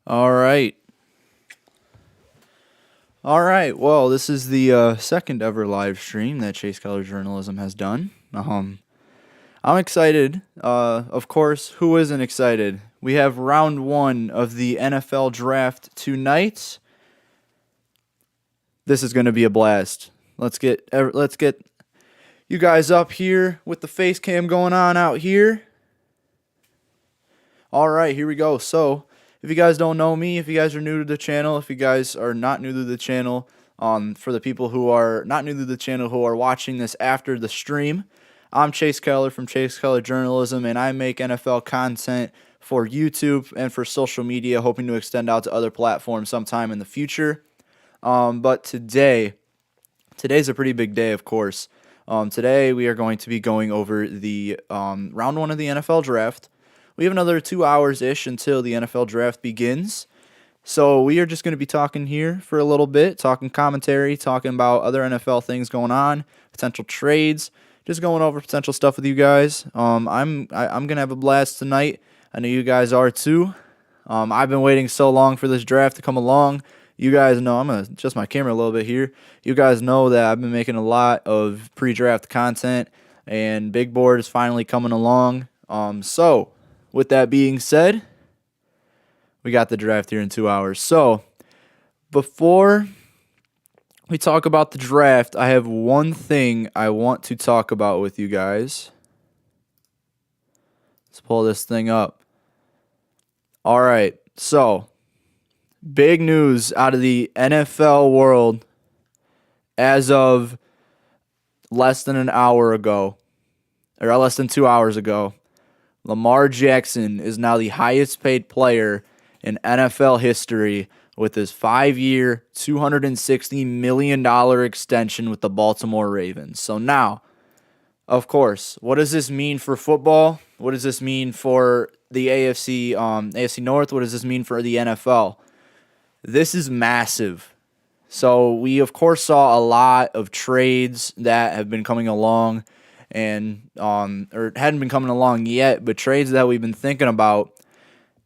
All right. All right. Well, this is the second ever live stream that Chase Keller Journalism has done. I'm excited. Of course, who isn't excited? We have round one of the NFL draft tonight. This is going to be a blast. Let's get you guys up here with the face cam going on out here. All right, here we go. So, if you guys don't know me, if you guys are new to the channel, if you guys are not new to the channel, for the people who are not new to the channel who are watching this after the stream, I'm Chase Keller from Chase Keller Journalism, and I make NFL content for YouTube and for social media, hoping to extend out to other platforms sometime in the future. But today's a pretty big day, of course. Today we are going to be going over the round one of the NFL draft. We have another 2 hours-ish until the NFL draft begins. So we are just going to be talking here for a little bit, talking commentary, talking about other NFL things going on, potential trades, just going over potential stuff with you guys. I'm going to have a blast tonight. I know you guys are too. I've been waiting so long for this draft to come along. You guys know, I'm going to adjust my camera a little bit here. You guys know that I've been making a lot of pre-draft content, and Big Board is finally coming along. So with that being said, we got the draft here in 2 hours. So before we talk about the draft, I have one thing I want to talk about with you guys. Let's pull this thing up. All right, so big news out of the NFL world as of less than an hour ago, or less than 2 hours ago. Lamar Jackson is now the highest paid player in NFL history with his 5-year, $260 million extension with the Baltimore Ravens. So now, of course, what does this mean for football? What does this mean for the AFC North? What does this mean for the NFL? This is massive. So we, of course, saw a lot of trades that have been coming along and or hadn't been coming along yet, but trades that we've been thinking about.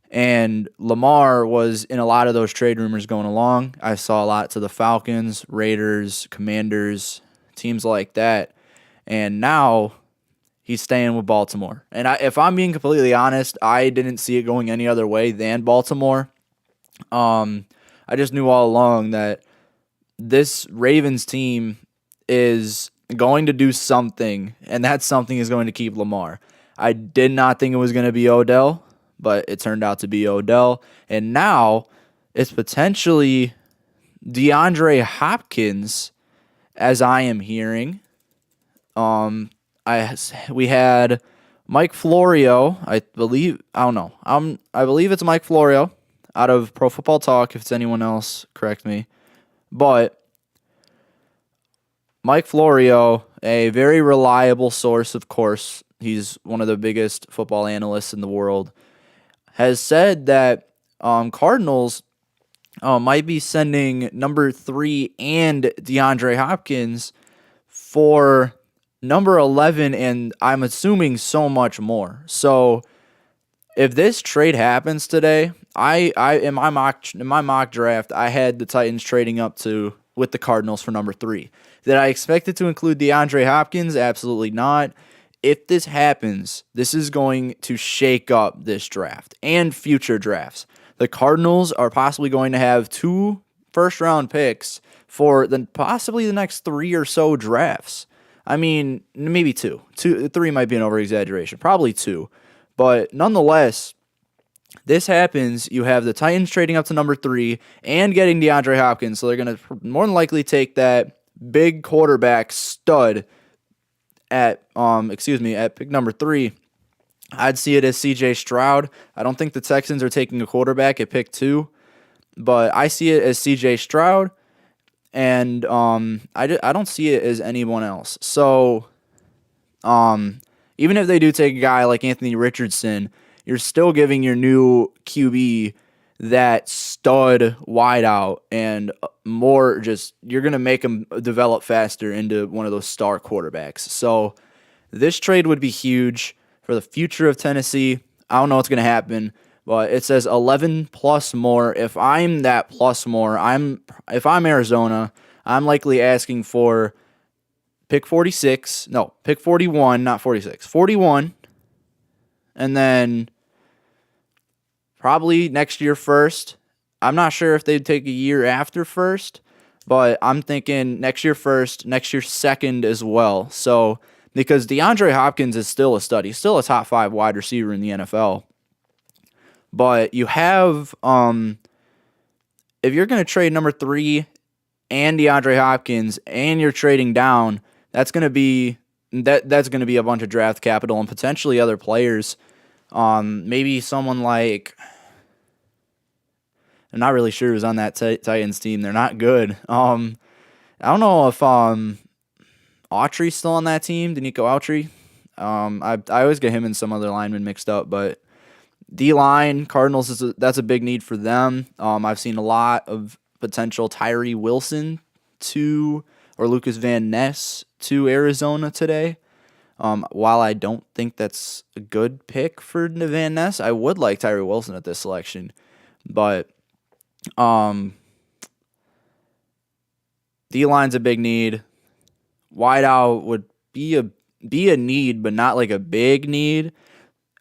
And Lamar was in a lot of those trade rumors going along. I saw a lot to the Falcons, Raiders, Commanders, teams like that. And now he's staying with Baltimore. And if I'm being completely honest, I didn't see it going any other way than Baltimore. I just knew all along that this Ravens team is going to do something, and that something is going to keep Lamar. I did not think it was going to be Odell, but it turned out to be Odell. And now it's potentially DeAndre Hopkins, as I am hearing. We had Mike Florio, I believe it's Mike Florio out of Pro Football Talk. If it's anyone else, correct me. But Mike Florio, a very reliable source, of course, he's one of the biggest football analysts in the world, has said that Cardinals might be sending number 3 and DeAndre Hopkins for number 11, and I'm assuming so much more. So if this trade happens today, I in my mock draft, I had the Titans trading up to with the Cardinals for number 3. Did I expect it to include DeAndre Hopkins? Absolutely not. If this happens, this is going to shake up this draft and future drafts. The Cardinals are possibly going to have 2 first-round picks for possibly the next 3 or so drafts. I mean, maybe 2. 3 might be an over-exaggeration. Probably 2. But nonetheless, this happens, you have the Titans trading up to number 3 and getting DeAndre Hopkins, so they're going to more than likely take that big quarterback stud at pick number 3. I'd see it as C.J. Stroud. I don't think the Texans are taking a quarterback at pick 2, but I see it as C.J. Stroud, and I don't see it as anyone else. So even if they do take a guy like Anthony Richardson, you're still giving your new QB that stud wideout and more just you're going to make him develop faster into one of those star quarterbacks. So this trade would be huge for the future of Tennessee. I don't know what's going to happen, but it says 11 plus more. If I'm that plus more, if I'm Arizona, I'm likely asking for pick 46. No, pick 41, not 46. 41, and then probably next year first. I'm not sure if they'd take a year after first, but I'm thinking next year first, next year second as well. So, because DeAndre Hopkins is still a stud. He's still a top 5 wide receiver in the NFL. But you have, if you're going to trade number 3 and DeAndre Hopkins and you're trading down, that's going to be a bunch of draft capital and potentially other players. Maybe someone like, I'm not really sure who's on that Titans team. They're not good. I don't know if Autry's still on that team, Danico Autry. I always get him and some other lineman mixed up, but D-line, Cardinals, that's a big need for them. I've seen a lot of potential Tyree Wilson or Lucas Van Ness to Arizona today. While I don't think that's a good pick for Van Ness, I would like Tyree Wilson at this selection. But D-line's a big need. Wideout would be a need, but not like a big need.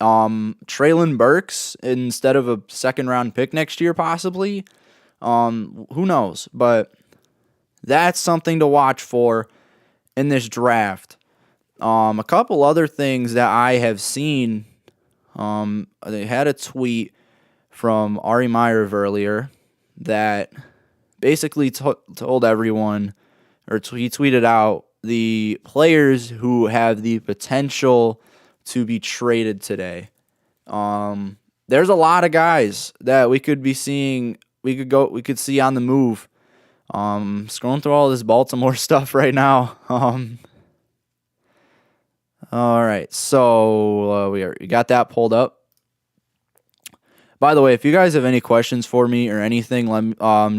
Traylon Burks instead of a second-round pick next year, possibly. Who knows? But that's something to watch for in this draft. A couple other things that I have seen. They had a tweet from Ari Meyer earlier that basically told everyone, or he tweeted out the players who have the potential to be traded today. There's a lot of guys that we could be seeing. We could see on the move. Scrolling through all this Baltimore stuff right now. All right, so we got that pulled up. By the way, if you guys have any questions for me or anything,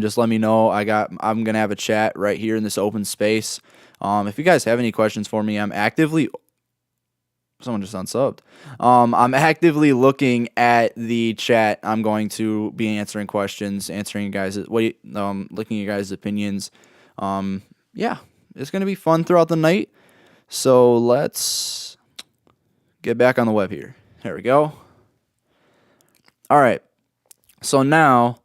just let me know. I'm gonna have a chat right here in this open space. If you guys have any questions for me, someone just unsubbed. I'm actively looking at the chat. I'm going to be answering questions, answering you guys, looking at your guys' opinions. Yeah, it's gonna be fun throughout the night. So let's get back on the web here. There we go. All right. So now,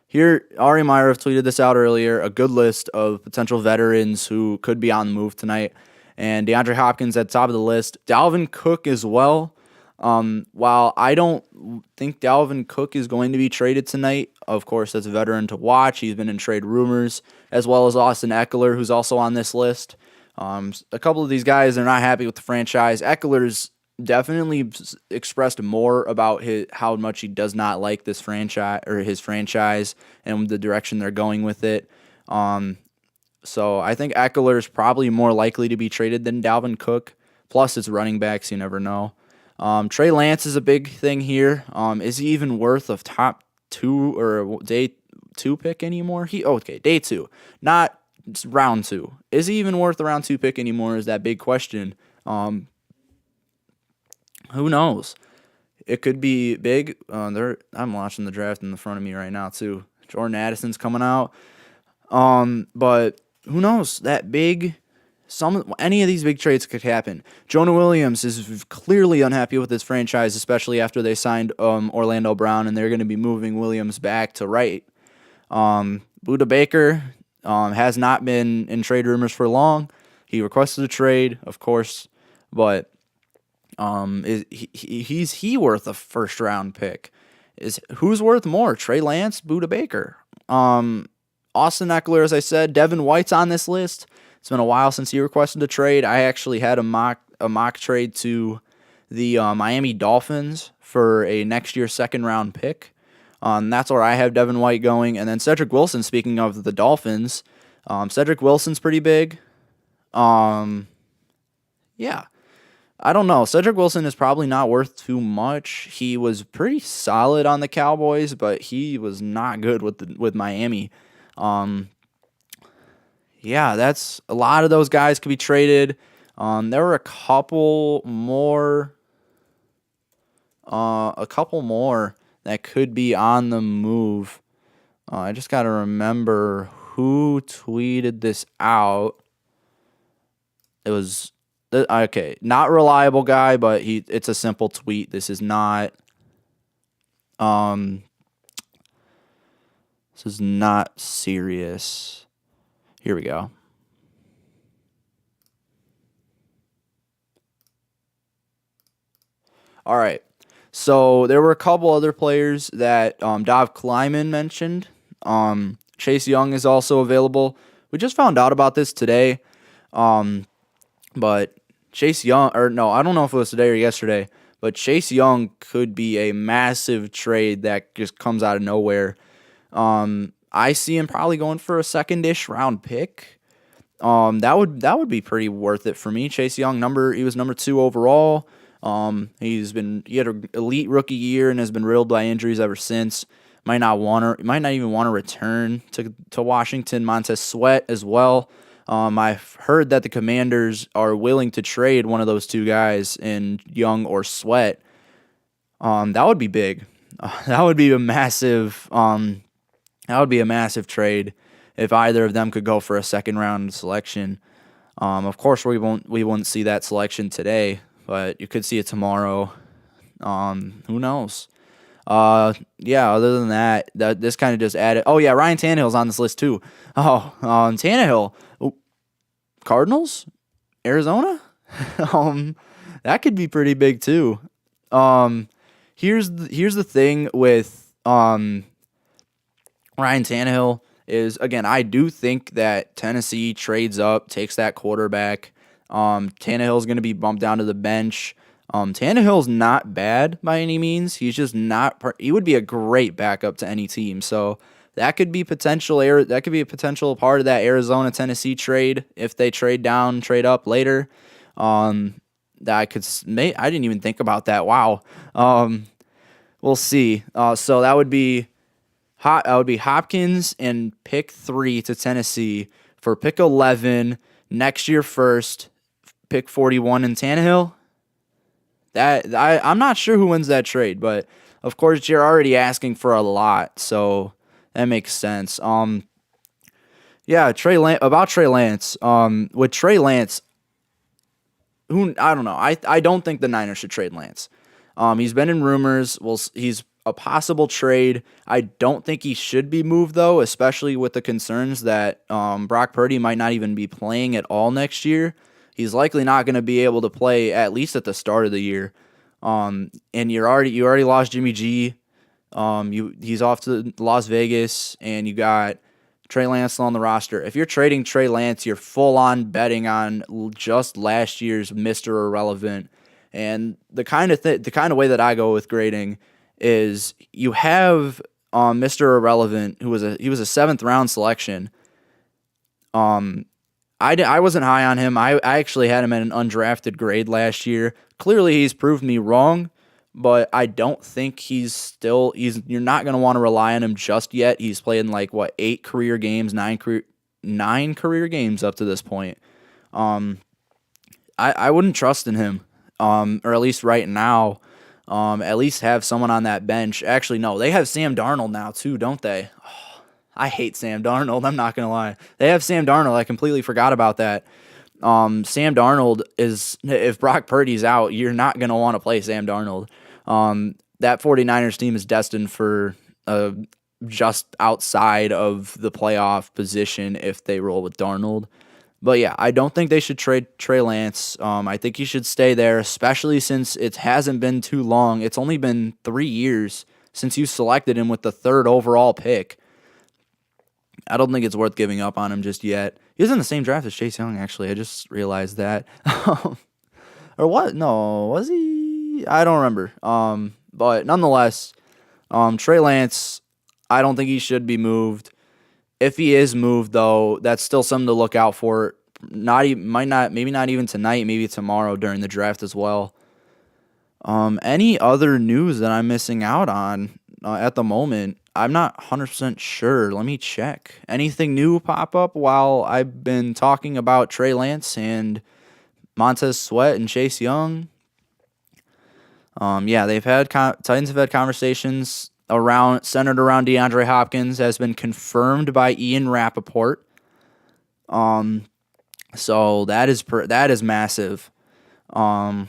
here, Ari Meyer tweeted this out earlier, a good list of potential veterans who could be on the move tonight. And DeAndre Hopkins at the top of the list. Dalvin Cook as well. While I don't think Dalvin Cook is going to be traded tonight, of course, that's a veteran to watch. He's been in trade rumors, as well as Austin Eckler, who's also on this list. A couple of these guys are not happy with the franchise. Eckler's definitely expressed more about how much he does not like this franchise or his franchise and the direction they're going with it. So I think Eckler is probably more likely to be traded than Dalvin Cook. Plus, it's running backs. You never know. Trey Lance is a big thing here. Is he even worth a top 2 or day 2 pick anymore? Day 2, not round 2. Is he even worth a round 2 pick anymore? Is that big question. Who knows? It could be big. I'm watching the draft in the front of me right now too. Jordan Addison's coming out. But who knows? Any of these big trades could happen. Jonah Williams is clearly unhappy with his franchise, especially after they signed Orlando Brown, and they're going to be moving Williams back to right. Buda Baker has not been in trade rumors for long. He requested a trade, of course, but is he worth a first round pick? Who's worth more, Trey Lance, Buda Baker? Austin Eckler, as I said. Devin White's on this list. It's been a while since he requested a trade. I actually had a mock trade to the Miami Dolphins for a next year second round pick. That's where I have Devin White going. And then Cedric Wilson, speaking of the Dolphins, Cedric Wilson's pretty big. Yeah. I don't know. Cedric Wilson is probably not worth too much. He was pretty solid on the Cowboys, but he was not good with Miami. Yeah, that's a lot of those guys could be traded. There were a couple more that that could be on the move. I just got to remember who tweeted this out. It was okay, not reliable guy, but it's a simple tweet. This is not serious. Here we go. All right. So there were a couple other players that Dov Kleiman mentioned. Chase Young is also available. We just found out about this today. But Chase Young, or no, I don't know if it was today or yesterday, but Chase Young could be a massive trade that just comes out of nowhere. I see him probably going for a second-ish round pick. That would be pretty worth it for me. Chase Young, he was number 2 overall. He had an elite rookie year and has been riddled by injuries ever since. Might not even want to return to Washington. Montez Sweat as well. I've heard that the Commanders are willing to trade one of those two guys in Young or Sweat. That would be big. That would be a massive. That would be a massive trade if either of them could go for a second round selection. Of course, we wouldn't see that selection today, but you could see it tomorrow. Who knows? Yeah, other than that this kind of just added. Oh yeah, Ryan Tannehill's on this list too. Oh, Tannehill, Cardinals, Arizona, that could be pretty big too. Here's the thing with Ryan Tannehill is, again, I do think that Tennessee trades up, takes that quarterback. Tannehill's going to be bumped down to the bench. Tannehill's not bad by any means. He's just not. He would be a great backup to any team. So that could be potential. That could be a potential part of that Arizona Tennessee trade if they trade down, trade up later. That I didn't even think about that. Wow. We'll see. So that would be Hopkins and pick 3 to Tennessee for pick 11 next year first, pick 41 in Tannehill. I'm not sure who wins that trade, but of course you're already asking for a lot, so that makes sense. Yeah, about Trey Lance. With Trey Lance, I don't know. I don't think the Niners should trade Lance. He's been in rumors. Well, he's a possible trade. I don't think he should be moved, though, especially with the concerns that Brock Purdy might not even be playing at all next year. He's likely not going to be able to play at least at the start of the year. And you already lost Jimmy G. He's off to Las Vegas, and you got Trey Lance still on the roster. If you're trading Trey Lance, you're full on betting on just last year's Mr. Irrelevant. And the kind of way that I go with grading is you have Mr. Irrelevant, he was a 7th round selection. I wasn't high on him. I actually had him at an undrafted grade last year. Clearly, he's proved me wrong, but I don't think you're not going to want to rely on him just yet. He's played in 8 career games, 9 career games up to this point. I wouldn't trust in him, or at least right now. At least have someone on that bench. Actually, no, they have Sam Darnold now too, don't they? I hate Sam Darnold. I'm not going to lie. They have Sam Darnold. I completely forgot about that. Sam Darnold if Brock Purdy's out, you're not going to want to play Sam Darnold. That 49ers team is destined for just outside of the playoff position if they roll with Darnold. But yeah, I don't think they should trade Trey Lance. I think he should stay there, especially since it hasn't been too long. It's only been 3 years since you selected him with the 3rd overall pick. I don't think it's worth giving up on him just yet. He was in the same draft as Chase Young, actually. I just realized that. Or what? No, was he? I don't remember. But nonetheless, Trey Lance, I don't think he should be moved. If he is moved, though, that's still something to look out for. Maybe not even tonight, maybe tomorrow during the draft as well. Any other news that I'm missing out on at the moment? I'm not 100% sure. Let me check. Anything new pop up while I've been talking about Trey Lance and Montez Sweat and Chase Young? Yeah, Titans have had conversations centered around DeAndre Hopkins has been confirmed by Ian Rappaport. So that is massive. I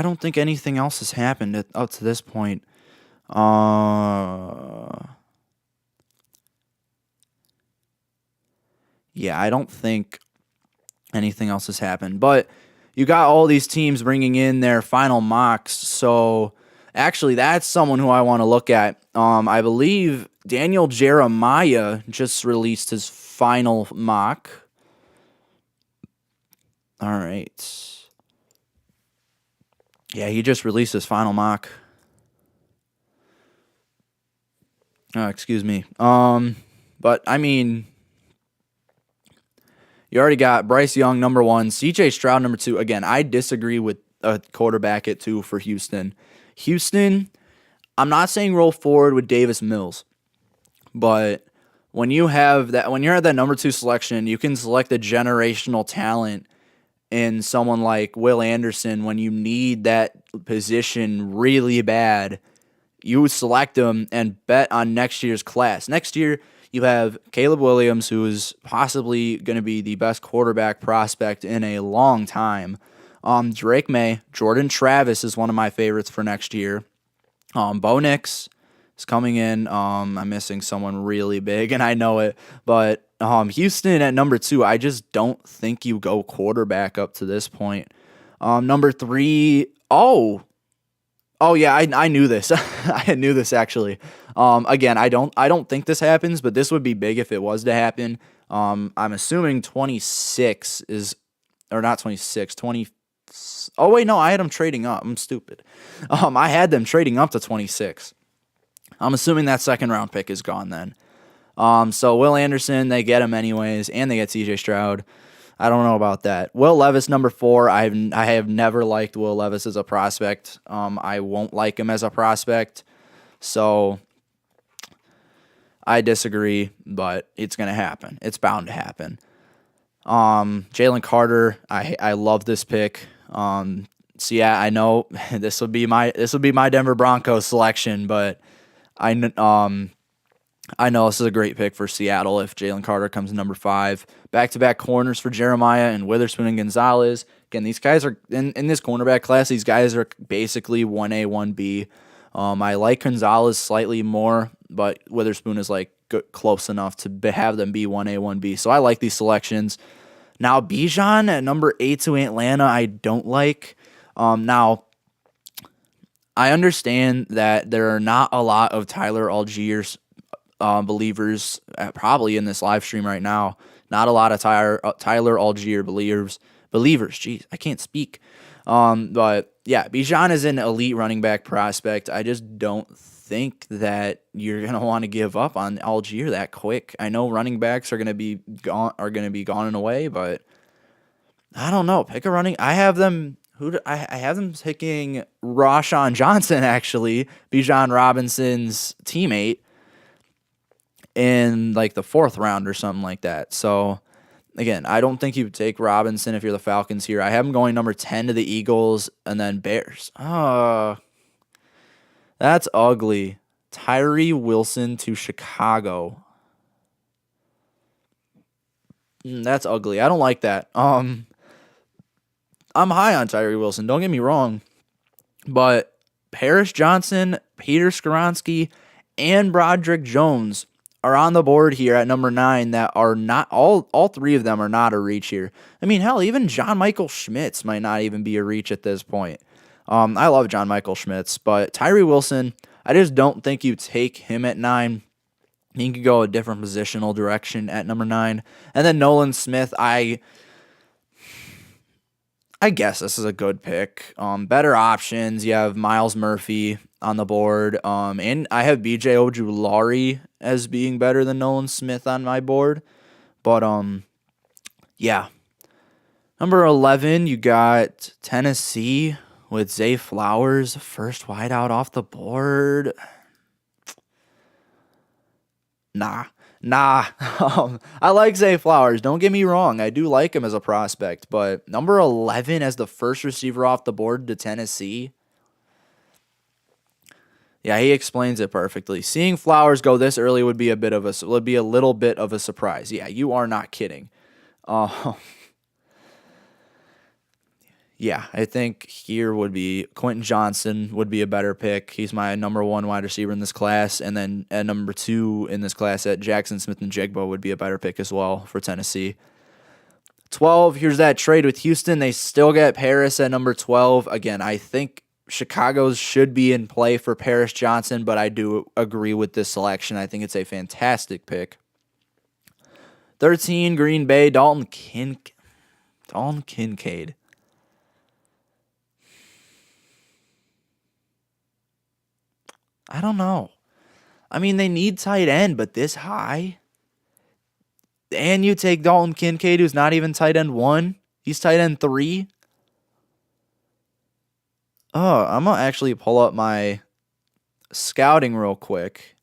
don't think anything else has happened up to this point. Yeah, I don't think anything else has happened. But you got all these teams bringing in their final mocks. So actually, that's someone who I want to look at. I believe Daniel Jeremiah just released his final mock. All right. Yeah, he just released his final mock. Excuse me. But I mean, you already got Bryce Young, number 1, CJ Stroud, number 2. Again, I disagree with a quarterback at 2 for Houston. Houston, I'm not saying roll forward with Davis Mills, but when you're at that number 2 selection, you can select a generational talent in someone like Will Anderson when you need that position really bad. You would select him and bet on next year's class. Next year, you have Caleb Williams, who is possibly going to be the best quarterback prospect in a long time. Drake May, Jordan Travis is one of my favorites for next year. Bo Nix is coming in. I'm missing someone really big, and I know it. But Houston at number 2, I just don't think you go quarterback up to this point. Number 3, oh yeah, I knew this. I knew this actually. Again, I don't think this happens, but this would be big if it was to happen. I'm assuming 26 is, or not 26, 20. Oh wait, no, I had them trading up. I'm stupid. I had them trading up to 26. I'm assuming that second round pick is gone then. So Will Anderson, they get him anyways, and they get CJ Stroud. I don't know about that. Will Levis, number 4. I have never liked Will Levis as a prospect. I won't like him as a prospect. So I disagree, but it's going to happen. It's bound to happen. Jalen Carter, I love this pick. So yeah, I know this would be my Denver Broncos selection, but I know this is a great pick for Seattle if Jalen Carter comes in number 5. Back-to-back corners for Jeremiah and Witherspoon and Gonzalez. Again, these guys are, in this cornerback class, these guys are basically 1A, 1B. I like Gonzalez slightly more, but Witherspoon is like close enough to have them be 1A, 1B. So I like these selections. Now, Bijan at number 8 to Atlanta, I don't like. Now, I understand that there are not a lot of Tyler Allgeier's believers probably in this live stream right now. Not a lot of Tyler Allgeier believers. Jeez, I can't speak. But yeah, Bijan is an elite running back prospect. I just don't think that you're gonna want to give up on Allgeier that quick. I know running backs are gonna be gone and away, but I don't know. Pick a running. I have them. I have them picking Rashawn Johnson, actually, Bijan Robinson's teammate, in like the 4th round or something like that. So again, I don't think you would take Robinson if you're the Falcons here. I have him going number 10 to the Eagles and then Bears. That's ugly. Tyree Wilson to Chicago. That's ugly. I don't like that. I'm high on Tyree Wilson, don't get me wrong. But Paris Johnson, Peter Skoronski, and Broderick Jones are on the board here at number 9 that are not, all 3 of them are not a reach here. I mean, hell, even John Michael Schmitz might not even be a reach at this point. I love John Michael Schmitz, but Tyree Wilson, I just don't think you take him at 9. He could go a different positional direction at number 9. And then Nolan Smith, I guess this is a good pick. Better options. You have Miles Murphy on the board. And I have BJ Ojulari as being better than Nolan Smith on my board. But yeah. Number 11, you got Tennessee with Zay Flowers, first wideout off the board. Nah. I like Zay Flowers. Don't get me wrong. I do like him as a prospect. But number 11 as the first receiver off the board to Tennessee. Yeah, he explains it perfectly. Seeing Flowers go this early would be a little bit of a surprise. Yeah, you are not kidding. Uh, yeah, I think here would be Quentin Johnson would be a better pick. He's my number one wide receiver in this class, and then at number 2 in this class, at Jackson Smith-Njigba would be a better pick as well for Tennessee. 12, here's that trade with Houston. They still get Paris at number 12. Again, I think Chicago's should be in play for Paris Johnson, but I do agree with this selection. I think it's a fantastic pick. 13, Green Bay, Dalton Kincaid. I don't know. I mean, they need tight end, but this high? And you take Dalton Kincaid, who's not even tight end 1. He's tight end 3. Oh, I'm going to actually pull up my scouting real quick.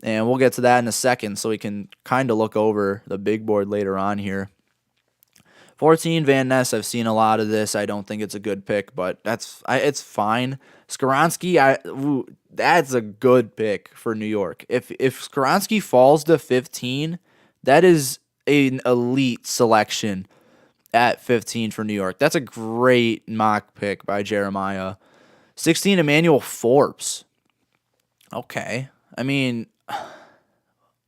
And we'll get to that in a second so we can kind of look over the big board later on here. 14, Van Ness. I've seen a lot of this. I don't think it's a good pick, but it's fine. Skoronski, that's a good pick for New York. If Skoronski falls to 15, that is an elite selection at 15 for New York. That's a great mock pick by Jeremiah. 16, Emmanuel Forbes. Okay. I mean,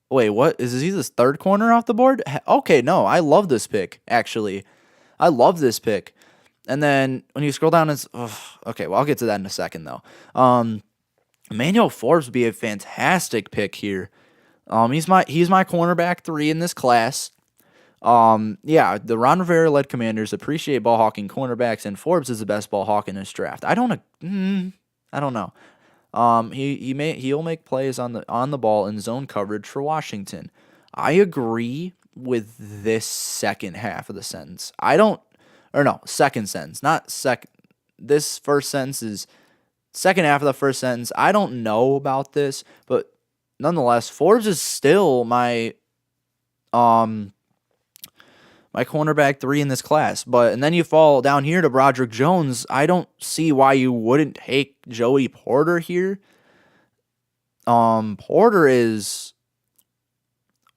wait, what? Is he this third corner off the board? Okay, no, I love this pick, actually. I love this pick. And then when you scroll down, it's... okay, well, I'll get to that in a second, though. Emmanuel Forbes would be a fantastic pick here. He's my cornerback 3 in this class. Yeah, the Ron Rivera-led Commanders appreciate ball hawking cornerbacks, and Forbes is the best ball hawk in this draft. I don't know. He'll make plays on the ball in zone coverage for Washington. I agree with this second half of the sentence. Second sentence, not second. This first sentence is second half of the first sentence. I don't know about this, but nonetheless, Forbes is still my cornerback 3 in this class. And then you fall down here to Broderick Jones. I don't see why you wouldn't take Joey Porter here. Porter's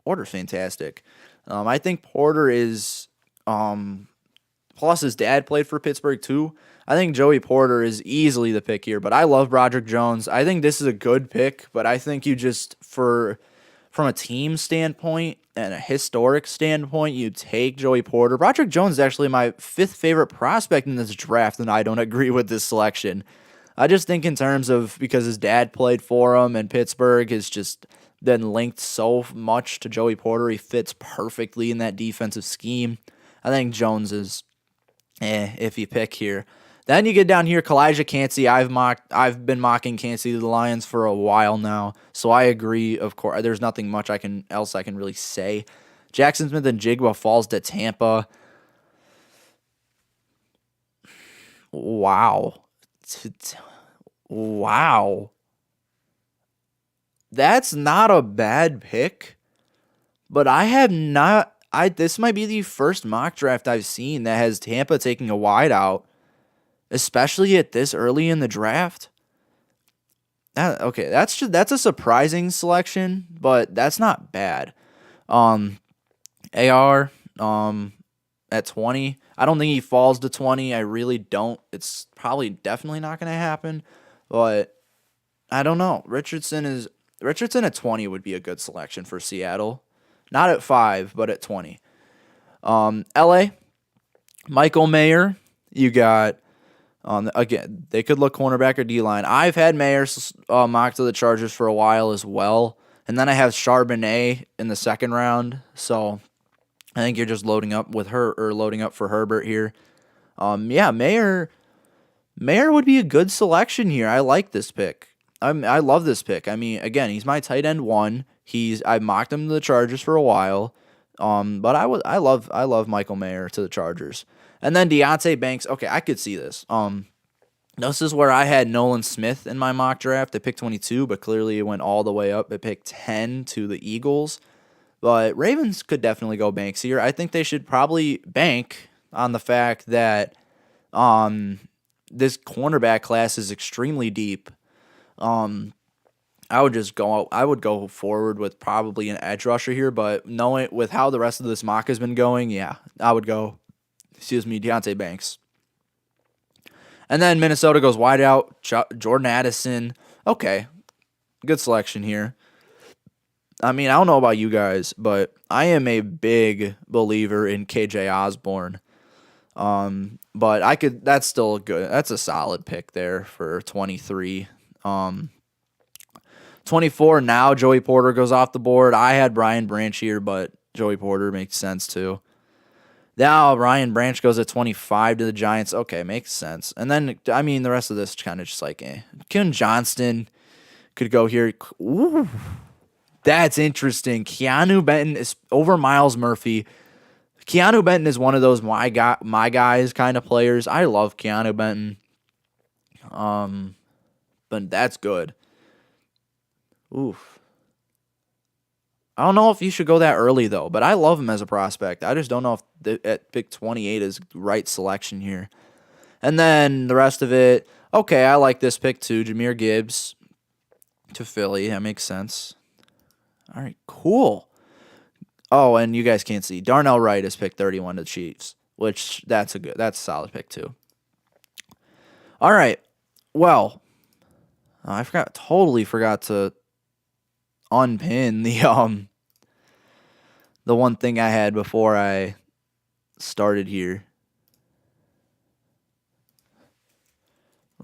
fantastic. I think Porter is plus his dad played for Pittsburgh too. I think Joey Porter is easily the pick here, but I love Broderick Jones. I think this is a good pick, but I think you just from a team standpoint and a historic standpoint, you take Joey Porter. Broderick Jones is actually my 5th favorite prospect in this draft, and I don't agree with this selection. I just think in terms of because his dad played for him and Pittsburgh has just been linked so much to Joey Porter, he fits perfectly in that defensive scheme. I think Jones is iffy pick here. Then you get down here, Kalijah Cansey. I've been mocking Cansey to the Lions for a while now, so I agree. Of course, there's nothing much I can really say. Jackson Smith-Njigba falls to Tampa. Wow. Wow. That's not a bad pick, but this might be the first mock draft I've seen that has Tampa taking a wideout, especially at this early in the draft. Okay, that's a surprising selection, but that's not bad. AR at 20. I don't think he falls to 20. I really don't. It's probably definitely not going to happen, but I don't know. Richardson at 20 would be a good selection for Seattle. Not at 5, but at 20. LA, Michael Mayer. You got, again, they could look cornerback or D-line. I've had Mayer mocked to the Chargers for a while as well. And then I have Charbonnet in the second round. So I think you're just loading up for Herbert here. Yeah, Mayer would be a good selection here. I like this pick. I love this pick. I mean, again, he's my tight end 1. I mocked him to the Chargers for a while. But I love Michael Mayer to the Chargers. And then Deonte Banks. Okay, I could see this. This is where I had Nolan Smith in my mock draft at pick 22, but clearly it went all the way up at pick 10 to the Eagles. But Ravens could definitely go Banks here. I think they should probably bank on the fact that this cornerback class is extremely deep. I would go forward with probably an edge rusher here, but knowing with how the rest of this mock has been going, yeah, I would go, Deontay Banks. And then Minnesota goes wide out, Jordan Addison. Okay, good selection here. I mean, I don't know about you guys, but I am a big believer in KJ Osborne. But that's still that's a solid pick there for 23. 24 now, Joey Porter goes off the board. I had Brian Branch here, but Joey Porter makes sense too. Now Ryan Branch goes at 25 to the Giants. Okay, makes sense. And then, I mean, the rest of this kind of just like, Ken Johnston could go here. Ooh, that's interesting. Keanu Benton is over Miles Murphy. Keanu Benton is one of those my guys kind of players. I love Keanu Benton. But that's good. Oof. I don't know if you should go that early, though, but I love him as a prospect. I just don't know if at pick 28 is the right selection here. And then the rest of it, okay, I like this pick too. Jahmyr Gibbs to Philly. That makes sense. All right, cool. Oh, and you guys can't see. Darnell Wright is pick 31 to the Chiefs, which that's a solid pick too. All right, well, I totally forgot to unpin the one thing I had before I started here.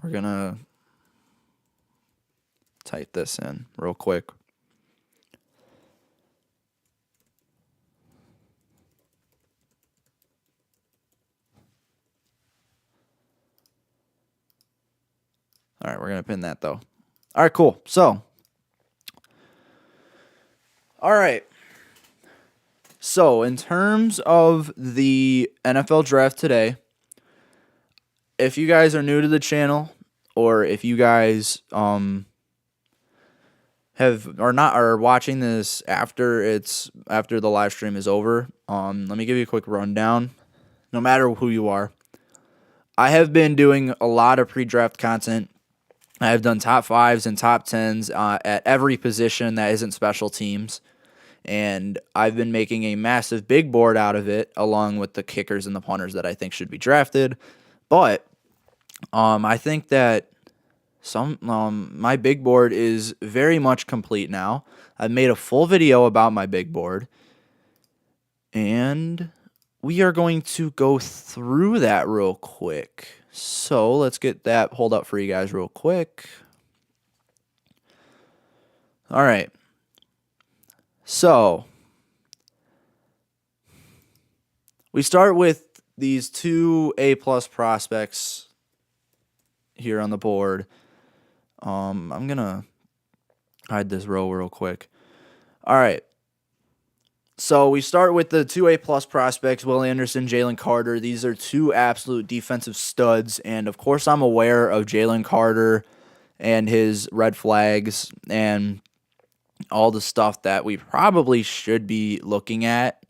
We're gonna type this in real quick. All right, we're gonna pin that though. All right, cool. So, all right. So, in terms of the NFL draft today, if you guys are new to the channel, or if you guys are watching this after the live stream is over, let me give you a quick rundown. No matter who you are, I have been doing a lot of pre-draft content. I have done top 5s and top 10s at every position that isn't special teams. And I've been making a massive big board out of it, along with the kickers and the punters that I think should be drafted. But I think that my big board is very much complete now. I've made a full video about my big board. And we are going to go through that real quick. So let's get that pulled up for you guys real quick. All right. So we start with these 2 A+ prospects here on the board. I'm going to hide this row real quick. All right. So we start with the 2 A+ prospects, Will Anderson, Jalen Carter. These are 2 absolute defensive studs. And, of course, I'm aware of Jalen Carter and his red flags and all the stuff that we probably should be looking at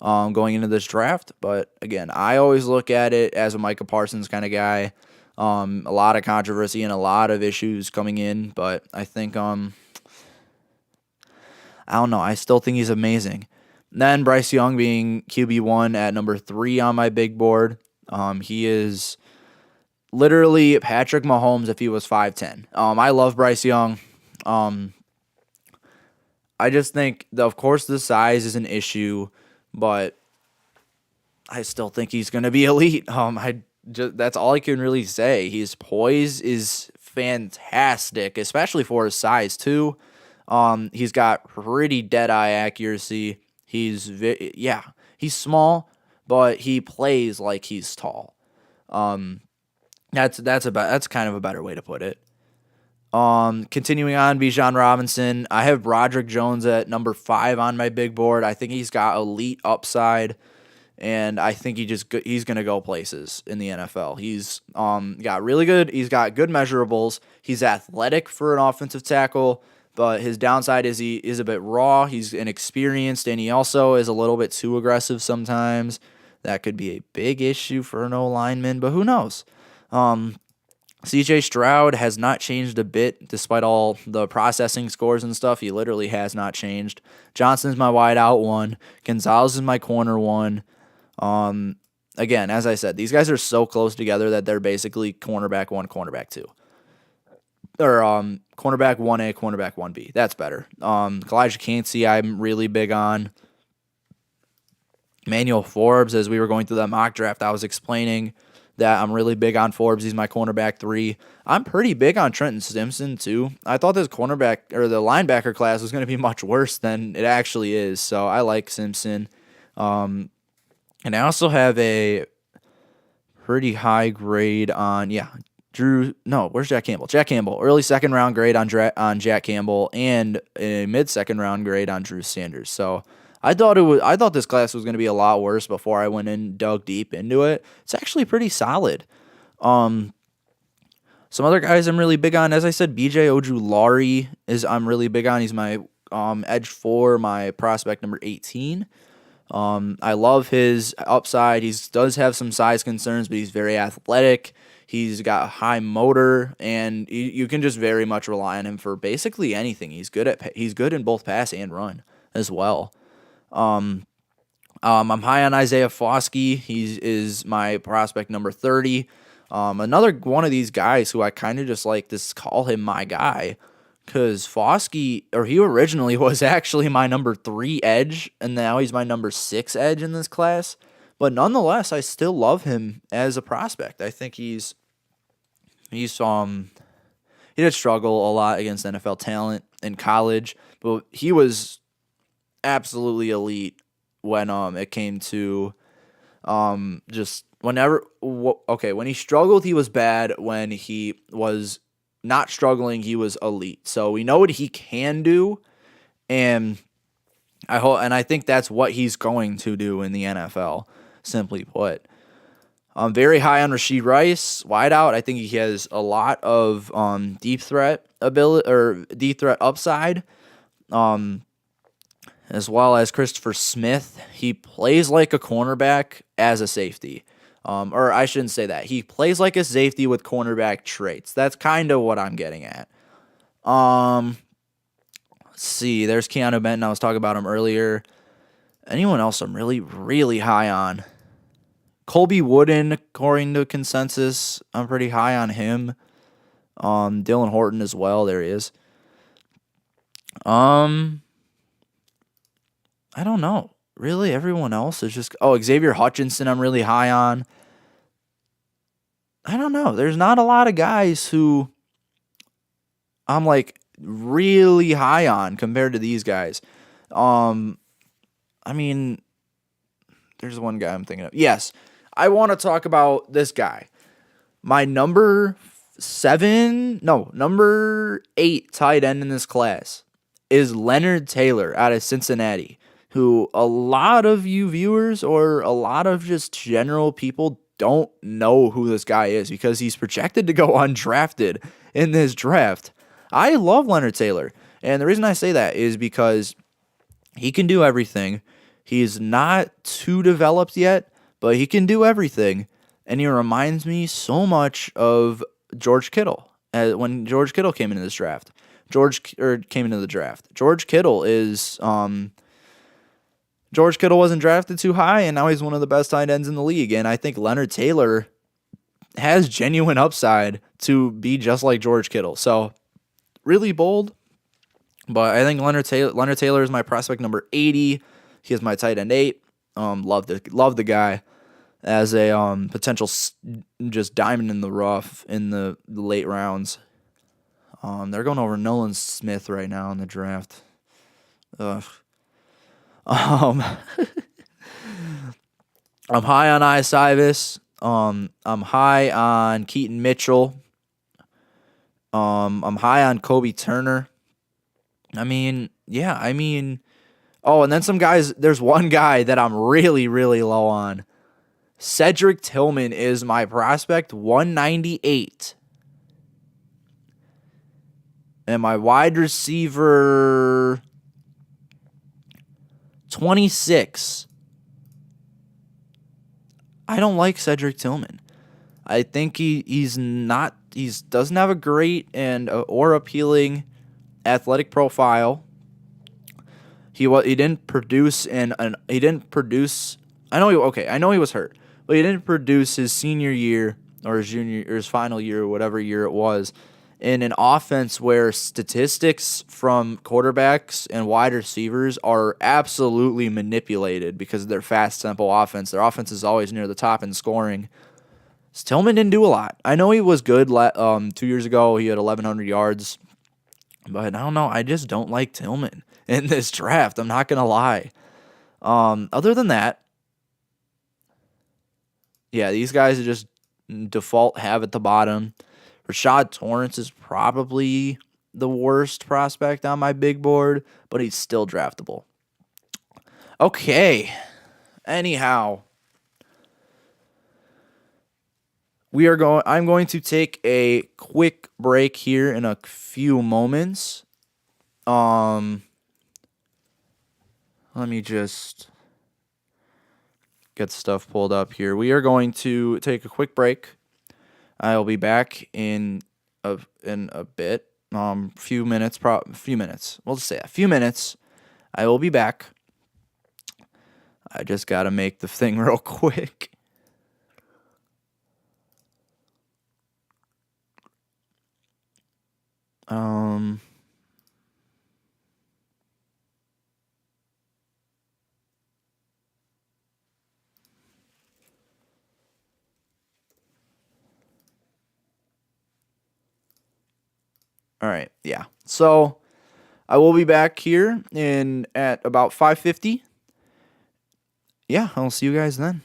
going into this draft. But, again, I always look at it as a Micah Parsons kind of guy. A lot of controversy and a lot of issues coming in. But I think, I don't know. I still think he's amazing. Then Bryce Young being QB1 at number 3 on my big board. He is literally Patrick Mahomes if he was 5'10". I love Bryce Young. I just think, of course, the size is an issue, but I still think he's going to be elite. That's all I can really say. His poise is fantastic, especially for his size, too. He's got pretty dead-eye accuracy. He's small, but he plays like he's tall. That's kind of a better way to put it. Continuing on, Bijan Robinson. I have Broderick Jones at number 5 on my big board. I think he's got elite upside, and I think he's going to go places in the NFL. He's he's got good measurables. He's athletic for an offensive tackle. But his downside is he is a bit raw. He's inexperienced, and he also is a little bit too aggressive sometimes. That could be a big issue for an O-lineman, but who knows? CJ Stroud has not changed a bit despite all the processing scores and stuff. He literally has not changed. Johnson's my wide out 1. Gonzalez is my corner 1. Again, as I said, these guys are so close together that they're basically cornerback 1, cornerback 2. Or cornerback 1A, cornerback 1B. That's better. Kalijah Cansey, I'm really big on. Emmanuel Forbes, as we were going through that mock draft, I was explaining that I'm really big on Forbes. He's my cornerback 3. I'm pretty big on Trenton Simpson, too. I thought this cornerback, or the linebacker class, was going to be much worse than it actually is, so I like Simpson. And I also have a pretty high grade on, where's Jack Campbell? Jack Campbell, early second-round grade on Jack Campbell, and a mid-second-round grade on Drew Sanders. So I thought this class was going to be a lot worse before I went and dug deep into it. It's actually pretty solid. Some other guys I'm really big on, as I said, BJ Ojulari I'm really big on. He's my edge 4, my prospect number 18. I love his upside. He does have some size concerns, but he's very athletic. He's got a high motor, and you can just very much rely on him for basically anything. He's good in both pass and run as well. I'm high on Isaiah Foskey. He is my prospect number 30. Another one of these guys who I kind of just like to call him my guy, because Foskey, or he originally was actually my number 3 edge, and now he's my number 6 edge in this class. But nonetheless, I still love him as a prospect. I think he did struggle a lot against NFL talent in college, but he was absolutely elite when it came to when he struggled, he was bad. When he was not struggling, he was elite. So we know what he can do, and I think that's what he's going to do in the NFL, simply put. I'm very high on Rashee Rice, wideout. I think he has a lot of deep threat ability or deep threat upside. As well as Christopher Smith. He plays like a cornerback as a safety. Or I shouldn't say that. He plays like a safety with cornerback traits. That's kind of what I'm getting at. Let's see. There's Keanu Benton. I was talking about him earlier. Anyone else I'm really, really high on? Colby Wooden, according to consensus. I'm pretty high on him. Dylan Horton as well. There he is. I don't know. Really, everyone else is just... Oh, Xavier Hutchinson I'm really high on. I don't know. There's not a lot of guys who I'm, like, really high on compared to these guys. I mean, there's one guy I'm thinking of. Yes, I want to talk about this guy. My number 8 tight end in this class is Leonard Taylor out of Cincinnati, who a lot of you viewers or a lot of just general people don't know who this guy is because he's projected to go undrafted in this draft. I love Leonard Taylor, and the reason I say that is because he can do everything. He's not too developed yet, but he can do everything, and he reminds me so much of George Kittle when George Kittle came into this draft. George Kittle is... George Kittle wasn't drafted too high, and now he's one of the best tight ends in the league. And I think Leonard Taylor has genuine upside to be just like George Kittle. So, really bold. But I think Leonard Taylor is my prospect number 80. He is my tight end 8. Love the guy as a potential just diamond in the rough in the late rounds. They're going over Nolan Smith right now in the draft. Ugh. I'm high on Isivis. I'm high on Keaton Mitchell. I'm high on Kobe Turner. Oh, and then some guys, there's one guy that I'm really, really low on. Cedric Tillman is my prospect 198. And my wide receiver 26. I don't like Cedric Tillman. I think he's not he doesn't have a great and or appealing athletic profile. He didn't produce he didn't produce. I know he was hurt, but he didn't produce his senior year or his junior or his final year or whatever year it was in an offense where statistics from quarterbacks and wide receivers are absolutely manipulated because of their fast tempo offense. Their offense is always near the top in scoring. Tillman didn't do a lot. I know he was good 2 years ago. He had 1,100 yards. But I don't know. I just don't like Tillman in this draft. I'm not going to lie. Other than that, yeah, these guys are just default have at the bottom. Rashad Torrance is probably the worst prospect on my big board, but he's still draftable. Okay. Anyhow, I'm going to take a quick break here in a few moments. Let me just get stuff pulled up here. We are going to take a quick break. I'll be back in a bit. Few minutes. We'll just say a few minutes. I will be back. I just gotta make the thing real quick. All right, yeah. So I will be back here at about 5:50. Yeah, I'll see you guys then.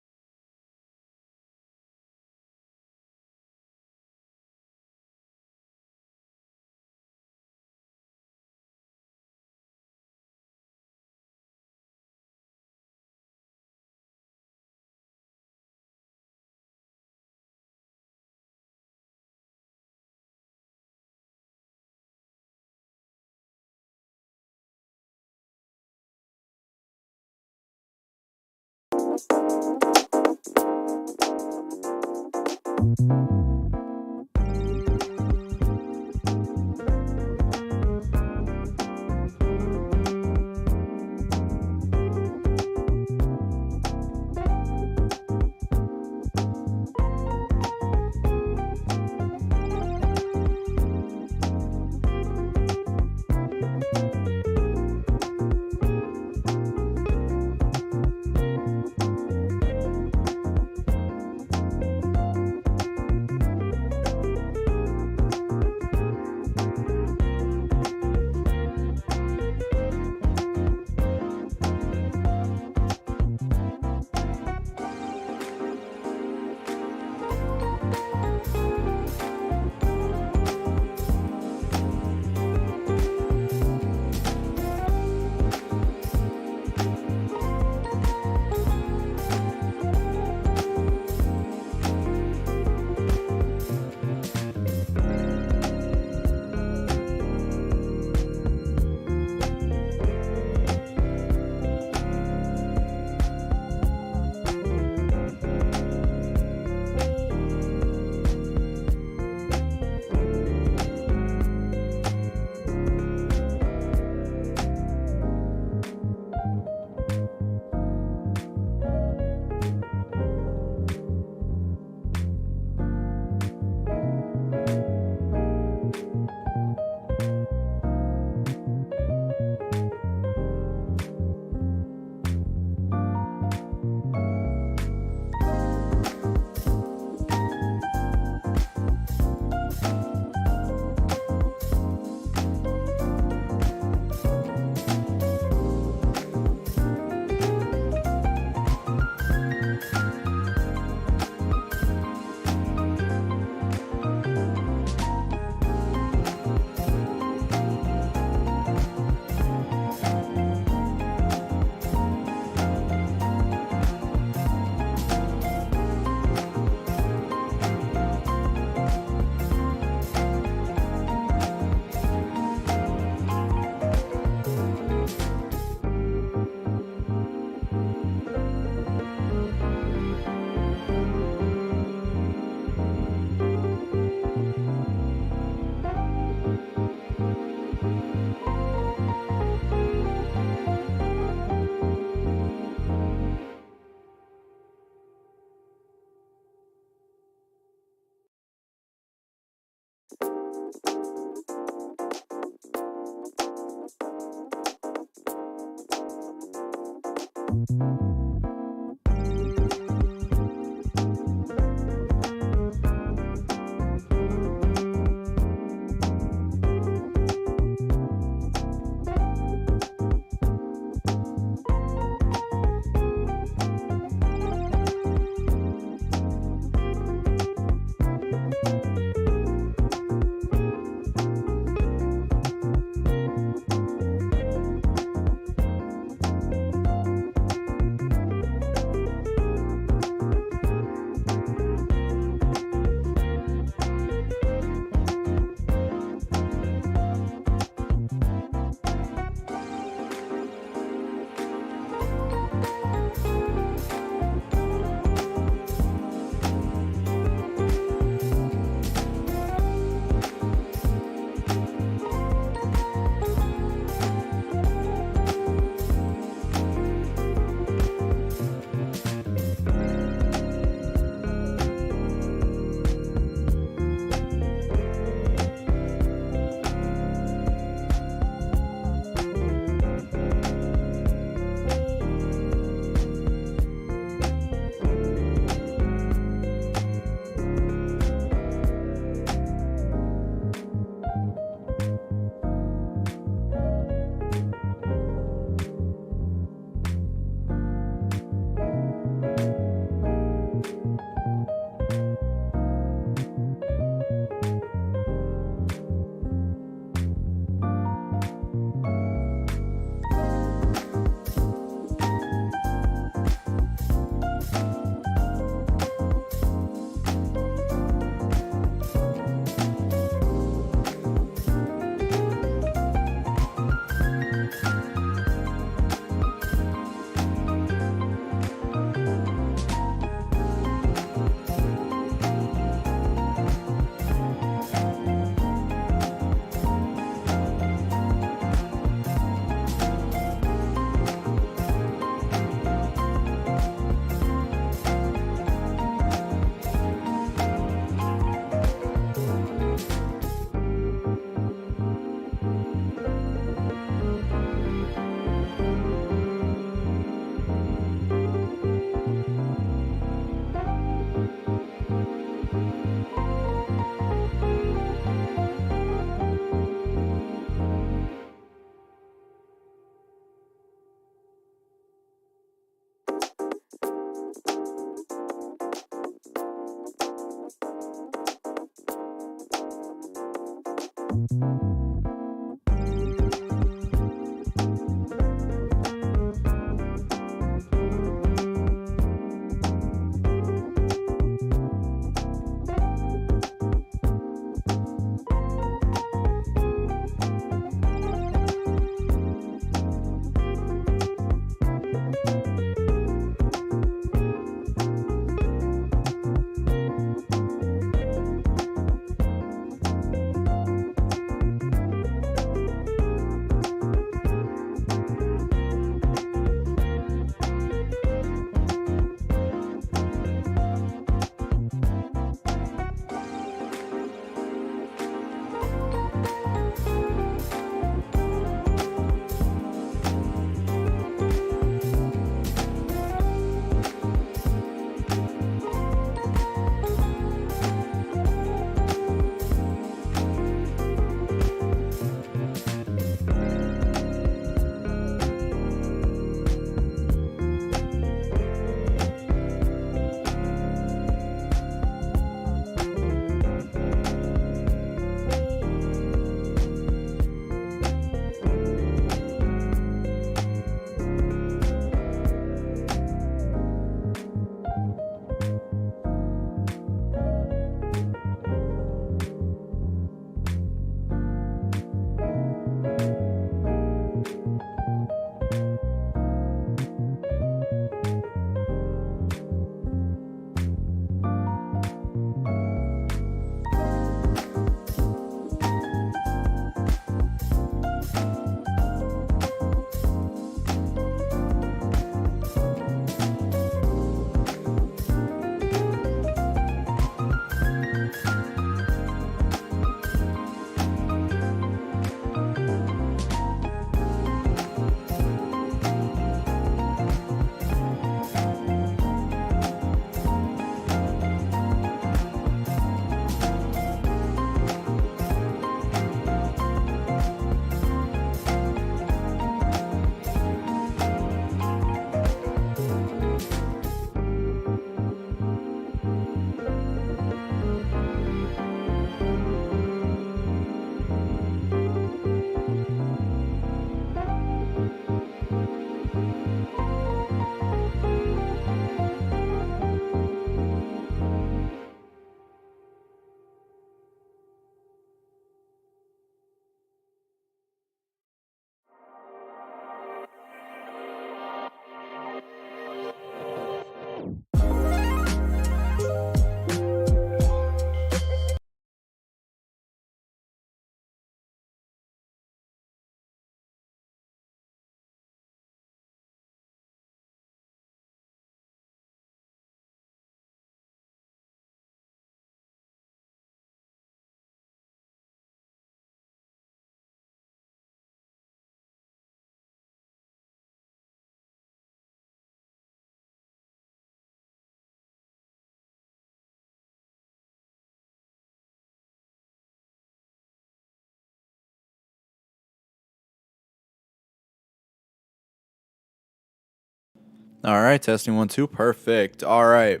All right, testing 1, 2. Perfect. All right.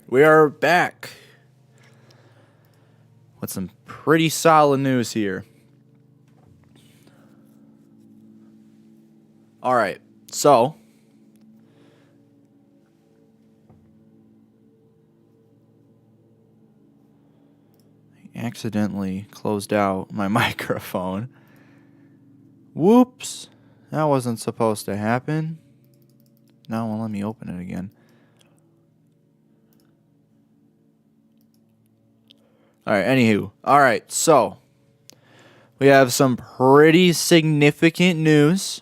We are back with some pretty solid news here. All right. So, I accidentally closed out my microphone. Whoops. That wasn't supposed to happen. Now it won't let me open it again. All right, anywho. All right, so we have some pretty significant news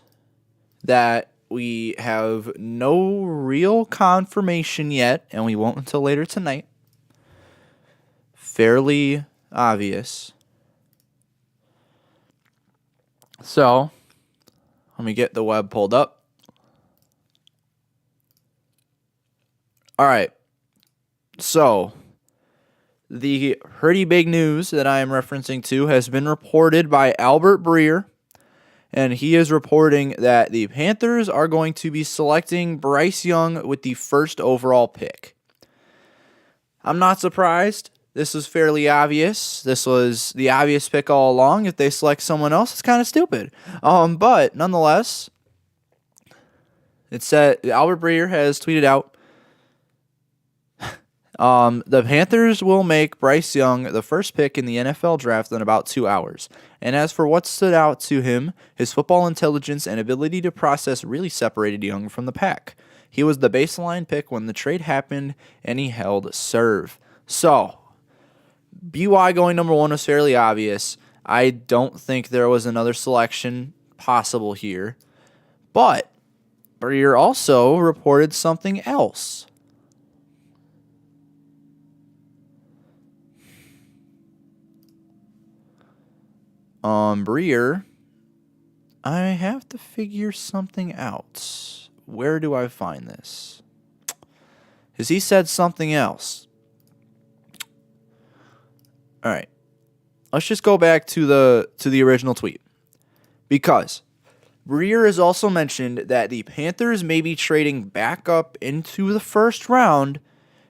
that we have no real confirmation yet, and we won't until later tonight. Fairly obvious. So, let me get the web pulled up. All right. So, the pretty big news that I am referencing to has been reported by Albert Breer, and he is reporting that the Panthers are going to be selecting Bryce Young with the first overall pick. I'm not surprised. This was fairly obvious. This was the obvious pick all along. If they select someone else, it's kind of stupid. But nonetheless, it said Albert Breer has tweeted out, the Panthers will make Bryce Young the first pick in the NFL draft in about 2 hours. And as for what stood out to him, his football intelligence and ability to process really separated Young from the pack. He was the baseline pick when the trade happened, and he held serve. So, BY going number 1 was fairly obvious. I don't think there was another selection possible here. But Breer also reported something else. Breer, I have to figure something out. Where do I find this? Because he said something else. All right. Let's just go back to the original tweet. Because Breer has also mentioned that the Panthers may be trading back up into the first round.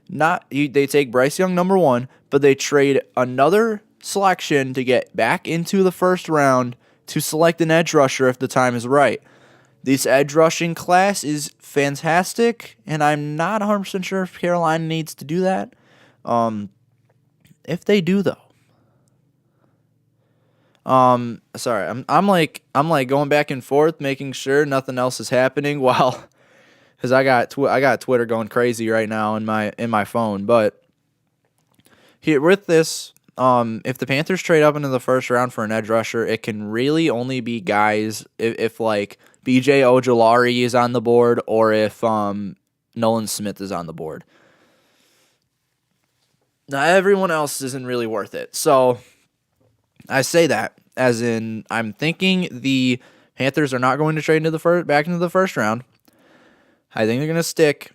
They take Bryce Young number 1, but they trade another selection to get back into the first round to select an edge rusher if the time is right. This edge rushing class is fantastic, and I'm not 100% sure if Carolina needs to do that. If they do, though. Sorry, I'm like going back and forth, making sure nothing else is happening while, because I got Twitter going crazy right now in my phone. But here with this, if the Panthers trade up into the first round for an edge rusher, it can really only be guys if like BJ Ojulari is on the board, or if Nolan Smith is on the board. Now, everyone else isn't really worth it. So I say that as in I'm thinking the Panthers are not going to trade back into the first round. I think they're going to stick,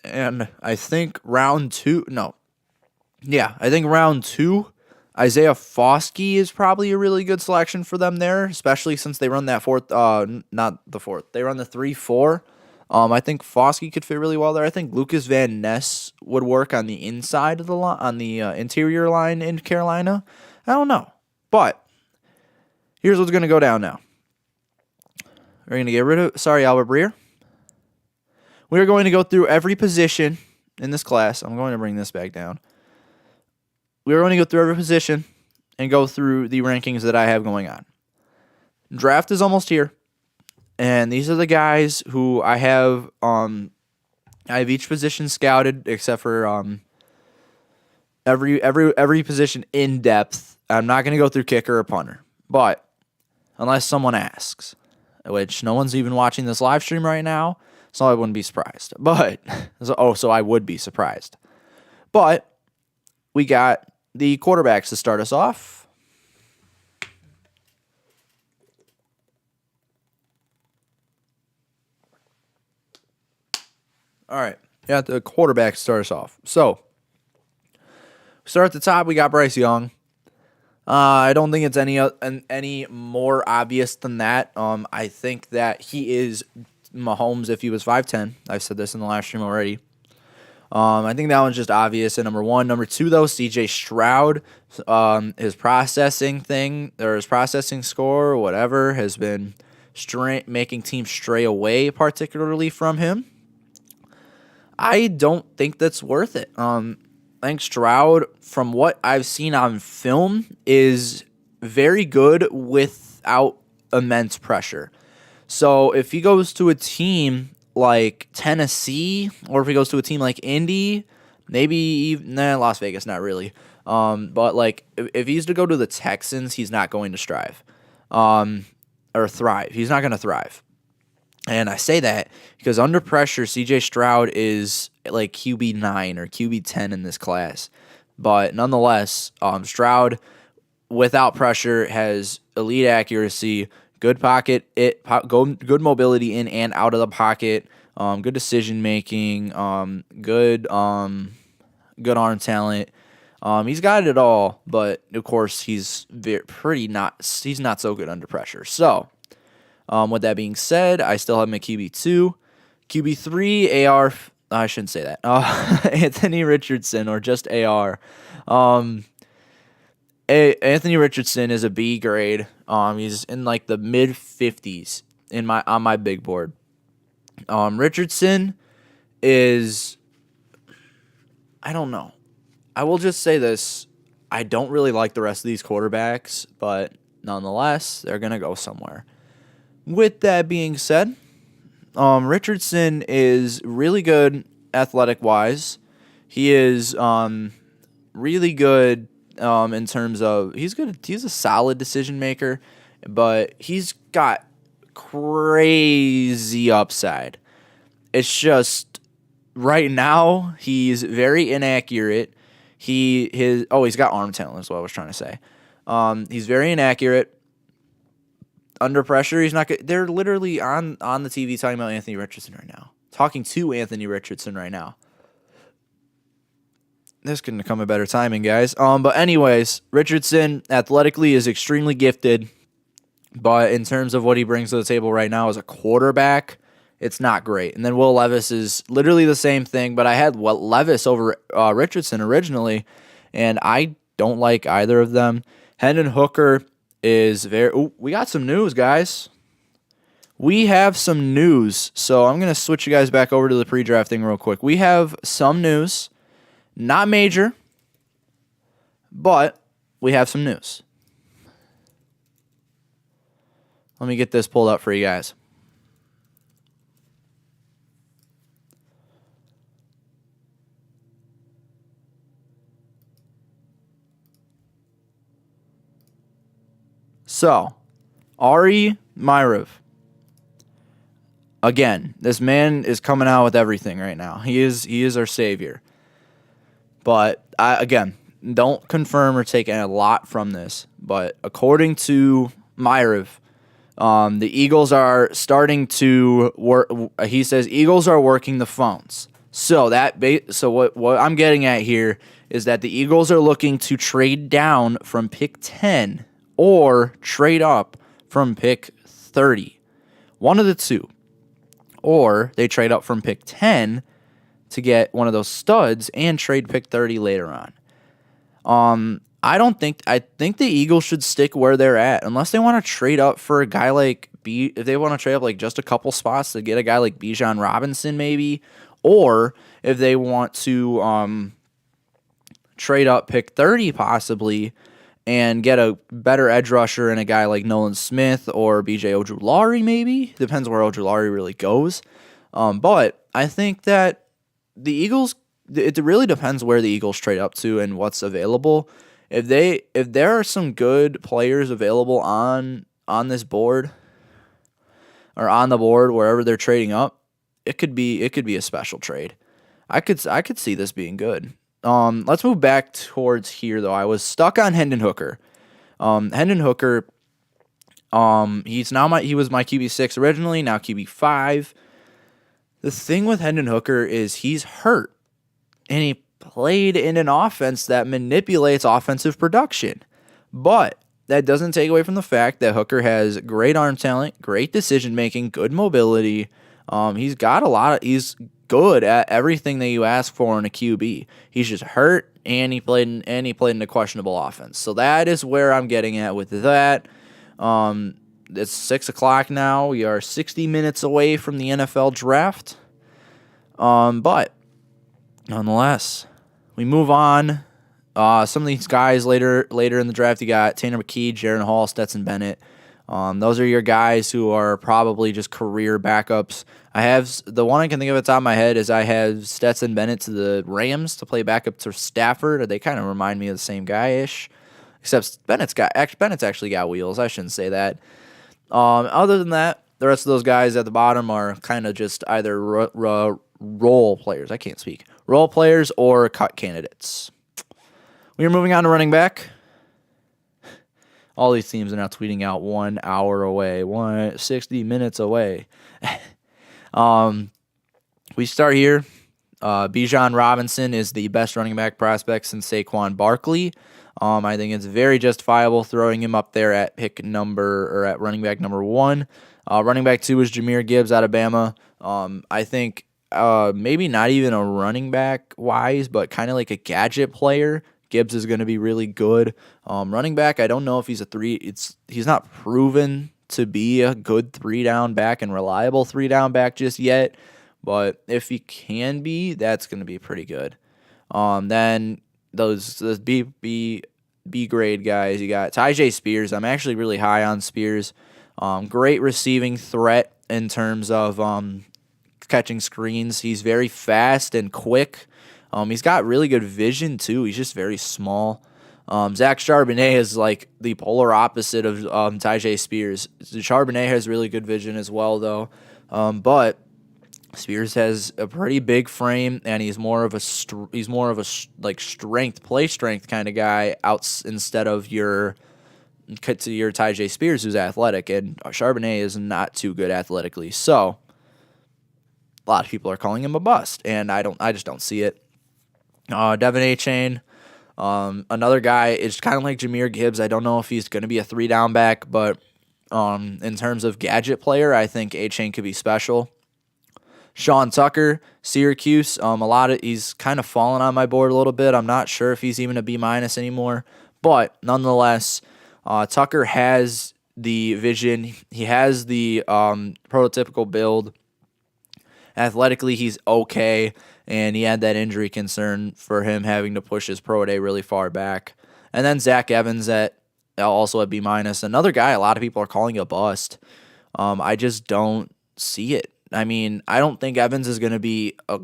and I think round 2. I think round 2, Isaiah Foskey is probably a really good selection for them there, especially since they run that they run the 3-4. I think Foskey could fit really well there. I think Lucas Van Ness would work on the inside of the line, on the interior line in Carolina. I don't know, but here's what's going to go down now. We're going to get rid of Albert Breer. We're going to go through every position in this class. I'm going to bring this back down. We're going to go through every position and go through the rankings that I have going on. Draft is almost here. And these are the guys who I have each position scouted except for every position in depth. I'm not going to go through kicker or punter. But unless someone asks, which no one's even watching this live stream right now, so I wouldn't be surprised. But so I would be surprised. But we got the quarterbacks to start us off. All right, got the quarterback to start us off. So, start at the top. We got Bryce Young. I don't think it's any more obvious than that. I think that he is Mahomes if he was 5'10". I've said this in the live stream already. I think that one's just obvious at number 1. Number 2, though, CJ Stroud. His processing score or whatever has been making teams stray away, particularly from him. I don't think that's worth it. I think Stroud, from what I've seen on film, is very good without immense pressure. So if he goes to a team like Tennessee, or if he goes to a team like Indy, maybe even Las Vegas, not really. But like if he's to go to the Texans, he's not going to strive or thrive. He's not going to thrive. And I say that because under pressure, CJ Stroud is like QB 9 or QB 10 in this class. But nonetheless, Stroud, without pressure, has elite accuracy, good good mobility in and out of the pocket, good decision making, good arm talent. He's got it all, but of course he's not so good under pressure. So. With that being said, I still have him at QB2. QB3, AR I shouldn't say that. Anthony Richardson, or just AR. Anthony Richardson is a B grade. He's in like the mid 50s on my big board. Richardson is, I don't know. I will just say this. I don't really like the rest of these quarterbacks, but nonetheless, they're going to go somewhere. With that being said, Richardson is really good athletic-wise. He is really good in terms of he's good. He's a solid decision maker, but he's got crazy upside. It's just right now he's very inaccurate. He's got arm talent is what I was trying to say. He's very inaccurate. Under pressure, he's not good. They're literally on the TV talking about Anthony Richardson right now. Talking to Anthony Richardson right now. This couldn't come at better timing, guys. But anyways, Richardson athletically is extremely gifted, but in terms of what he brings to the table right now as a quarterback, it's not great. And then Will Levis is literally the same thing, but I had Levis over Richardson originally, and I don't like either of them. Hendon Hooker is very... Ooh, we got some news, guys. We have some news, so I'm going to switch you guys back over to the pre-drafting real quick. We have some news. Not major, but we have some news. Let me get this pulled up for you guys. So, Ari Myriv. Again, this man is coming out with everything right now. He is our savior. But, again, don't confirm or take a lot from this. But according to Myriv, the Eagles are starting to work. He says Eagles are working the phones. So what I'm getting at here is that the Eagles are looking to trade down from pick 10 or trade up from pick 30. One of the two. Or they trade up from pick 10 to get one of those studs and trade pick 30 later on. I think the Eagles should stick where they're at unless they want to trade up for a guy like if they want to trade up like just a couple spots to get a guy like Bijan Robinson maybe, or if they want to trade up pick 30 possibly and get a better edge rusher and a guy like Nolan Smith or BJ Ojulari maybe. Depends where Ojulari really goes. But I think that the Eagles, it really depends where the Eagles trade up to and what's available. If there are some good players available on this board or on the board wherever they're trading up, it could be a special trade. I could see this being good. Let's move back towards here though. I was stuck on Hendon Hooker. Hendon Hooker, he was my QB6 originally, now QB5. The thing with Hendon Hooker is he's hurt, and he played in an offense that manipulates offensive production. But that doesn't take away from the fact that Hooker has great arm talent, great decision making, good mobility. He's good at everything that you ask for in a QB. He's just hurt, and he played in a questionable offense. So that is where I'm getting at with that. It's 6 o'clock now. We are 60 minutes away from the NFL draft. But nonetheless, we move on. Some of these guys later in the draft, you got Tanner McKee, Jaron Hall, Stetson Bennett. Those are your guys who are probably just career backups. I have the one I can think of at the top of my head is I have Stetson Bennett to the Rams to play backup to Stafford. They kind of remind me of the same guy-ish, except Bennett's actually got wheels. I shouldn't say that. Other than that, the rest of those guys at the bottom are kind of just either role players. I can't speak. Role players or cut candidates. We are moving on to running back. All these teams are now tweeting out 1 hour away, 60 minutes away. We start here. Bijan Robinson is the best running back prospect since Saquon Barkley. I think it's very justifiable throwing him up there at running back number 1. Running back 2 is Jahmyr Gibbs out of Bama. I think maybe not even a running back wise, but kind of like a gadget player. Gibbs is going to be really good. Running back, I don't know if he's a three. He's not proven to be a good 3-down back and reliable 3-down back just yet. But if he can be, that's going to be pretty good. Then those B grade guys, you got Tyjae Spears. I'm actually really high on Spears. Great receiving threat in terms of catching screens. He's very fast and quick. He's got really good vision too. He's just very small. Zach Charbonnet is like the polar opposite of Tyjae Spears. Charbonnet has really good vision as well, though. But Spears has a pretty big frame, and he's more of a like play strength kind of guy instead of your Tyjae Spears, who's athletic, and Charbonnet is not too good athletically. So a lot of people are calling him a bust, and I just don't see it. Devin A-Chain, another guy is kind of like Jahmyr Gibbs. I don't know if he's going to be a 3-down back, but in terms of gadget player, I think A-Chain could be special. Sean Tucker, Syracuse, he's kind of fallen on my board a little bit. I'm not sure if he's even a B- anymore, but nonetheless, Tucker has the vision. He has the prototypical build. Athletically, he's okay, and he had that injury concern for him having to push his pro day really far back. And then Zach Evans also at B-. Another guy a lot of people are calling a bust. I just don't see it. I mean, I don't think Evans is going to be a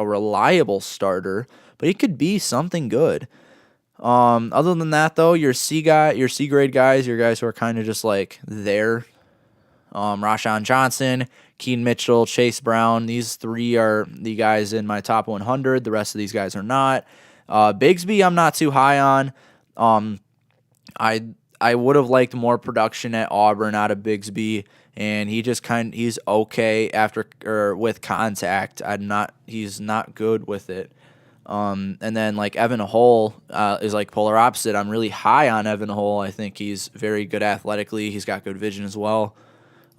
reliable starter, but he could be something good. Other than that, though, your C grade guys, your guys who are kind of just like there. Rashawn Johnson, Keaton Mitchell, Chase Brown. These three are the guys in my top 100. The rest of these guys are not. Bigsby, I'm not too high on. I would have liked more production at Auburn out of Bigsby, and he's okay with contact. He's not good with it. And then like Evan Hull is like polar opposite. I'm really high on Evan Hull. I think he's very good athletically. He's got good vision as well.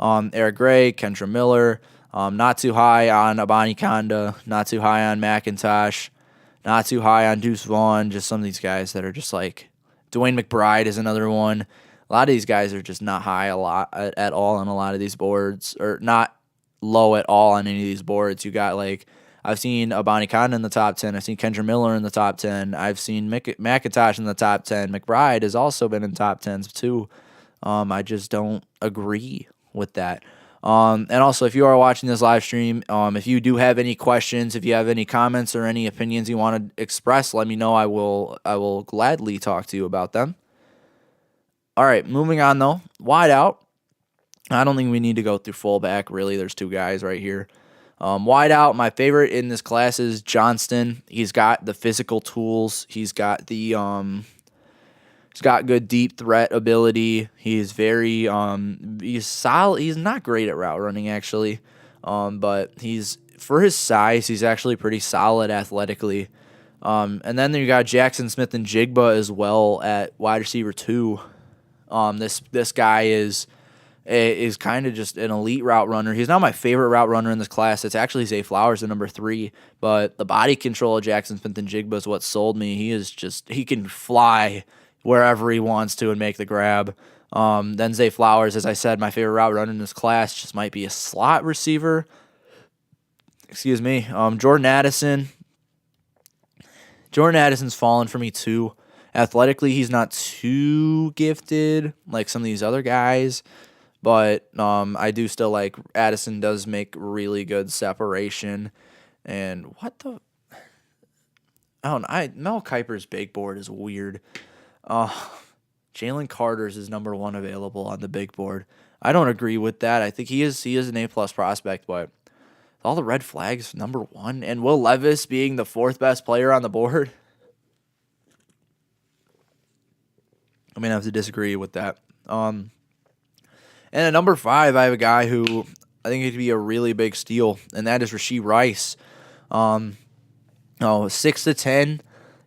Eric Gray, Kendra Miller. Not too high on Abani Konda. Not too high on McIntosh. Not too high on Deuce Vaughn. Just some of these guys that are just like Dwayne McBride is another one. A lot of these guys are just not high at all on a lot of these boards, or not low at all on any of these boards. You got like I've seen Abani Konda in the top 10. I've seen Kendra Miller in the top 10. I've seen McIntosh in the top 10. McBride has also been in top 10s too. I just don't agree with that. And also, if you are watching this live stream, if you do have any questions, if you have any comments or any opinions you want to express, let me know. I will gladly talk to you about them. All right, moving on though. Wide out. I don't think we need to go through fullback. Really, there's two guys right here. Wide out. My favorite in this class is Johnston. He's got the physical tools. He's got the He's got good deep threat ability. He's very he's solid. He's not great at route running actually, but for his size, he's actually pretty solid athletically. And then you got Jackson Smith and Jigba as well at wide receiver 2. This guy is kind of just an elite route runner. He's not my favorite route runner in this class. It's actually Zay Flowers at number 3, but the body control of Jackson Smith and Jigba is what sold me. He can fly wherever he wants to and make the grab. Then Zay Flowers, as I said, my favorite route runner in this class just might be a slot receiver. Excuse me. Jordan Addison. Jordan Addison's fallen for me too. Athletically, he's not too gifted like some of these other guys, but I do still like Addison. Does make really good separation. And what the? Oh, Mel Kiper's big board is weird. Jalen Carter's is number 1 available on the big board. I don't agree with that. I think he is an A+ prospect, but all the red flags, number 1, and Will Levis being the 4th best player on the board. I'm gonna have to disagree with that. And at number 5, I have a guy who I think could be a really big steal, and that is Rashee Rice. 6 to 10.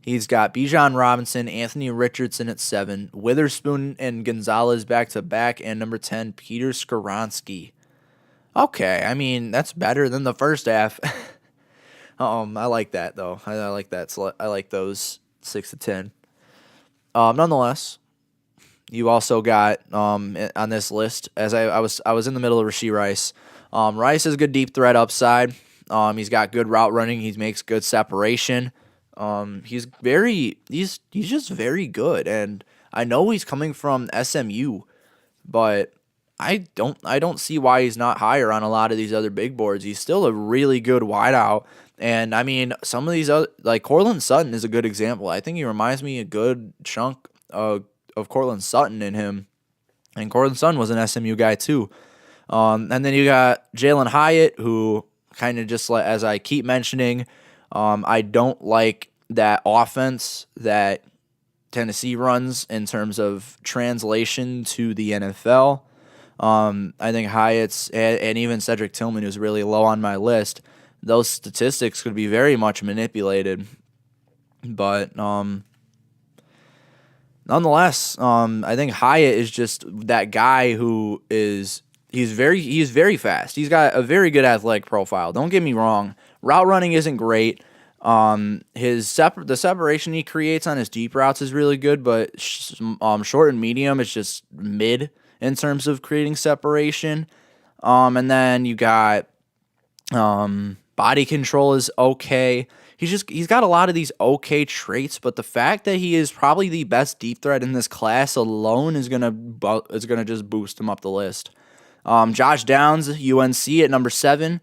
He's got Bijan Robinson, Anthony Richardson at 7, Witherspoon and Gonzalez back to back, and number 10, Peter Skoronski. Okay, I mean that's better than the first half. I like that though. I like that. I like those 6 to 10. Nonetheless, you also got on this list as I was in the middle of Rashee Rice. Rice has good deep threat upside. He's got good route running. He makes good separation. He's just very good, and I know he's coming from SMU, but I don't see why he's not higher on a lot of these other big boards. He's still a really good wideout. And I mean, some of these other, like Cortland Sutton is a good example. I think he reminds me a good chunk of Cortland Sutton in him. And Cortland Sutton was an SMU guy too. And then you got Jalen Hyatt, who kind of just like, as I keep mentioning, I don't like that offense that Tennessee runs in terms of translation to the NFL. I think Hyatt's and even Cedric Tillman, who's really low on my list, those statistics could be very much manipulated. But nonetheless, I think Hyatt is just that guy who he's very fast. He's got a very good athletic profile. Don't get me wrong. Route running isn't great. The separation he creates on his deep routes is really good, but short and medium is just mid in terms of creating separation. And then you got body control is okay. He's got a lot of these okay traits, but the fact that he is probably the best deep threat in this class alone is gonna just boost him up the list. Josh Downs, UNC at number 7.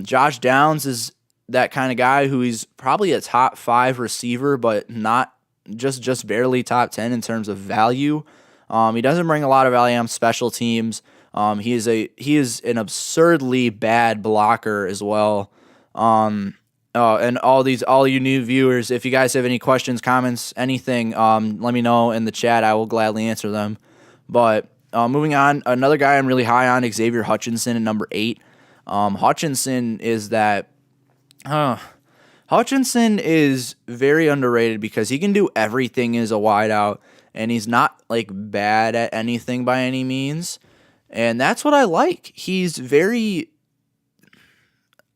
Josh Downs is that kind of guy who he's probably a top 5 receiver, but not just barely top 10 in terms of value. He doesn't bring a lot of value on special teams. He is an absurdly bad blocker as well. And all you new viewers, if you guys have any questions, comments, anything, let me know in the chat. I will gladly answer them. But moving on, another guy I'm really high on, Xavier Hutchinson at number 8. Hutchinson is very underrated because he can do everything as a wideout, and he's not like bad at anything by any means. And that's what I like. He's very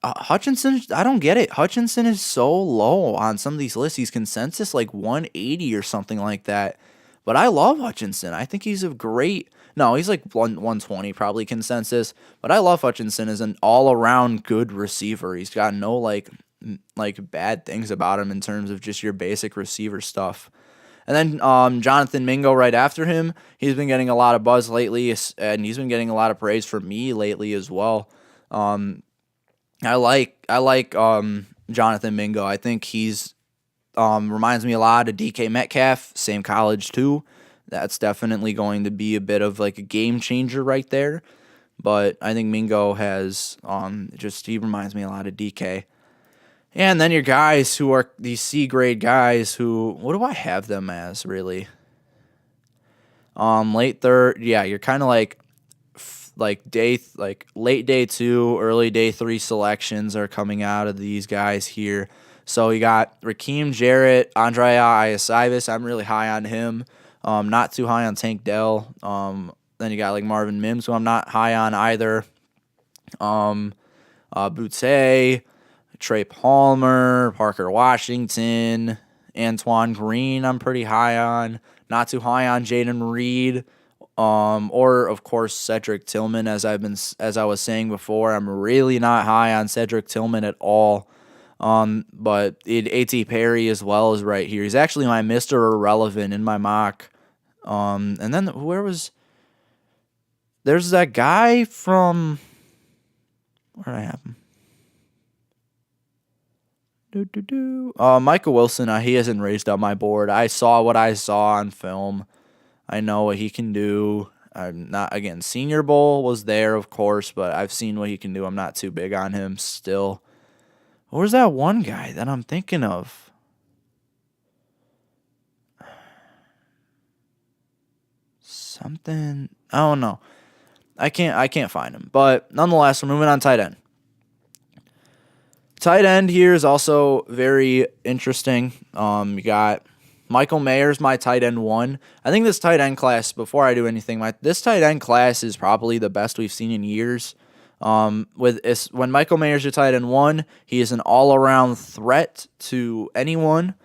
Hutchinson, I don't get it. Hutchinson is so low on some of these lists. He's consensus like 180 or something like that. But I love Hutchinson. I think he's he's like 120 probably consensus. But I love Hutchinson as an all-around good receiver. He's got no like bad things about him in terms of just your basic receiver stuff. And then Jonathan Mingo right after him. He's been getting a lot of buzz lately, and he's been getting a lot of praise from me lately as well. I like Jonathan Mingo. I think he's reminds me a lot of DK Metcalf, same college too. That's definitely going to be a bit of like a game changer right there. But I think Mingo has he reminds me a lot of DK. And then your guys who are these C grade guys who, what do I have them as really? Late third, yeah, you're kind of like late day 2, early day 3 selections are coming out of these guys here. So you got Raheem Jarrett, Andrea Iosivas. I'm really high on him. Not too high on Tank Dell. Then you got like Marvin Mims, who I'm not high on either. Boutte, Trey Palmer, Parker Washington, Antoine Green. I'm pretty high on. Not too high on Jaden Reed. Or of course Cedric Tillman, as I was saying before. I'm really not high on Cedric Tillman at all. But A.T. Perry as well is right here. He's actually my Mr. Irrelevant in my mock. And then there's that guy from, where did I have him? Michael Wilson. He hasn't raised up my board. I saw what I saw on film. I know what he can do. I'm not, again, Senior Bowl was there, of course, but I've seen what he can do. I'm not too big on him still. Where's that one guy that I'm thinking of? Something, I don't know. I can't find him. But nonetheless, we're moving on tight end. Tight end here is also very interesting. You got Michael Mayer's my tight end 1. I think this tight end class, before I do anything, this tight end class is probably the best we've seen in years. When Michael Mayer's your tight end 1, he is an all-around threat to anyone.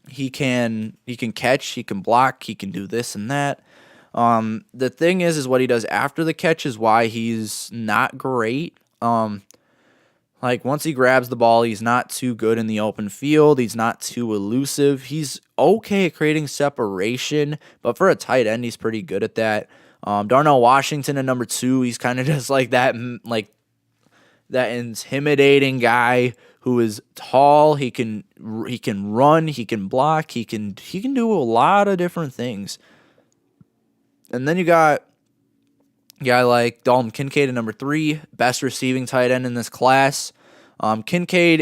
He can catch, he can block, he can do this and that. The thing is what he does after the catch is why he's not great. Like once he grabs the ball, he's not too good in the open field. He's not too elusive. He's okay at creating separation, but for a tight end, he's pretty good at that. Darnell Washington at number 2, he's kind of just like that intimidating guy who is tall. He can run, he can block, he can do a lot of different things. And then you got a guy like Dalton Kincaid at number 3, best receiving tight end in this class. Kincaid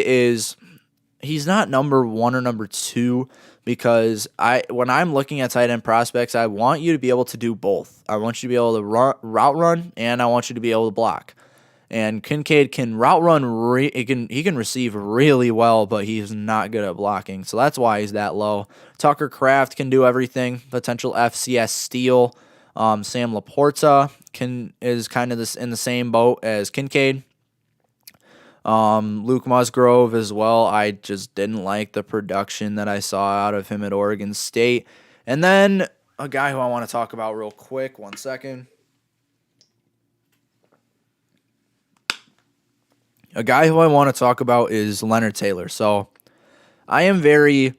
he's not number 1 or number 2 because when I'm looking at tight end prospects, I want you to be able to do route run, and I want you to be able to block. And Kincaid can route run, he can receive really well, but he's not good at blocking. So that's why he's that low. Tucker Kraft can do everything, potential FCS steal. Sam Laporta is kind of in the same boat as Kincaid. Luke Musgrove as well. I just didn't like the production that I saw out of him at Oregon State. And then a guy who I want to talk about real quick. 1 second. A guy who I want to talk about is Leonard Taylor. So I am very,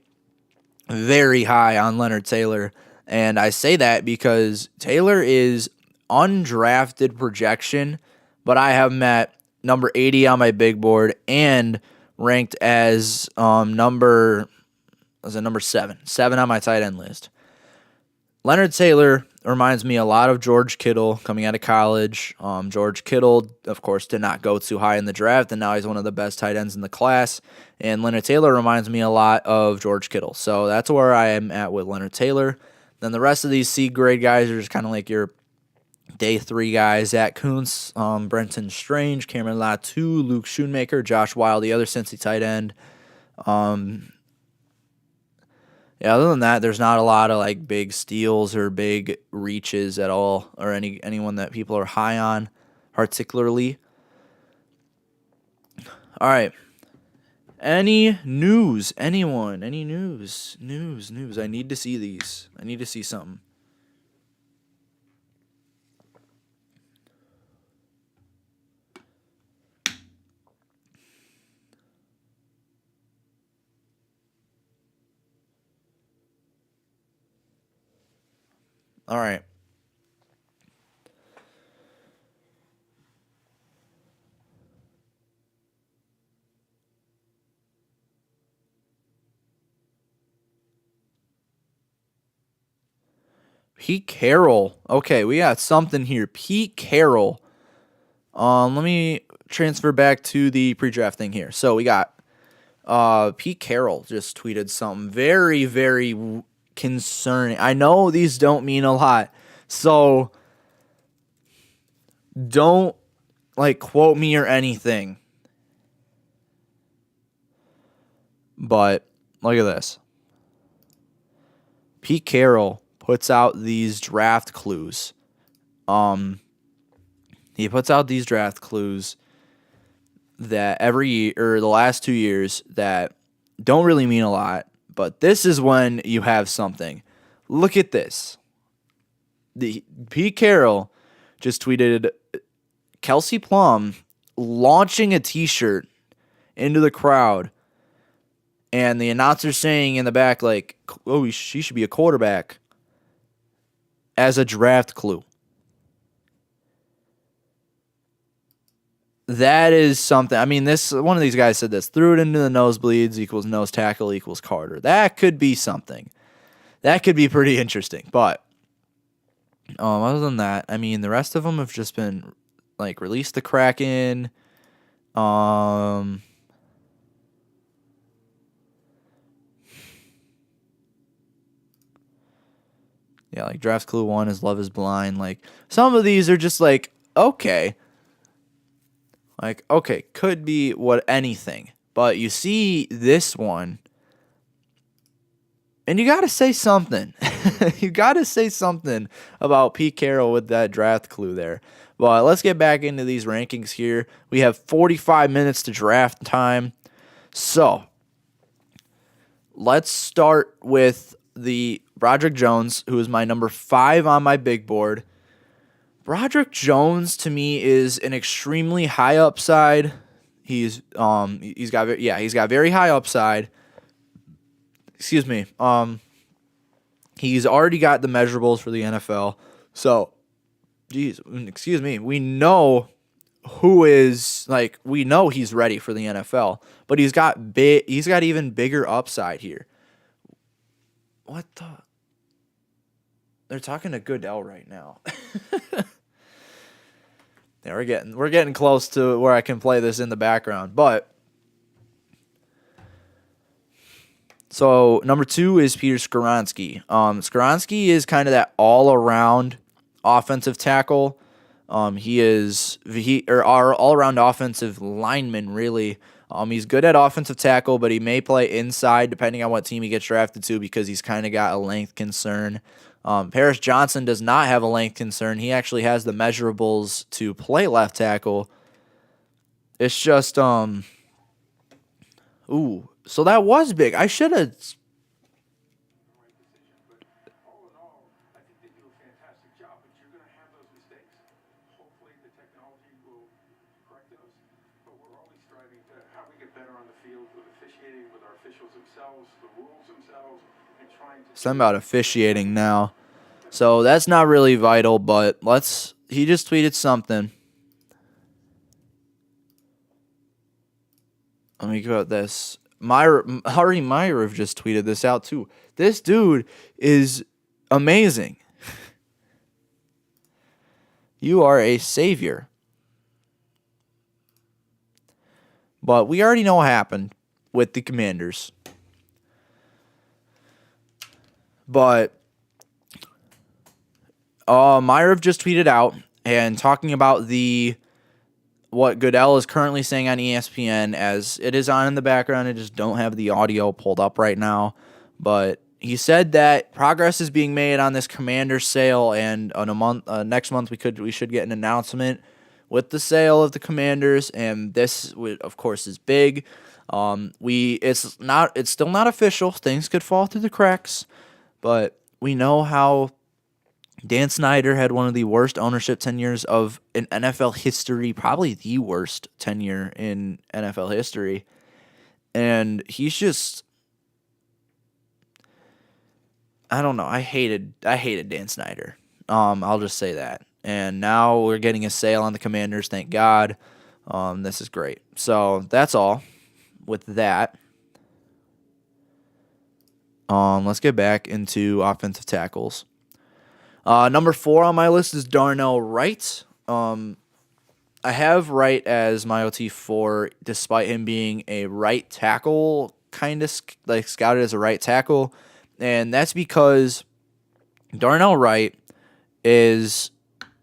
very high on Leonard Taylor. And I say that because Taylor is undrafted projection, but I have him at number 80 on my big board and ranked as number 7 on my tight end list. Leonard Taylor reminds me a lot of George Kittle coming out of college. George Kittle, of course, did not go too high in the draft, and now he's one of the best tight ends in the class. And Leonard Taylor reminds me a lot of George Kittle. So that's where I am at with Leonard Taylor. Then the rest of these C grade guys are just kind of like your day 3 guys. Zach Kuntz, Brenton Strange, Cameron Latu, Luke Schoonmaker, Josh Wild, the other Cincy tight end. Yeah, other than that, there's not a lot of like big steals or big reaches at all, or anyone that people are high on particularly. All right. Any news? Anyone? Any news? News. I need to see these. I need to see something. All right. Pete Carroll. Okay, we got something here. Pete Carroll. Let me transfer back to the pre-draft thing here. So we got Pete Carroll just tweeted something very, very concerning. I know these don't mean a lot, so don't quote me or anything. But look at this. Pete Carroll puts out these draft clues. He puts out these draft clues that every year, or the last 2 years, that don't really mean a lot. But this is when you have something. Look at this. Pete Carroll just tweeted Kelsey Plum launching a t-shirt into the crowd. And the announcer saying in the back, oh, she should be a quarterback, as a draft clue. That is something. I mean, one of these guys said this. Threw it into the nosebleeds equals nose tackle equals Carter. That could be something. That could be pretty interesting. But other than that, I mean, the rest of them have just been release the Kraken. Yeah, draft clue 1 is Love is Blind. Some of these are just okay. Okay, could be anything. But you see this one. And you got to say something. You got to say something about Pete Carroll with that draft clue there. But let's get back into these rankings here. We have 45 minutes to draft time. So let's start with the Broderick Jones, who is my number 5 on my big board. Broderick Jones to me is an extremely high upside. He's got very high upside. Excuse me. He's already got the measurables for the NFL. So, excuse me. We know we know he's ready for the NFL, but he's got even bigger upside here. What the? They're talking to Goodell right now. Yeah, we're getting close to where I can play this in the background, but so number 2 is Peter Skoronski. Skoronski is kind of that all-around offensive tackle. Our all-around offensive lineman, really. He's good at offensive tackle, but he may play inside depending on what team he gets drafted to because he's kind of got a length concern. Paris Johnson does not have a length concern. He actually has the measurables to play left tackle. It's just, so that was big. I should have. Something about officiating now. So that's not really vital, but he just tweeted something. Let me go at this. Harry Myriv just tweeted this out too. This dude is amazing. You are a savior. But we already know what happened with the Commanders. But Myriv just tweeted out and talking about what Goodell is currently saying on ESPN, as it is on in the background. I just don't have the audio pulled up right now. But he said that progress is being made on this Commander sale, and next month we should get an announcement with the sale of the Commanders, and this of course is big. It's still not official. Things could fall through the cracks. But we know how Dan Snyder had one of the worst ownership tenures of in NFL history, probably the worst tenure in NFL history. And he's just, I don't know. I hated Dan Snyder. I'll just say that. And now we're getting a sale on the Commanders, thank God. This is great. So that's all with that. Let's get back into offensive tackles. Number 4 on my list is Darnell Wright. I have Wright as my OT4, despite him being a right tackle, kind of scouted as a right tackle. And that's because Darnell Wright is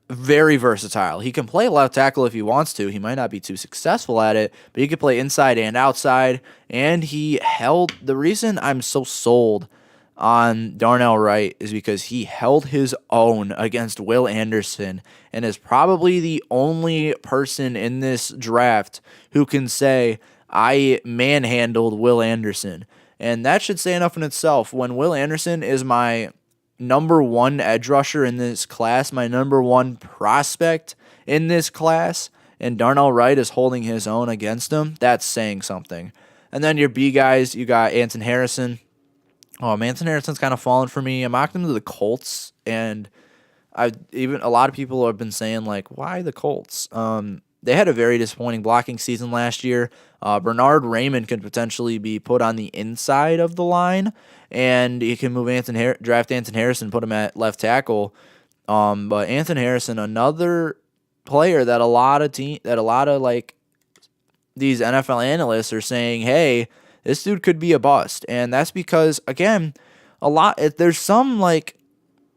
very versatile. He can play left tackle if he wants to. He might not be too successful at it, but he can play inside and outside. And the reason I'm so sold on Darnell Wright is because he held his own against Will Anderson and is probably the only person in this draft who can say, I manhandled Will Anderson. And that should say enough in itself. When Will Anderson is my number 1 edge rusher in this class, my number 1 prospect in this class, and Darnell Wright is holding his own against him, that's saying something. And then your B guys, you got Anton Harrison. Anton Harrison's kind of fallen for me. I mocked him to the Colts, and a lot of people have been saying, like, why the Colts? They had a very disappointing blocking season last year. Bernard Raymond could potentially be put on the inside of the line, and you can move draft Anton Harrison, put him at left tackle. But Anton Harrison, another player that a lot of these NFL analysts are saying, hey, this dude could be a bust, and that's because again, there's some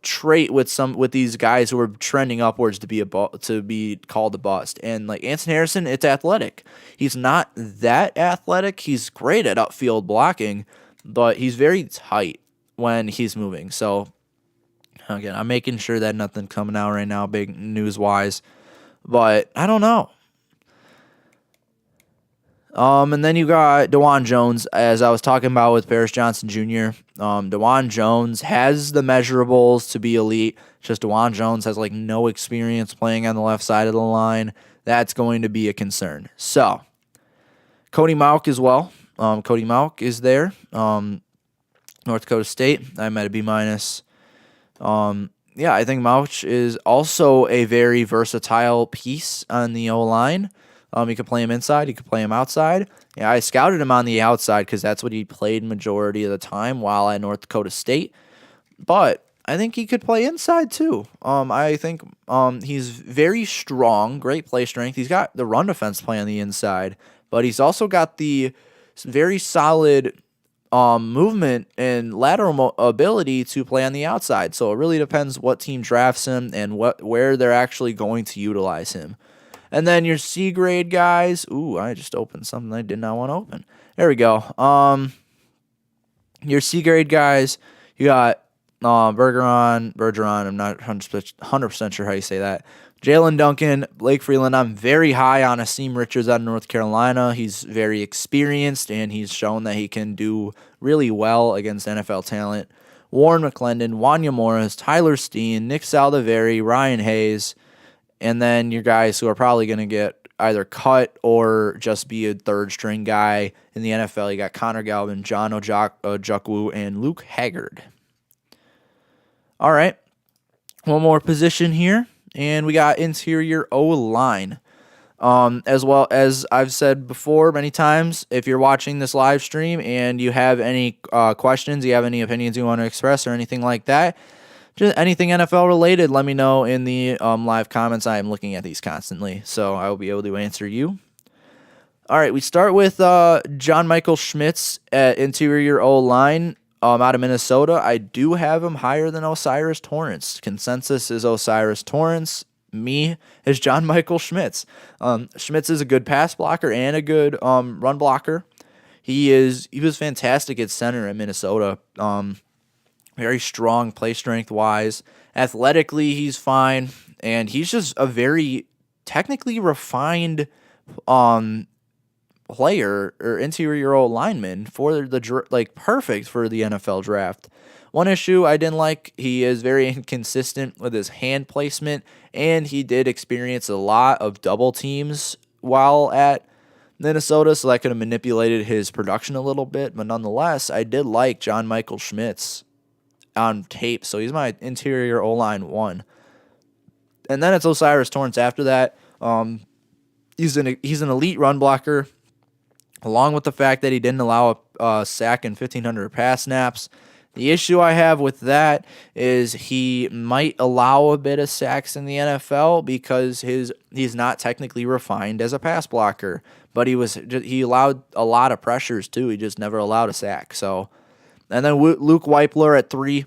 trait with these guys who are trending upwards to be called a bust. And like Anton Harrison, it's athletic. He's not that athletic. He's great at upfield blocking, but he's very tight. when he's moving. So again, I'm making sure that nothing coming out right now, big news wise. But I don't know. And then you got DeJuan Jones, as I was talking about with Paris Johnson Jr. DeJuan Jones has the measurables to be elite. Just DeJuan Jones has like no experience playing on the left side of the line. That's going to be a concern. So, Cody Mauch as well. Cody Mauch is there. North Dakota State. I'm at a B-. Yeah, I think Mauch is also a very versatile piece on the O-line. You could play him inside. You could play him outside. Yeah, I scouted him on the outside because that's what he played majority of the time while at North Dakota State. But I think he could play inside too. I think he's very strong, great play strength. He's got the run defense play on the inside, but he's also got the very solid movement and lateral ability to play on the outside. So it really depends what team drafts him and where they're actually going to utilize him. And then your C grade guys. Ooh, I just opened something I did not want to open. There we go. Your C grade guys, you got Bergeron. I'm not 100% sure how you say that. Jalen Duncan, Blake Freeland. I'm very high on Asim Richards out of North Carolina. He's very experienced, and he's shown that he can do really well against NFL talent. Warren McClendon, Wanya Morris, Tyler Steen, Nick Saldiveri, Ryan Hayes. And then your guys who are probably going to get either cut or just be a third-string guy in the NFL. You got Connor Galvin, John Ojukwu, and Luke Haggard. All right. One more position here. And we got interior O-line. As well as I've said before many times, if you're watching this live stream and you have any questions, you have any opinions you want to express or anything like that, just anything NFL related, let me know in the live comments. I am looking at these constantly, so I will be able to answer you. All right, we start with John Michael Schmitz at interior O-line out of Minnesota. I do have him higher than Osiris Torrance. Consensus is Osiris Torrance. Me is John Michael Schmitz. Schmitz is a good pass blocker and a good run blocker. He was fantastic at center at Minnesota. Very strong play strength wise. Athletically, he's fine, and he's just a very technically refined player or interior O lineman for the perfect for the NFL draft. One issue I didn't like, he is very inconsistent with his hand placement, and he did experience a lot of double teams while at Minnesota, so that could have manipulated his production a little bit. But nonetheless, I did like John Michael Schmitz on tape, so he's my interior O-line 1. And then it's Osiris Torrance after that. He's an elite run blocker, along with the fact that he didn't allow a sack in 1,500 pass snaps. The issue I have with that is he might allow a bit of sacks in the NFL because he's not technically refined as a pass blocker, but he allowed a lot of pressures too. He just never allowed a sack. So, and then Luke Weipler at 3.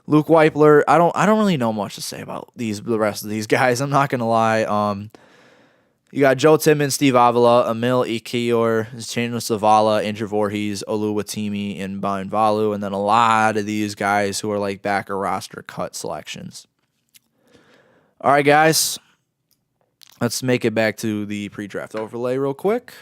Luke Weipler. I don't really know much to say about the rest of these guys. I'm not gonna lie. You got Joe Timmons, Steve Avila, Emil Ikior, Chandler Savala, Andrew Voorhees, Oluwatimi, and Brian Valu, and then a lot of these guys who are like backer roster cut selections. All right, guys. Let's make it back to the pre-draft overlay real quick.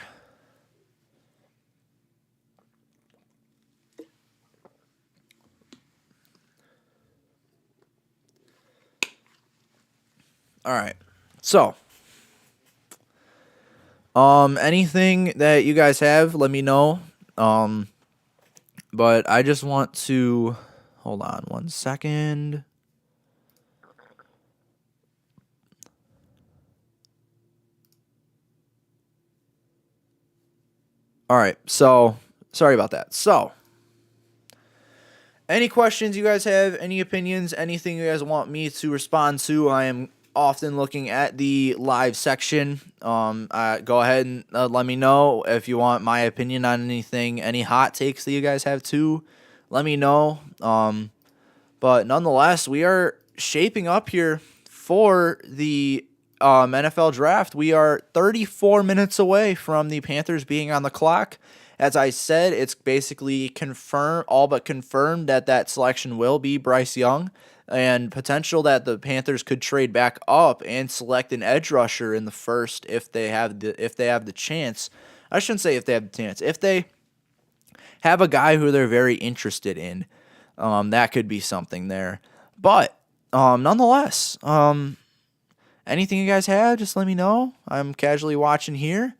All right. So, anything that you guys have, let me know. But I just want to hold on one second. All right. So, sorry about that. So, any questions you guys have, any opinions, anything you guys want me to respond to, I am often looking at the live section. Go ahead and let me know if you want my opinion on anything, any hot takes that you guys have too. Let me know. But nonetheless, we are shaping up here for the NFL draft. We are 34 minutes away from the Panthers being on the clock. As I said, it's basically all but confirmed that selection will be Bryce Young, and potential that the Panthers could trade back up and select an edge rusher in the first if they have the chance. I shouldn't say if they have the chance. If they have a guy who they're very interested in, that could be something there. But nonetheless, anything you guys have, just let me know. I'm casually watching here.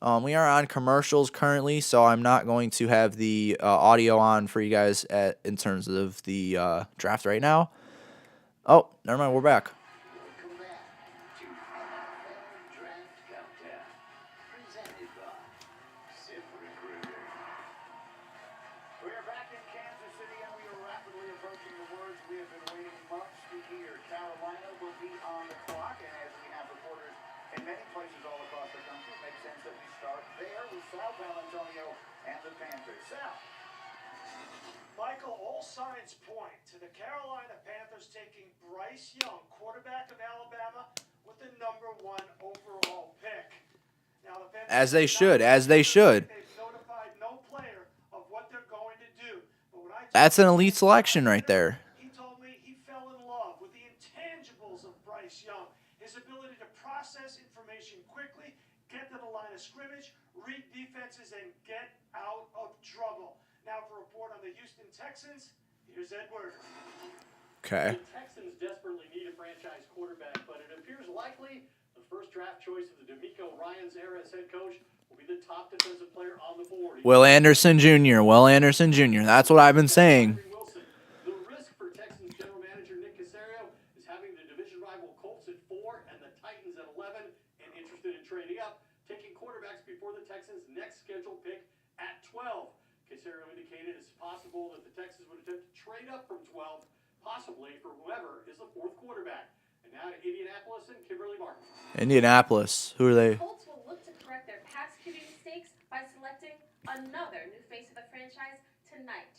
We are on commercials currently, so I'm not going to have the audio on for you guys in terms of the draft right now. Oh, never mind. We're back. Welcome back to NFL Draft Countdown, presented by ZipRecruiter. We are back in Kansas City, and we are rapidly approaching the words we have been waiting months to hear. Carolina will be on the clock, and as we have reporters in many places all across the country, it makes sense that we start there with Sal Paolantonio and the Panthers. Sal. Michael, all signs point to the Carolina Panthers taking Bryce Young, quarterback of Alabama, with the #1 overall pick. Now, the Panthers As they should. They've notified no player of what they're going to do. But when that's an elite selection right there. He told me he fell in love with the intangibles of Bryce Young, his ability to process information quickly, get to the line of scrimmage, read defenses, and get out of trouble. Now for a report on the Houston Texans, here's Edward. Okay. The Texans desperately need a franchise quarterback, but it appears likely the first draft choice of the DeMeco Ryans era as head coach will be the top defensive player on the board. Will Anderson Jr. That's what I've been saying. The risk for Texans general manager Nick Caserio is having the division rival Colts at 4 and the Titans at 11, and interested in trading up, taking quarterbacks before the Texans' next scheduled pick at 12. Caserio indicated it's possible that the Texans would attempt to trade up from 12, possibly for whoever is the fourth quarterback. And now to Indianapolis and Kimberly Martin. Indianapolis. Who are they? Colts will look to correct their past QB mistakes by selecting another new face of the franchise tonight.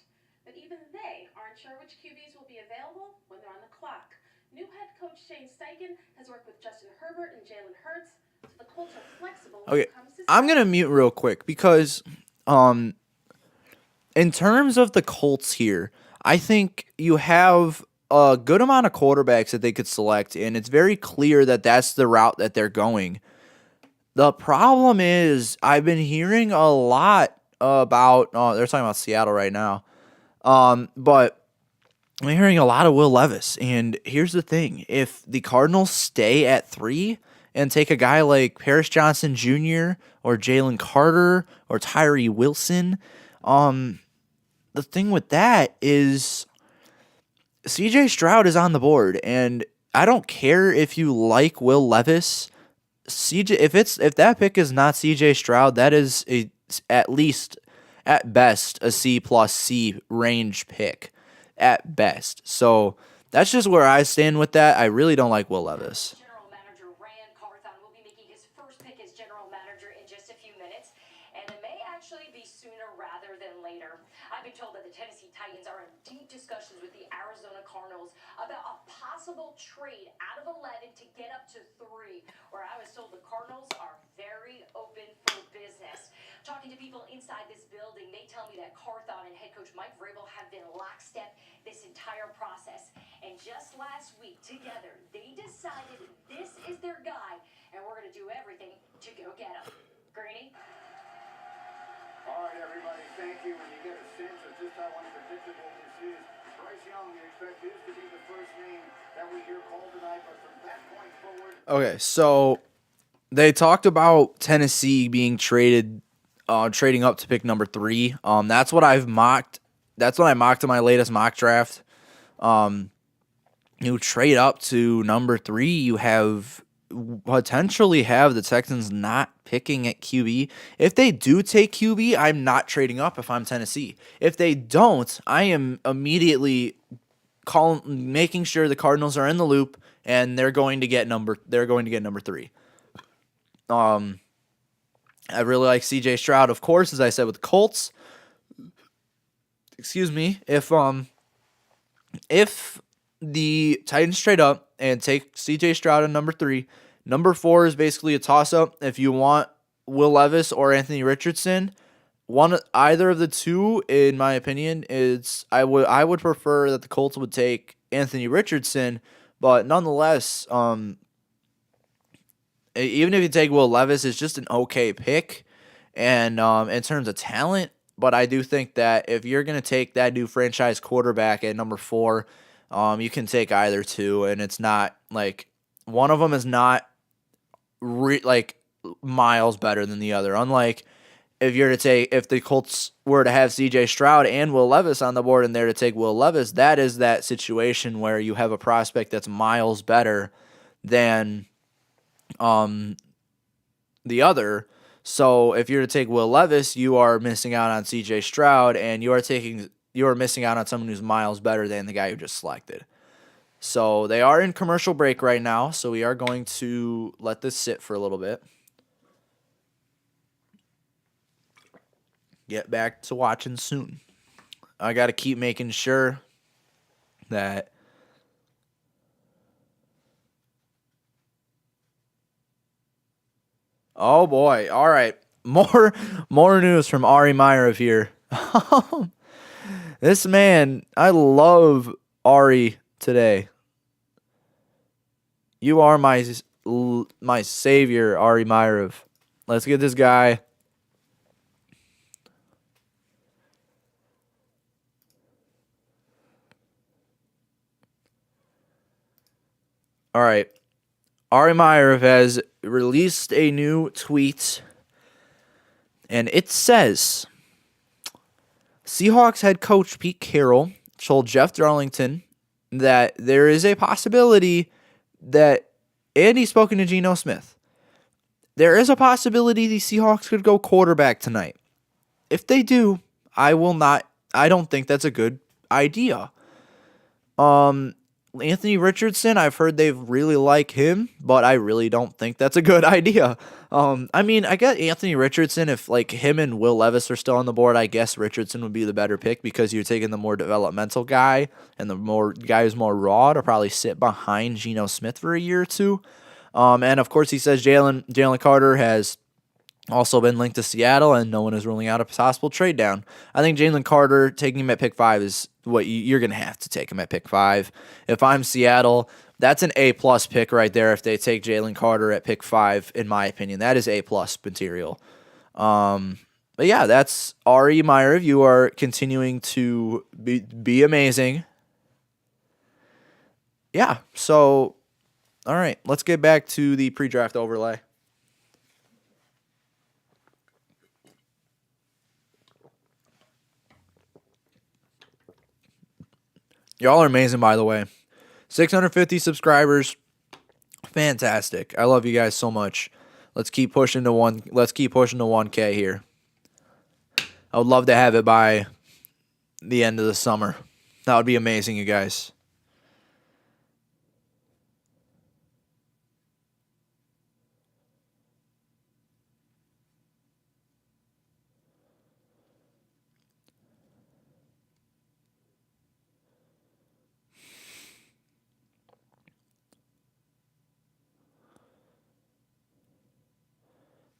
But even they aren't sure which QBs will be available when they're on the clock. New head coach Shane Steichen has worked with Justin Herbert and Jalen Hurts, so the Colts are flexible when Okay, it comes to I'm gonna mute real quick because in terms of the Colts here, I think you have a good amount of quarterbacks that they could select, and it's very clear that that's the route that they're going. The problem is I've been hearing a lot about they're talking about Seattle right now, but I'm hearing a lot of Will Levis, and here's the thing. If the Cardinals stay at 3 and take a guy like Paris Johnson Jr. or Jalen Carter or Tyree Wilson, the thing with that is CJ Stroud is on the board, and I don't care if you like Will Levis. If that pick is not CJ Stroud, that is at least at best a C+C range pick at best. So that's just where I stand with that. I really don't like Will Levis. General Manager Rand Carthon will be making his first pick as general manager in just a few minutes, and it may actually be sooner rather than later. I've been told that the Tennessee Titans are in deep discussions with the Arizona Cardinals about a possible trade out of 11 to get up to 3, where I was told the Cardinals are very open for business. Talking to people inside this building, they tell me that Carthon and head coach Mike Vrabel have been lockstep this entire process. And just last week, together, they decided this is their guy, and we're going to do everything to go get him. Greeny? All right, everybody, thank you. When you get a sense of just how unpredictable this is, Bryce Young, you expect this to be the first name that we hear called tonight, but from that point forward... Okay, so they talked about Tennessee being trading up to pick number 3. That's what I've mocked. That's what I mocked in my latest mock draft. You trade up to number 3, you potentially have the Texans not picking at QB. If they do take QB, I'm not trading up if I'm Tennessee. If they don't, I am immediately making sure the Cardinals are in the loop and they're going to get number 3. I really like CJ Stroud, of course, as I said with the Colts. Excuse me. If the Titans trade up and take CJ Stroud at number 3, number 4 is basically a toss-up. If you want Will Levis or Anthony Richardson, either of the two, in my opinion, is I would prefer that the Colts would take Anthony Richardson, but nonetheless, even if you take Will Levis, it's just an okay pick, and in terms of talent. But I do think that if you're gonna take that new franchise quarterback at number 4, you can take either two, and it's not like one of them is not like miles better than the other. Unlike if the Colts were to have C.J. Stroud and Will Levis on the board and they're to take Will Levis, that is that situation where you have a prospect that's miles better than the other. So if you're to take Will Levis, you are missing out on C.J. Stroud, and you are missing out on someone who's miles better than the guy you just selected. So they are in commercial break right now, so we are going to let this sit for a little bit. Get back to watching soon. I got to keep making sure that oh boy. All right. More news from Ari Meirov here. This man, I love Ari today. You are my savior, Ari Meirov. Let's get this guy. All right. Ari Meirov has released a new tweet, and it says, Seahawks head coach Pete Carroll told Jeff Darlington that there is a possibility that, and he's spoken to Geno Smith, there is a possibility the Seahawks could go quarterback tonight. If they do, I don't think that's a good idea. Anthony Richardson, I've heard they really like him, but I really don't think that's a good idea. I mean, I get Anthony Richardson. If like him and Will Levis are still on the board, I guess Richardson would be the better pick because you're taking the more developmental guy, and the more guy who's more raw to probably sit behind Geno Smith for a year or two. And of course, he says Jalen Carter has also been linked to Seattle, and no one is ruling out a possible trade down. I think Jalen Carter, taking him at pick 5 is what you're going to have to take him at pick 5. If I'm Seattle, that's an A-plus pick right there if they take Jalen Carter at pick 5, in my opinion. That is A-plus material. But yeah, that's Ari Meirov. You are continuing to be amazing. Yeah, so, all right, let's get back to the pre-draft overlay. Y'all are amazing, by the way. 650 subscribers. Fantastic. I love you guys so much. Let's keep pushing to 1K here. I would love to have it by the end of the summer. That would be amazing, you guys.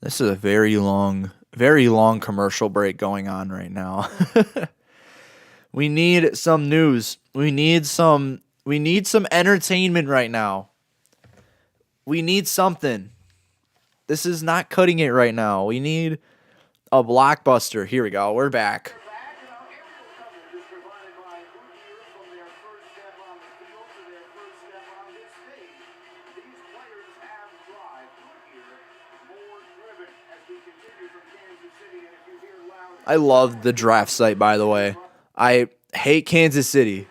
This is a very long commercial break going on right now. We need some news. We need some entertainment right now. We need something. This is not cutting it right now. We need a blockbuster. Here we go. We're back. Back and our aerial coverage is provided by Goodyear from their first step on the field to their first step on this stage. These players have drive. Goodyear more driven as we continue from Kansas City. And if you hear loud, I love the draft site, by the way. I hate Kansas City.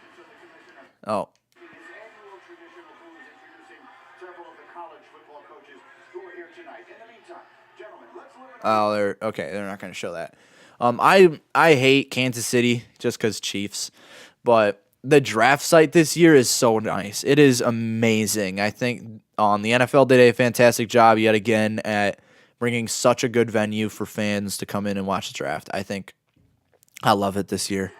Oh. his annual tradition will include introducing several of the college football coaches who are here tonight. In the meantime, gentlemen, let's look at They're not going to show that. I hate Kansas City just because Chiefs, but the draft site this year is so nice. It is amazing. I think the NFL did a fantastic job yet again at bringing such a good venue for fans to come in and watch the draft. I love it this year.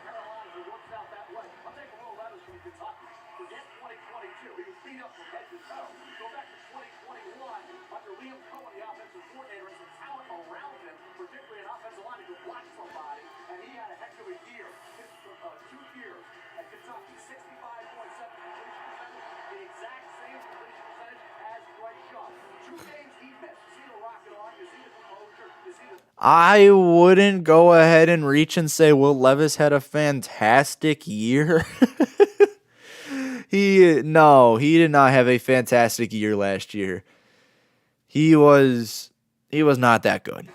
offensive line to go block somebody, and he had a heck of a year. 2 years at Kentucky, 65.7 completion percentage, the exact same completion percentage as Bryce Young. 2 games he missed. You see the rocket on, you see the composure, you see the... I wouldn't go ahead and reach and say Will Levis had a fantastic year. He did not have a fantastic year last year. He was not that good.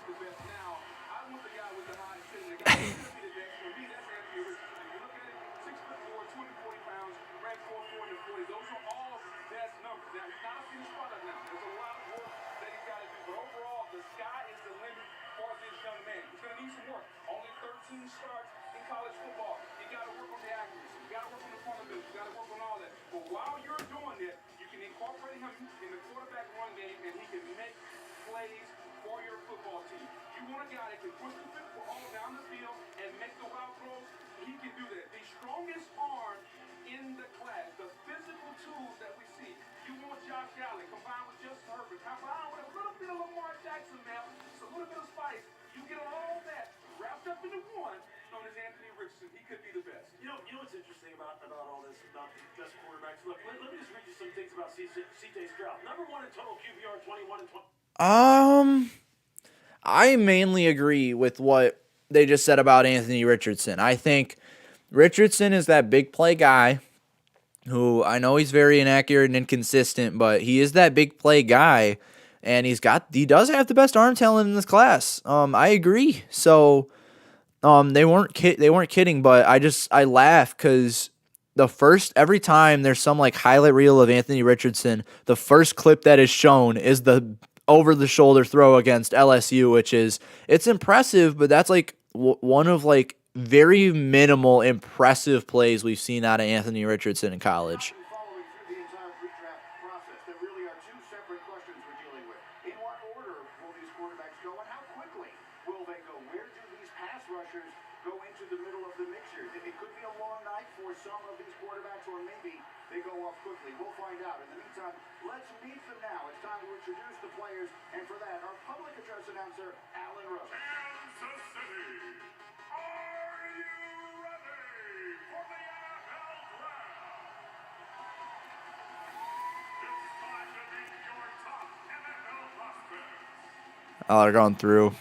You know what's interesting about all this, about the best quarterbacks? Look, let me just read you some things about C.J. Stroud. Number 1 in total QBR, 21 and 20. I mainly agree with what they just said about Anthony Richardson. I think Richardson is that big play guy who, I know he's very inaccurate and inconsistent, but he is that big play guy, and he does have the best arm talent in this class. I agree. So they weren't kidding, but I laugh because every time there's some like highlight reel of Anthony Richardson, the first clip that is shown is the over the shoulder throw against LSU, it's impressive, but that's like one of like very minimal impressive plays we've seen out of Anthony Richardson in college. Following through the entire pre-draft process, there really are 2 separate questions we're dealing with. In what order will these quarterbacks go, and how quickly will they go? Where do these pass rushers go into the middle of the mixture? It could be a long night for some of these quarterbacks, or maybe they go off quickly. We'll find out. In the meantime, let's meet them now. It's time to introduce the players, and for that, our public address announcer, Alan Rose. Kansas City, are you ready for the NFL Draft? It's time to meet your top NFL prospects. Oh, they're going through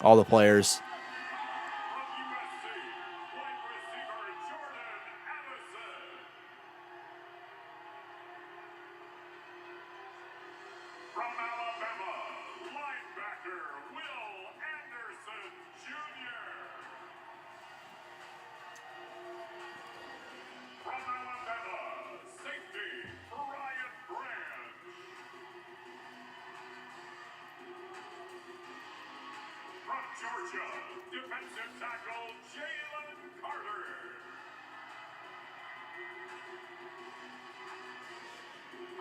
all the players. From USC, wide receiver Jordan Addison. From Alabama, linebacker Will Anderson Jr. From Alabama, safety Brian Branch. From Georgia, defensive tackle Jalen Carter.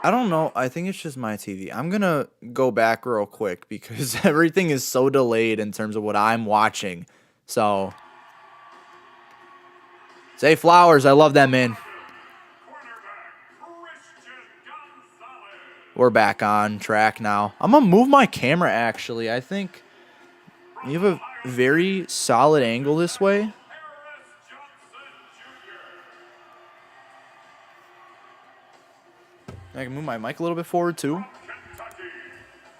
I don't know. I think it's just my TV. I'm going to go back real quick because everything is so delayed in terms of what I'm watching. So, Zay Flowers, I love that man. Cornerback Christian Gonzalez. We're back on track now. I'm going to move my camera, actually. I think you have a very solid angle this way. Harris Johnson Jr. I can move my mic a little bit forward, too. Kentucky,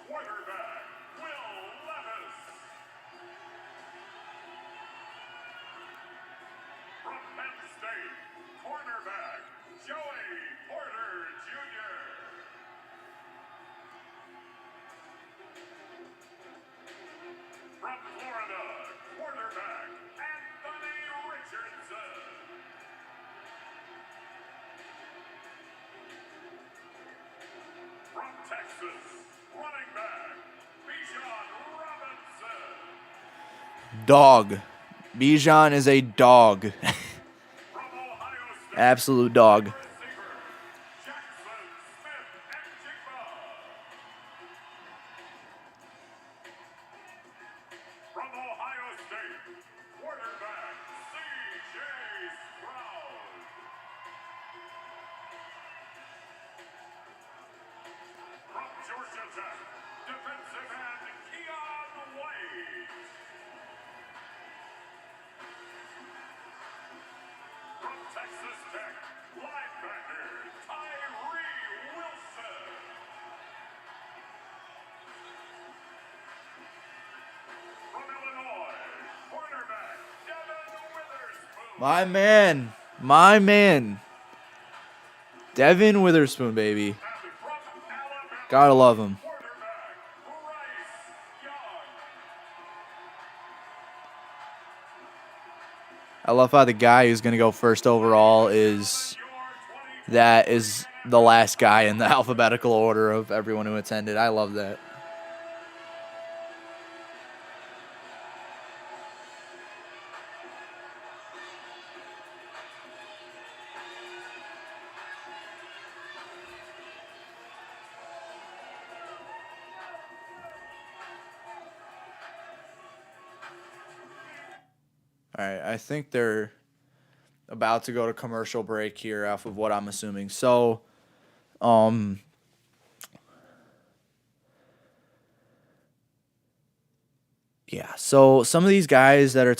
quarterback Will Levis. From Penn State, cornerback Joey Porter Jr. From Florida, quarterback Anthony Richardson. From Texas, running back Bijan Robinson. Dog. Bijan is a dog. From Ohio State, Absolute dog. receiver Jackson Smith and Jigba. From Ohio State, quarterback C.J. Stroud. From Georgia Tech, defensive end Keon Wade. Texas Tech linebacker Tyree Wilson. From Illinois, cornerback Devin Witherspoon. My man. Devin Witherspoon, baby. And from Alabama, Gotta love him. quarterback Bryce Young. I love how the guy who's going to go first overall is the last guy in the alphabetical order of everyone who attended. I love that. All right, I think they're about to go to commercial break here off of what I'm assuming. So, yeah. So some of these guys that are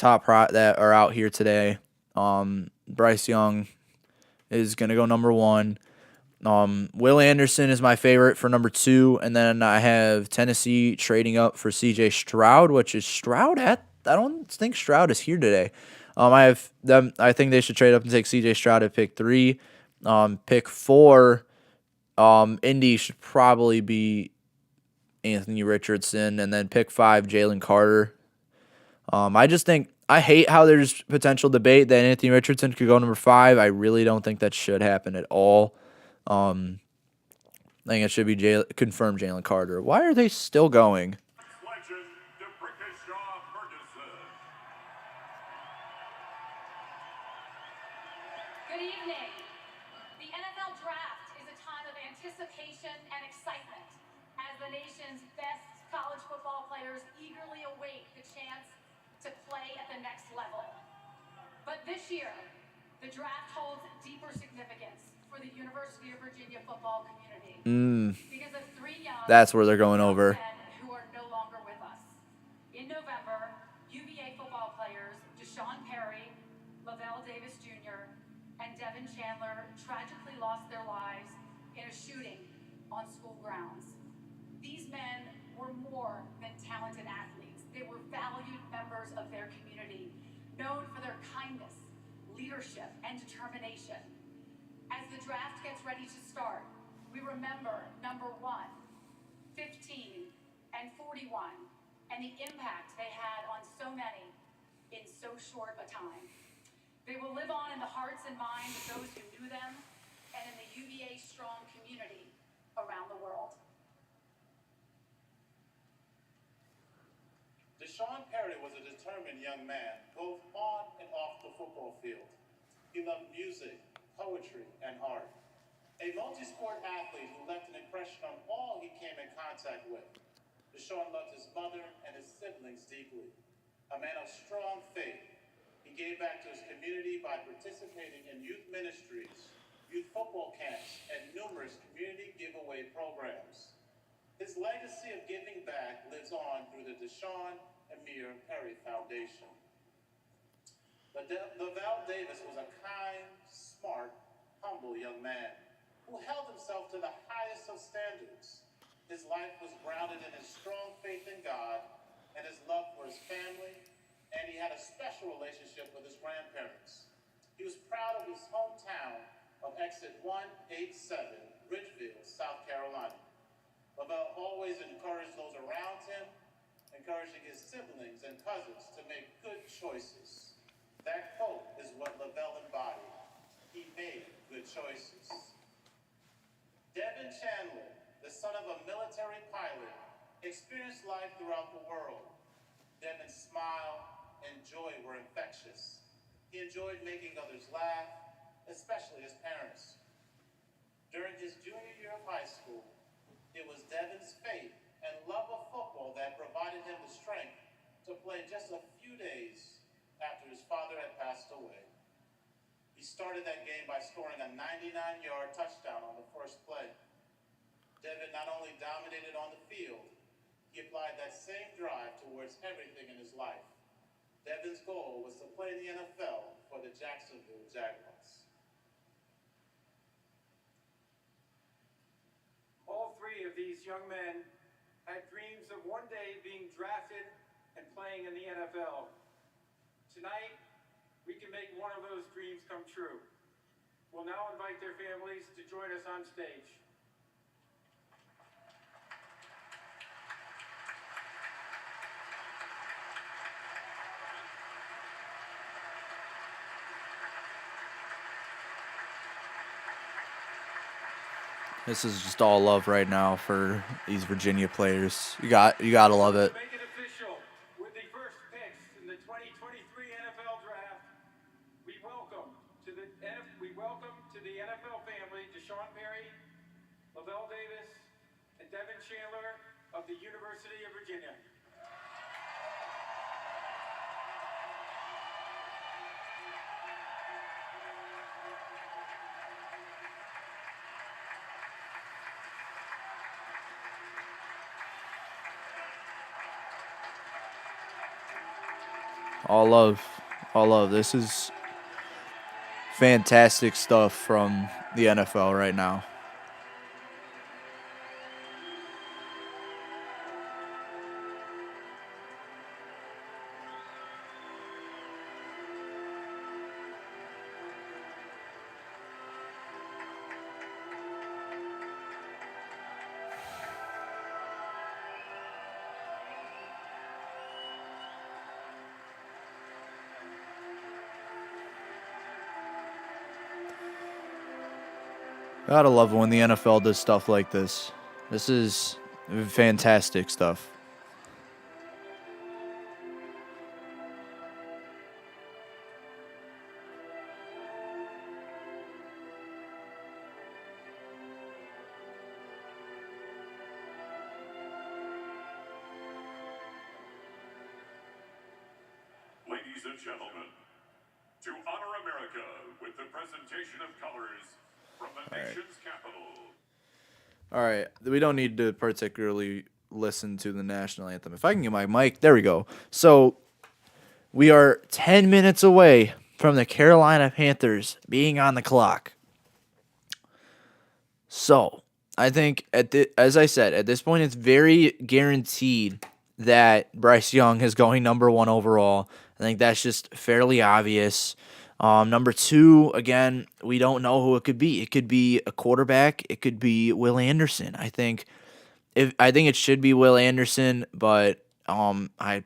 that are out here today, Bryce Young is gonna go number 1. Will Anderson is my favorite for number 2, and then I have Tennessee trading up for C.J. Stroud, which is Stroud at. I don't think Stroud is here today. I have them. I think they should trade up and take C.J. Stroud at pick 3. Pick 4. Indy should probably be Anthony Richardson, and then pick 5, Jalen Carter. I just think I hate how there's potential debate that Anthony Richardson could go number 5. I really don't think that should happen at all. I think it should be confirmed Jalen Carter. Why are they still going? Legend DeBrickashaw Ferguson. Good evening. The NFL Draft is a time of anticipation and excitement as the nation's best college football players eagerly await the chance to play at the next level. But this year, the draft holds deeper significance for the University of Virginia football community. Because of 3 young That's where they're going over. men who are no longer with us. In November, UVA football players Deshaun Perry, Lavelle Davis Jr., and Devin Chandler tragically lost their lives in a shooting on school grounds. These men were more than talented athletes. They were valued members of their community, known for their kindness, leadership, and determination. As the draft gets ready to start, we remember number 1, 15, and 41, and the impact they had on so many in so short a time. They will live on in the hearts and minds of those who knew them and in the UVA strong community around the world. Deshaun Perry was a determined young man, both on and off the football field. He loved music, poetry, and art. A multi-sport athlete who left an impression on all he came in contact with. Deshaun loved his mother and his siblings deeply. A man of strong faith, he gave back to his community by participating in youth ministries, youth football camps, and numerous community giveaway programs. His legacy of giving back lives on through the Deshaun Amir Perry Foundation. Lavelle Davis was a kind, smart, humble young man who held himself to the highest of standards. His life was grounded in his strong faith in God and his love for his family, and he had a special relationship with his grandparents. He was proud of his hometown of exit 187, Ridgeville, South Carolina. Lavelle always encouraged those around him, encouraging his siblings and cousins to make good choices. That quote is what Lavelle embodied. He made good choices. Devin Chandler, the son of a military pilot, experienced life throughout the world. Devin's smile and joy were infectious. He enjoyed making others laugh, especially his parents. During his junior year of high school, it was Devin's faith and love of football that provided him the strength to play just a few days after his father had passed away. He started that game by scoring a 99-yard touchdown on the first play. Devin not only dominated on the field, he applied that same drive towards everything in his life. Devin's goal was to play in the NFL for the Jacksonville Jaguars. these young men had dreams of one day being drafted and playing in the NFL. Tonight, we can make one of those dreams come true. We'll now invite their families to join us on stage. This is just all love right now for these Virginia players. You gotta love it. Make it official. With the first picks in the 2023 NFL Draft, we welcome to the NFL family Deshaun Perry, Lavelle Davis, and Devin Chandler of the University of Virginia. All love. This is fantastic stuff from the NFL right now. Gotta love it when the NFL does stuff like this. This is fantastic stuff. Ladies and gentlemen, to honor America with the presentation of colors from the nation's capital. All right, we don't need to particularly listen to the national anthem. If I can get my mic, there we go. So we are 10 minutes away from the Carolina Panthers being on the clock. So I think, as I said, at this point, it's very guaranteed that Bryce Young is going number 1 overall. I think that's just fairly obvious. Number 2, again, we don't know who it could be. It could be a quarterback. It could be Will Anderson. I think it should be Will Anderson, but I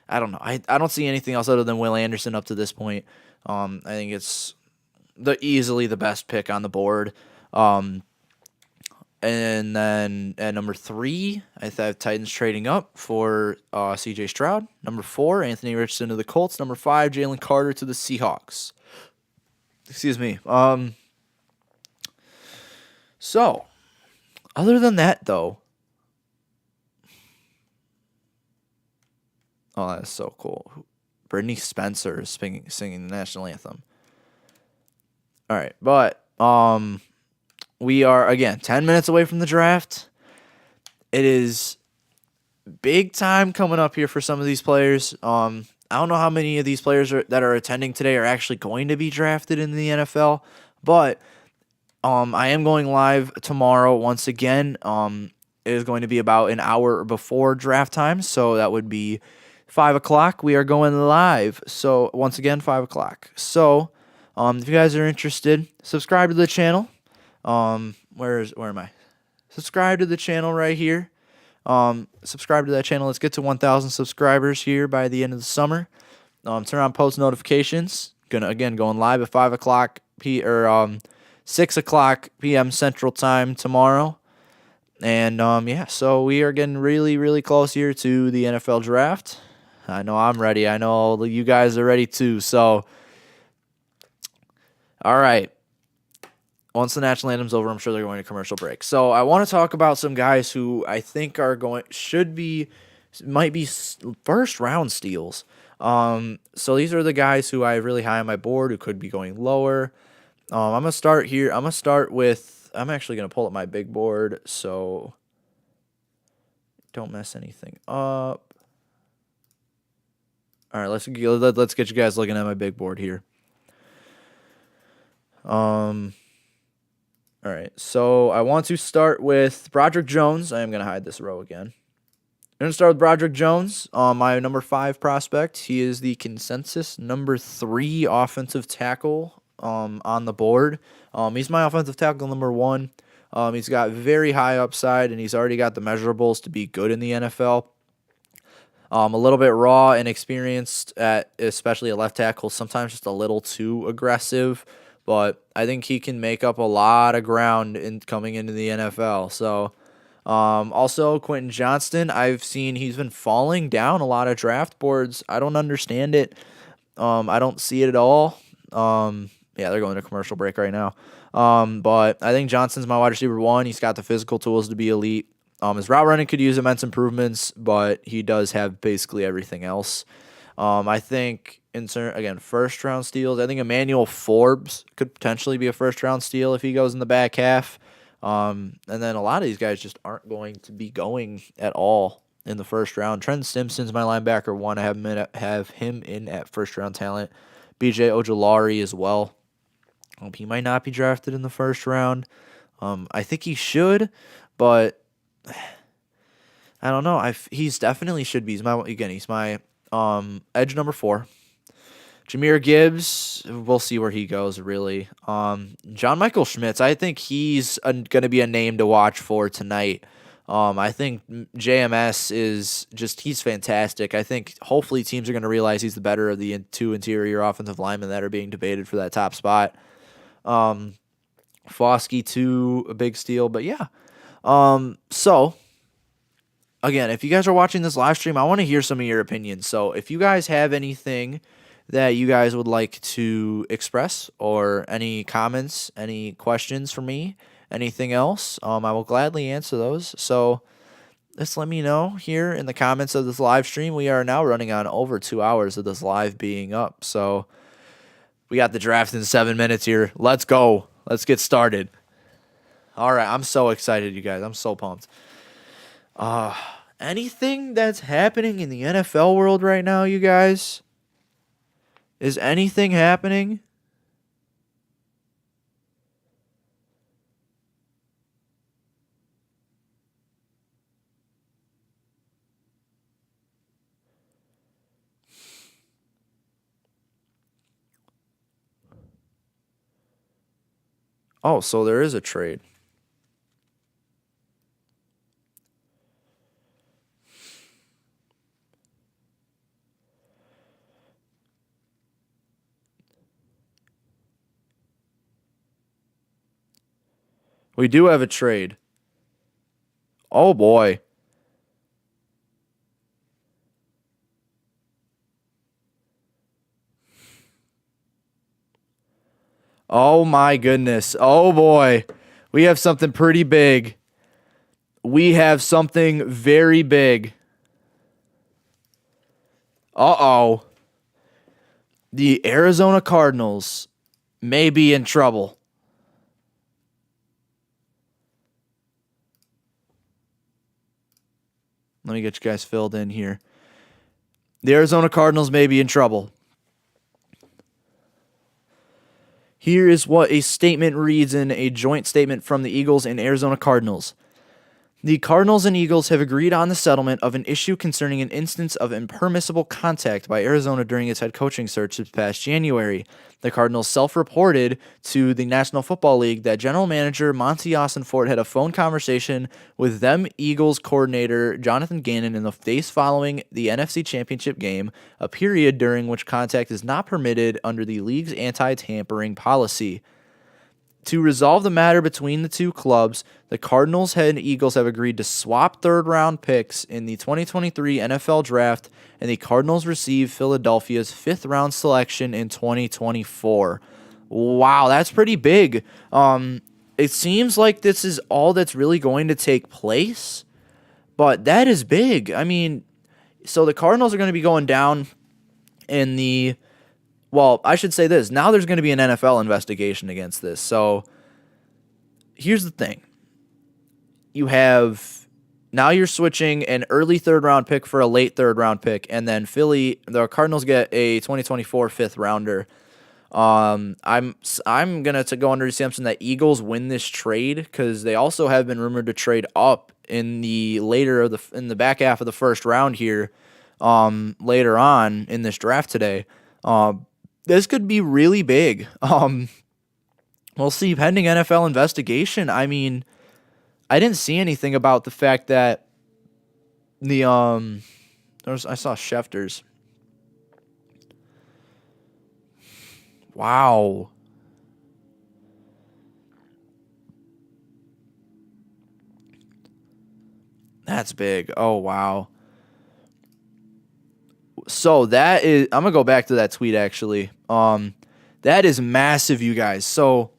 don't know. I don't see anything else other than Will Anderson up to this point. I think it's easily the best pick on the board. And then at number 3, I have Titans trading up for C.J. Stroud. Number 4, Anthony Richardson to the Colts. Number 5, Jalen Carter to the Seahawks. Excuse me. So, other than that, though, oh, that's so cool. Brittany Spencer is singing the national anthem. All right, but we are, again, 10 minutes away from the draft. It is big time coming up here for some of these players. I don't know how many of these players that are attending today are actually going to be drafted in the NFL, but I am going live tomorrow once again. It is going to be about an hour before draft time, so that would be 5 o'clock. We are going live, so once again, 5 o'clock. So if you guys are interested, subscribe to the channel. Where am I? Subscribe to the channel right here. Subscribe to that channel. Let's get to 1,000 subscribers here by the end of the summer. Turn on post notifications. Going live at 5 o'clock 6 o'clock p.m. Central Time tomorrow. And so we are getting really, really close here to the NFL draft. I know I'm ready. I know you guys are ready too. So, all right. Once the national anthem's over, I'm sure they're going to commercial break. So I want to talk about some guys who I think might be first round steals. So these are the guys who I have really high on my board who could be going lower. I'm gonna start here. I'm actually gonna pull up my big board so don't mess anything up. All right, let's get you guys looking at my big board here. All All right, so I want to start with Broderick Jones. I am going to hide this row again. I'm going to start with Broderick Jones, my number 5 prospect. He is the consensus number 3 offensive tackle on the board. He's my offensive tackle number 1. He's got very high upside, and he's already got the measurables to be good in the NFL. A little bit raw and experienced at especially a left tackle, sometimes just a little too aggressive, but I think he can make up a lot of ground in coming into the NFL. So, also Quentin Johnston, I've seen he's been falling down a lot of draft boards. I don't understand it. I don't see it at all. Yeah, they're going to commercial break right now. But I think Johnston's my wide receiver 1. He's got the physical tools to be elite. His route running could use immense improvements, but he does have basically everything else. I think, again, first-round steals. I think Emmanuel Forbes could potentially be a first-round steal if he goes in the back half. And then a lot of these guys just aren't going to be going at all in the first round. Trent Simpson's my linebacker 1. I have him in at first-round talent. B.J. Ojulari as well. He might not be drafted in the first round. I think he should, but I don't know. He's definitely should be. He's my edge number 4. Jahmyr Gibbs, we'll see where he goes, really. John Michael Schmitz, I think he's going to be a name to watch for tonight. I think JMS he's fantastic. I think hopefully teams are going to realize he's the better of the 2 interior offensive linemen that are being debated for that top spot. Foskey, too, a big steal, but yeah. So, again, if you guys are watching this live stream, I want to hear some of your opinions. So, if you guys have anything that you guys would like to express, or any comments, any questions for me, anything else, I will gladly answer those. So, just let me know here in the comments of this live stream. We are now running on over 2 hours of this live being up. So, we got the draft in 7 minutes here. Let's go. Let's get started. All right, I'm so excited, you guys. I'm so pumped. Anything that's happening in the NFL world right now, you guys? Is anything happening? Oh, so there is a trade. We do have a trade. Oh, boy. Oh, my goodness. Oh, boy. We have something pretty big. We have something very big. Uh-oh. The Arizona Cardinals may be in trouble. Let me get you guys filled in here. The Arizona Cardinals may be in trouble. Here is what a statement reads in a joint statement from the Eagles and Arizona Cardinals. The Cardinals and Eagles have agreed on the settlement of an issue concerning an instance of impermissible contact by Arizona during its head coaching search this past January. The Cardinals self-reported to the National Football League that general manager Monty Ossenfort had a phone conversation with them Eagles coordinator Jonathan Gannon in the days following the NFC Championship game, a period during which contact is not permitted under the league's anti-tampering policy. To resolve the matter between the two clubs, the Cardinals and Eagles have agreed to swap third-round picks in the 2023 NFL Draft, and the Cardinals receive Philadelphia's fifth-round selection in 2024. Wow, that's pretty big. It seems like this is all that's really going to take place, but that is big. I mean, so the Cardinals are going to be going down in the... Well, I should say this. Now there's going to be an NFL investigation against this. So here's the thing. Now you're switching an early third-round pick for a late third-round pick, and then the Cardinals get a 2024 fifth-rounder. I'm gonna go under the assumption that Eagles win this trade because they also have been rumored to trade up in the back half of the first round here, later on in this draft today. This could be really big. We'll see pending NFL investigation. I mean, I didn't see anything about the fact that I saw Schefter's. Wow. That's big. Oh, wow. So that is, I'm going to go back to that tweet actually. That is massive, you guys. So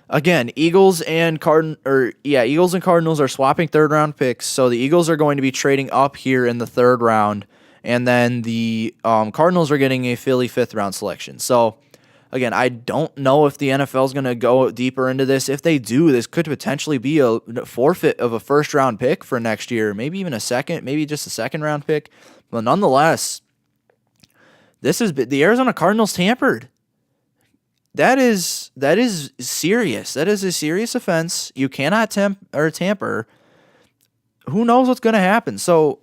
again, Eagles and Cardinals are swapping third round picks. So the Eagles are going to be trading up here in the third round, and then the Cardinals are getting a Philly fifth round selection. So again, I don't know if the NFL is going to go deeper into this. If they do, this could potentially be a forfeit of a first round pick for next year, maybe even maybe just a second round pick. But nonetheless, the Arizona Cardinals tampered. That is serious. That is a serious offense. You cannot tamper. Who knows what's going to happen? So,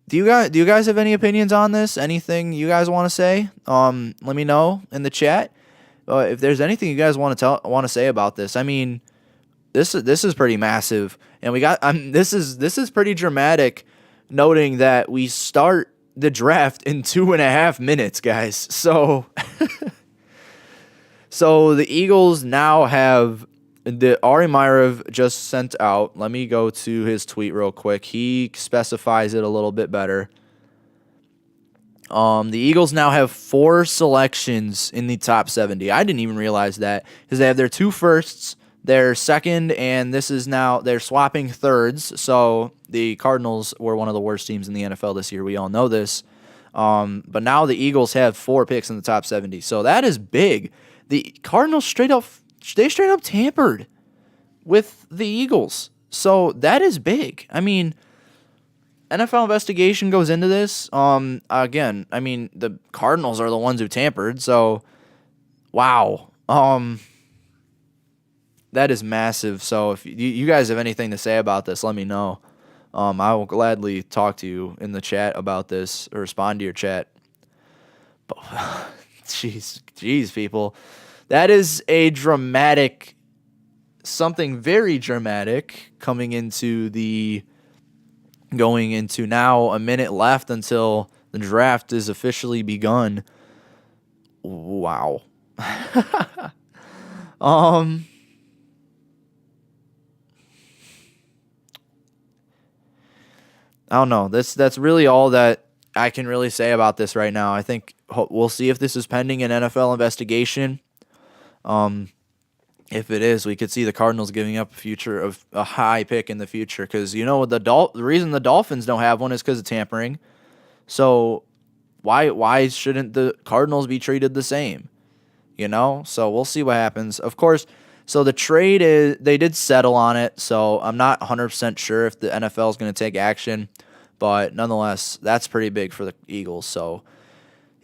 do you guys have any opinions on this? Anything you guys want to say? Let me know in the chat. If there's anything you guys want to say about this. I mean, this is pretty massive, and this is pretty dramatic. Noting that we start the draft in 2.5 minutes, guys. So. So the Eagles now have Ari Myriv just sent out. Let me go to his tweet real quick. He specifies it a little bit better. The Eagles now have 4 selections in the top 70. I didn't even realize that because they have their 2 firsts, their second, and they're swapping thirds. So the Cardinals were one of the worst teams in the NFL this year. We all know this. But now the Eagles have 4 picks in the top 70. So that is big. The Cardinals straight up tampered with the Eagles. So that is big. I mean, NFL investigation goes into this. Again, I mean, the Cardinals are the ones who tampered. So, wow. That is massive. So if you guys have anything to say about this, let me know. I will gladly talk to you in the chat about this or respond to your chat. But Jeez, people. That is something very dramatic going into now a minute left until the draft is officially begun. Wow. I don't know. That's really all that I can really say about this right now. I think we'll see if this is pending an NFL investigation. If it is, we could see the Cardinals giving up a high pick in the future because the reason the Dolphins don't have one is because of tampering. So why shouldn't the Cardinals be treated the same? So we'll see what happens. Of course. So the trade they did settle on it. So I'm not 100% sure if the NFL is going to take action. But nonetheless, that's pretty big for the Eagles. So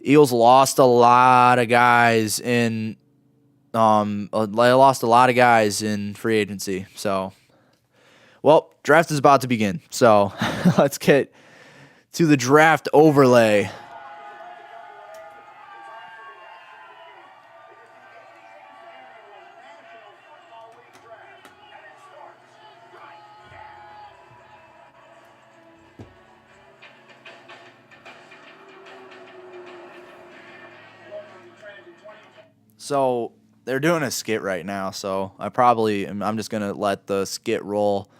Eagles lost a lot of guys in free agency. So, well, draft is about to begin. So let's get to the draft overlay. So they're doing a skit right now, so I'm just gonna let the skit roll.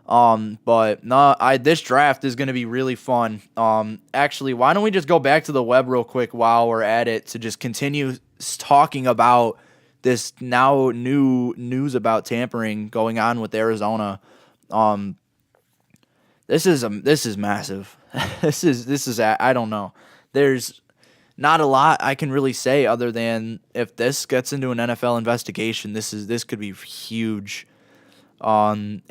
But no, this draft is gonna be really fun. Actually, why don't we just go back to the web real quick while we're at it to just continue talking about this now new news about tampering going on with Arizona. This is massive. this is I don't know. There's not a lot I can really say other than if this gets into an NFL investigation, this could be huge. And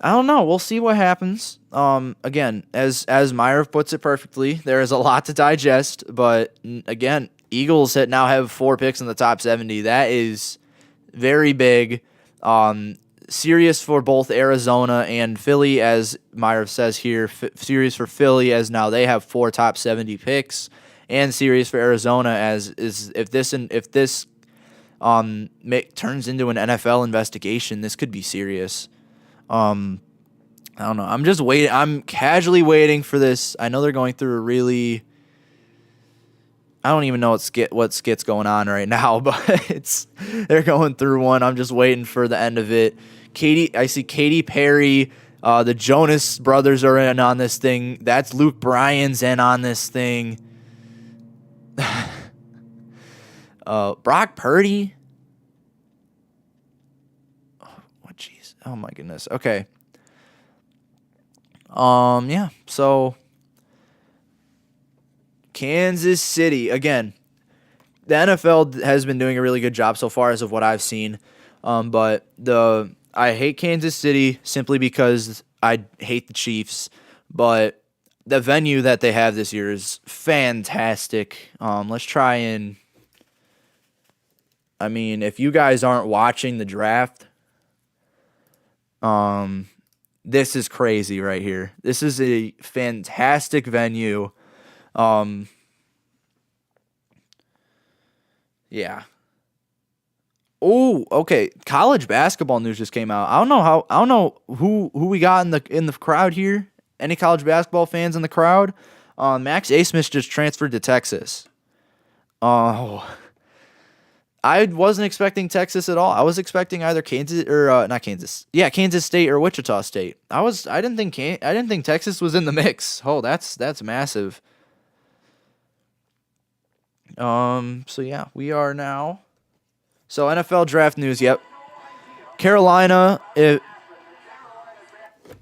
I don't know. We'll see what happens. Again, as Myriv puts it perfectly, there is a lot to digest. But again, Eagles now have 4 picks in the top 70. That is very big. Serious for both Arizona and Philly, as Myra says here. Serious for Philly, as now they have 4 top 70 picks, and serious for Arizona, as if this turns into an NFL investigation, this could be serious. I don't know. I'm just waiting. I'm casually waiting for this. I know they're going through a really. I don't even know what skit's going on right now, but they're going through one. I'm just waiting for the end of it. I see Katy Perry, the Jonas Brothers are in on this thing. That's Luke Bryan's in on this thing. Brock Purdy. Oh, jeez. Oh my goodness. Okay. Yeah. So. Kansas City, again, the NFL has been doing a really good job so far as of what I've seen. But I hate Kansas City simply because I hate the Chiefs. But the venue that they have this year is fantastic. Let's try and, I mean, if you guys aren't watching the draft, this is crazy right here. This is a fantastic venue. Yeah. Oh, okay. College basketball news just came out. I don't know who we got in the crowd here. Any college basketball fans in the crowd? Max Asmith just transferred to Texas. Oh, I wasn't expecting Texas at all. I was expecting either Kansas or not Kansas. Yeah, Kansas State or Wichita State. I didn't think Texas was in the mix. Oh, that's massive. So yeah, we are now. So NFL draft news, yep. Carolina,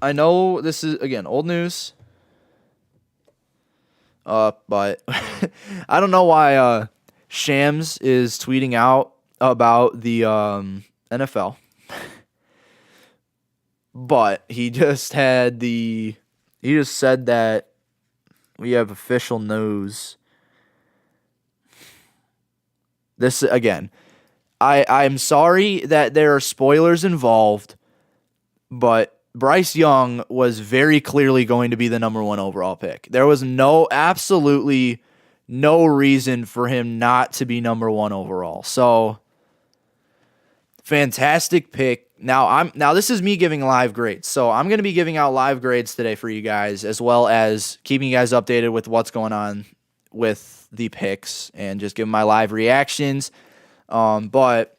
I know this is, again, old news. But I don't know why, Shams is tweeting out about the, NFL. But he just said that we have official news. This, again, I'm sorry that there are spoilers involved, but Bryce Young was very clearly going to be the number 1 overall pick. There was absolutely no reason for him not to be number 1 overall. So, fantastic pick. Now this is me giving live grades. So I'm going to be giving out live grades today for you guys, as well as keeping you guys updated with what's going on with the picks and just give my live reactions. But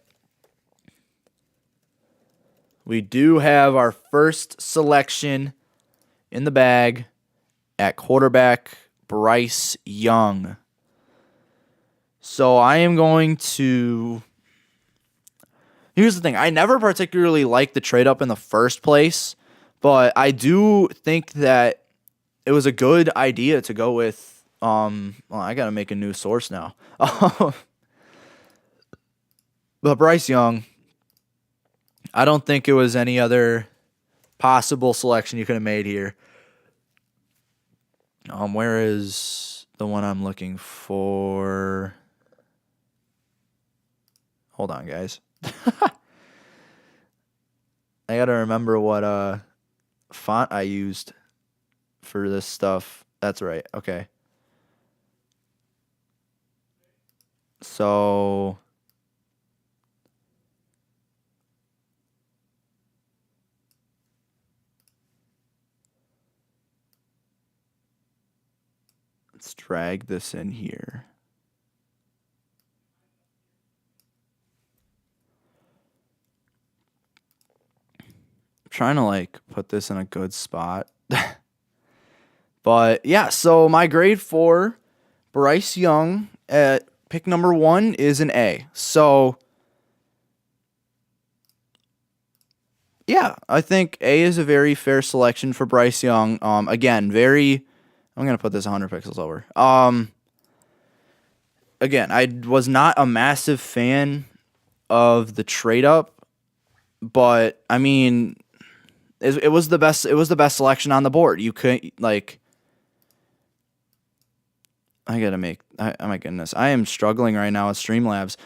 we do have our first selection in the bag at quarterback, Bryce Young. So I am going to... Here's the thing. I never particularly liked the trade up in the first place, but I do think that it was a good idea to go with... well, I got to make a new source now. But Bryce Young, I don't think it was any other possible selection you could have made here. Where is the one I'm looking for? Hold on, guys. I got to remember what font I used for this stuff. That's right. Okay. So let's drag this in here. I'm trying to put this in a good spot. But yeah, so my grade for Bryce Young at pick number 1 is an A. So yeah, I think A is a very fair selection for Bryce Young. Again, I'm going to put this 100 pixels over. Again, I was not a massive fan of the trade up, but I mean, it was the best selection on the board. You couldn't I gotta make. Oh my goodness, I am struggling right now with Streamlabs.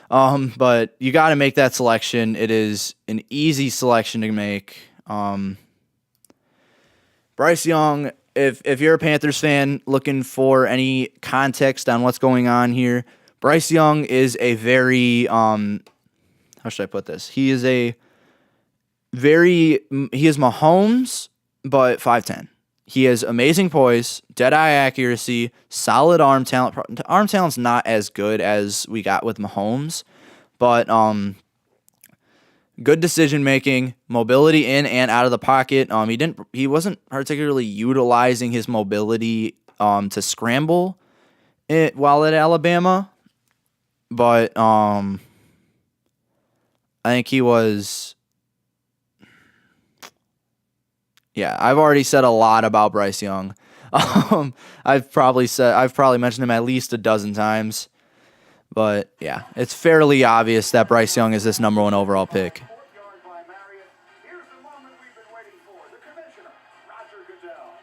But you got to make that selection. It is an easy selection to make. Bryce Young. If you're a Panthers fan looking for any context on what's going on here, Bryce Young is a very how should I put this? He is Mahomes, but 5'10". He has amazing poise, dead-eye accuracy, solid arm talent. Arm talent's not as good as we got with Mahomes, but good decision-making, mobility in and out of the pocket. He wasn't particularly utilizing his mobility to scramble while at Alabama, but I think he was. Yeah, I've already said a lot about Bryce Young. I've probably mentioned him at least a dozen times. But yeah, it's fairly obvious that Bryce Young is this number 1 overall pick. Courtyard by Marriott. Here's the moment we've been waiting for. The commissioner, Roger Goodell.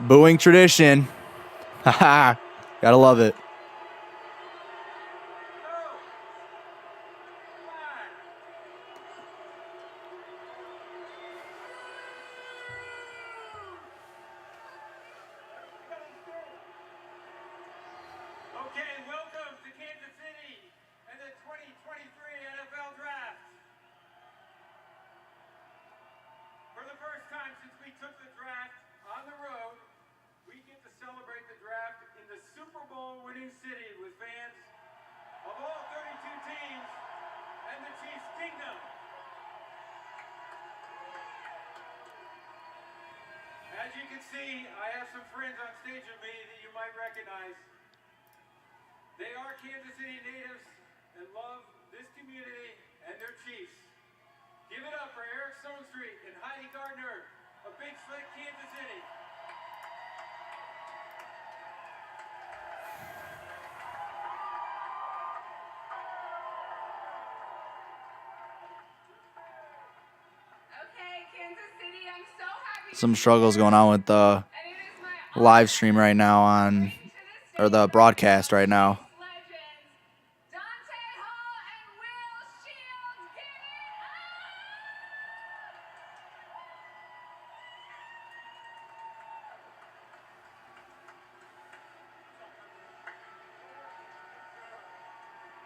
Booing tradition. Haha. Gotta love it. Okay, welcome to Kansas City and the 2023 NFL Draft. For the first time since we took the draft on the road, we get to celebrate the draft in the Super Bowl winning city with fans of all 32 teams and the Chiefs Kingdom. As you can see, I have some friends on stage with me that you might recognize. They are Kansas City natives and love this community and their Chiefs. Give it up for Eric Stonestreet and Heidi Gardner of Big Slick, Kansas City. Okay, Kansas City, I'm so happy. Some struggles going on with the live stream right now or the broadcast right now.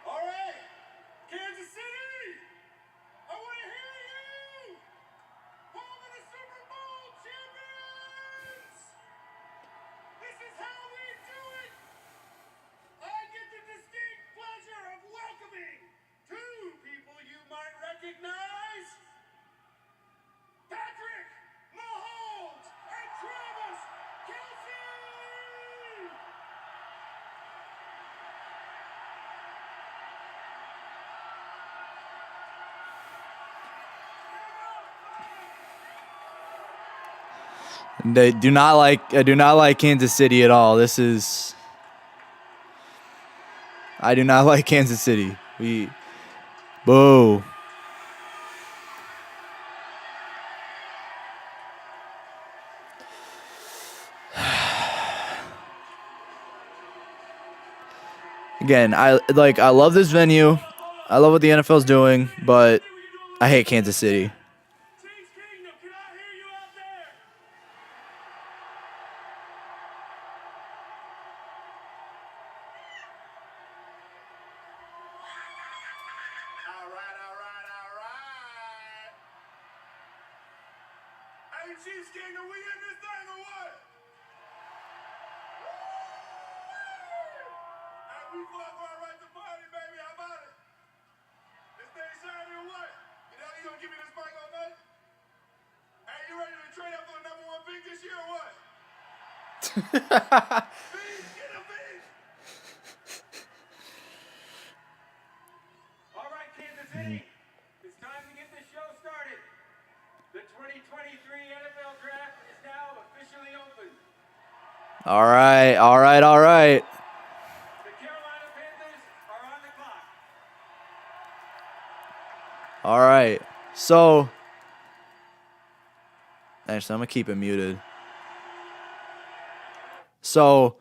All right, Kansas City, I want to hear you. Home of the Super Bowl champions. This is how we do it. I get the distinct pleasure of welcoming 2 people you might recognize. Patrick Mahomes and Travis Kelce. I do not like Kansas City at all. I do not like Kansas City. Boo. Again, I love this venue. I love what the NFL's doing, but I hate Kansas City. Chiefs Kingdom, can I hear you out there? All right. Hey, Chiefs Kingdom, we in this thing or what? Hey, we fuck going right to party, baby. How about it? This thing Saturday or what? You gonna give me this mic all night? Hey, you ready to trade up for the number 1 pick this year or what? Beans, get a beans. All right, Kansas City, it's time to get this show started. The 2023 NFL Draft is now officially open. All right. The Carolina Panthers are on the clock. All right. So Actually, I'm going to keep it muted. So,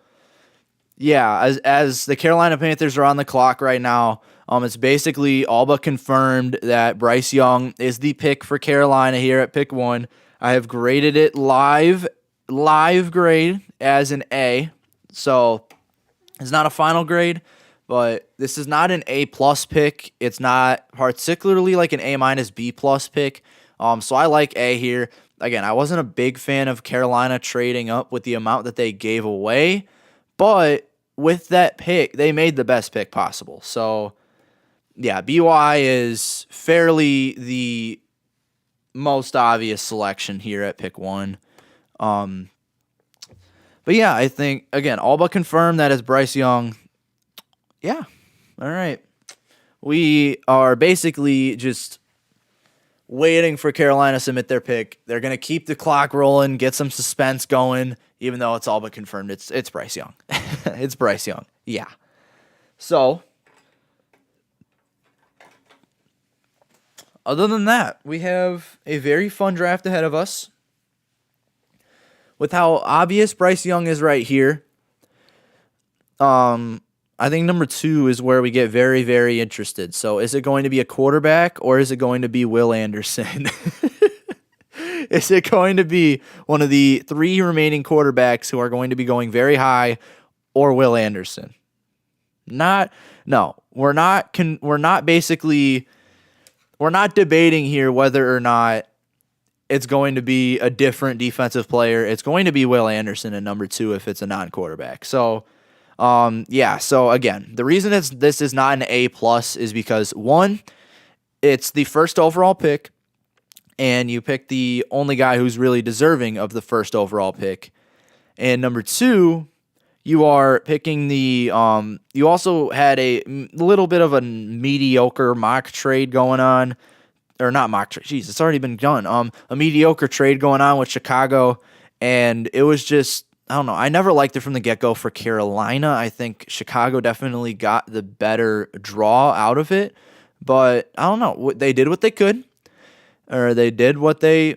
yeah, as the Carolina Panthers are on the clock right now, it's basically all but confirmed that Bryce Young is the pick for Carolina here at pick 1. I have graded it live grade as an A. So, it's not a final grade, but this is not an A+ pick. It's not particularly like an A- B+ pick. So I like A here. Again, I wasn't a big fan of Carolina trading up with the amount that they gave away, but with that pick, they made the best pick possible. So, yeah, BY is fairly the most obvious selection here at pick 1. But yeah, I think, again, all but confirmed that is Bryce Young. Yeah, all right. We are basically just waiting for Carolina to submit their pick. They're going to keep the clock rolling, get some suspense going, even though it's all but confirmed it's Bryce Young. It's Bryce Young. Yeah. So, other than that, we have a very fun draft ahead of us. With how obvious Bryce Young is right here, I think number 2 is where we get very, very interested. So is it going to be a quarterback or is it going to be Will Anderson? Is it going to be one of the 3 remaining quarterbacks who are going to be going very high or Will Anderson? We're not debating here whether or not it's going to be a different defensive player. It's going to be Will Anderson at number 2 if it's a non-quarterback. So, so again, the reason this is not an A+ is because, 1, it's the first overall pick, and you pick the only guy who's really deserving of the first overall pick. And number 2, you are picking the, you also had a little bit of a mediocre mock trade going on. Or not mock trade. Jeez, it's already been done. A mediocre trade going on with Chicago, and it was just, I don't know. I never liked it from the get-go for Carolina. I think Chicago definitely got the better draw out of it, but I don't know. They did what they could, or they did what the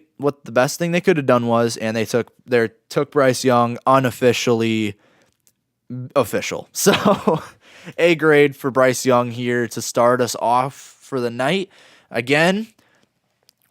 best thing they could have done was, and they took Bryce Young unofficially official. So, A grade for Bryce Young here to start us off for the night. Again,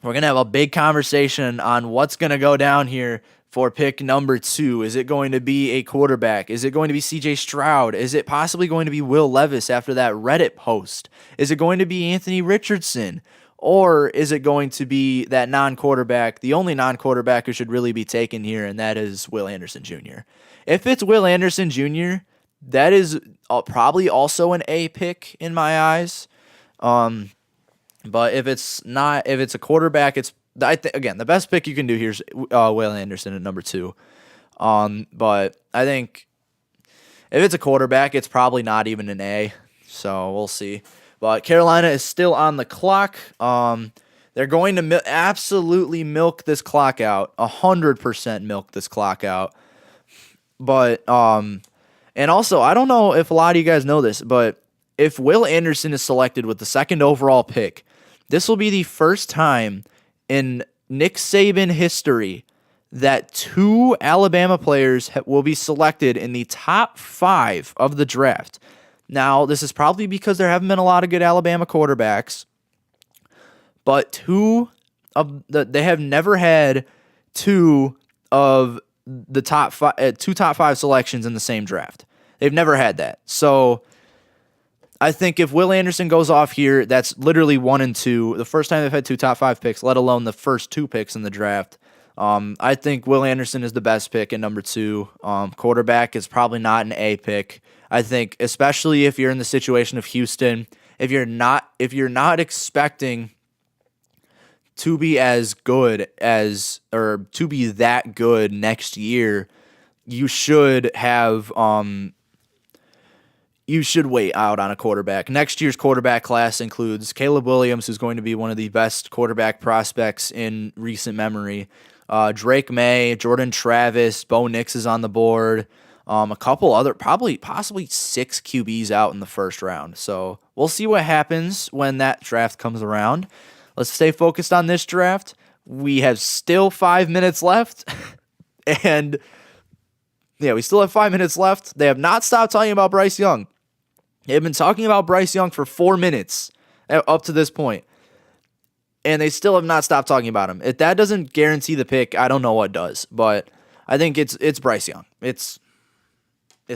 we're going to have a big conversation on what's going to go down here for pick number 2. Is it going to be a quarterback? Is it going to be CJ Stroud? Is it possibly going to be Will Levis after that Reddit post? Is it going to be Anthony Richardson? Or is it going to be that non-quarterback, the only non-quarterback who should really be taken here, and that is Will Anderson Jr.? If it's Will Anderson Jr., that is probably also an A pick in my eyes. But if it's not, if it's a quarterback, again, the best pick you can do here is Will Anderson at number 2. But I think if it's a quarterback, it's probably not even an A. So we'll see. But Carolina is still on the clock. They're going to absolutely milk this clock out, 100% milk this clock out. But and also, I don't know if a lot of you guys know this, but if Will Anderson is selected with the 2nd overall pick, this will be the first time in Nick Saban history that 2 Alabama players will be selected in the top 5 of the draft. Now, this is probably because there haven't been a lot of good Alabama quarterbacks, but they have never had 2 of the top 5 selections in the same draft. They've never had that. So I think if Will Anderson goes off here, that's literally 1 and 2. The first time they've had 2 top 5 picks, let alone the first 2 picks in the draft. I think Will Anderson is the best pick at number 2. Quarterback is probably not an A pick. I think, especially if you're in the situation of Houston, if you're not expecting to be as good as, or to be that good next year, you should have you should wait out on a quarterback. Next year's quarterback class includes Caleb Williams, who's going to be one of the best quarterback prospects in recent memory. Drake May, Jordan Travis, Bo Nix is on the board. A couple other, possibly 6 QBs out in the first round. So we'll see what happens when that draft comes around. Let's stay focused on this draft. We have still 5 minutes left. And yeah, we still have 5 minutes left. They have not stopped talking about Bryce Young. They've been talking about Bryce Young for 4 minutes up to this point. And they still have not stopped talking about him. If that doesn't guarantee the pick, I don't know what does. But I think it's Bryce Young. It's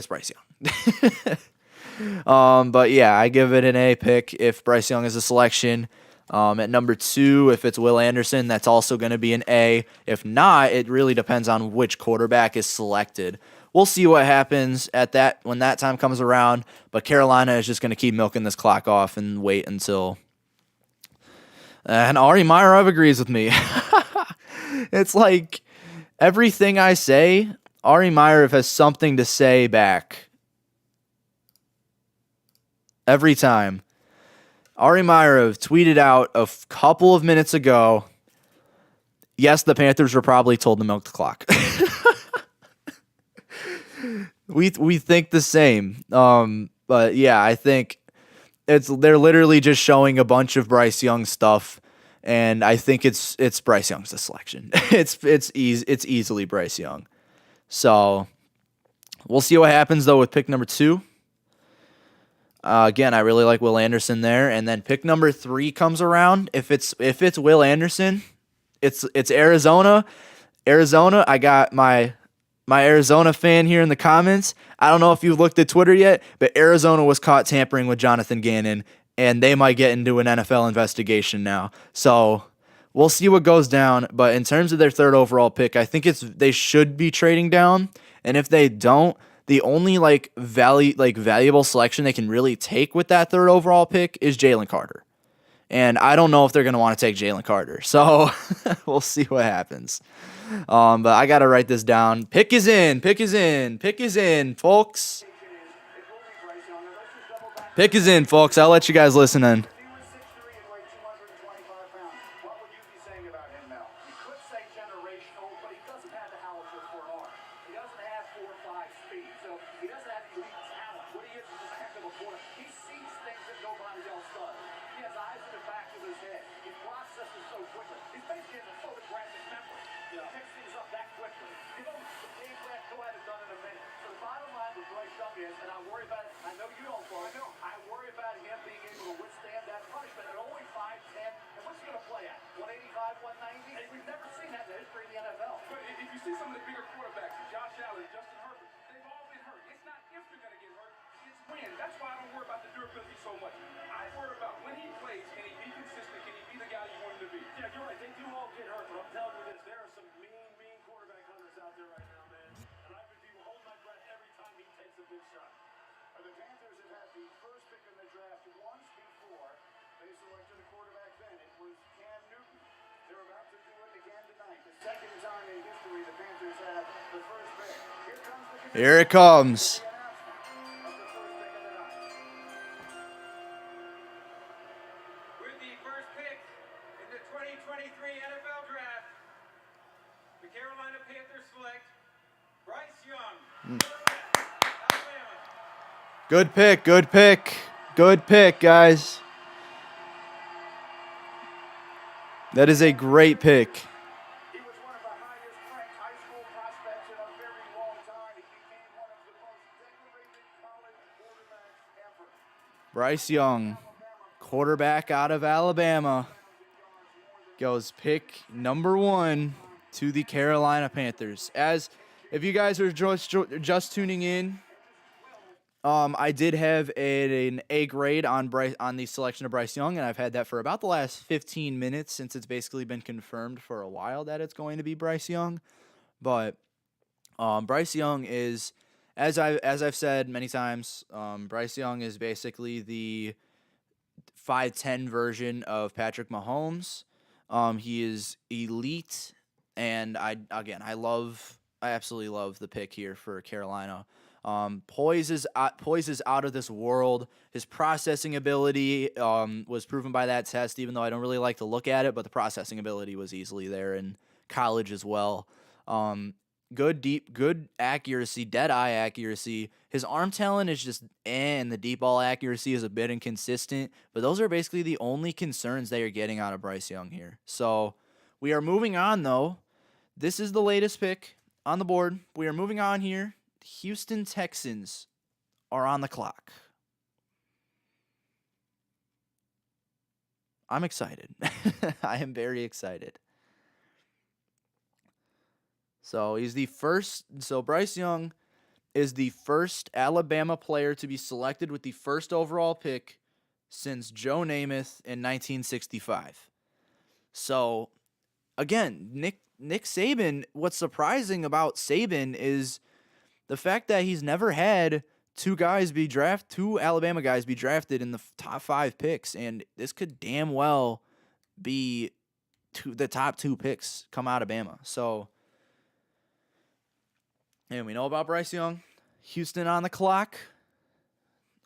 Bryce Young. But yeah, I give it an A pick if Bryce Young is a selection. At number 2, if it's Will Anderson, that's also going to be an A. If not, it really depends on which quarterback is selected. We'll see what happens at that when that time comes around. But Carolina is just going to keep milking this clock off and wait until. And Ari Meirov agrees with me. It's like everything I say, Ari Meirov has something to say back. Every time. Ari Meirov tweeted out a couple of minutes ago, yes, the Panthers were probably told to milk the clock. We think the same. But yeah, I think they're literally just showing a bunch of Bryce Young stuff, and I think it's Bryce Young's the selection. It's easily Bryce Young. So we'll see what happens though with pick number 2. Again, I really like Will Anderson there, and then pick number 3 comes around. If it's Will Anderson, it's Arizona. Arizona, I got my Arizona fan here in the comments. I don't know if you've looked at Twitter yet, but Arizona was caught tampering with Jonathan Gannon, and they might get into an NFL investigation now. So we'll see what goes down. But in terms of their 3rd overall pick, I think they should be trading down. And if they don't, the only valuable selection they can really take with that 3rd overall pick is Jalen Carter. And I don't know if they're going to want to take Jalen Carter. So we'll see what happens. But I got to write this down. Pick is in, folks. Pick is in, folks. I'll let you guys listen in. He was 6'3" and weighed 225 pounds. What would you be saying about him now? You could say generational, but he doesn't have the caliber for an arm. He doesn't have 4 or 5 speed, so he doesn't have elite talent. What he is a heck of a quarter. He sees things that nobody else does. He has eyes in the back of his head. He processes so quickly. He's basically a photographic memory. He picks things up that quickly. Give him the game plan, go ahead and done in a minute. So the bottom line with Bryce Young is, and I worry about it, I know you don't, Bo. I worry about him being able to withstand that punishment at only 5'10". And what's he going to play at? 185, 190? And we've never seen that in the history of the NFL. But if you see some of the bigger quarterbacks, Josh Allen, Justin Herbert, they've all been hurt. It's not if they're going to get hurt, it's when. That's why I don't worry about the durability so much. I worry about when he plays, can he be consistent? Can he be the guy you want him to be? Yeah, you're right. They do all get hurt, but I'm telling you this, there are some mean quarterback hunters out there right now, man. And I would be holding my breath every time he takes a big shot. The Panthers have had the first pick in the draft once before. They selected a quarterback then. It was Cam Newton. They're about to do it again tonight. The second time in history the Panthers have the first pick. Here it comes. With the first pick in the 2023 NFL Draft, the Carolina Panthers select Bryce Young. Alabama. Good pick, guys. That is a great pick. He was one of the highest ranked high school prospects in a very long time. He became one of the most decorated college quarterbacks ever. Bryce Young, quarterback out of Alabama, goes pick number 1 to the Carolina Panthers. As if you guys are just tuning in, I did have an A grade on the selection of Bryce Young, and I've had that for about the last 15 minutes since it's basically been confirmed for a while that it's going to be Bryce Young. But Bryce Young is, as I've said many times, Bryce Young is basically the 5'10" version of Patrick Mahomes. He is elite, and I absolutely love the pick here for Carolina. Poise is out of this world. His processing ability was proven by that test, even though I don't really like to look at it, but the processing ability was easily there in college as well. Good accuracy, dead-eye accuracy. His arm talent is just and the deep ball accuracy is a bit inconsistent, but those are basically the only concerns they are getting out of Bryce Young here. So We are moving on, though. This is the latest pick on the board. We are moving on here. Houston Texans are on the clock. I'm excited. I am very excited. So he's the first. So Bryce Young is the first Alabama player to be selected with the first overall pick since Joe Namath in 1965. So again, Nick Saban, what's surprising about Saban is the fact that he's never had two Alabama guys be drafted in the top 5 picks, and this could damn well be the top 2 picks come out of Bama. So, and we know about Bryce Young. Houston on the clock.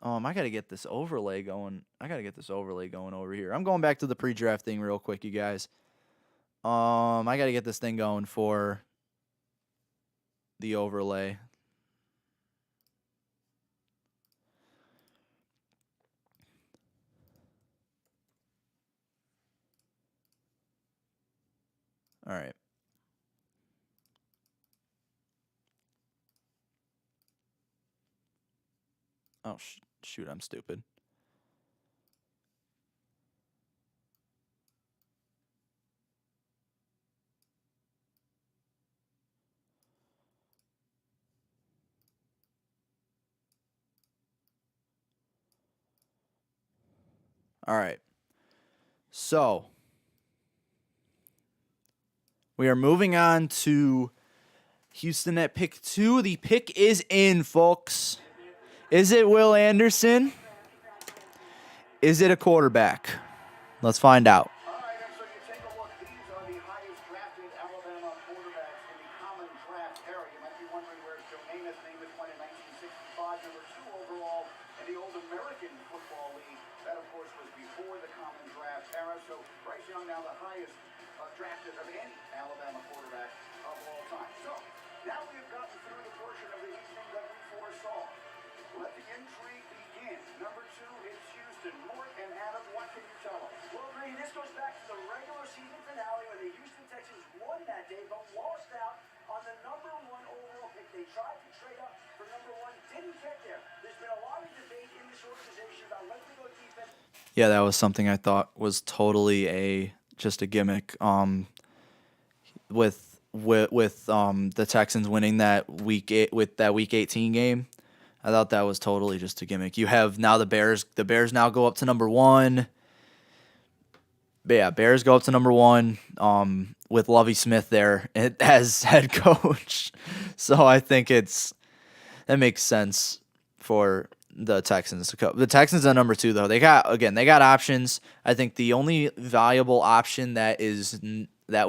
I gotta get this overlay going. Over here. I'm going back to the pre-draft thing real quick, you guys. I gotta get this thing going for the overlay. All right. Oh, shoot, I'm stupid. All right. So, we are moving on to Houston at pick 2. The pick is in, folks. Is it Will Anderson? Is it a quarterback? Let's find out. All right, and so you take a look. These are the highest drafted Alabama quarterbacks in the common draft era. You might be wondering where Joe Namath's name was won in 1965, number 2 overall in the old American Football League. That, of course, was before the common draft era. So Bryce Young now the highest drafted of any Alabama quarterback of all time. So now we have gotten through the portion of the evening that we foresaw. Let the intrigue begin. Number 2 is Houston. Mort and Adam, what can you tell us? Well, Brady, this goes back to the regular season finale where the Houston Texans won that day, but lost out on the number 1 overall pick. They tried to trade up for number 1, didn't get there. There's been a lot of debate in this organization about whether to go defense. Yeah, that was something I thought was totally just a gimmick. With the Texans winning that week 18 game, I thought that was totally just a gimmick. You have now the Bears. The Bears now go up to number 1. But yeah, Bears go up to number 1 with Lovie Smith there as head coach. So I think that makes sense for the Texans to go. The Texans are number 2 though. They got options. I think the only valuable option that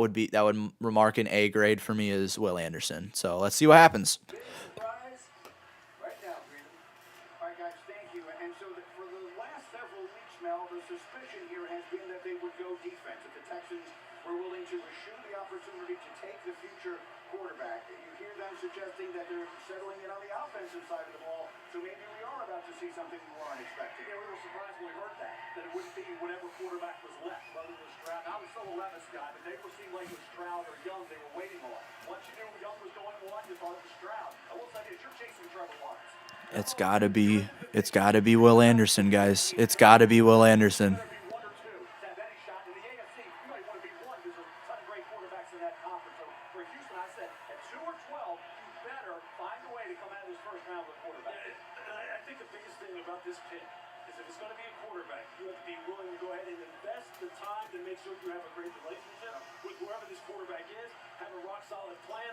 would remark an A grade for me is Will Anderson. So let's see what happens. Surprise. Right now, Brady. All right, guys, thank you. And so for the last several weeks, Mel, the suspicion here has been that they would go defense, that the Texans were willing to eschew the opportunity to take the future quarterback. You hear them suggesting that they're settling in on the offensive side of the ball, so maybe we are about to see something we weren't expecting. Yeah, we were surprised when we heard that it wouldn't be whatever quarterback was left, whether it was Stroud. I was still a Levis guy, but they seemed like it was Stroud or Young they were waiting on. Once you knew Young was going on, you thought it was Stroud. I will say this, you're chasing Trevor Lawrence. It's gotta be Will Anderson, guys. It's gotta be Will Anderson.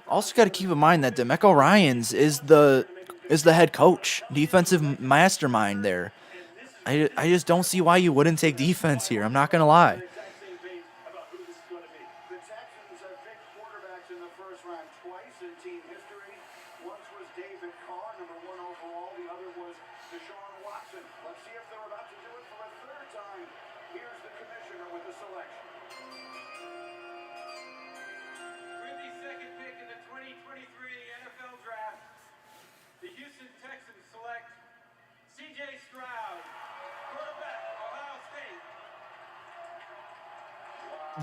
Also got to keep in mind that DeMeco Ryans is the head coach, defensive mastermind there. I just don't see why you wouldn't take defense here. I'm not gonna lie. The Texans have picked quarterbacks in the first round twice in team history. Once was David Carr, number 1 overall. The other was Deshaun Watson. Let's see if they're about to do it for a 3rd time. Here's the commissioner with the selection. With the second pick in the 2023 NFL Draft, the Houston Texans select C.J. Stroud, quarterback, Ohio State.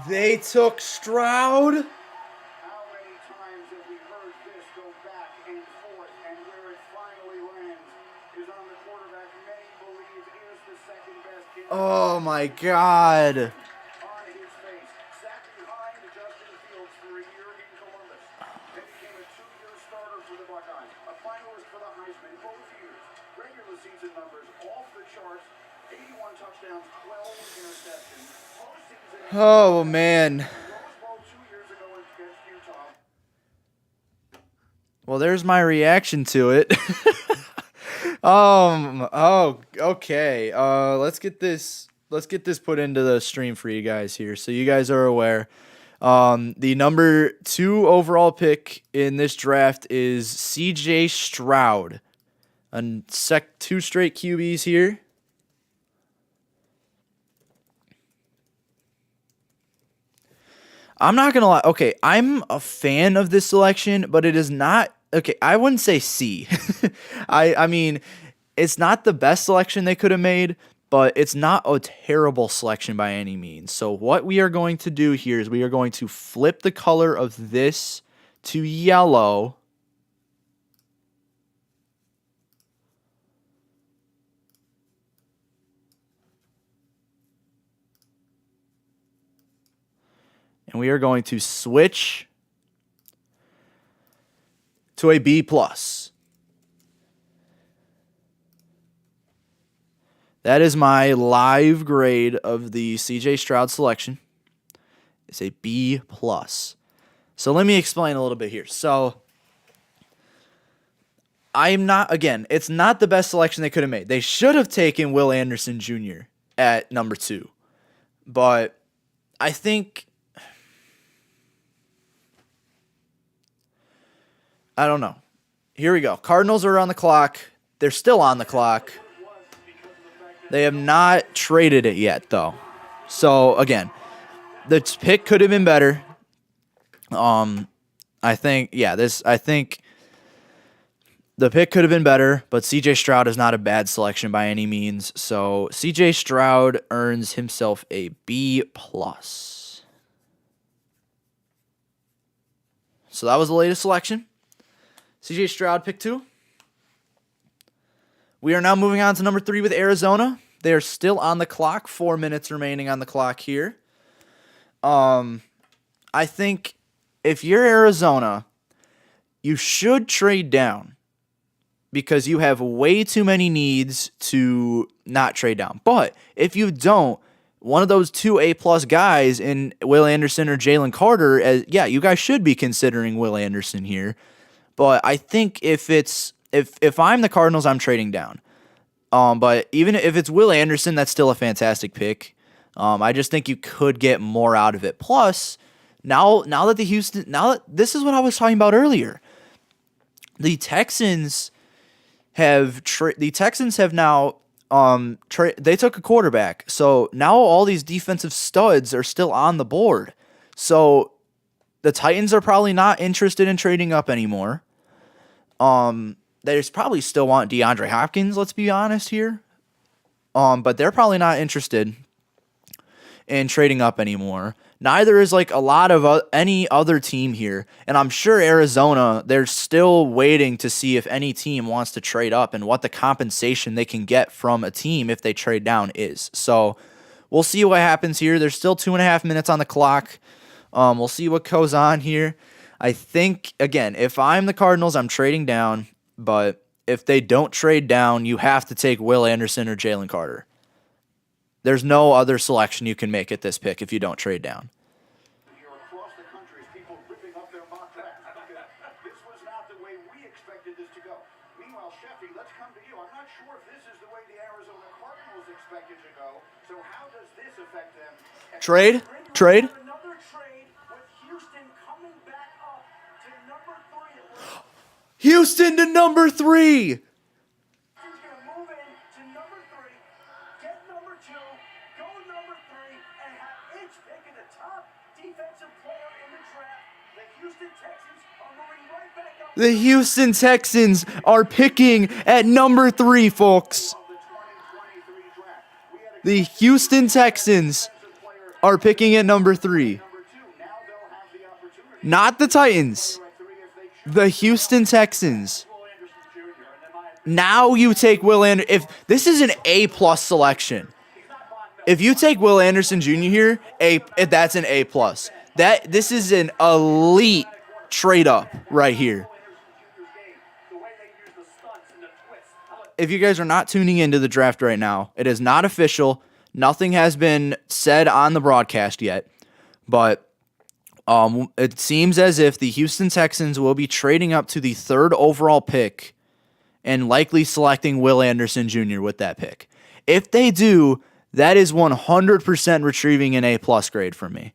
They took Stroud. How many times have we heard this go back and forth, and where it finally lands is on the quarterback many believe is the second best candidate Oh my God. on his face. Sat behind Justin Fields for a year in Columbus. Then became a 2-year starter for the Buckeyes, a finalist for the Heisman both years. Regular season numbers off the charts, 81 touchdowns, 12 interceptions. Postseason Oh man. Rose Bowl 2 years ago against Utah. Well, there's my reaction to it. Oh, okay. Let's get this put into the stream for you guys here, so you guys are aware. The number 2 overall pick in this draft is CJ Stroud. And 2 straight QBs here. I'm not going to lie. Okay, I'm a fan of this selection, but it is not. Okay, I wouldn't say C. I mean, it's not the best selection they could have made, but it's not a terrible selection by any means. So what we are going to do here is we are going to flip the color of this to yellow. And we are going to switch to a B+. That is my live grade of the CJ Stroud selection. It's a B+. So let me explain a little bit here. So I'm not, again, it's not the best selection they could have made. They should have taken Will Anderson Jr. at number 2. But I think, I don't know. Here we go. Cardinals are on the clock. They're still on the clock. They have not traded it yet, though. So, again, the pick could have been better. I think the pick could have been better, but CJ Stroud is not a bad selection by any means. So, CJ Stroud earns himself a B+. So, that was the latest selection. CJ Stroud, pick 2. We are now moving on to number 3 with Arizona. They are still on the clock. 4 minutes remaining on the clock here. I think if you're Arizona, you should trade down because you have way too many needs to not trade down. But if you don't, one of those 2 A+ guys in Will Anderson or Jalen Carter, you guys should be considering Will Anderson here. But I think if I'm the Cardinals, I'm trading down. But even if it's Will Anderson, that's still a fantastic pick. I just think you could get more out of it. Plus, now that this is what I was talking about earlier. The Texans have now they took a quarterback. So now all these defensive studs are still on the board. So the Titans are probably not interested in trading up anymore. They probably still want DeAndre Hopkins, let's be honest here. But they're probably not interested in trading up anymore. Neither is like a lot of any other team here. And I'm sure Arizona, they're still waiting to see if any team wants to trade up and what the compensation they can get from a team if they trade down is. So we'll see what happens here. There's still 2.5 minutes on the clock. We'll see what goes on here. I think, again, if I'm the Cardinals, I'm trading down. But if they don't trade down, you have to take Will Anderson or Jalen Carter. There's no other selection you can make at this pick if you don't trade down. Here across the country, people ripping up their mock drafts. This was not the way we expected this to go. Meanwhile, Sheffy, let's come to you. I'm not sure if this is the way the Arizona Cardinals expected to go. So how does this affect them? Trade? Another trade with Houston coming back up to number 3. Houston to number 3. He's going to move in to number 3, get number 2, go number 3, and have its pick in the top defensive player in the draft. The Houston Texans are moving right back up. The Houston Texans are picking at number 3, folks. The Houston Texans are picking at number 3. Not the Titans. The Houston Texans. Now you take Will Anderson. If this is an A+ selection, if you take Will Anderson Jr. here, that's an A+. This is an elite trade up right here. If you guys are not tuning into the draft right now, it is not official. Nothing has been said on the broadcast yet, but it seems as if the Houston Texans will be trading up to the 3rd overall pick and likely selecting Will Anderson Jr. with that pick. If they do, that is 100% retrieving an A+ grade for me.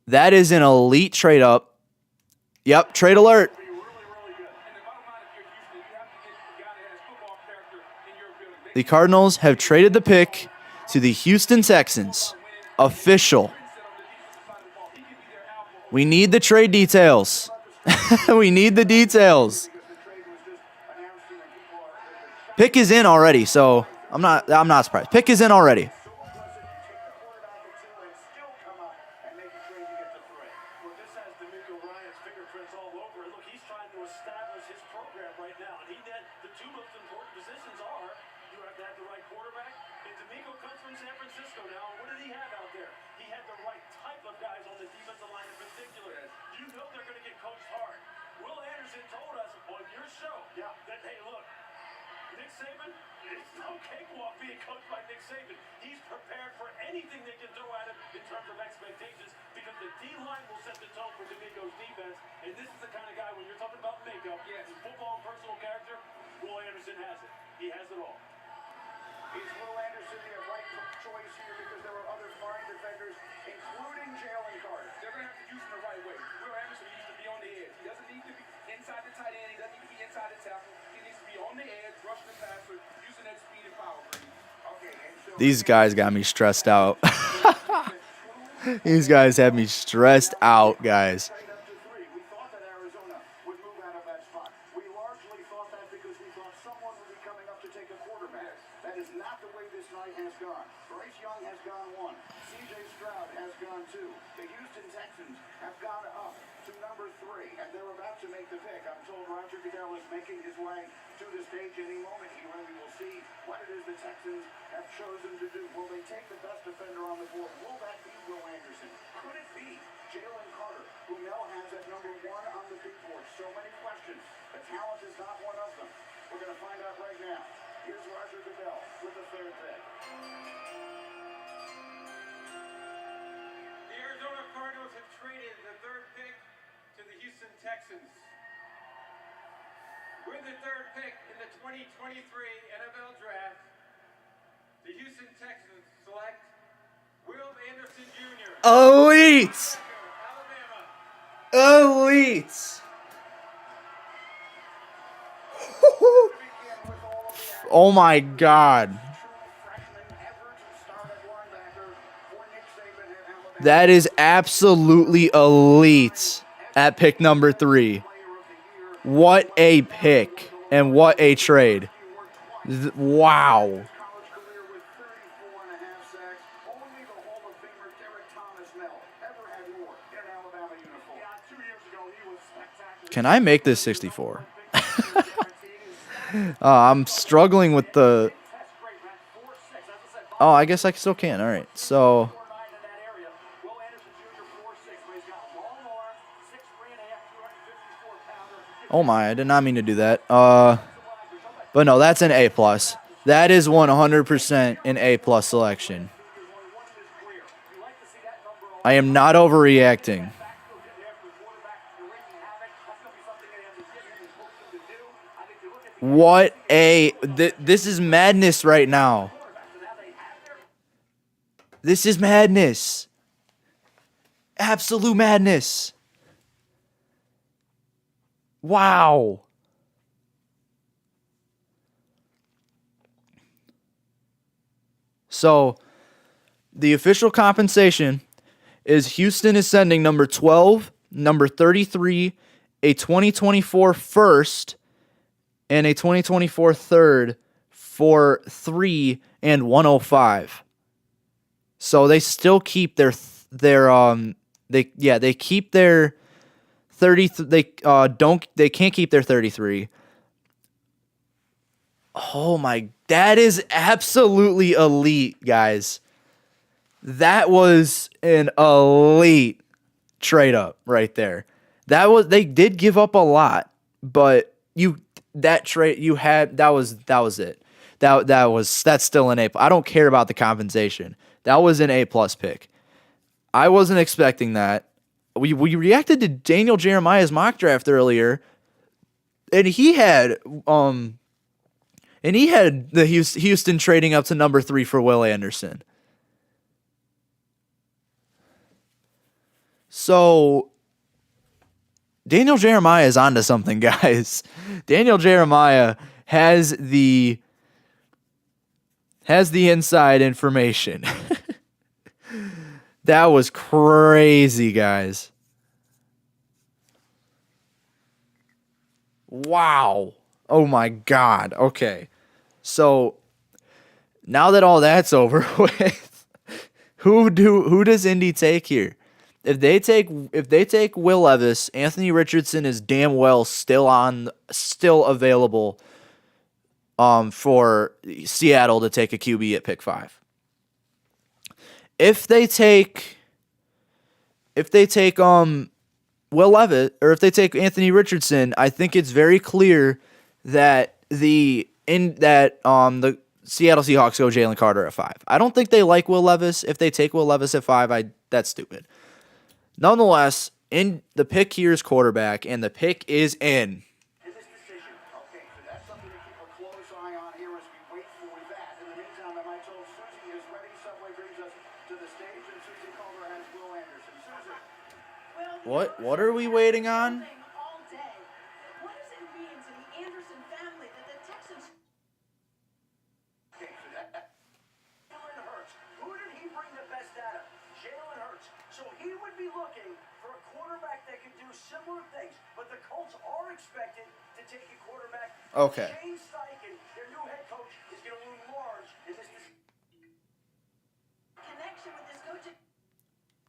That is an elite trade up. Yep, trade alert. The Cardinals have traded the pick to the Houston Texans. Official. We need the trade details. We need the details. Pick is in already, so I'm not surprised. Pick is in already. These guys got me stressed out. These guys have me stressed out, guys. That is not the way this night has gone. Bryce Young has gone 1. C.J. Stroud has gone 2. The Houston Texans have gone up to number 3, and they're about to make the pick. I'm told Roger Goodell is making his way to the stage any moment here, and we will see what it is the Texans have chosen to do. Will they take the best defender on the board? Will that be Will Anderson? Could it be Jalen Carter, who Mel has at number 1 on the big board? So many questions. The talent is not one of them. We're going to find out right now. Here's Roger Goodell with the 3rd pick. The Arizona Cardinals have traded the 3rd pick to the Houston Texans. With the 3rd pick in the 2023 NFL Draft, the Houston Texans select Will Anderson Jr. Elite! Alabama. Elite! Oh my God. That is absolutely elite at pick number 3. What a pick and what a trade. Wow. Can I make this 64? I'm struggling with the... Oh, I guess I still can. All right. So... Oh my, I did not mean to do that. But no, that's an A+. That is 100% an A+ selection. I am not overreacting. What a... This is madness right now. This is madness. Absolute madness. Wow. So, the official compensation is Houston is sending number 12, number 33, a 2024 first, and a 2024 third for 3 and 105. So they still keep they keep their 30 they can't keep their 33. Oh my, that is absolutely elite, guys. That was an elite trade up right there. They did give up a lot, but that's still an A. I don't care about the compensation. That was an A+ pick. I wasn't expecting that. We reacted to Daniel Jeremiah's mock draft earlier, and he had the Houston trading up to number 3 for Will Anderson. So Daniel Jeremiah is onto something, guys. Daniel Jeremiah has the inside information. That was crazy, guys. Wow. Oh my God. Okay. So now that all that's over with, who does Indy take here? If they take Will Levis, Anthony Richardson is damn well still available for Seattle to take a QB at pick 5. If they take Will Levis, or if they take Anthony Richardson, I think it's very clear that the Seattle Seahawks go Jalen Carter at 5. I don't think they like Will Levis. If they take Will Levis at 5, that's stupid. Nonetheless, in the pick here is quarterback, and the pick is in. In this decision. Okay, so that's something to keep a close eye on here as we wait for that. In the meantime, am I told Susie is ready? Subway brings us to the stage, and Susie Calder has Will Anderson. Susie. What are we waiting on? All day. What does it mean to the Anderson family that the Texans... Okay, so Jalen Hurts. Who did he bring the best out of? Jalen Hurts. So he would be looking for a quarterback that could do similar things, but the Colts are expected to take a quarterback. Okay. Shane Steichen, their new head coach, is going to loom large in this connection with this coaching...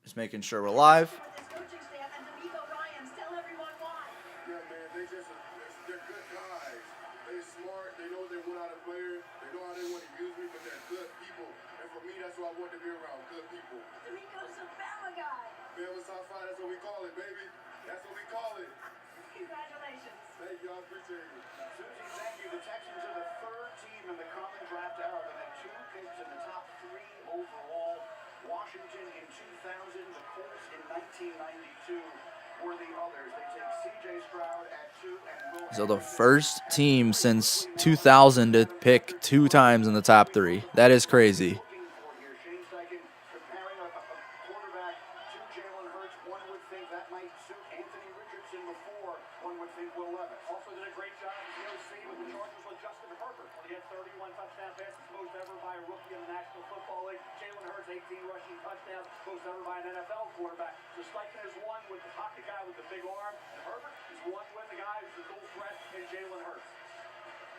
Just making sure we're live. with this coaching staff and D'Amico Ryans. Tell everyone why. Yeah, man, they're good guys. They smart. They know they want out of players. They know how they want to use me, but they're good people. And for me, that's what I want to be around. Good people. D'Amico's a Bama guy. Bama South Side, that's what we call it, baby. That's what we call it. Congratulations. Thank you. I appreciate it. Susie, thank you. The Texans are the third team in the common draft era that had 2 picks in the top 3 overall. Washington in 2000, the Colts in 1992 were the others. They take C.J. Stroud at 2 and Will So the first team since 2000 to pick 2 times in the top 3. That is crazy. looking for here. Shane Steichen comparing a quarterback to Jalen Hurts. One would think that might suit Anthony Richardson before one would think Will Levis. Also did a great job as the OC with the Chargers with Justin Herbert when he had 31 touchdown passes, most ever by a rookie in the National Football League. Jalen Hurts, 18 rushing touchdowns, most ever by an NFL quarterback. So Steichen is one with the pocket guy with the big arm, and Herbert is one with the guy who's the dual threat in Jalen Hurts.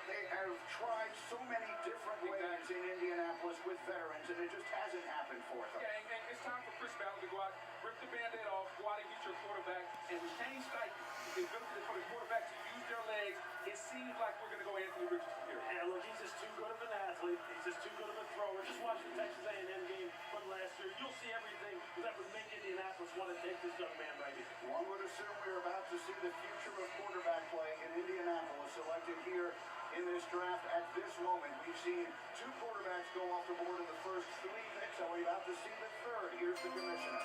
They have tried so many different ways in Indianapolis with veterans, and it just hasn't happened for them. Yeah, and it's time for Chris Ballard to go out, rip the Band-Aid off, go out and get your quarterback. And with Shane Steichen, the ability for the quarterback to use their legs, it seems like we're going to go Anthony Richardson here. Yeah, look, he's just too good of an athlete. He's just too good of a thrower. Just watch the Texas A&M game from last year. You'll see everything that would make Indianapolis want to take this young man, baby. One would assume we're about to see the future of quarterback play in Indianapolis selected here in this draft at this moment. We've seen 2 quarterbacks go off the board in the first 3 picks, and we're about to see the third. Here's the commissioner.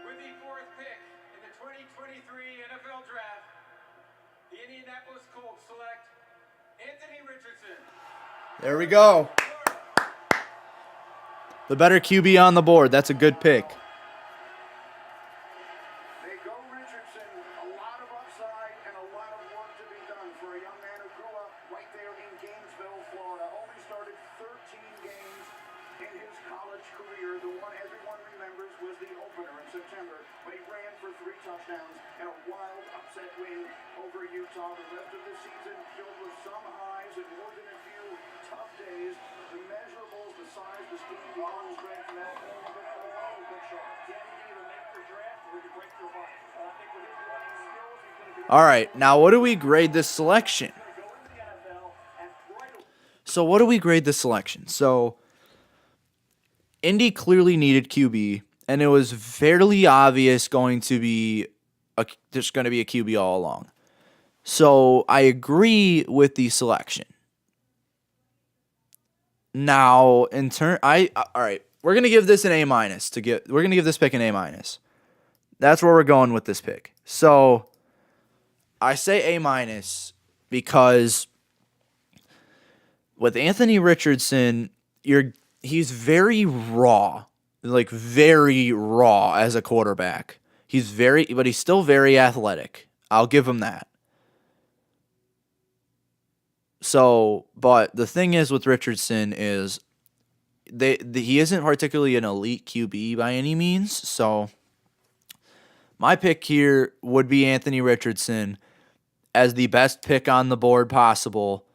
With the 4th pick in the 2023 NFL Draft, the Indianapolis Colts select Anthony Richardson. There we go. The better QB on the board. That's a good pick. They go Richardson. A lot of upside and a lot of work to be done for a young man who grew up right there in Gainesville, Florida. Only started 13 games in his college career. The one everyone remembers was the opener in September when he ran for 3 touchdowns and a wild upset win over Utah. The rest of the season filled with some highs and more than a few tough days. The measurables the size, the speed, the arm strength, and that. Big shot. Yeah, he can either make your draft or he can break your heart. I think with his running skills, he's going to be. All right, now what do we grade this selection? So what do we grade this selection? So Indy clearly needed QB, and it was fairly obvious there's going to be a QB all along. So I agree with the selection. Now, all right, we're gonna give this an A-. We're gonna give this pick an A-. That's where we're going with this pick. So I say A- because with Anthony Richardson, he's very raw, like very raw as a quarterback. But he's still very athletic. I'll give him that. So, but the thing is with Richardson is he isn't particularly an elite QB by any means. So my pick here would be Anthony Richardson as the best pick on the board possible,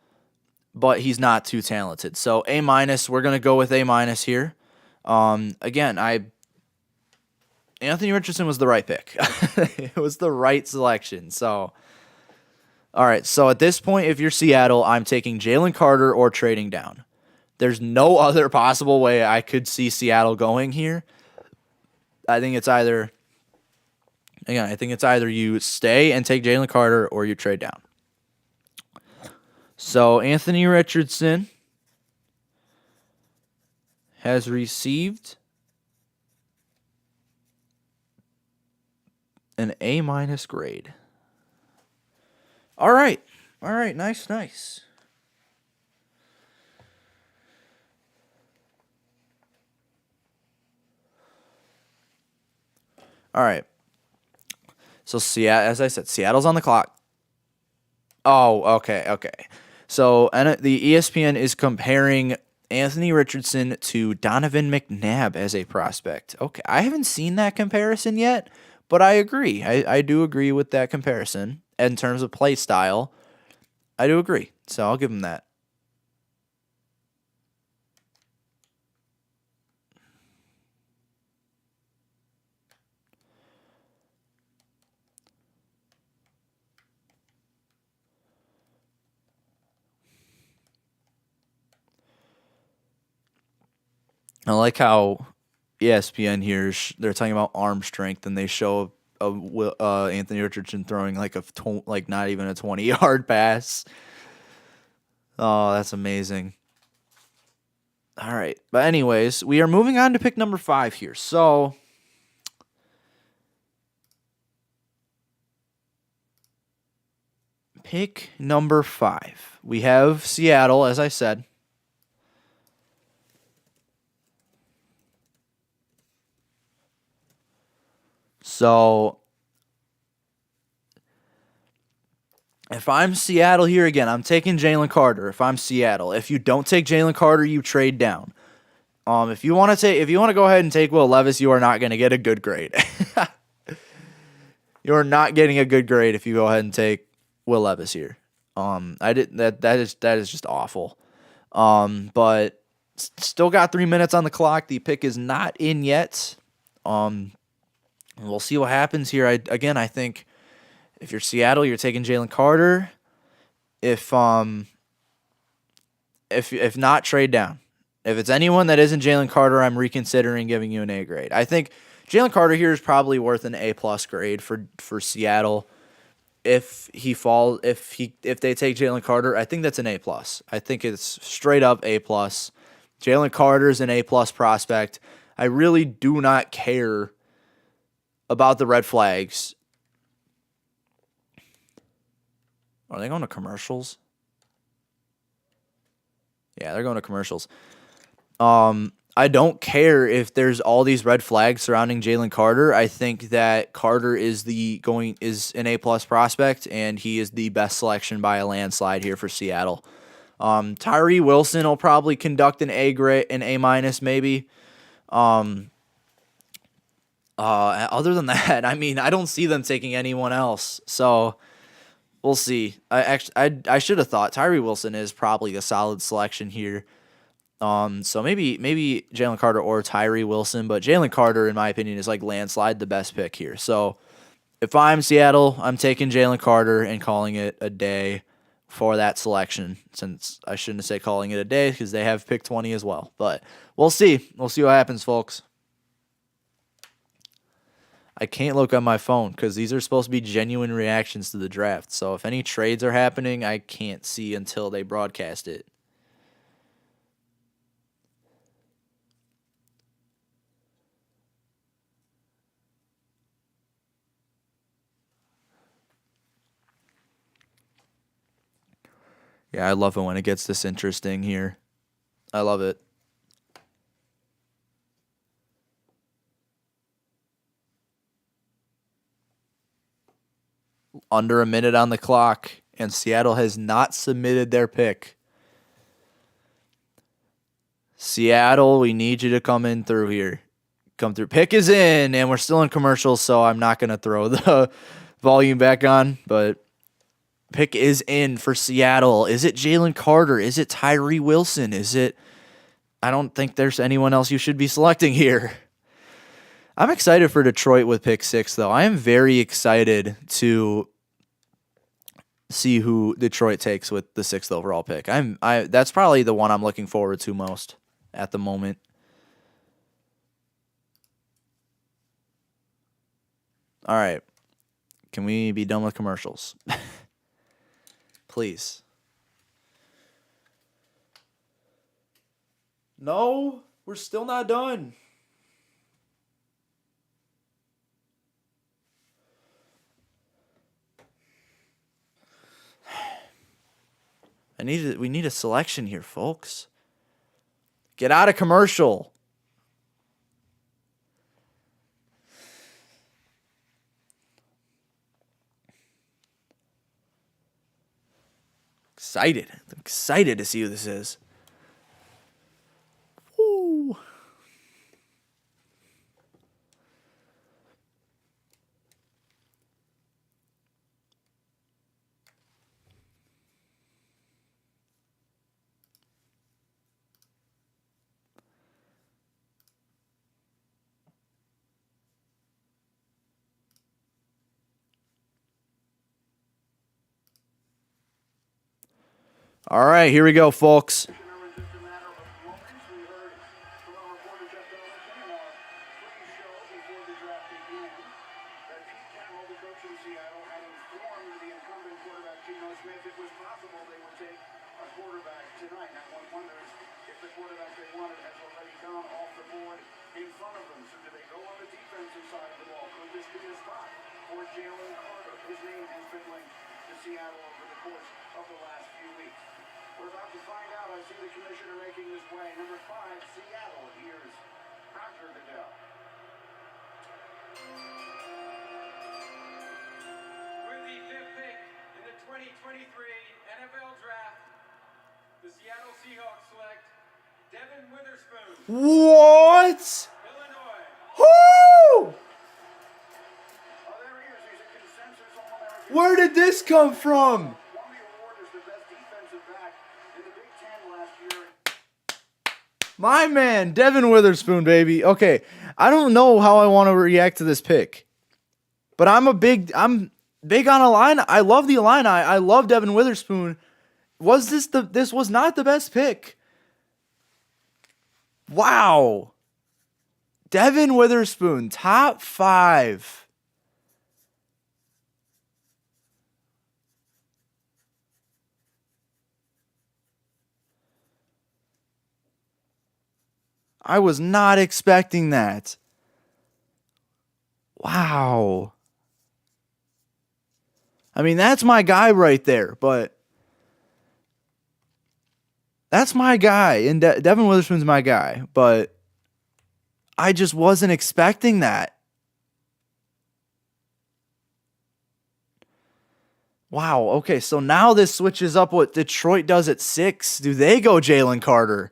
but he's not too talented. So A-, we're going to go with A- here. Again, Anthony Richardson was the right pick. It was the right selection. So, all right. So at this point, if you're Seattle, I'm taking Jalen Carter or trading down. There's no other possible way I could see Seattle going here. I think it's either you stay and take Jalen Carter or you trade down. So Anthony Richardson has received an A- grade. All right. Nice. All right. So as I said, Seattle's on the clock. Oh, okay. So the ESPN is comparing Anthony Richardson to Donovan McNabb as a prospect. Okay, I haven't seen that comparison yet, but I agree. I do agree with that comparison in terms of play style. I do agree. So I'll give him that. I like how ESPN here, they're talking about arm strength, and they show Anthony Richardson throwing like not even a 20-yard pass. Oh, that's amazing. All right. But anyways, we are moving on to pick number 5 here. So pick number 5. We have Seattle, as I said. So if I'm Seattle here again, I'm taking Jalen Carter. If I'm Seattle, if you don't take Jalen Carter, you trade down. If you want to go ahead and take Will Levis, you are not going to get a good grade. You are not getting a good grade if you go ahead and take Will Levis here. That is just awful. But still got 3 minutes on the clock. The pick is not in yet. We'll see what happens here. I think if you're Seattle, you're taking Jalen Carter. If not, trade down. If it's anyone that isn't Jalen Carter, I'm reconsidering giving you an A grade. I think Jalen Carter here is probably worth an A+ grade for Seattle. If they take Jalen Carter, I think that's an A+. I think it's straight up A+. Jalen Carter is an A+ prospect. I really do not care about the red flags. Are they going to commercials? Yeah, they're going to commercials. I don't care if there's all these red flags surrounding Jalen Carter. I think that Carter is an A+ prospect, and he is the best selection by a landslide here for Seattle. Tyree Wilson will probably conduct an A grade, an A- maybe. Other than that, I mean, I don't see them taking anyone else. So we'll see. I should have thought Tyree Wilson is probably a solid selection here. So maybe Jalen Carter or Tyree Wilson, but Jalen Carter, in my opinion, is like landslide the best pick here. So if I'm Seattle, I'm taking Jalen Carter and calling it a day for that selection, since I shouldn't say calling it a day because they have pick 20 as well. But we'll see. We'll see what happens, folks. I can't look on my phone because these are supposed to be genuine reactions to the draft. So if any trades are happening, I can't see until they broadcast it. Yeah, I love it when it gets this interesting here. I love it. Under a minute on the clock, and Seattle has not submitted their pick. Seattle, we need you to come in through here. Come through. Pick is in, and we're still in commercials, so I'm not going to throw the volume back on, but pick is in for Seattle. Is it Jalen Carter? Is it Tyree Wilson? I don't think there's anyone else you should be selecting here. I'm excited for Detroit with pick 6, though. I am very excited to see who Detroit takes with the 6th overall pick. That's probably the one I'm looking forward to most at the moment. All right. Can we be done with commercials? Please. No, we're still not done. We need a selection here, folks. Get out of commercial. Excited. I'm excited to see who this is. Woo. All right, here we go, folks. What? Who? Where did this come from? My man, Devin Witherspoon, baby. Okay, I don't know how I want to react to this pick, but I'm big on Illini. I love the Illini. I love Devin Witherspoon. This was not the best pick. Wow. Devin Witherspoon, top 5. I was not expecting that. Wow. I mean, that's my guy right there, but that's my guy. And Devin Witherspoon's my guy, but I just wasn't expecting that. Wow. Okay, so now this switches up what Detroit does at 6. Do they go Jalen Carter?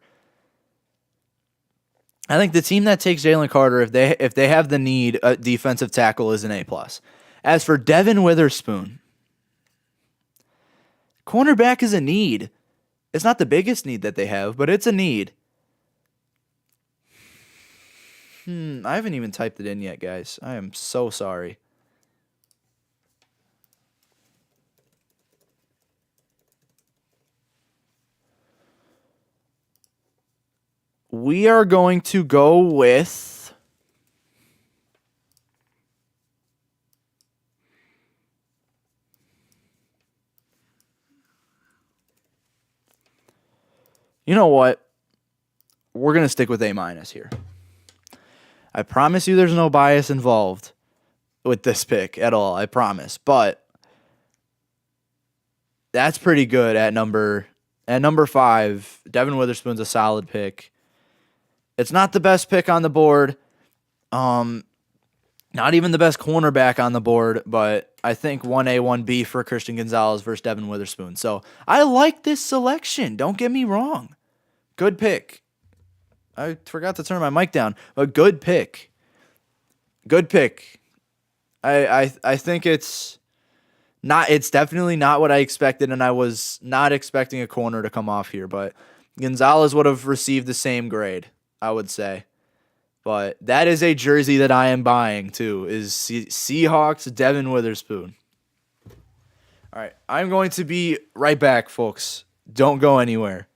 I think the team that takes Jalen Carter, if they have the need, a defensive tackle is an A+. As for Devin Witherspoon, cornerback is a need. It's not the biggest need that they have, but it's a need. I haven't even typed it in yet, guys. I am so sorry. We are going to go with you know what? We're going to stick with A- here. I promise you there's no bias involved with this pick at all. I promise. But that's pretty good at number 5. Devin Witherspoon's a solid pick. It's not the best pick on the board. Not even the best cornerback on the board, but I think 1A, 1B for Christian Gonzalez versus Devin Witherspoon. So I like this selection. Don't get me wrong. Good pick. I forgot to turn my mic down, but good pick. Good pick. I think it's definitely not what I expected, and I was not expecting a corner to come off here, but Gonzalez would have received the same grade, I would say. But that is a jersey that I am buying, too, is Seahawks Devin Witherspoon. All right, I'm going to be right back, folks. Don't go anywhere.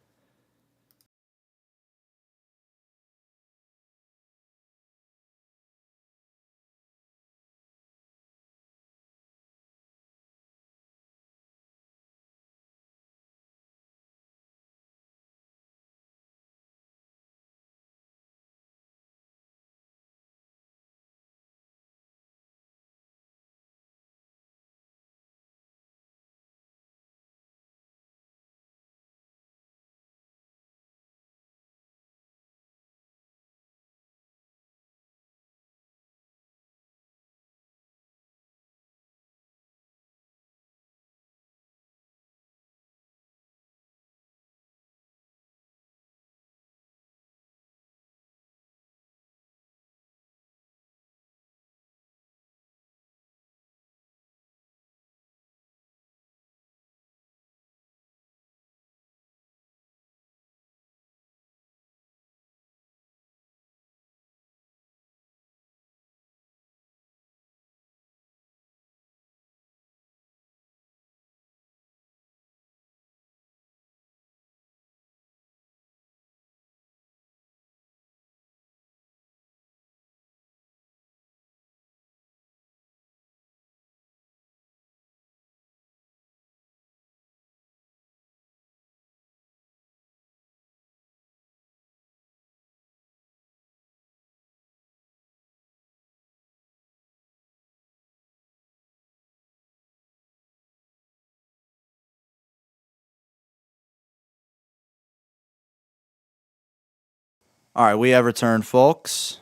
All right, we have returned, folks.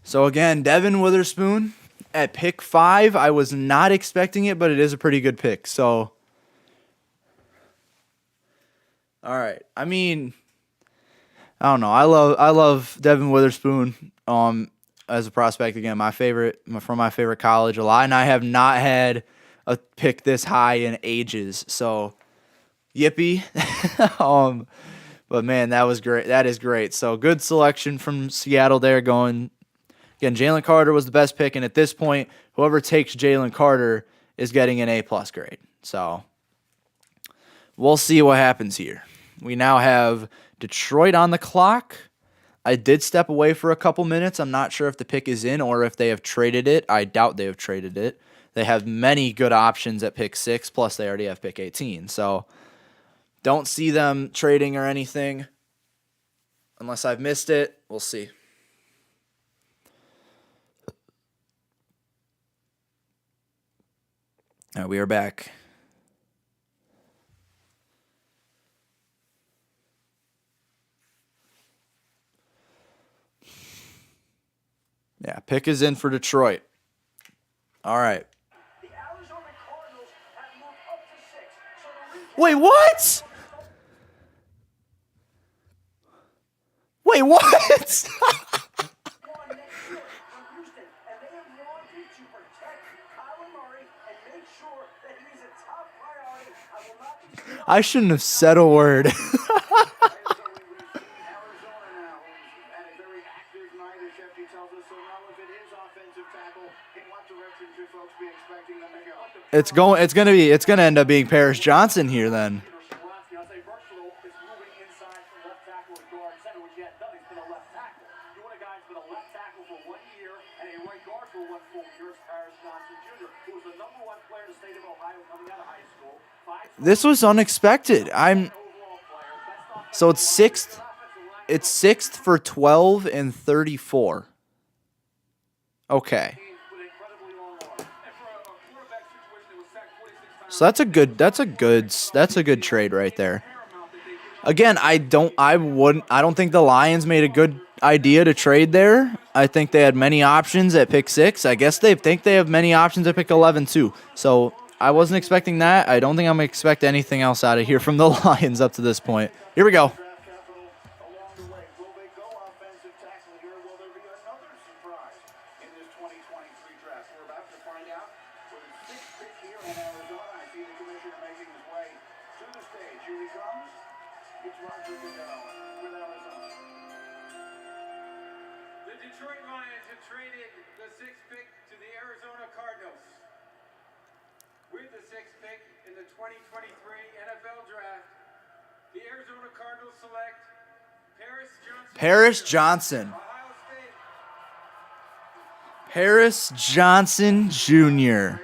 So again, Devin Witherspoon at pick 5. I was not expecting it, but it is a pretty good pick. So, all right. I mean, I don't know. I love Devin Witherspoon. As a prospect, again, my favorite from my favorite college. A lot, and I have not had a pick this high in ages. So, yippee. But man, that was great. That is great. So good selection from Seattle there going. Again, Jalen Carter was the best pick, and at this point, whoever takes Jalen Carter is getting an A+ grade. So we'll see what happens here. We now have Detroit on the clock. I did step away for a couple minutes. I'm not sure if the pick is in or if they have traded it. I doubt they have traded it. They have many good options at pick 6, plus they already have pick 18. So don't see them trading or anything unless I've missed it. We'll see. All right, we are back. Yeah, pick is in for Detroit. All right. The Arizona Cardinals have moved up to 6. So the recap Wait, what? Wait, what? won next year from Houston, and they have wanted to protect Kyler Murray and make sure that he is a top priority. I will not be surprised. I shouldn't have said a word. So we've seen Arizona now, who's had a very active right, as Shefty tells us. So now if it is offensive tackle, in what direction should folks be expecting them to go? It's gonna end up being Paris Johnson here then. I'll say versatile is moving inside from left tackle to guard center, which he had done. He's been a left tackle. You want a guy who's been a left tackle for 1 year and a right guard for 1 full year. It's Paris Johnson Jr., who was the #1 player in the state of Ohio coming out of high school. This was unexpected. So it's sixth. It's sixth for 12 and 34. Okay. So that's a good trade right there. Again, I don't think the Lions made a good idea to trade there. I think they had many options at pick 6. I guess they think they have many options at pick 11 too. So I wasn't expecting that. I don't think I'm going to expect anything else out of here from the Lions up to this point. Here we go. The Detroit Lions have traded the 6th pick to the Arizona Cardinals. With the 6th pick in the 2023 NFL Draft, the Arizona Cardinals select Paris Johnson. Paris Johnson Jr.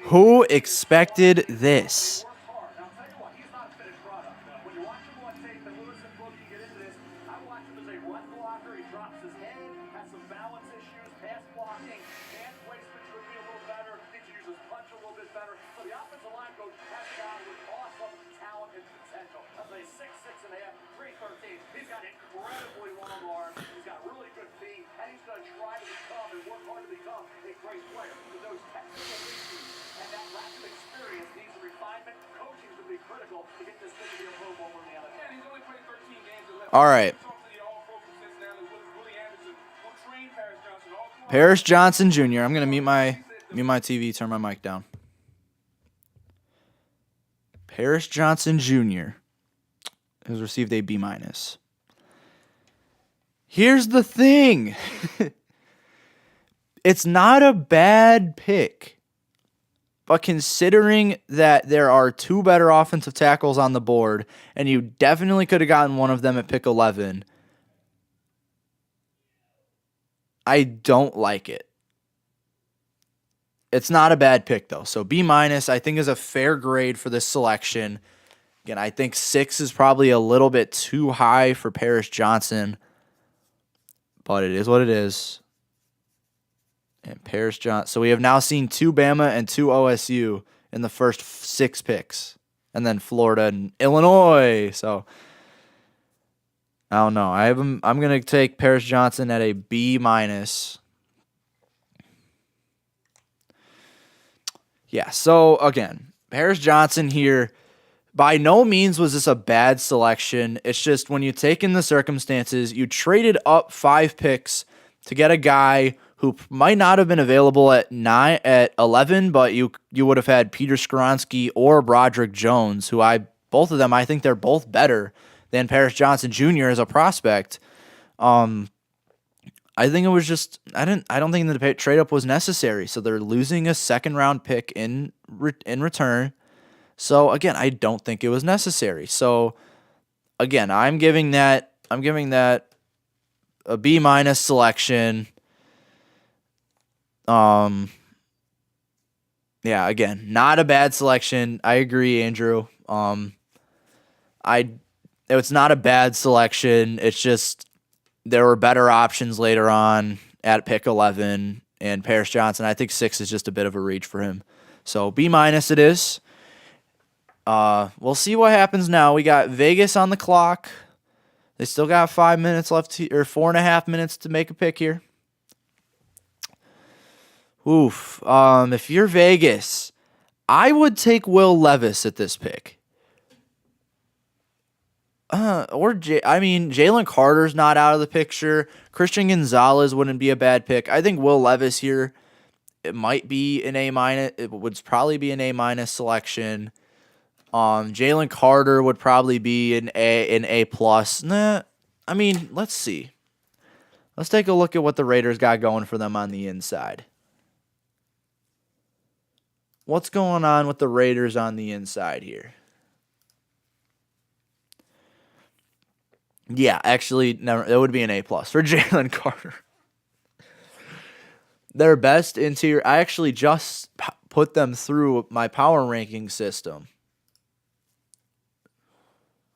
Who expected this? All right. Paris Johnson Jr. I'm gonna mute my TV, turn my mic down. Paris Johnson Jr. has received a B-. Here's the thing. It's not a bad pick. But considering that there are 2 better offensive tackles on the board, and you definitely could have gotten one of them at pick 11, I don't like it. It's not a bad pick, though. So B- I think is a fair grade for this selection. Again, I think 6 is probably a little bit too high for Paris Johnson, but it is what it is. And Paris Johnson. So we have now seen 2 Bama and 2 OSU in the first 6 picks. And then Florida and Illinois. So I don't know. I'm going to take Paris Johnson at a B-. Yeah, so again, Paris Johnson here, by no means was this a bad selection. It's just when you take in the circumstances, you traded up 5 picks to get a guy who might not have been available at 11, but you would have had Peter Skoronski or Broderick Jones, who both of them, I think they're both better than Paris Johnson Jr. as a prospect. I think it was just I don't think the trade up was necessary. So they're losing a 2nd round pick in return. So again, I don't think it was necessary. So again, I'm giving that a B- selection. Yeah, again, not a bad selection. I agree, Andrew. It's not a bad selection. It's just there were better options later on at pick 11, and Paris Johnson, I think 6 is just a bit of a reach for him. So B- it is. We'll see what happens now. We got Vegas on the clock. They still got 5 minutes left, or 4.5 minutes to make a pick here. Oof. If you're Vegas, I would take Will Levis at this pick. Jalen Carter's not out of the picture. Christian Gonzalez wouldn't be a bad pick. I think Will Levis here, it might be an A minus. It would probably be an A minus selection. Jalen Carter would probably be an A plus. Nah, let's see. Let's take a look at what the Raiders got going for them on the inside. What's going on with the Raiders on the inside here? Yeah, actually, never. It would be an A plus for Jalen Carter. Their best interior. I actually just put them through my power ranking system.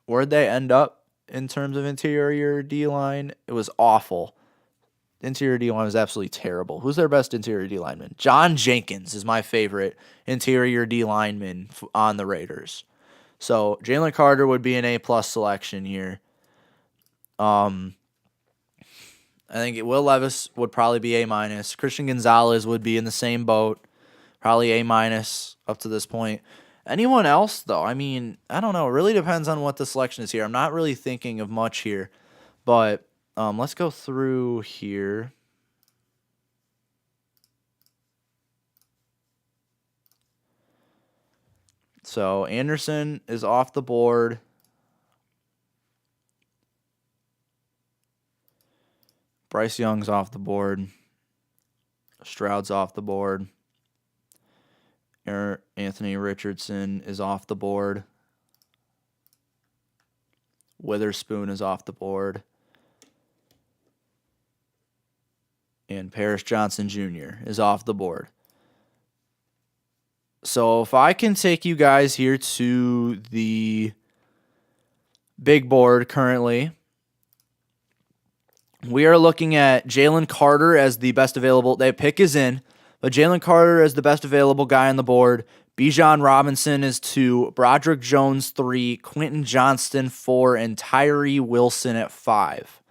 Where'd they end up in terms of interior D-line? It was awful. Interior D-line was absolutely terrible. Who's their best interior D-lineman? John Jenkins is my favorite interior D-lineman on the Raiders. So Jalen Carter would be an A-plus selection here. I think Will Levis would probably be A-minus. Christian Gonzalez would be in the same boat. Probably A-minus up to this point. Anyone else, though? I don't know. It really depends on what the selection is here. I'm not really thinking of much here. But let's go through here. So Anderson is off the board. Bryce Young's off the board. Stroud's off the board. Anthony Richardson is off the board. Witherspoon is off the board. And Paris Johnson Jr. is off the board. So if I can take you guys here to the big board currently, we are looking at Jalen Carter as the best available. That pick is in, but Jalen Carter as the best available guy on the board. Bijan Robinson is 2, Broderick Jones 3, Quentin Johnston 4, and Tyree Wilson at 5.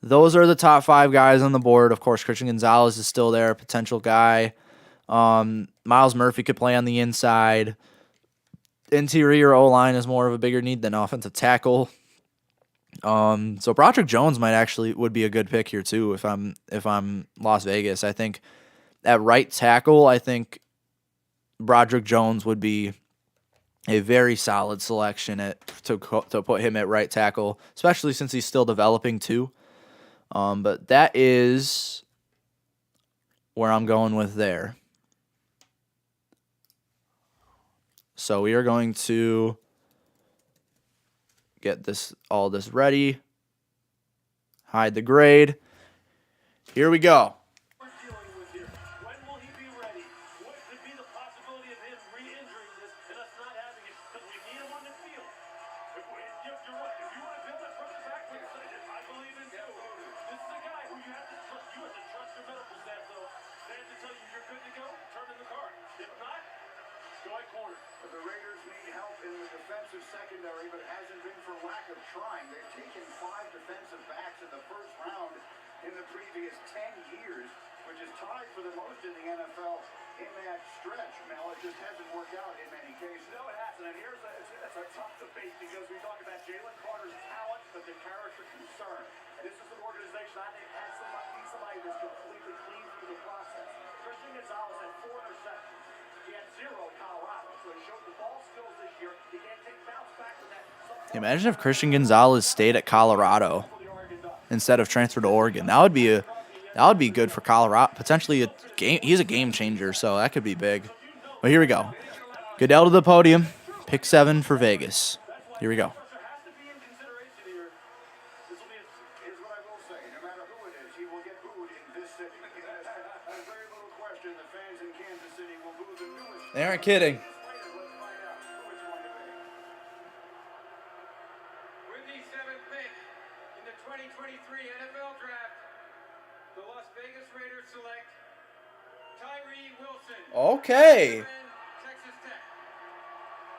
Those are the top 5 guys on the board. Of course, Christian Gonzalez is still there, potential guy. Miles Murphy could play on the inside. Interior O-line is more of a bigger need than offensive tackle. So Broderick Jones would be a good pick here too if I'm Las Vegas. I think at right tackle, I think Broderick Jones would be a very solid selection to put him at right tackle, especially since he's still developing too. But that is where I'm going with there. So we are going to get all this ready. Hide the grade. Here we go. We're dealing with here. When will he be ready? What could be the possibility of him re-injuring this and us not having it? Because we need him on the field. You're right. If you want to build it from the back, I believe in you. This is a guy who you have to trust. You have to trust your medical staff, though. They have to tell you you're good to go. Turn in the card. If not, go at corner. The Raiders need help in the defensive secondary, but it hasn't been for lack of trying. They've taken 5 defensive backs in the first round in the previous 10 years, which is tied for the most in the NFL in that stretch. Mel, it just hasn't worked out in many cases. No, it hasn't. And it's a tough debate because we talk about Jalen Carter's talent, but the character concern. And this is an organization I think has somebody that's completely clean through the process. Christian Gonzalez had 4 interceptions. He had 0 in Colorado, so he showed the ball skills this year. He can't take bounce back from that. Imagine if Christian Gonzalez stayed at Colorado instead of transferred to Oregon. That would be good for Colorado. Potentially he's a game changer, so that could be big. But here we go. Goodell to the podium. Pick 7 for Vegas. Here we go. They aren't kidding. With the 7th pick in the 2023 NFL Draft, the Las Vegas Raiders select Tyree Wilson. Okay. Texas Tech.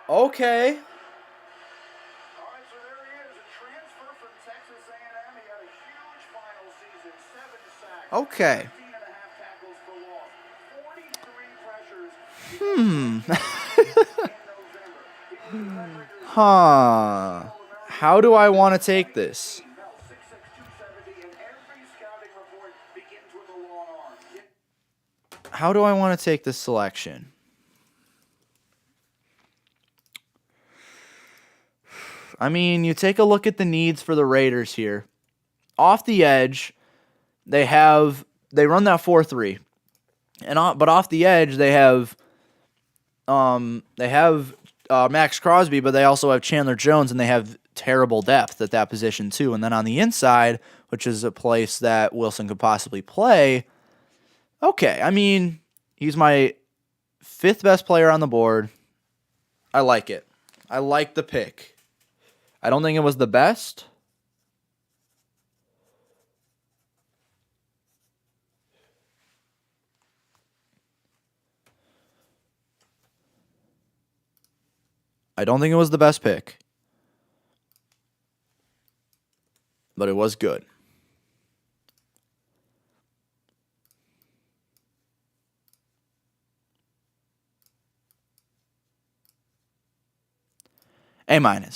Okay. All right, so there he is, a transfer from Texas A&M. He had a huge final season, 7 sacks. Okay. 15.5 tackles for loss, 43 pressures. How do I want to take this? Bell 6'6", 270, and every scouting report begins with a long arm. How do I want to take this selection? I mean, you take a look at the needs for the Raiders here. Off the edge, they run that 4-3. But off the edge, they have Max Crosby, but they also have Chandler Jones, and they have terrible depth at that position too. And then on the inside, which is a place that Wilson could possibly play, okay, I mean, he's my 5th best player on the board. I like it. I like the pick. I don't think it was the best. I don't think it was the best pick. But it was good. A-.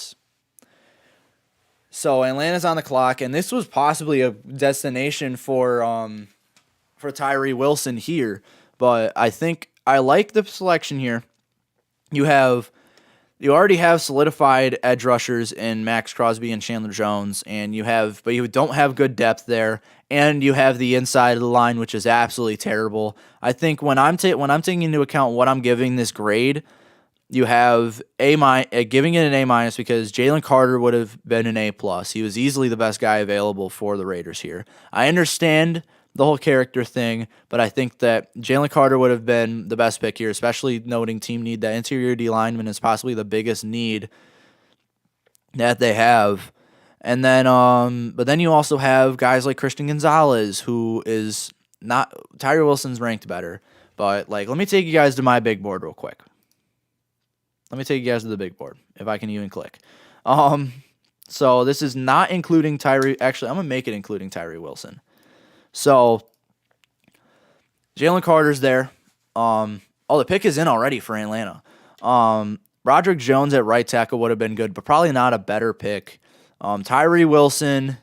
So Atlanta's on the clock, and this was possibly a destination for Tyree Wilson here. But I think I like the selection here. You already have solidified edge rushers in Max Crosby and Chandler Jones, but you don't have good depth there, and you have the inside of the line, which is absolutely terrible. I think when I'm taking into account what I'm giving this grade, you have giving it an A- because Jalen Carter would have been an A+. He was easily the best guy available for the Raiders here. I understand the whole character thing, but I think that Jalen Carter would have been the best pick here, especially noting team need. That interior D lineman is possibly the biggest need that they have. And then, but then you also have guys like Christian Gonzalez, who is not, Tyree Wilson's ranked better. But let me take you guys to my big board real quick. Let me take you guys to the big board, if I can even click. So this is not including Tyree. Actually, I'm going to make it including Tyree Wilson. So Jalen Carter's there. The pick is in already for Atlanta. Roderick Jones at right tackle would have been good, but probably not a better pick. Tyree Wilson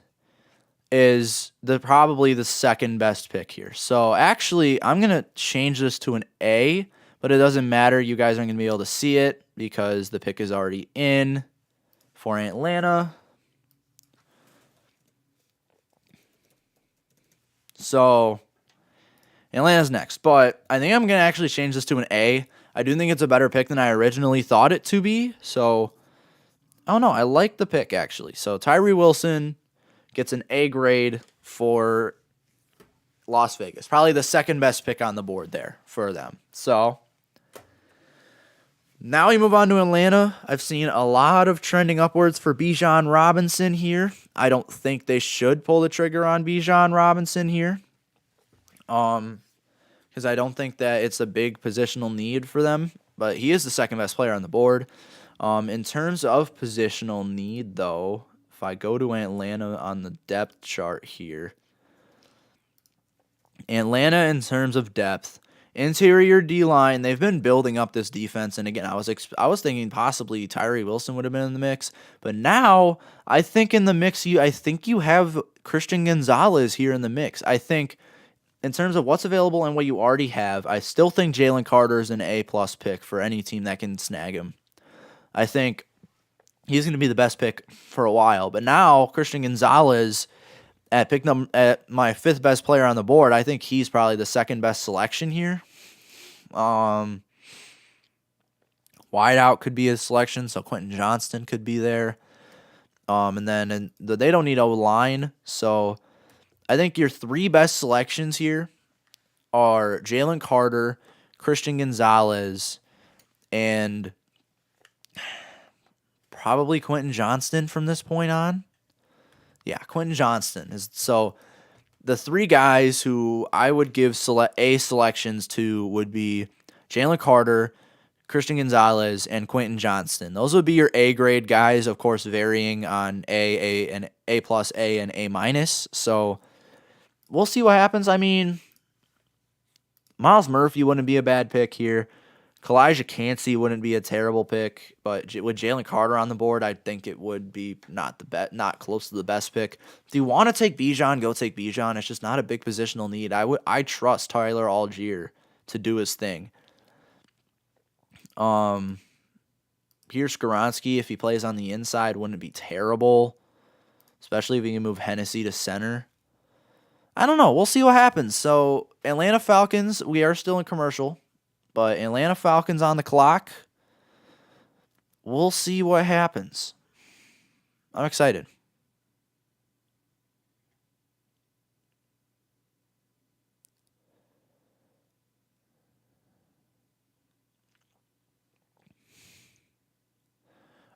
is probably the second best pick here. So actually, I'm going to change this to an A, but it doesn't matter. You guys aren't going to be able to see it because the pick is already in for Atlanta. So Atlanta's next, but I think I'm going to actually change this to an A. I do think it's a better pick than I originally thought it to be. So, I don't know. I like the pick, actually. So, Tyree Wilson gets an A grade for Las Vegas. Probably the second best pick on the board there for them. So, now we move on to Atlanta. I've seen a lot of trending upwards for Bijan Robinson here. I don't think they should pull the trigger on Bijan Robinson here. Because I don't think that it's a big positional need for them. But he is the second best player on the board. In terms of positional need, though, if I go to Atlanta on the depth chart here, Atlanta in terms of depth, interior D-line, they've been building up this defense. And again, I was thinking possibly Tyree Wilson would have been in the mix. But now, I think in the mix, I think you have Christian Gonzalez here in the mix. I think in terms of what's available and what you already have, I still think Jalen Carter is an A+ pick for any team that can snag him. I think he's going to be the best pick for a while. But now, Christian Gonzalez at my 5th best player on the board, I think he's probably the second best selection here. Wideout could be a selection, so Quentin Johnston could be there. And then they don't need O-line, so I think your 3 best selections here are Jalen Carter, Christian Gonzalez, and probably Quentin Johnston from this point on. Yeah, Quentin Johnston is so. The 3 guys who I would give A selections to would be Jalen Carter, Christian Gonzalez, and Quentin Johnston. Those would be your A grade guys, of course, varying on A, and A+, A, and A-. So we'll see what happens. I mean, Myles Murphy wouldn't be a bad pick here. Kalijah Cansey wouldn't be a terrible pick, but with Jalen Carter on the board, I think it would be not close to the best pick. If you want to take Bijan, go take Bijan. It's just not a big positional need. I trust Tyler Algier to do his thing. Pierre Skoronski, if he plays on the inside, wouldn't be terrible, especially if he can move Hennessy to center. I don't know. We'll see what happens. So, Atlanta Falcons, we are still in commercial, but Atlanta Falcons on the clock. We'll see what happens. I'm excited.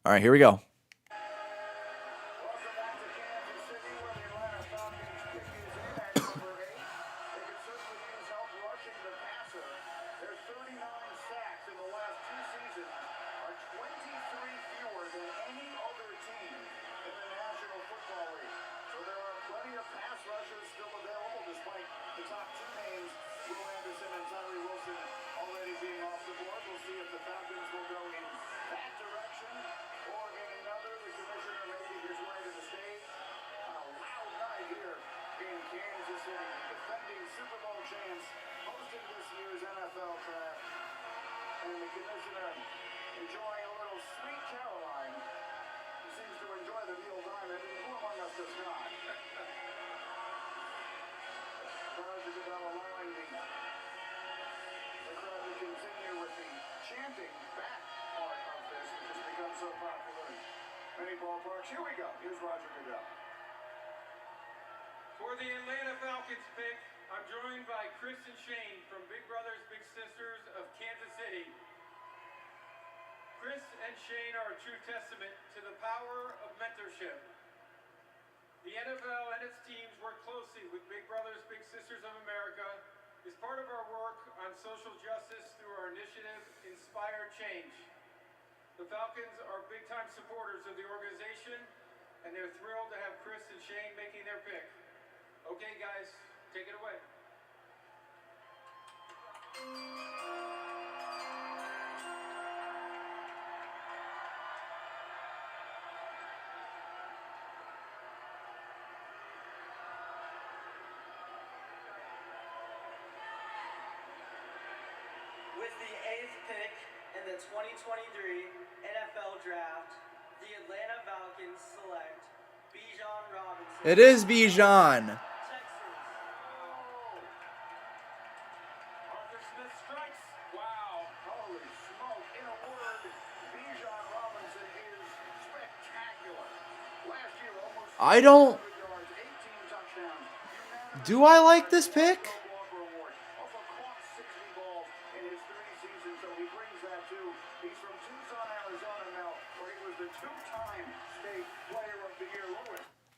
All right, here we go. Defending Super Bowl champs, hosting this year's NFL draft, and the commissioner enjoying a little sweet Caroline. He seems to enjoy the Neil Diamond, and who among us does not? Crowd is about allowing the crowd to continue with the chanting back part of this, which has become so popular in many ballparks. Here we go. Here's Roger Goodell. For the Atlanta Falcons pick, I'm joined by Chris and Shane from Big Brothers Big Sisters of Kansas City. Chris and Shane are a true testament to the power of mentorship. The NFL and its teams work closely with Big Brothers Big Sisters of America as part of our work on social justice through our initiative, Inspire Change. The Falcons are big-time supporters of the organization, and they're thrilled to have Chris and Shane making their pick. Okay, guys, take it away. With the 8th pick in the 2023 NFL Draft, the Atlanta Falcons select Bijan Robinson. It is Bijan. I don't. Do I like this pick?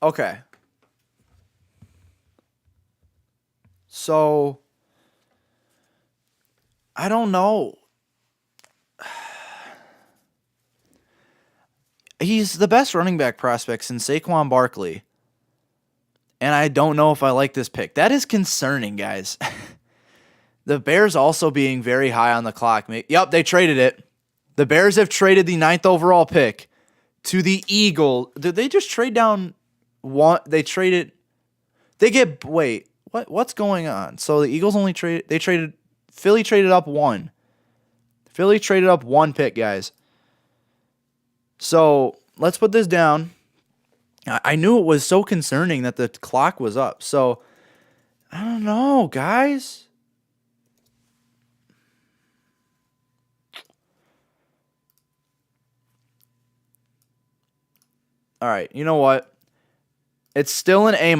Okay. So, I don't know. He's the best running back prospect since Saquon Barkley. And I don't know if I like this pick. That is concerning, guys. The Bears also being very high on the clock. Yep, they traded it. The Bears have traded the 9th overall pick to the Eagles. Did they just trade down one? They traded. They get. Wait, what's going on? So the Eagles only traded. They traded. Philly traded up one. Philly traded up one pick, guys. So let's put this down. I knew it was so concerning that the clock was up. So I don't know, guys. All right, you know what? It's still an A-.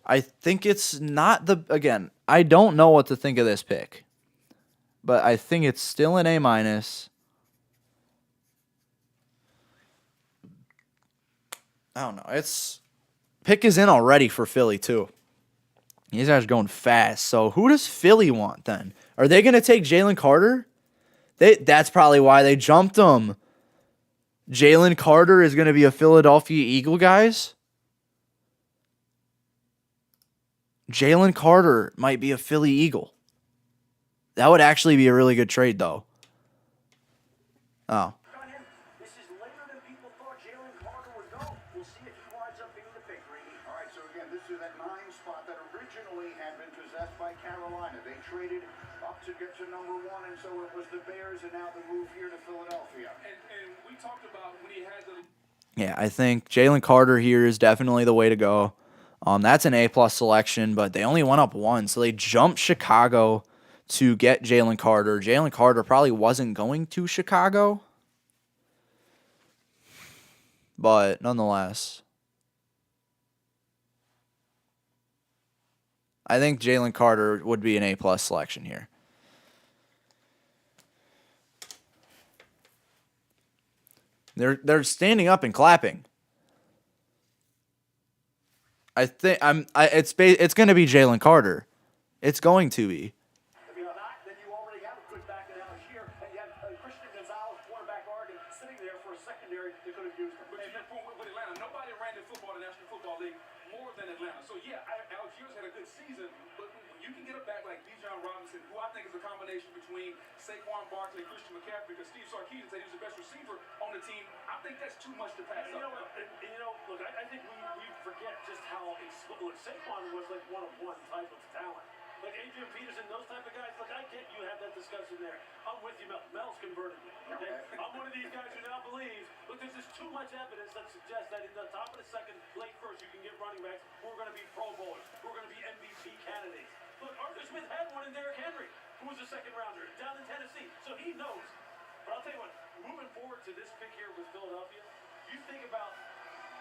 I think it's not the... Again, I don't know what to think of this pick. But I think it's still an A-. I don't know. Pick is in already for Philly, too. These guys are going fast. So who does Philly want, then? Are they going to take Jalen Carter? That's probably why they jumped him. Jalen Carter is going to be a Philadelphia Eagle, guys. Jalen Carter might be a Philly Eagle. That would actually be a really good trade, though. Oh. This is later than people thought Jalen Carter would go. We'll see if he winds up being the pick, Grady. All right, so again, this is that 9 spot that originally had been possessed by Carolina. They traded up to get to number 1, and so it was the Bears, and now the move here to Philadelphia. And we talked about when he had the... Yeah, I think Jalen Carter here is definitely the way to go. That's an A-plus selection, but they only went up 1, so they jumped Chicago to get Jalen Carter. Jalen Carter probably wasn't going to Chicago, but nonetheless, I think Jalen Carter would be an A-plus selection here. They're standing up and clapping. It's going to be Jalen Carter. It's going to be. If you're not, then you already have a good back end out here, and you have Christian Gonzalez, quarterback Oregon, sitting there for a secondary they could have used. But you had point with Atlanta. Nobody ran the football in the National Football League more than Atlanta. So, yeah, Algiers had a good season, but when you can get a back like Bijan Robinson, who I think is a combination between Saquon, Barkley, Christian McCaffrey, because Steve Sarkisian said he was the best receiver on the team, I think that's too much to pass And up. look, I think we forget just how look, Saquon was like one-of-one type of talent. Like Adrian Peterson, those type of guys. Look, I get you have that discussion there. I'm with you, Mel. Mel's converted me. Okay? I'm one of these guys who now believes, look, there's just too much evidence that suggests that in the top of the second, late first, you can get running backs who are going to be Pro Bowlers, who are going to be MVP candidates. Look, Arthur Smith had one in Derrick Henry, who was a second rounder down in Tennessee, so he knows. But I'll tell you what, moving forward to this pick here with Philadelphia, you think about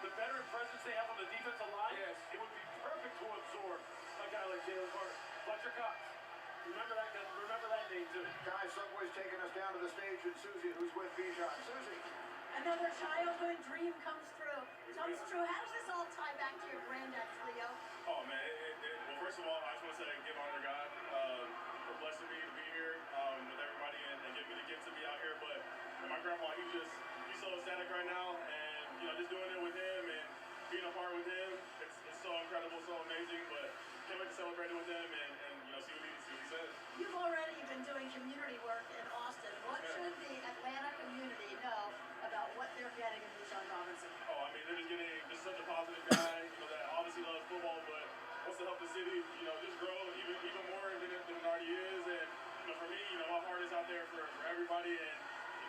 the veteran presence they have on the defensive line, Yes. it would be perfect to absorb a guy like Jalen Carter. Fletcher Cox. Remember that name too. Guys, Subway's taking us down to the stage, and Susie, who's with Bijan. Susie. Another childhood dream comes true. How does this all tie back to your granddad's Leo? Oh man, well, first of all, I just want to say give honor to God for blessing me to be here with everybody and giving me the gift to be out here. But my grandpa, he's so ecstatic right now, and just doing it with him and being a part with him, it's so incredible, so amazing. But can't wait to celebrate it with him and see what he says. You've already been doing community work in Austin. What should the Atlanta community know about what they're getting in Bijan Robinson? Oh, I mean, they're just getting just such a positive guy, that obviously loves football, but wants to help the city, just grow even more than it already is. And, for me, my heart is out there for everybody, and,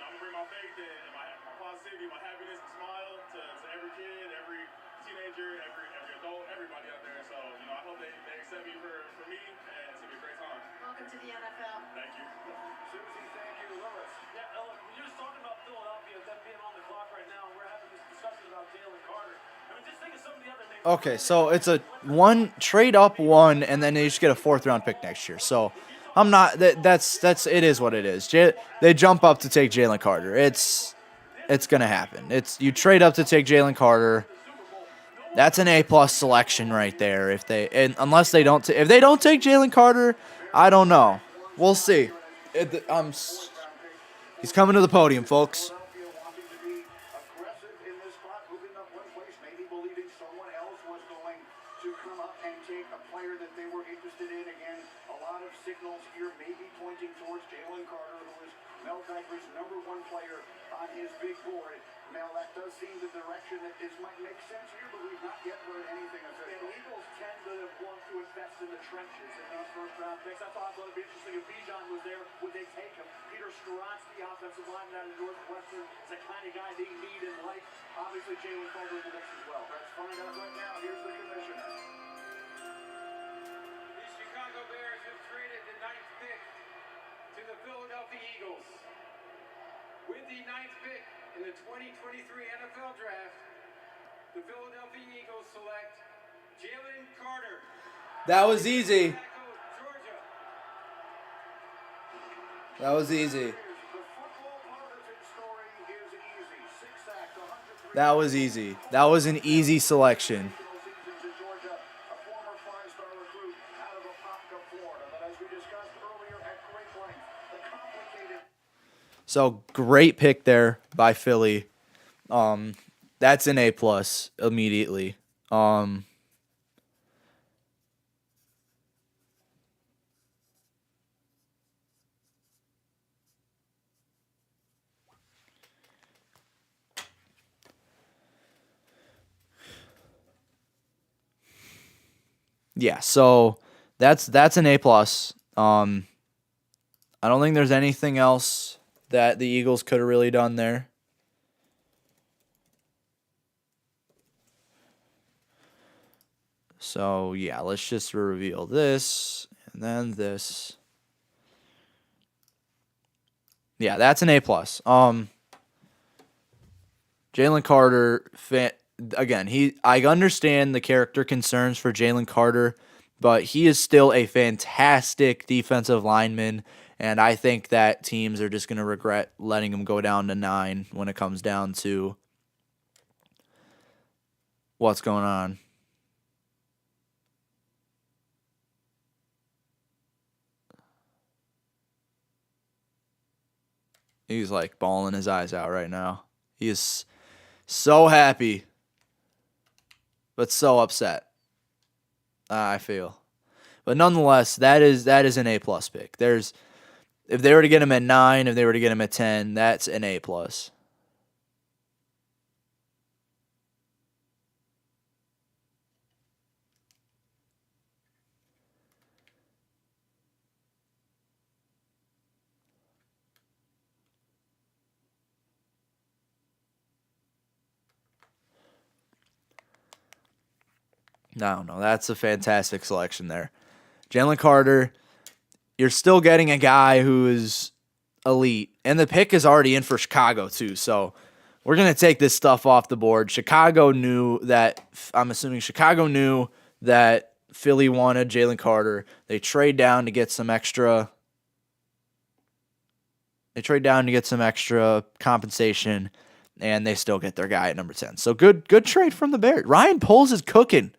I'm going to bring my faith and my positivity, my happiness and smile to every kid, every teenager, every adult, everybody out there. So, I hope they accept me for me, and it's going to be a great time. Welcome to the NFL. Thank you. Susie, thank you. Lewis. Yeah, look, you're just talking about Philadelphia, them being on the clock right now, and we're having this discussion about Jalen Carter. I mean, just think of some of the other names. Okay, so it's a trade up 1, and then they just get a 4th-round pick next year. So I'm not that's it is what it is. They jump up to take Jalen Carter. It's gonna happen. You trade up to take Jalen Carter. That's an A-plus selection right there. If they don't take Jalen Carter, I don't know. We'll see. He's coming to the podium, folks. Philadelphia wanting to be aggressive in this spot, moving up 1 place, maybe believing someone else was going to come up and take a player that they were interested in. Again, a lot of signals here maybe pointing towards Jalen Carter, who is Mel Kiper's number 1 player on his big board. Now, that does seem the direction that this might make sense here, but we've not yet heard anything official. The Eagles tend to want to invest in the trenches in these first-round picks. I thought it would be interesting if Bijan was there. Would they take him? Peter Sturantz, the offensive lineman out of Northwestern, is the kind of guy they need in life. Obviously, Jalen Carter in the mix as well. Let's find out right now. Here's the commissioner. The Chicago Bears have traded the 9th pick to the Philadelphia Eagles. With the 9th pick in the 2023 NFL Draft, the Philadelphia Eagles select Jalen Carter. That was easy. Georgia. That was easy. That was easy. That was an easy selection. So great pick there by Philly. That's an A+ immediately. Yeah, so that's an A plus. I don't think there's anything else that the Eagles could have really done there. So yeah, let's just reveal this and then this. Yeah, that's an A plus. Jalen Carter, again, I understand the character concerns for Jalen Carter, but he is still a fantastic defensive lineman, and I think that teams are just going to regret letting him go down to 9 when it comes down to what's going on. He's like bawling his eyes out right now. He is so happy, but so upset. I feel. But nonetheless, that is an A plus pick. If they were to get him at 9, if they were to get him at 10, that's an A plus. No, that's a fantastic selection there. Jalen Carter, you're still getting a guy who is elite, and the pick is already in for Chicago too, so we're going to take this stuff off the board. I'm assuming Chicago knew that Philly wanted Jalen Carter. They trade down to get some extra compensation, and they still get their guy at number 10. So good trade from the Bears. Ryan Poles is cooking.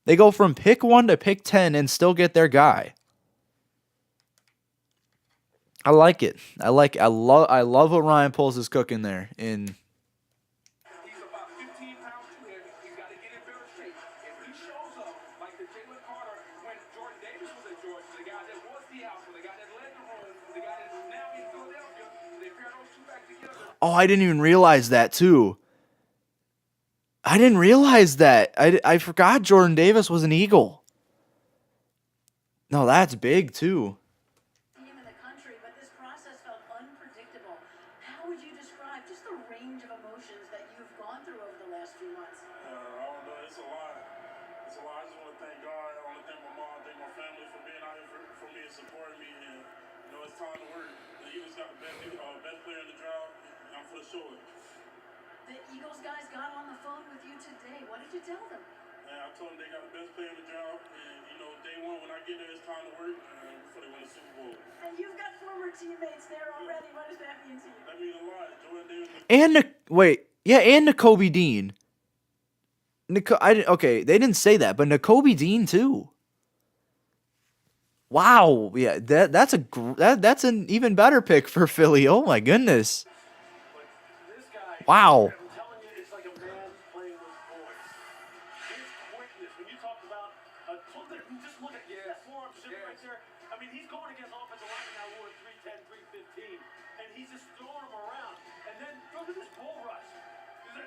They go from pick 1 to pick 10 and still get their guy. I like it. I love what Ryan Poles is cooking there. He's about 15 pounds too heavy. He's got to get in better shape. If he shows up like the Jalen Carter when Jordan Davis was at Georgia, the guy that was the alpha, the guy that led the room, the guy that is now in Philadelphia, they pair those two back together. Oh, I didn't even realize that too. I didn't realize that. I forgot Jordan Davis was an Eagle. No, that's big too. Team in the country, but this process felt unpredictable. How would you describe just the range of emotions that you've gone through over the last few months? I don't know. It's a lot. It's a lot. I just want to thank God. I want to thank my mom, thank my family for being out here for me and supporting me. And it's time to work. The Eagles got the best player in the draft. I'm for sure. The Eagles guys got on the phone with you today. What did you tell them? I told them they got the best player in the draft. And day one when I get there, it's time to work before they win the Super Bowl. And you've got former teammates there already. What does that mean to you? That means a lot. Jordan Davis. And Nakobe Dean. They didn't say that, but Nakobe Dean too. Wow, yeah, that's an even better pick for Philly. Oh my goodness. Wow. I'm telling you, it's like a man playing with boys. His quickness, when you talk about just look at that forearm shift right there. I mean, he's going against offensive linemen now who are 310, 315, and he's just throwing them around. And then look at this bull rush.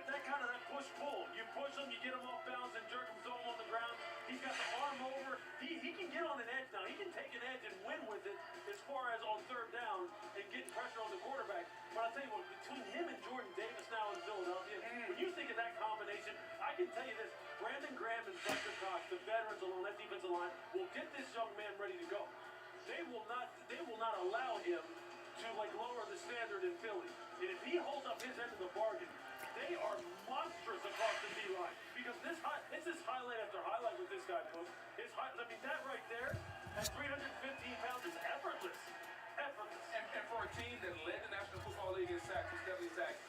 That kind of push-pull. You push him, you get him off balance and jerk him, throw him on the ground. He's got the arm over. He can get on an edge now. He can take an edge and win with it as far as on third down and getting pressure on the quarterback. But I'll tell you what, between him and Jordan Davis now in Philadelphia, when you think of that combination, I can tell you this, Brandon Graham and Buster Cox, the veterans along that defensive line, will get this young man ready to go. They will not allow him to lower the standard in Philly. And if he holds up his end of the bargain, they are monstrous across the D-line. Because it's this highlight after highlight with this guy, folks. That right there, at 315 pounds, is effortless. And for a team that led the National Football League in sacks, with 70 sacks,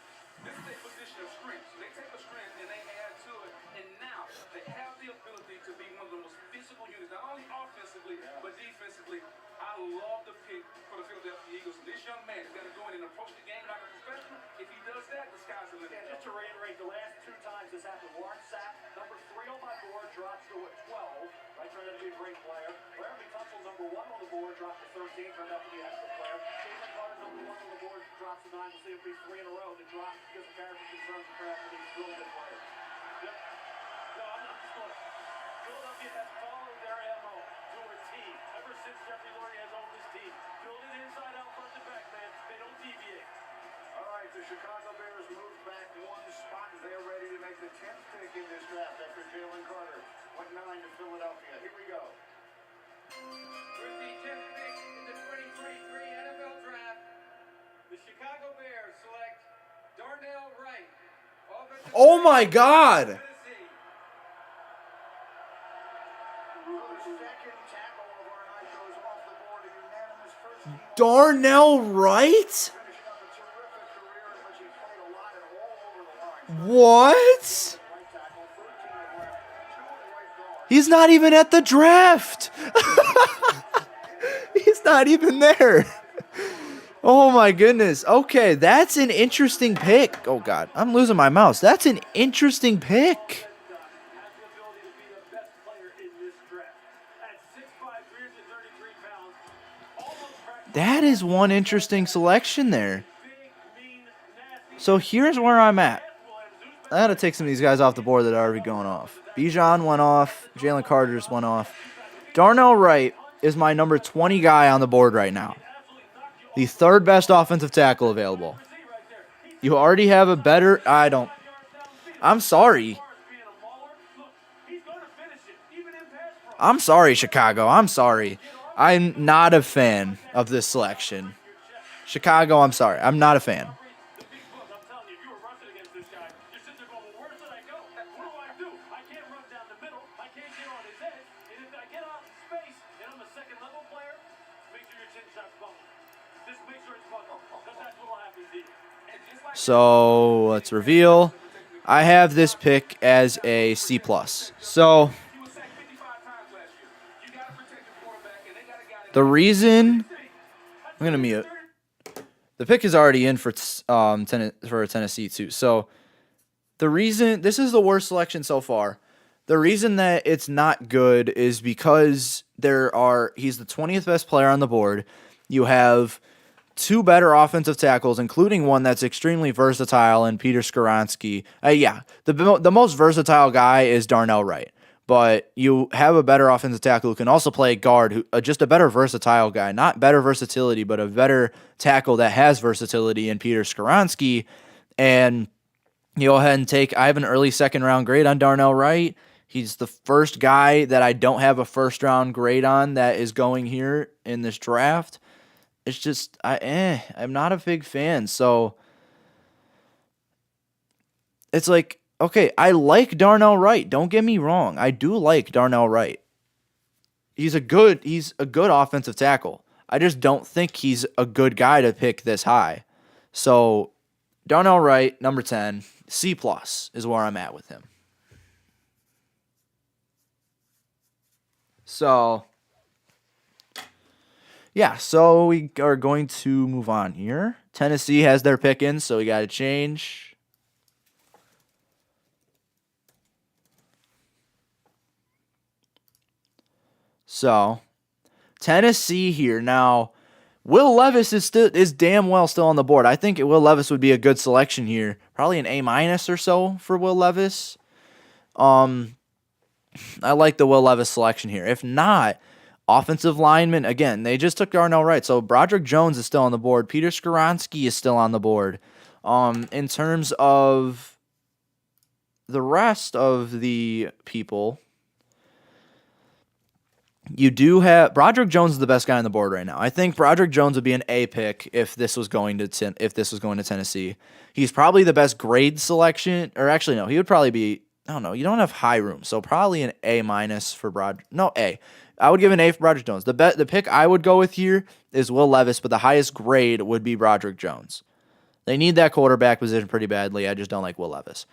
this is a position of strength. So they take a strength and they add to it. And now they have the ability to be one of the most physical units, not only offensively, but defensively. I love the pick for the Philadelphia Eagles. This young man is going to go in and approach the game like a professional. If he does that, the sky's the limit. Just to reiterate, the last two times this happened, Warren Sapp, number 3 on my board, drops to a 12. Right, turned out to be a great player. Larry Tunsil, number 1 on the board, dropped to 13, turned out to be an excellent player. Jalen Carter, number 1 on the board, drops to 9. We'll see if he's 3 in a row to drop because of character concerns and perhaps he's a really good player. Yep, Oh my God. Darnell Wright? What? He's not even at the draft. He's not even there. Oh my goodness. Okay, that's an interesting pick. Oh God, I'm losing my mouse. That's an interesting pick. That is one interesting selection there. So here's where I'm at. I had to take some of these guys off the board that are already going off. Bijan went off. Jalen Carter just went off. Darnell Wright is my number 20 guy on the board right now. The third best offensive tackle available. You already have a better... I'm sorry. I'm sorry, Chicago. I'm sorry. I'm not a fan of this selection. Chicago, I'm sorry. I'm not a fan. So let's reveal. I have this pick as a C+. So the reason I'm gonna mute. The pick is already in for Tennessee too. So the reason this is the worst selection so far. The reason that it's not good is because he's the 20th best player on the board. You have two better offensive tackles, including one that's extremely versatile in Peter Skoronski. The most versatile guy is Darnell Wright, but you have a better offensive tackle who can also play guard, just a better versatile guy, not better versatility, but a better tackle that has versatility in Peter Skoronski. And you go ahead and I have an early second round grade on Darnell Wright. He's the first guy that I don't have a first round grade on that is going here in this draft. It's just, I'm not a big fan. So it's like, okay, I like Darnell Wright. Don't get me wrong. I do like Darnell Wright. He's a good offensive tackle. I just don't think he's a good guy to pick this high. So Darnell Wright, number 10, C+ is where I'm at with him. So yeah, so we are going to move on here. Tennessee has their pick in, so we got to change. So Tennessee here. Now, Will Levis is damn well still on the board. I think Will Levis would be a good selection here. Probably an A- or so for Will Levis. I like the Will Levis selection here. If not, offensive lineman, again, they just took Darnell Wright. So Broderick Jones is still on the board. Peter Skoronski is still on the board. In terms of the rest of the people, you do have Broderick Jones is the best guy on the board right now. I think Broderick Jones would be an A pick if this was going to Tennessee. He's probably the best grade selection, or actually no, he would probably be. I don't know. You don't have high room, so probably an A- for Broderick. No, A. I would give an A for Broderick Jones. The pick I would go with here is Will Levis, but the highest grade would be Broderick Jones. They need that quarterback position pretty badly. I just don't like Will Levis.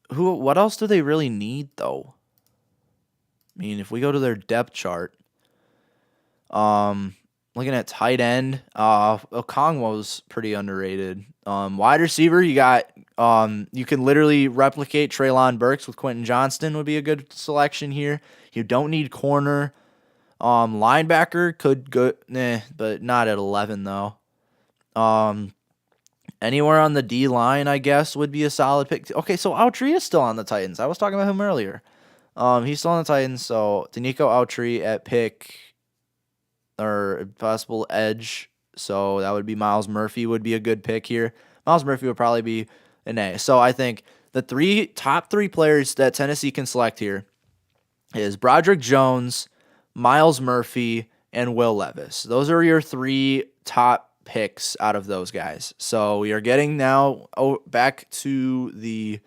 What else do they really need though? I mean, if we go to their depth chart, looking at tight end, Okongwo's pretty underrated. Wide receiver, you got you can literally replicate Treylon Burks with Quentin Johnston would be a good selection here. You don't need corner. Linebacker could go, but not at 11 though. Anywhere on the D line, I guess, would be a solid pick. Okay, so Autry is still on the Titans. I was talking about him earlier. He's still on the Titans, so Danico Autry at pick or possible edge. So that would be Miles Murphy would be a good pick here. Miles Murphy would probably be an A. So I think the top three players that Tennessee can select here is Broderick Jones, Miles Murphy, and Will Levis. Those are your three top picks out of those guys. So we are getting now back to the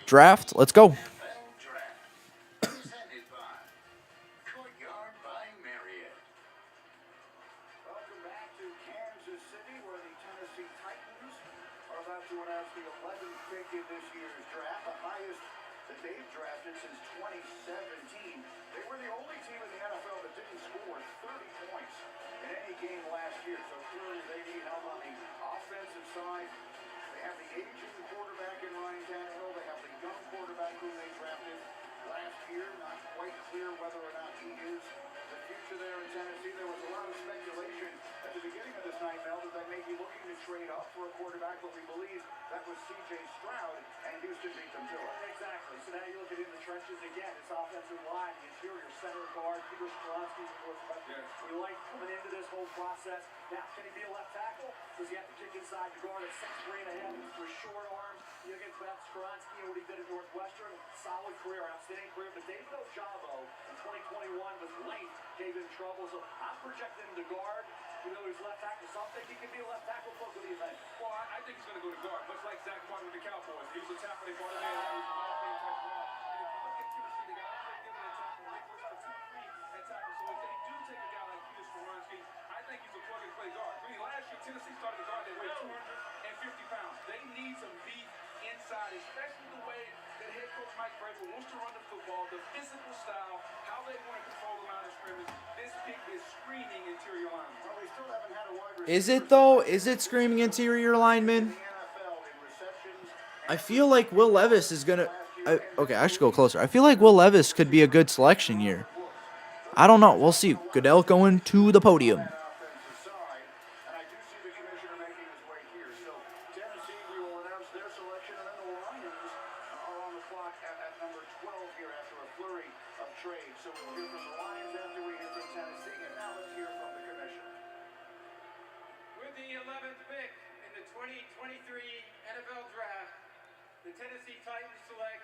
draft. Let's go. NFL Draft. Presented by Courtyard by Marriott. Welcome back to Kansas City, where the Tennessee Titans are about to announce the 11th pick in this year's draft, the highest that they've drafted since 2017. They were the only team in the NFL that didn't score 30 points in any game last year, so clearly they need help on the offensive side. They have the aging quarterback in Ryan Tannehill. They have the young quarterback who they drafted last year. Not quite clear whether or not he is the future there in Tennessee. There was a lot of speculation at the beginning of this night, Mel, that they may be looking to trade up for a quarterback, but we believe that was C.J. Stroud, and Houston beat them to it. Exactly. So now you look at in the trenches again. It's offensive line, the interior center guard, Peter Skoronsky, we like coming into this whole process. Now, can he be a left tackle? Does he have to kick inside the guard at 6'3" and a half with short arms? You get Matt Skoronsky and what he did at Northwestern. Solid career, outstanding career. But David Ojabo in 2021 was late, gave him trouble. So I'm projecting him to guard. You know, he's left tackle. Some think he can be a left tackle. What do you think? Well, I think he's going to go to guard, much like Zach Martin with the Cowboys. He was a tackle, they brought him in. He was a ball-playing type guard. And if you look at Tennessee, they got Andre Dillon at tackle, Nick Whisper, 2-3 at tackle. So if they do take a guy like Peter Skoronsky, I think he's a plug-and-play guard. I mean, last year, Tennessee started the guard, they weighed 250 pounds. They need some beef inside, especially the way that head coach Mike Vrabel wants to run the football, the physical style, how they want to control the line of scrimmage. This pick is screaming interior lineman. Well, we still haven't had a wide receiver. Is it though? Is it screaming interior lineman? I feel like Will Levis is gonna. Okay, I should go closer. I feel like Will Levis could be a good selection here. I don't know. We'll see. Goodell going to the podium. With the 11th pick in the 2023 NFL Draft, the Tennessee Titans select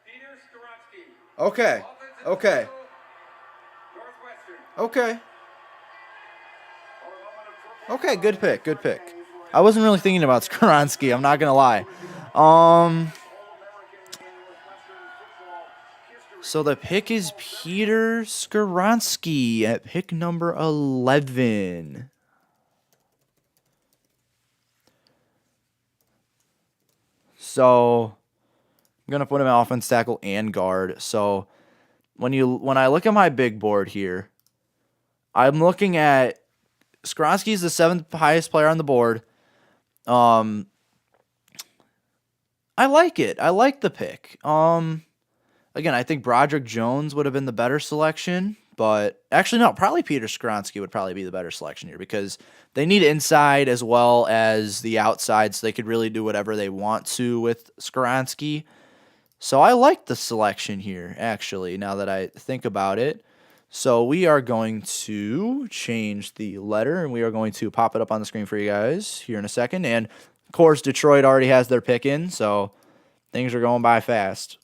Peter Skoronsky. Okay. Okay. Northwestern. Okay. Okay, good pick. Good pick. I wasn't really thinking about Skoronsky, I'm not gonna lie. So the pick is Peter Skoronsky at pick number 11. So I'm gonna put him at offense tackle and guard. So when I look at my big board here, I'm looking at Skoronsky's the 7th highest player on the board. I like it. I like the pick. Again, I think Broderick Jones would have been the better selection, but actually no, probably Peter Skoronsky would probably be the better selection here because they need inside as well as the outside, so they could really do whatever they want to with Skoronsky. So I like the selection here, actually, now that I think about it. So we are going to change the letter, and we are going to pop it up on the screen for you guys here in a second. And, of course, Detroit already has their pick in, so things are going by fast.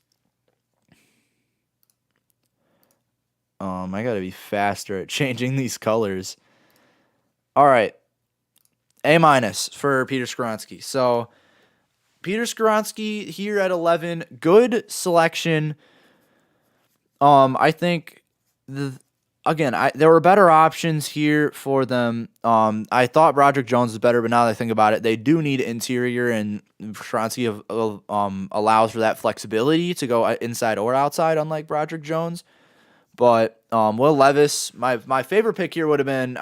I got to be faster at changing these colors. All right. A- for Peter Skoronsky. So Peter Skoronsky here at 11, good selection. I think there were better options here for them. I thought Broderick Jones was better, but now that I think about it, they do need interior, and Skoronsky allows for that flexibility to go inside or outside, unlike Broderick Jones. But Will Levis, my favorite pick here would have been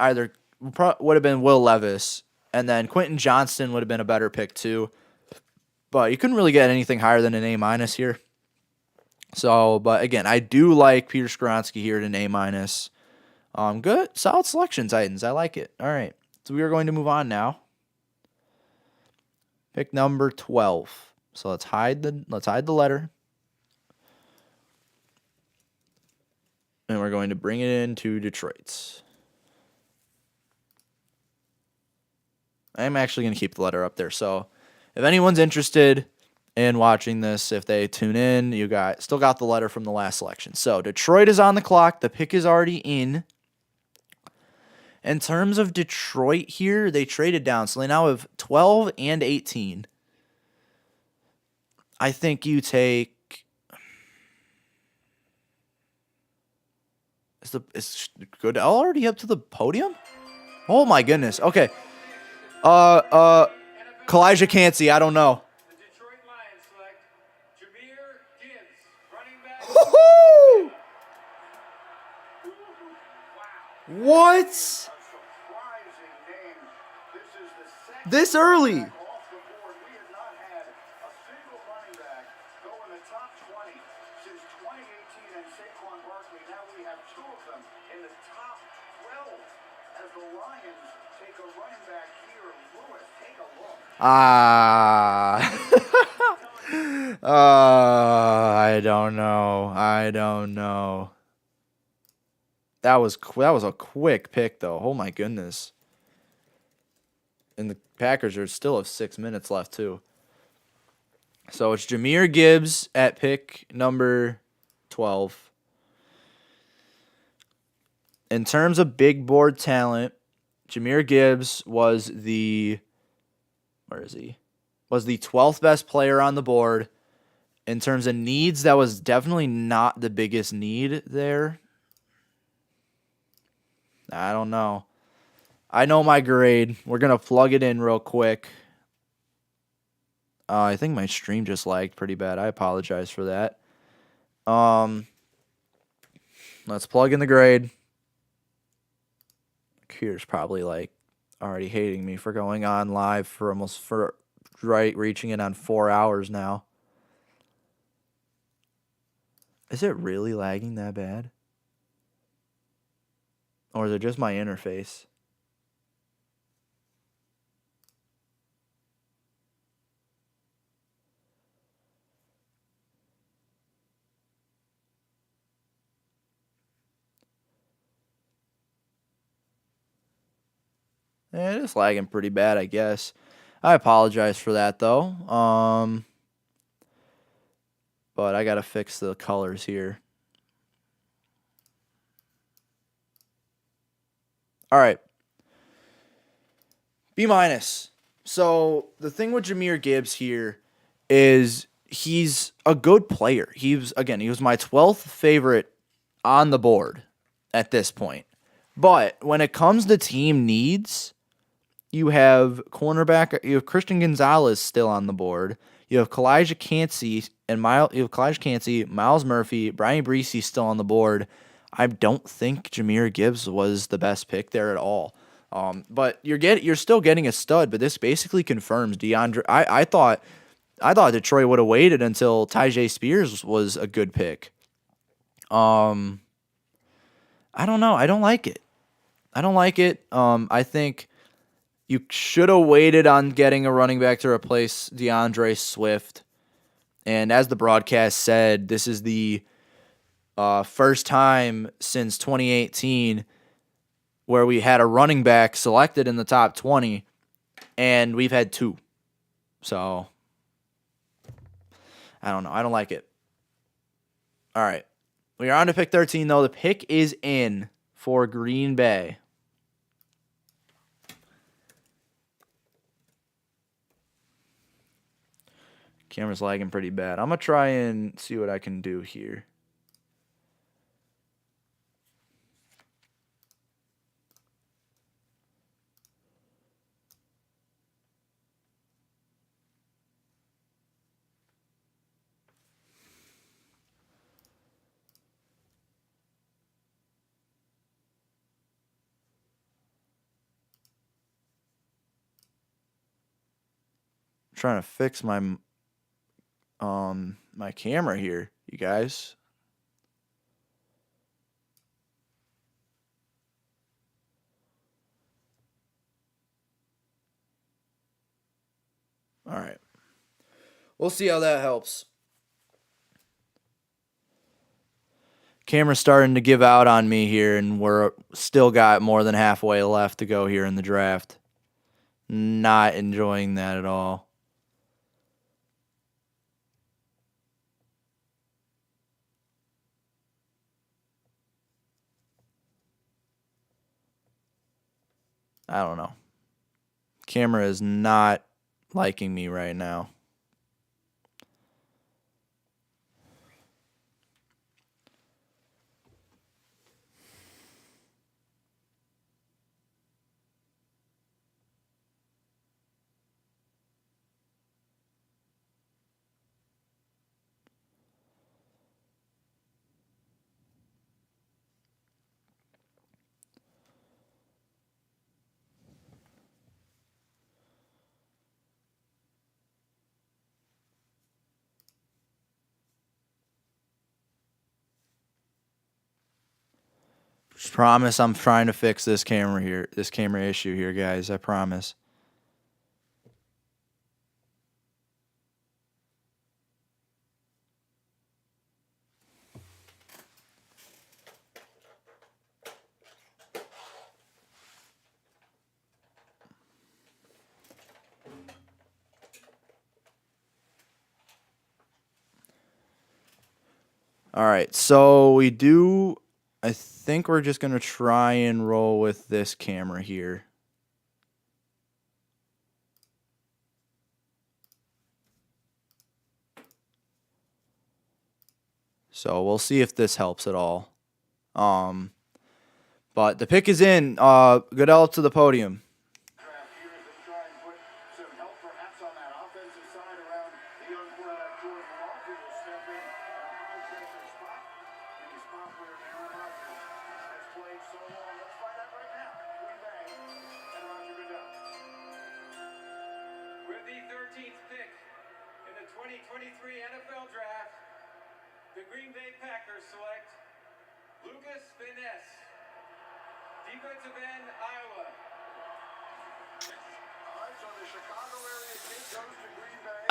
Will Levis, and then Quentin Johnston would have been a better pick too. But you couldn't really get anything higher than an A- here. So, but again, I do like Peter Skoronsky here at an A-. Good, solid selection, Titans. I like it. All right, so we are going to move on now. Pick number 12. So let's hide the letter. And we're going to bring it into Detroit. I'm actually going to keep the letter up there. So if anyone's interested in watching this, if they tune in, you still got the letter from the last selection. So Detroit is on the clock. The pick is already in. In terms of Detroit here, they traded down. So they now have 12 and 18. I think you take... Is Goodell already up to the podium? Oh my goodness. Okay. Kalijah Cansey, I don't know. The Detroit Lions select Jahmyr Gibbs, running back. Woo-hoo! What? Surprising name. This is the second This early? off the board. We have not had a single running back go in the top 20 since 2018 and Saquon Barkley. Now we have two of them in the top 12 as the Lions take a running back here. Lewis, take a look. I don't know. That was a quick pick, though. Oh, my goodness. And the Packers are still have 6 minutes left, too. So it's Jahmyr Gibbs at pick number 12. In terms of big board talent, Jahmyr Gibbs was the... Where is he? Was the 12th best player on the board. In terms of needs, that was definitely not the biggest need there. I don't know. I know my grade. We're going to plug it in real quick. I think my stream just lagged pretty bad. I apologize for that. Let's plug in the grade. Kier's probably like already hating me for going on live for reaching in on 4 hours now. Is it really lagging that bad? Or is it just my interface? It is lagging pretty bad, I guess. I apologize for that, though. But I got to fix the colors here. All right. B-. So the thing with Jahmyr Gibbs here is he's a good player. He was my 12th favorite on the board at this point. But when it comes to team needs, you have cornerback, you have Christian Gonzalez still on the board. You have Kalijah Cansey Miles Murphy, Brian Bryce still on the board. I don't think Jahmyr Gibbs was the best pick there at all. But you're still getting a stud, but this basically confirms DeAndre. I thought Detroit would have waited until Tyjae Spears was a good pick. I don't know. I don't like it. I think you should have waited on getting a running back to replace DeAndre Swift. And as the broadcast said, this is the first time since 2018 where we had a running back selected in the top 20, and we've had two. So, I don't know. I don't like it. All right. We are on to pick 13, though. The pick is in for Green Bay. Camera's lagging pretty bad. I'm going to try and see what I can do here. Trying to fix my my camera here, you guys. All right. We'll see how that helps. Camera's starting to give out on me here, and we're still got more than halfway left to go here in the draft. Not enjoying that at all. I don't know. Camera is not liking me right now. Just promise I'm trying to fix this camera issue here, guys. I promise. All right, so I think we're just going to try and roll with this camera here. So we'll see if this helps at all. But the pick is in. Goodell to the podium. With the 13th pick in the 2023 NFL Draft, the Green Bay Packers select Lucas Van Ness, defensive end, Iowa. All right, so the Chicago area kid goes to Green Bay.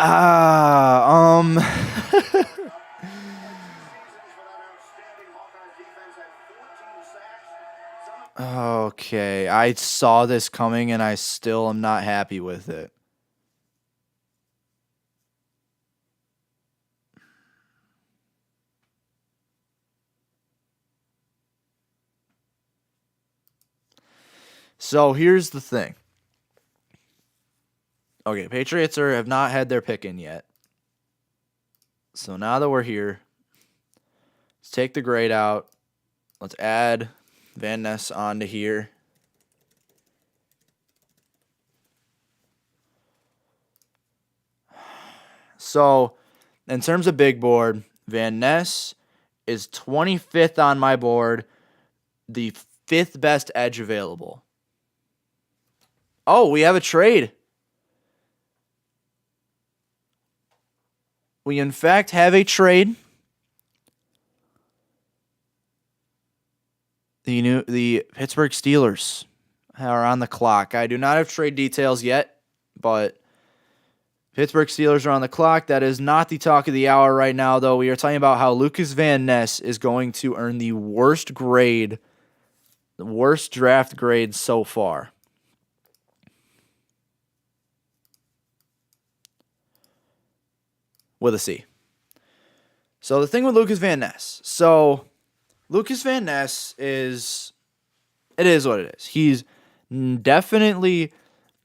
Okay, I saw this coming and I still am not happy with it. So here's the thing. Okay, Patriots have not had their pick in yet. So now that we're here, let's take the grade out. Let's add Van Ness onto here. So, in terms of big board, Van Ness is 25th on my board, the 5th best edge available. Oh, we have a trade. We, in fact, have a trade. The Pittsburgh Steelers are on the clock. I do not have trade details yet, but Pittsburgh Steelers are on the clock. That is not the talk of the hour right now, though. We are talking about how Lucas Van Ness is going to earn the worst grade, the worst draft grade so far. With a C. So the thing with Lucas Van Ness. So Lucas Van Ness is what it is. He's definitely,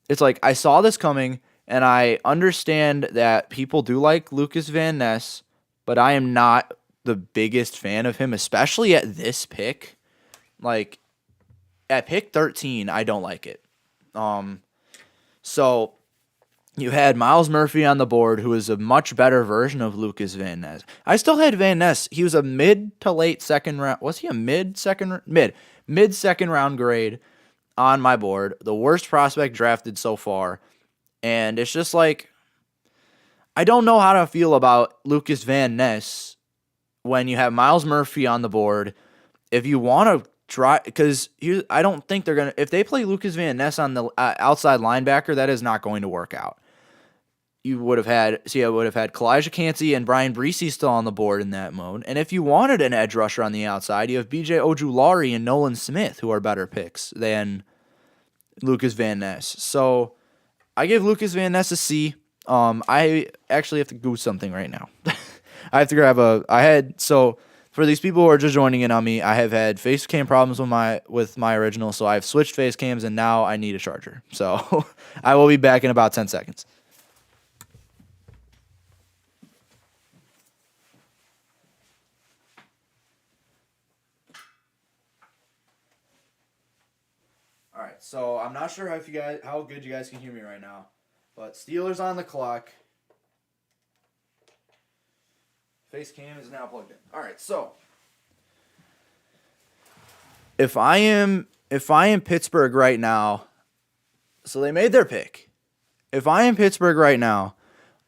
it's like I saw this coming and I understand that people do like Lucas Van Ness, but I am not the biggest fan of him, especially at this pick. Like at pick 13, I don't like it. So you had Myles Murphy on the board, who is a much better version of Lucas Van Ness. I still had Van Ness. He was a mid to late second round. Was he a mid second round grade on my board? The worst prospect drafted so far. And it's just like, I don't know how to feel about Lucas Van Ness when you have Myles Murphy on the board. If you want to try, because I don't think they're going to, if they play Lucas Van Ness on the outside linebacker, that is not going to work out. You would have had Kalijah Cansey and Brian Bryce still on the board in that mode. And if you wanted an edge rusher on the outside, you have BJ Ojulari and Nolan Smith, who are better picks than Lucas Van Ness. So I give Lucas Van Ness a C. I actually have to do something right now. I have to grab for these people who are just joining in on me, I have had face cam problems with my original, so I've switched face cams, and now I need a charger. So I will be back in about 10 seconds. All right, so I'm not sure how good you guys can hear me right now, but Steelers on the clock. Face cam is now plugged in. All right, so if I am Pittsburgh right now, so they made their pick. If I am Pittsburgh right now,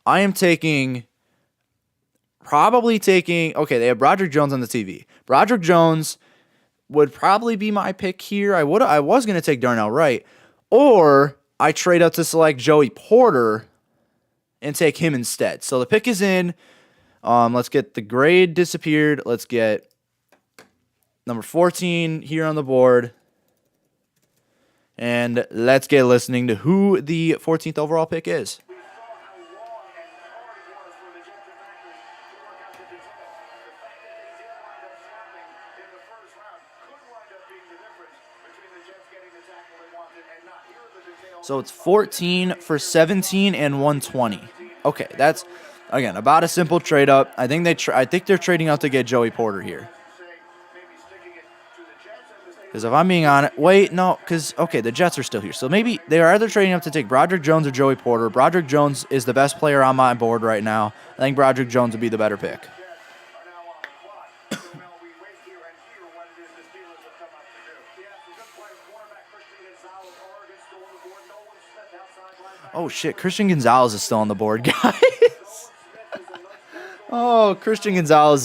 I am probably taking. Okay, they have Broderick Jones on the TV. Broderick Jones would probably be my pick here. I was going to take Darnell Wright, or I trade up to select Joey Porter and take him instead. So the pick is in. Let's get the grade disappeared. Let's get number 14 here on the board. And let's get listening to who the 14th overall pick is. So it's 14 for 17 and 120. Okay, that's again about a simple trade up. I think they're trading out to get Joey Porter here. Because if I'm being honest, the Jets are still here. So maybe they are either trading up to take Broderick Jones or Joey Porter. Broderick Jones is the best player on my board right now. I think Broderick Jones would be the better pick. Oh, shit. Christian Gonzalez is still on the board, guys. Oh, Christian Gonzalez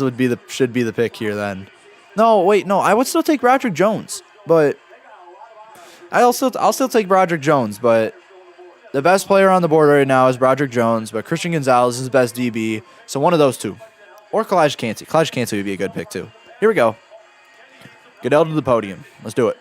should be the pick here then. No, wait, no. I would still take Broderick Jones, but I'll still take Broderick Jones, but the best player on the board right now is Broderick Jones, but Christian Gonzalez is the best DB, so one of those two. Or Kalijah Cansey. Kalijah Cansey would be a good pick, too. Here we go. Goodell to the podium. Let's do it.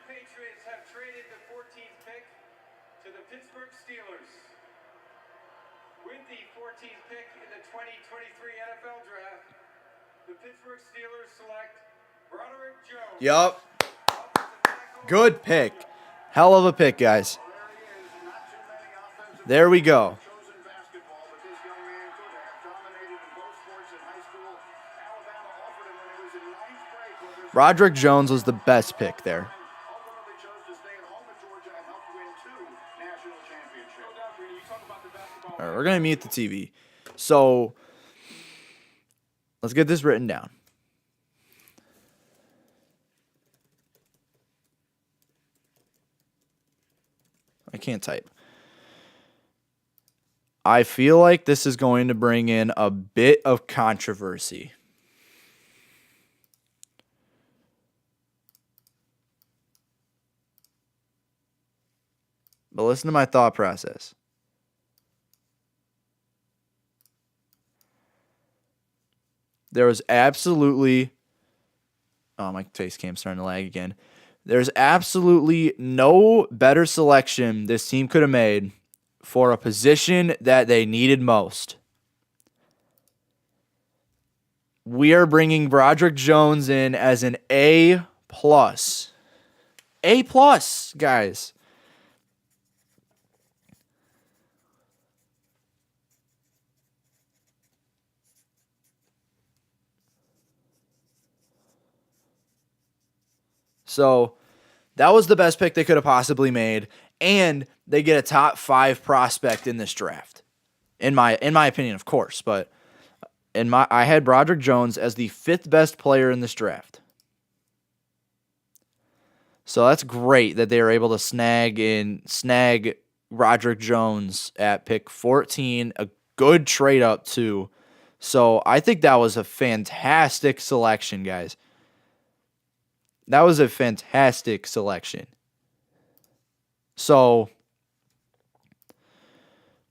Patriots have traded the 14th pick to the Pittsburgh Steelers. With the 14th pick in the 2023 NFL Draft, the Pittsburgh Steelers select Broderick Jones. Yup. Good pick. Hell of a pick, guys. There we go. Broderick Jones was the best pick there. All right, we're going to mute the TV. So, let's get this written down. I can't type. I feel like this is going to bring in a bit of controversy. But listen to my thought process. There was absolutely... Oh, my face cam's starting to lag again. There's absolutely no better selection this team could have made for a position that they needed most. We are bringing Broderick Jones in as an A+. A+, guys. So that was the best pick they could have possibly made, and they get a top 5 prospect in this draft. In my opinion, of course, but I had Broderick Jones as the 5th best player in this draft. So that's great that they were able to snag Broderick Jones at pick 14, a good trade up too. So I think that was a fantastic selection, guys. That was a fantastic selection. So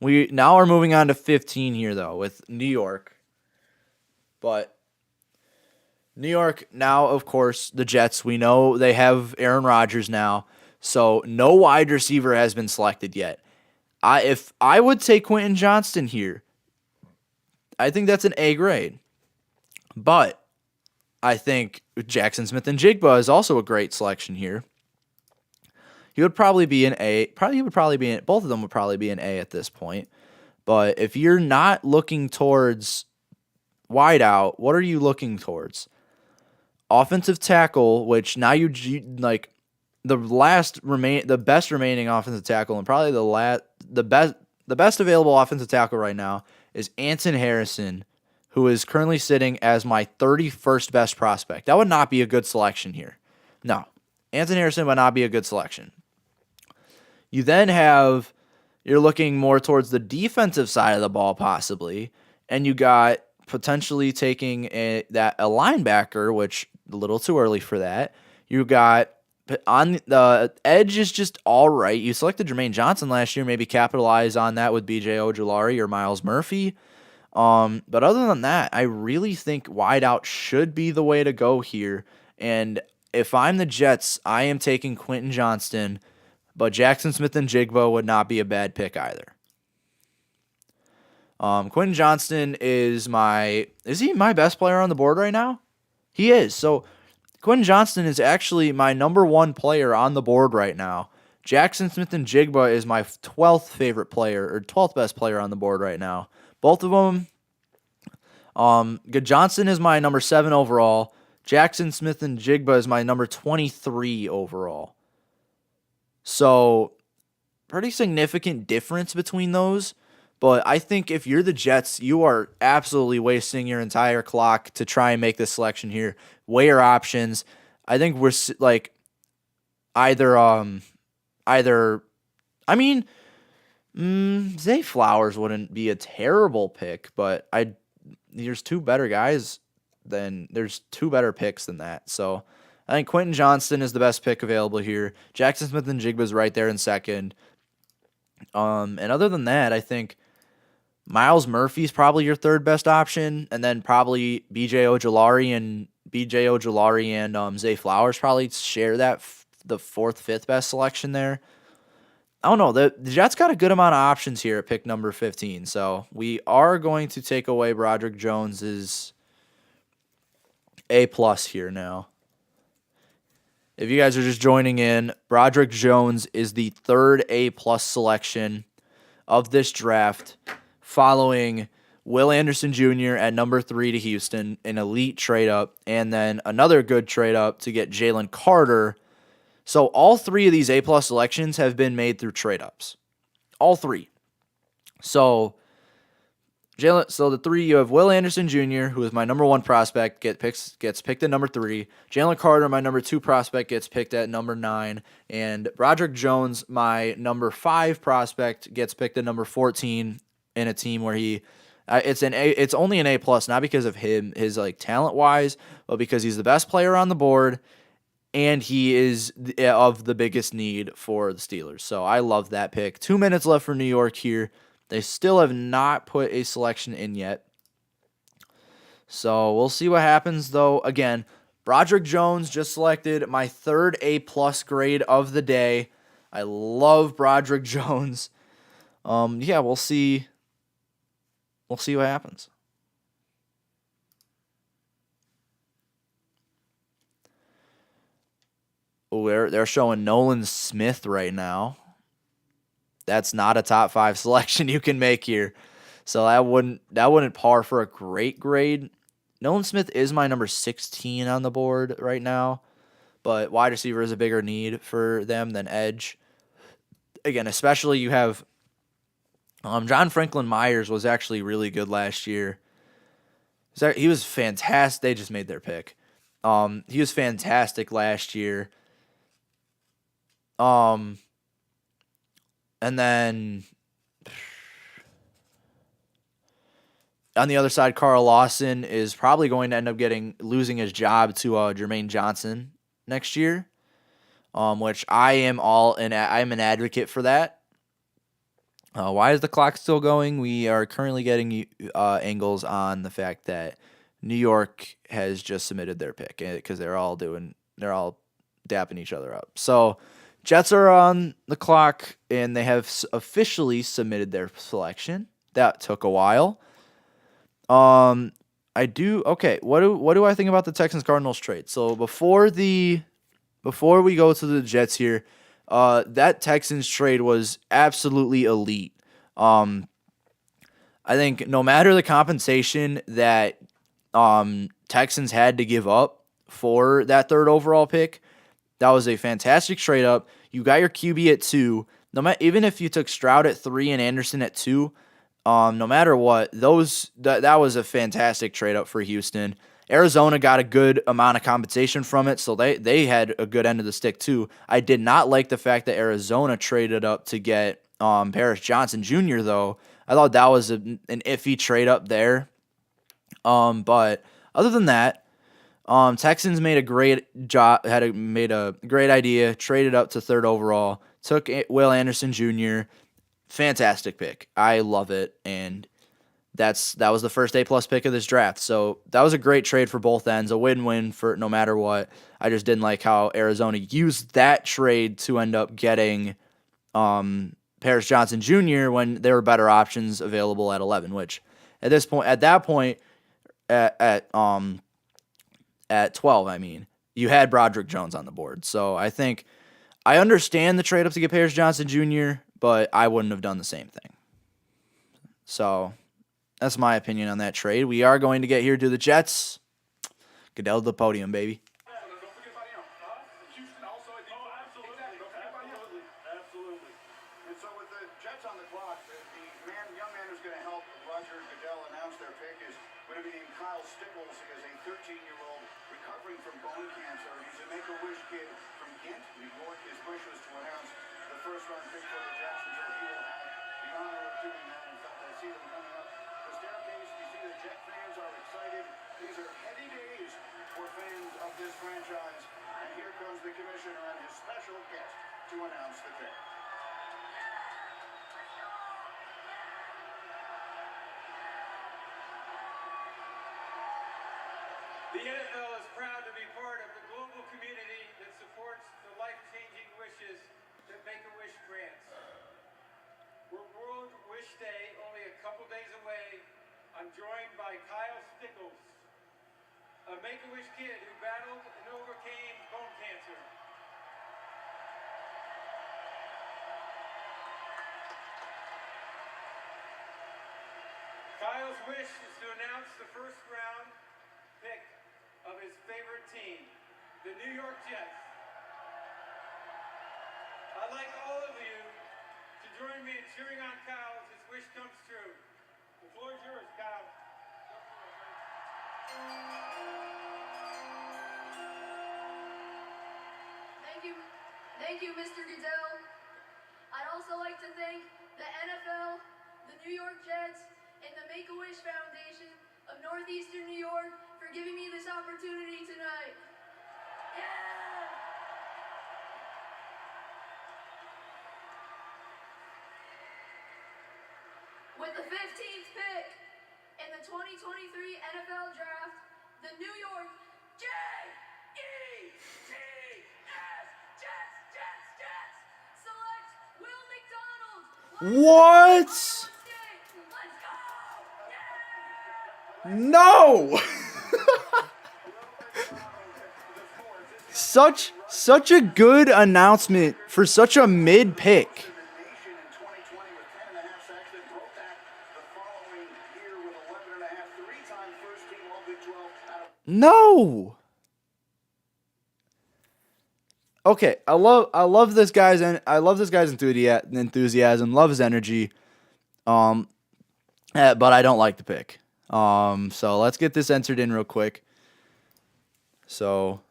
We now are moving on to 15 here, though, with New York. But New York now, of course, the Jets, we know they have Aaron Rodgers now, so no wide receiver has been selected yet. If I would take Quentin Johnston here, I think that's an A grade. But I think Jackson Smith and Jigba is also a great selection here. He would probably be an A. Both of them would probably be an A at this point. But if you're not looking towards wide out, what are you looking towards? Offensive tackle, which now you like the best remaining offensive tackle, and probably the best available offensive tackle right now is Anton Harrison, who is currently sitting as my 31st best prospect. That would not be a good selection here. No, Anton Harrison would not be a good selection. You then you're looking more towards the defensive side of the ball possibly, and you got potentially taking a linebacker, which a little too early for that. You got on the edge is just all right. You selected Jermaine Johnson last year, maybe capitalize on that with BJ Ojulari or Miles Murphy. But other than that, I really think wide out should be the way to go here. And if I'm the Jets, I am taking Quentin Johnston, but Jackson Smith and Jigba would not be a bad pick either. Quentin Johnston is he my best player on the board right now? He is. So Quentin Johnston is actually my number 1 player on the board right now. Jackson Smith and Jigba is my 12th favorite player, or 12th best player on the board right now. Both of them. Johnson is my number 7 overall. Jackson Smith and Jigba is my number 23 overall. So, pretty significant difference between those. But I think if you're the Jets, you are absolutely wasting your entire clock to try and make this selection here. Weigh your options. I think we're like Zay Flowers wouldn't be a terrible pick, but there's two better picks than that. So I think Quentin Johnston is the best pick available here. Jackson Smith and Jigba is right there in second. And other than that, I think Miles Murphy is probably your third best option, and then probably BJ Ojulari and Zay Flowers probably share the 4th, 5th best selection there. I don't know. The Jets got a good amount of options here at pick number 15, so we are going to take away Broderick Jones's A+ here now. If you guys are just joining in, Broderick Jones is the 3rd A+ selection of this draft, following Will Anderson Jr. at number 3 to Houston, an elite trade up, and then another good trade up to get Jalen Carter. So all 3 of these A+ selections have been made through trade ups. All 3. So the 3, you have Will Anderson Jr., who is my number 1 prospect, gets picked at number 3. Jalen Carter, my number 2 prospect, gets picked at number 9. And Broderick Jones, my number 5 prospect, gets picked at number 14 in a team where it's only an A+, not because of his like talent wise, but because he's the best player on the board. And he is of the biggest need for the Steelers. So I love that pick. 2 minutes left for New York here. They still have not put a selection in yet. So we'll see what happens, though. Again, Broderick Jones just selected my 3rd A+ grade of the day. I love Broderick Jones. We'll see. We'll see what happens. They're showing Nolan Smith right now. That's not a top 5 selection you can make here. So that wouldn't par for a great grade. Nolan Smith is my number 16 on the board right now, but wide receiver is a bigger need for them than edge. Again, especially you have John Franklin Myers was actually really good last year. He was fantastic. They just made their pick. He was fantastic last year. And then on the other side, Carl Lawson is probably going to end up losing his job to Jermaine Johnson next year, which I'm an advocate for that. Why is the clock still going? We are currently getting angles on the fact that New York has just submitted their pick because they're all dapping each other up. So Jets are on the clock and they have officially submitted their selection. That took a while. I do okay. What do I think about the Texans Cardinals trade? So before we go to the Jets here, that Texans trade was absolutely elite. I think no matter the compensation that Texans had to give up for that third overall pick, that was a fantastic trade up. You got your QB at 2. Even if you took Stroud at 3 and Anderson at 2, no matter what, that was a fantastic trade up for Houston. Arizona got a good amount of compensation from it, so they had a good end of the stick too. I did not like the fact that Arizona traded up to get Paris Johnson Jr. though. I thought that was an iffy trade up there. But other than that, Texans made a great job, made a great idea, traded up to 3rd overall, took Will Anderson Jr. Fantastic pick. I love it, and that was the first A+ pick of this draft. So that was a great trade for both ends, a win-win for no matter what. I just didn't like how Arizona used that trade to end up getting Paris Johnson Jr. when there were better options available at 11, which at that point at 12, I mean, you had Broderick Jones on the board. So I think I understand the trade up to get Paris Johnson Jr., but I wouldn't have done the same thing. So that's my opinion on that trade. We are going to get here to the Jets. Goodell to the podium, baby. Absolutely. And so with the Jets on the clock, the young man who's going to help Roger Goodell announce their pick is going to be named Kyle Stickles. He is a 13-year-old recovering from bone cancer. He's a Make-A-Wish kid from Ghent, New York. His wish was to announce the first-round pick for the Jets, and so he will have the honor of doing that. In fact, I see them coming up the staircase. You see the Jet fans are excited. These are heady days for fans of this franchise. And here comes the commissioner and his special guest to announce the pick. The NFL is proud to be part of the global community that supports the life-changing wishes that Make-A-Wish grants. We're World Wish Day, only a couple days away. I'm joined by Kyle Stickles, a Make-A-Wish kid who battled and overcame bone cancer. Kyle's wish is to announce the first round pick of his favorite team, the New York Jets. I'd like all of you to join me in cheering on Kyle as his wish comes true. The floor is yours, Kyle. Thank you, Mr. Goodell. I'd also like to thank the NFL, the New York Jets, and the Make-A-Wish Foundation of Northeastern New York for giving me this opportunity tonight. Yeah! With the 15th pick in the 2023 NFL Draft, the New York Jets select Will McDonald. What? No! Such a good announcement for such a mid pick. No. Okay, I love this guy's enthusiasm, love his energy. But I don't like the pick. So let's get this entered in real quick. So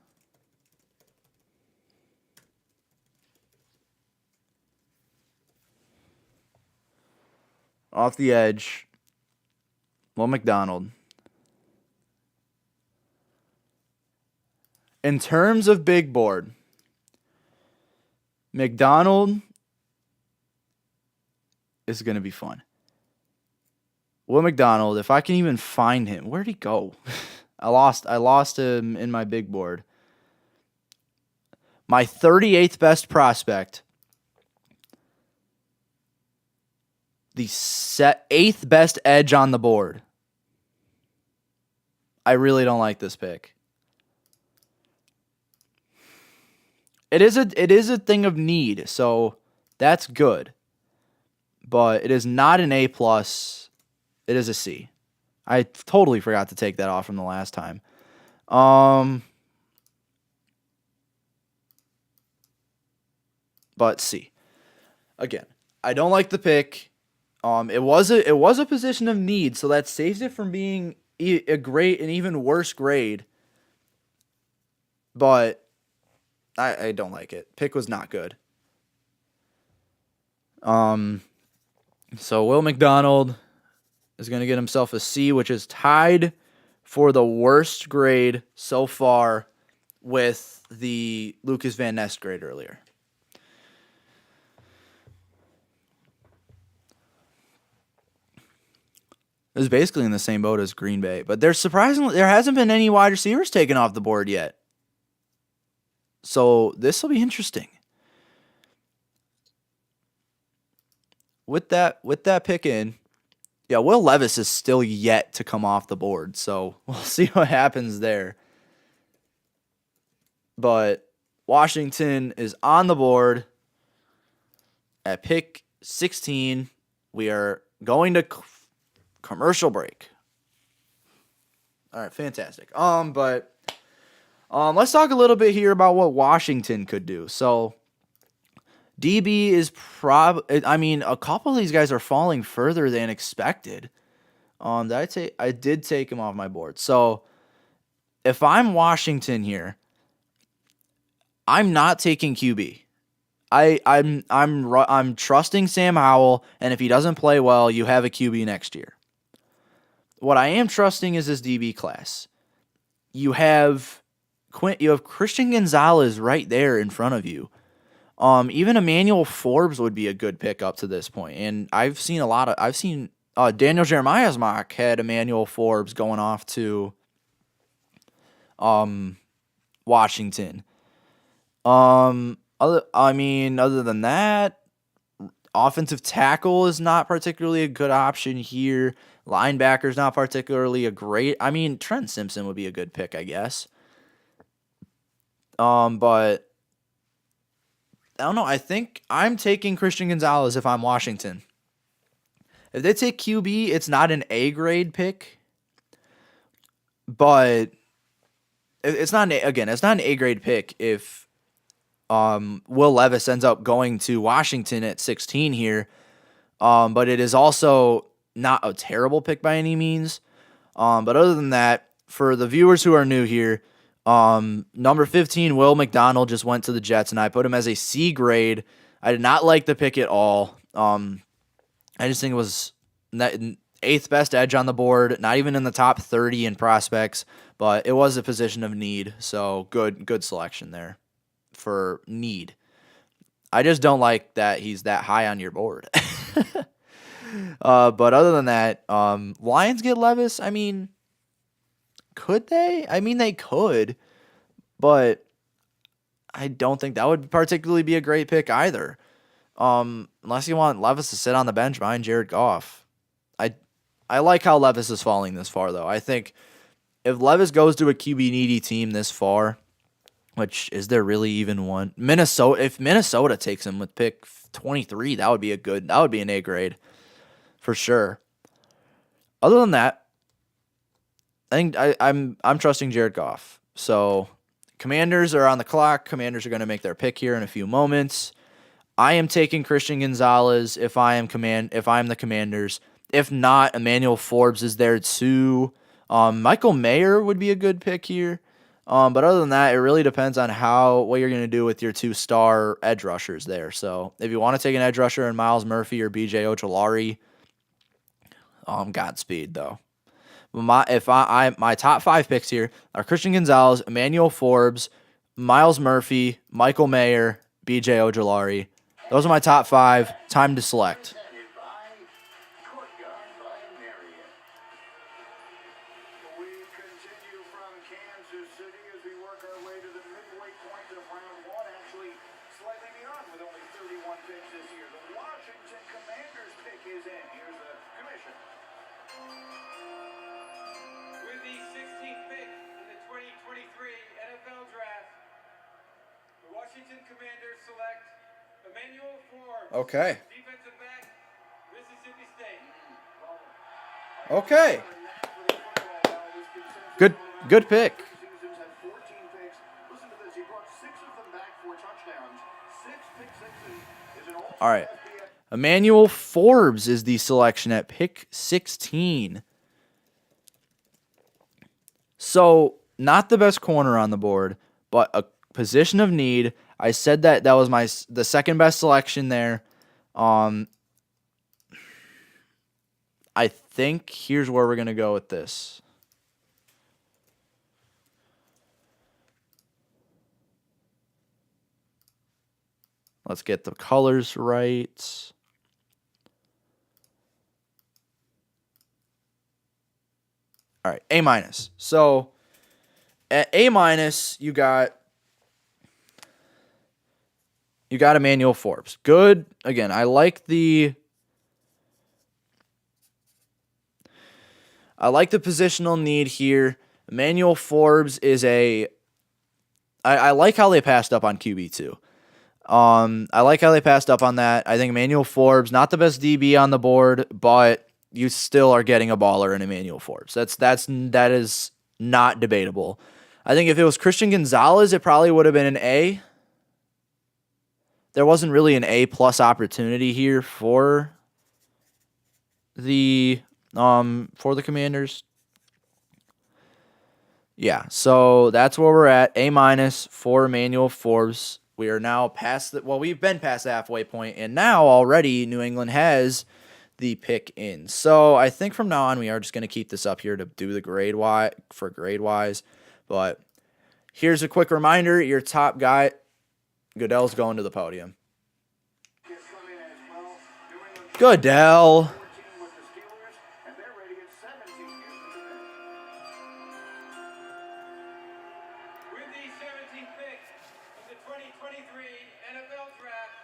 off the edge, Will McDonald. In terms of big board, McDonald is going to be fun. Will McDonald, if I can even find him. Where'd he go? I lost him in my big board. My 38th best prospect. The 8th best edge on the board. I really don't like this pick. It is a thing of need, so that's good. But it is not an A+. It is a C. I totally forgot to take that off from the last time. But C. Again, I don't like the pick. It was a position of need, so that saves it from being a great and even worse grade. But I don't like it. Pick was not good. So Will McDonald is going to get himself a C, which is tied for the worst grade so far with the Lucas Van Ness grade earlier. It was basically in the same boat as Green Bay, but there hasn't been any wide receivers taken off the board yet. So this will be interesting. With that pick in, yeah, Will Levis is still yet to come off the board, so we'll see what happens there. But Washington is on the board at pick 16. We are going to commercial break. All right, fantastic. But let's talk a little bit here about what Washington could do. So DB is a couple of these guys are falling further than expected. I did take him off my board. So if I'm Washington here, I'm not taking QB. I'm trusting Sam Howell, and if he doesn't play well, you have a QB next year. What I am trusting is this DB class. You have Christian Gonzalez right there in front of you. Even Emmanuel Forbes would be a good pick up to this point. And I've seen Daniel Jeremiah's mock had Emmanuel Forbes going off to Washington. Other than that, offensive tackle is not particularly a good option here. Linebacker is not particularly a great. Trent Simpson would be a good pick, I guess. But I don't know. I think I'm taking Christian Gonzalez if I'm Washington. If they take QB, it's not an A grade pick, but it's not an A grade pick if Will Levis ends up going to Washington at 16 here. But it is also not a terrible pick by any means. But other than that, for the viewers who are new here, number 15, Will McDonald just went to the Jets, and I put him as a C grade. I did not like the pick at all. I just think it was 8th best edge on the board, not even in the top 30 in prospects, but it was a position of need, so good selection there for need. I just don't like that he's that high on your board. But other than that, Lions get Levis. Could they? They could, but I don't think that would particularly be a great pick either. Unless you want Levis to sit on the bench behind Jared Goff. I like how Levis is falling this far, though. I think if Levis goes to a QB needy team this far, which is there really even one? If Minnesota takes him with pick 23, that would be an A grade for sure. Other than that, I think I'm trusting Jared Goff. So Commanders are on the clock. Commanders are going to make their pick here in a few moments. I am taking Christian Gonzalez if I am the Commanders. If not, Emmanuel Forbes is there too. Michael Mayer would be a good pick here. But other than that, it really depends on what you're going to do with your 2-star edge rushers there. So if you want to take an edge rusher in Miles Murphy or BJ Ojolari, Godspeed though. My top 5 picks here are Christian Gonzalez, Emmanuel Forbes, Miles Murphy, Michael Mayer, BJ Ojolari. Those are my top 5. Time to select. With the 16th pick in the 2023 NFL Draft, the Washington Commanders select Emmanuel Forbes. Okay. Defensive back, Mississippi State. Okay. Good pick. Seasons had 14 picks. Listen to this. He brought 6 of them back for touchdowns. 6 pick sixes is an all-time All right. FBS. Emmanuel Forbes is the selection at pick 16. So, not the best corner on the board, but a position of need. I said that was the second best selection there. I think here's where we're going to go with this. Let's get the colors right. All right, A-. So at A-, you got Emmanuel Forbes. Good. Again, I like the positional need here. Emmanuel Forbes is I like how they passed up on QB2. I like how they passed up on that. I think Emmanuel Forbes, not the best DB on the board, but you still are getting a baller in Emmanuel Forbes. That is not debatable. I think if it was Christian Gonzalez, it probably would have been an A. There wasn't really an A+ opportunity here for the Commanders. Yeah, so that's where we're at. A- for Emmanuel Forbes. We are now past we've been past the halfway point, and now already New England has the pick in. So I think from now on we are just going to keep this up here to do the grade wise. But here's a quick reminder: your top guy, Goodell's going to the podium. Goodell. With the 17th pick in the 2023 NFL Draft,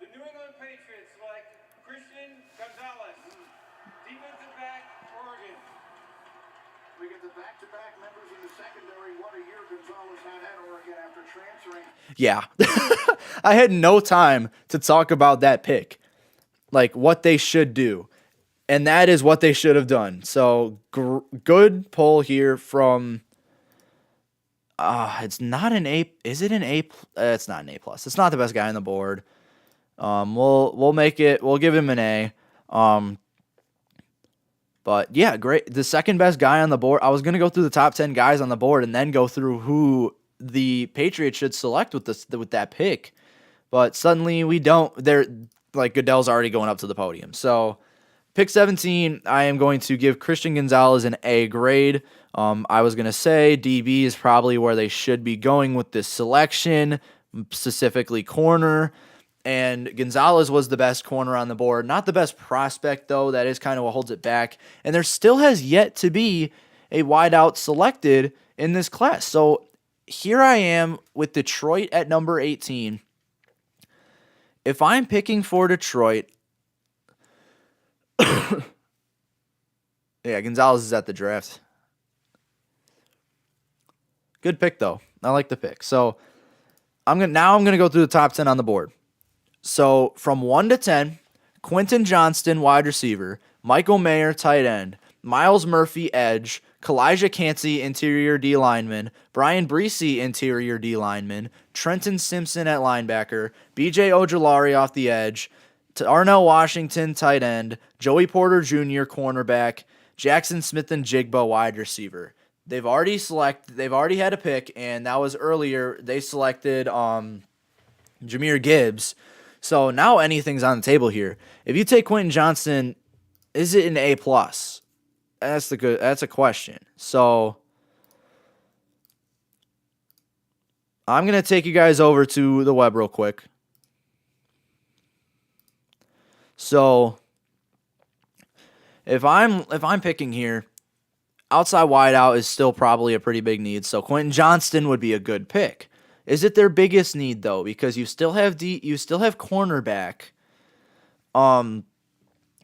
the New England Patriots select Christian Gonzalez, defensive back, Oregon. We get the back-to-back members of the secondary. What a year Gonzalez had at Oregon after transferring. Yeah. I had no time to talk about that pick. Like what they should do. And that is what they should have done. So good pull here from it's not an A. Is it an A? It's not an A+. It's not the best guy on the board. We'll make it. We'll give him an A. But yeah, great. The second best guy on the board. I was gonna go through the top 10 guys on the board and then go through who the Patriots should select with that pick. But suddenly we don't. They're like Goodell's already going up to the podium. So pick 17, I am going to give Christian Gonzalez an A grade. I was going to say DB is probably where they should be going with this selection, specifically corner. And Gonzalez was the best corner on the board. Not the best prospect, though. That is kind of what holds it back. And there still has yet to be a wideout selected in this class. So here I am with Detroit at number 18. If I'm picking for Detroit, yeah, Gonzalez is at the draft. Good pick though. I like the pick. So I'm gonna go through the top 10 on the board. So from 1 to 10, Quentin Johnston, wide receiver, Michael Mayer, tight end, Miles Murphy, edge, Kalijah Cansey, interior D lineman, Brian Bryce, interior D lineman, Trenton Simpson at linebacker, BJ Ojulari off the edge, Arnell Washington, tight end, Joey Porter Jr., cornerback, Jackson Smith and Jigba, wide receiver. They've already had a pick, and that was earlier. They selected Jahmyr Gibbs. So now anything's on the table here. If you take Quentin Johnston, is it an A+? That's a question. So I'm gonna take you guys over to the web real quick. So if I'm picking here, outside wideout is still probably a pretty big need. So Quentin Johnston would be a good pick. Is it their biggest need though? Because you still have cornerback.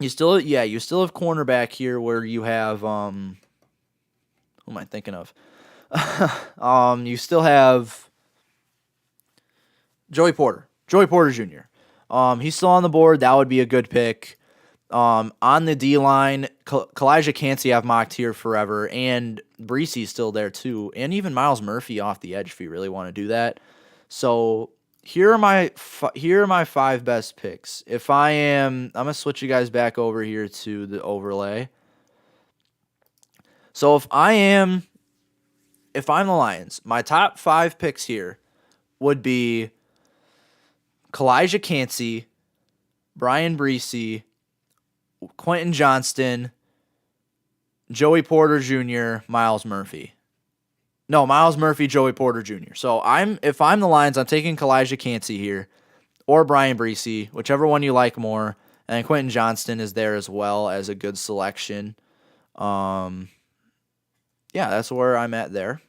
you still have cornerback here where you have who am I thinking of? You still have Joey Porter Jr. He's still on the board. That would be a good pick. On the D line, Kalijah Cansey I've mocked here forever, and Bryce's still there too, and even Miles Murphy off the edge if you really want to do that. So here are my 5 best picks. I'm gonna switch you guys back over here to the overlay. So if I'm the Lions, my top 5 picks here would be Kalijah Cansey, Brian Bryce, Quentin Johnston, Joey Porter Jr., Miles Murphy. No, Miles Murphy, Joey Porter Jr. So if I'm the Lions, I'm taking Kalijah Cansey here or Brian Bryce, whichever one you like more. And Quentin Johnston is there as well as a good selection. Yeah, that's where I'm at there.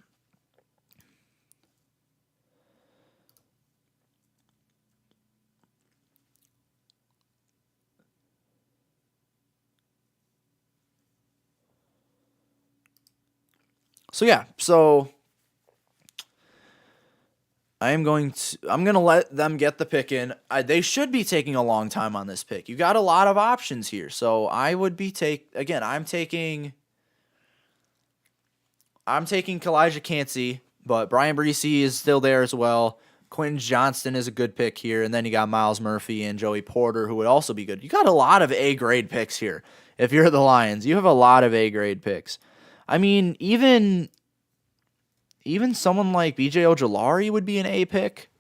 So I'm going to let them get the pick in. They should be taking a long time on this pick. You got a lot of options here. So I would be I'm taking Kalijah Cansey, but Brian Bryce is still there as well. Quentin Johnston is a good pick here, and then you got Miles Murphy and Joey Porter, who would also be good. You got a lot of A-grade picks here. If you're the Lions, you have a lot of A-grade picks. I mean, even someone like B.J. Ojulari would be an A pick.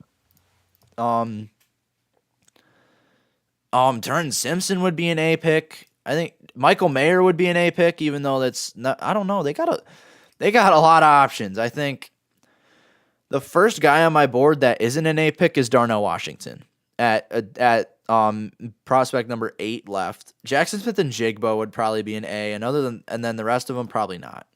Turn Simpson would be an A pick. I think Michael Mayer would be an A pick, even though that's not. I don't know. They got a lot of options. I think the first guy on my board that isn't an A pick is Darnell Washington at prospect number 8 left. Jackson Smith and Jigba would probably be an A, and then the rest of them probably not.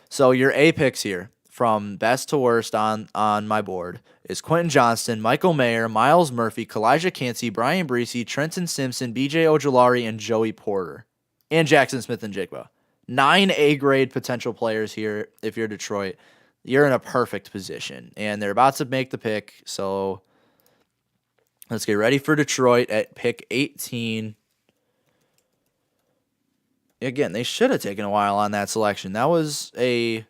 So your A picks here, from best to worst on my board, is Quentin Johnston, Michael Mayer, Miles Murphy, Kalijah Cansey, Brian Bryce, Trenton Simpson, B.J. Ojulari, and Joey Porter. And Jackson Smith and Jigba. 9 A-grade potential players here if you're Detroit. You're in a perfect position. And they're about to make the pick, so let's get ready for Detroit at pick 18. Again, they should have taken a while on that selection. That's a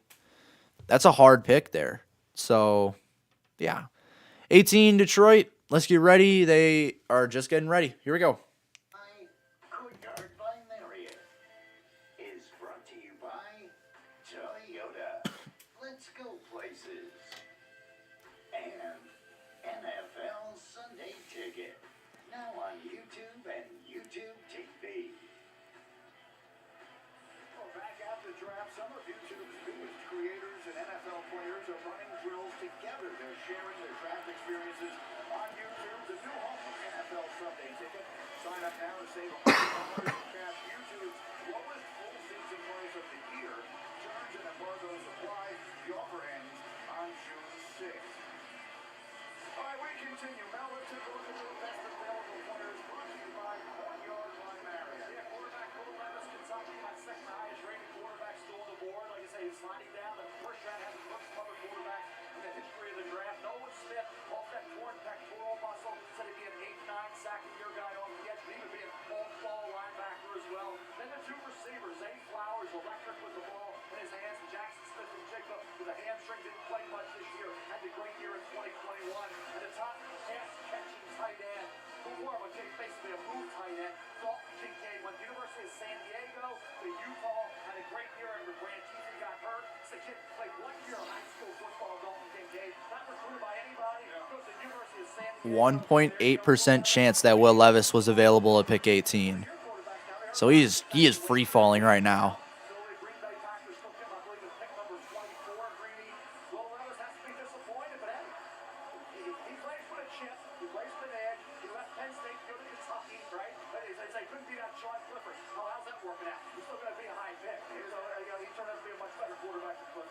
hard pick there. So, yeah. 18, Detroit. Let's get ready. They are just getting ready. Here we go. Courtyard by Marriott is brought to you by Toyota. Let's go places. And NFL Sunday Ticket. Now on YouTube and YouTube TV. Well, back at the draft, some of YouTube's newest creators and NFL players are running drills together. They're sharing their draft experiences on YouTube, the new home of NFL Sunday Ticket. Sign up now to save $100 and cash YouTube's lowest full season price of the year. Terms and embargoes apply. The offer ends on June 6th. All right, we continue. Now let's take a look at the best available players brought to you by Courtyard by Marriott. Yeah, quarterback Will Levis, Kentucky, my second highest rated quarterback still on the board. Like I say, he's sliding down. The first round has the most other quarterbacks in the history of the draft. Nolan Smith, off that torn pectoral muscle, said he'd be an 8-9 sack-a-year guy off the edge. He would be an all-ball linebacker as well. Then the 2 receivers, Zay Flowers, electric with the ball in his hands. Jackson Smith and Jigba with a hamstring, didn't play much this year. Had the great year in 2021. At the top, pass-catching tight end. More of basically a move tight end. Dalton Kincaid went to the University of San Diego to Utah. Had a great year under Grant Teaser, got hurt. The kid played 1 year of high school football, Dalton Kincaid. Not recruited by anybody. Goes to the University of San Diego. 1.8% chance that Will Levis was available at pick 18. So he is free falling right now.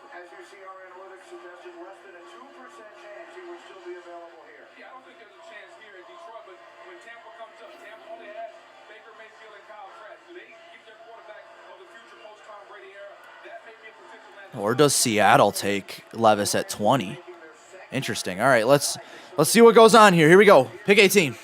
As you see, our analytics suggested less than a 2% chance he would still be available here. Yeah, I don't think there's a chance here in Detroit, but when Tampa comes up, Tampa only had Baker Mayfield Or does Seattle take Levis at 20? Interesting. All right, let's see what goes on here. Here we go. Pick 18. At 12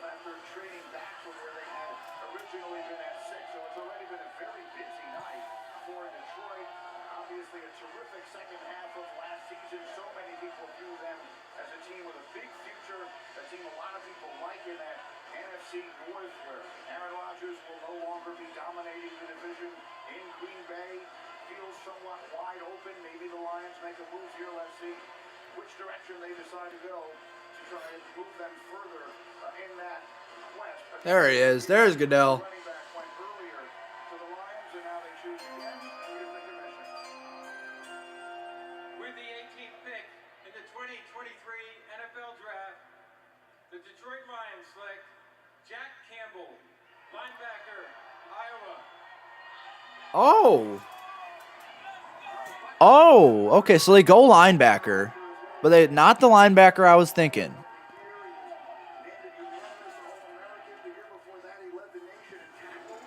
after trading back from where they had originally been at 6. So it's already been a very busy night for Detroit. Obviously a terrific second half of last season. So many people view them as a team with a big future, a team a lot of people like in that NFC North where Aaron Rodgers will no longer be dominating the division in Green Bay. Feels somewhat wide open. Maybe the Lions make a move here. Let's see which direction they decide to go to try and move them further in that quest. There he is. There's Goodell. Running back went earlier to the Lions, and now they choose again. He is the commissioner. With the 18th pick in the 2023 NFL Draft, the Detroit Lions select Jack Campbell, linebacker, Iowa. Oh, okay, so they go linebacker, but they not the linebacker I was thinking. Named a unanimous All-American. The year before that, he led the nation in tackles.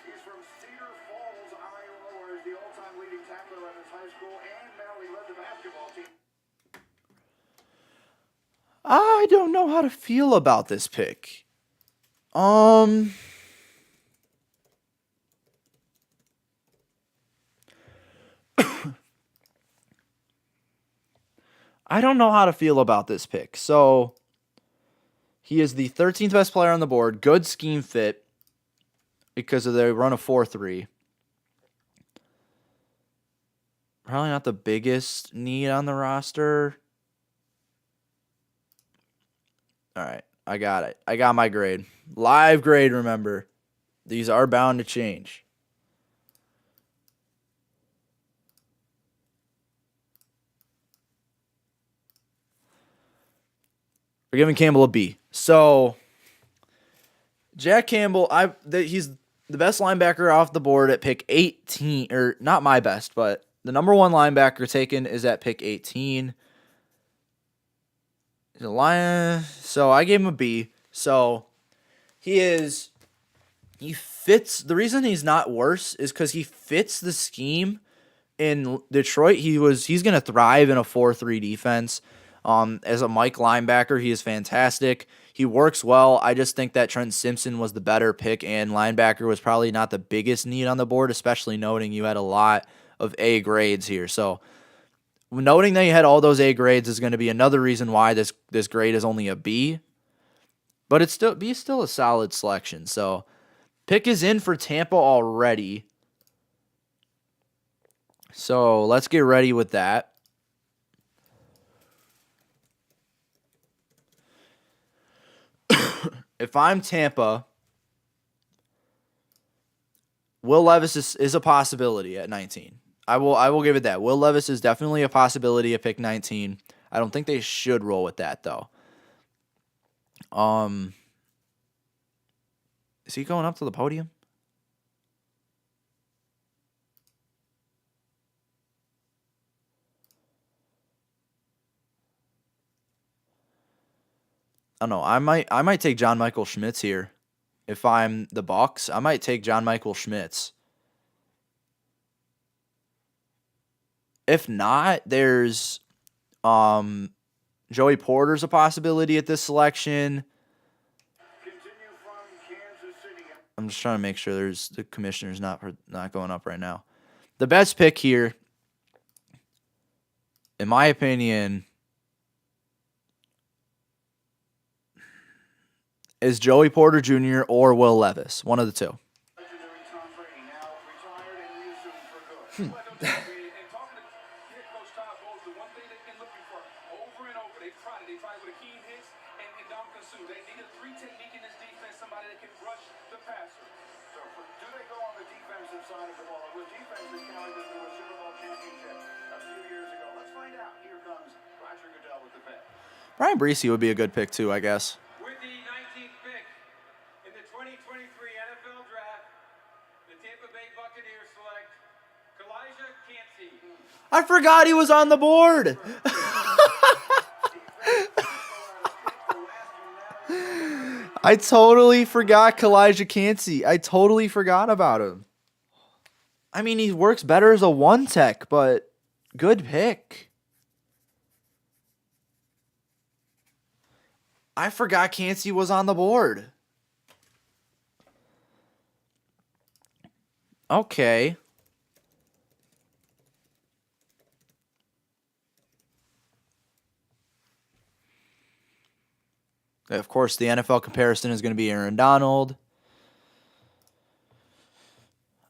He's from Cedar Falls, Iowa, where he's the all-time leading tackler at his high school, and now he led the basketball team. I don't know how to feel about this pick. I don't know how to feel about this pick. So, he is the 13th best player on the board. Good scheme fit because of they run a 4-3. Probably not the biggest need on the roster. All right, I got it. I got my grade. Live grade, remember. These are bound to change. We're giving Campbell a B. So, Jack Campbell, he's the best linebacker off the board at pick 18, or not my best, but the number one linebacker taken is at pick 18. So I gave him a B. So he fits. The reason he's not worse is because he fits the scheme in Detroit. He's going to thrive in a 4-3 defense. As a Mike linebacker, he is fantastic. He works well. I just think that Trent Simpson was the better pick, and linebacker was probably not the biggest need on the board, especially noting you had a lot of A grades here. So noting that you had all those A grades is going to be another reason why this grade is only a B. But B is still a solid selection. So pick is in for Tampa already. So let's get ready with that. If I'm Tampa, Will Levis is a possibility at 19. I will give it that. Will Levis is definitely a possibility at pick 19. I don't think they should roll with that though. Is he going up to the podium? I don't know. I might take John Michael Schmitz here. If I'm the Bucks, I might take John Michael Schmitz. If not, there's Joey Porter's a possibility at this selection. I'm just trying to make sure the commissioner's not going up right now. The best pick here, in my opinion, is Joey Porter Jr. or Will Levis. One of the two. Brian Bryce would be a good pick too, I guess. With the 19th pick in the 2023 NFL Draft, the Tampa Bay Buccaneers select Kalijah Cansey. I forgot he was on the board. I totally forgot Kalijah Cansey. I totally forgot about him. I mean, he works better as a 1 tech, but good pick. I forgot Cansey was on the board. Okay. Of course, the NFL comparison is going to be Aaron Donald.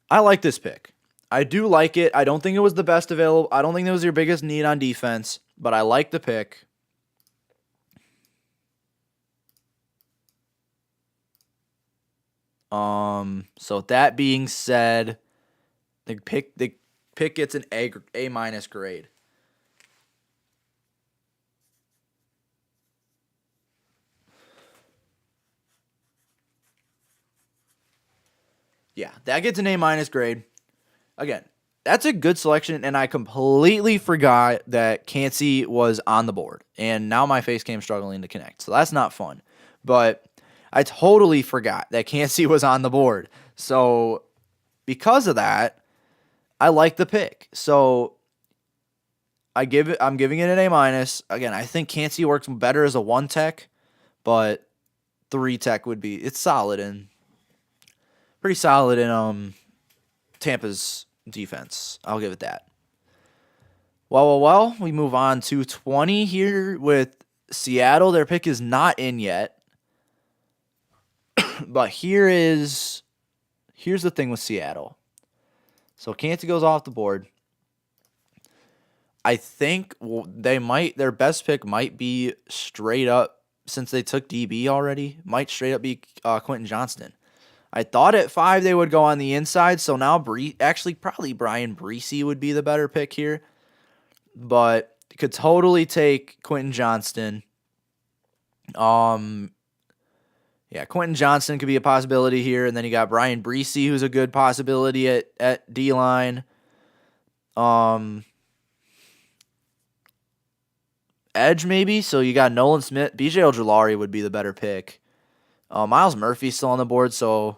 I like this pick. I do like it. I don't think it was the best available. I don't think it was your biggest need on defense, but I like the pick. So that being said, the pick gets an A minus grade. Yeah, that gets an A minus grade. Again, that's a good selection, and I completely forgot that Cansey was on the board, and now my face cam struggling to connect, so that's not fun. But I totally forgot that Cansey was on the board, so because of that, I like the pick. So I'm giving it an A minus. Again, I think Cansey works better as a 1 tech, but 3 tech would be it's solid and pretty solid in Tampa's defense. I'll give it that. Well, we move on to 20 here with Seattle. Their pick is not in yet. But here's the thing with Seattle. So Cansey goes off the board. I think their best pick might be straight up, since they took DB already, might straight up be Quentin Johnston. I thought at 5 they would go on the inside, so now probably Brian Bryce would be the better pick here. But could totally take Quentin Johnston. Yeah, Quentin Johnston could be a possibility here, and then you got Brian Bryce, who's a good possibility at D-line. Edge maybe, so you got Nolan Smith. BJ Ojulari would be the better pick. Miles Murphy's still on the board, so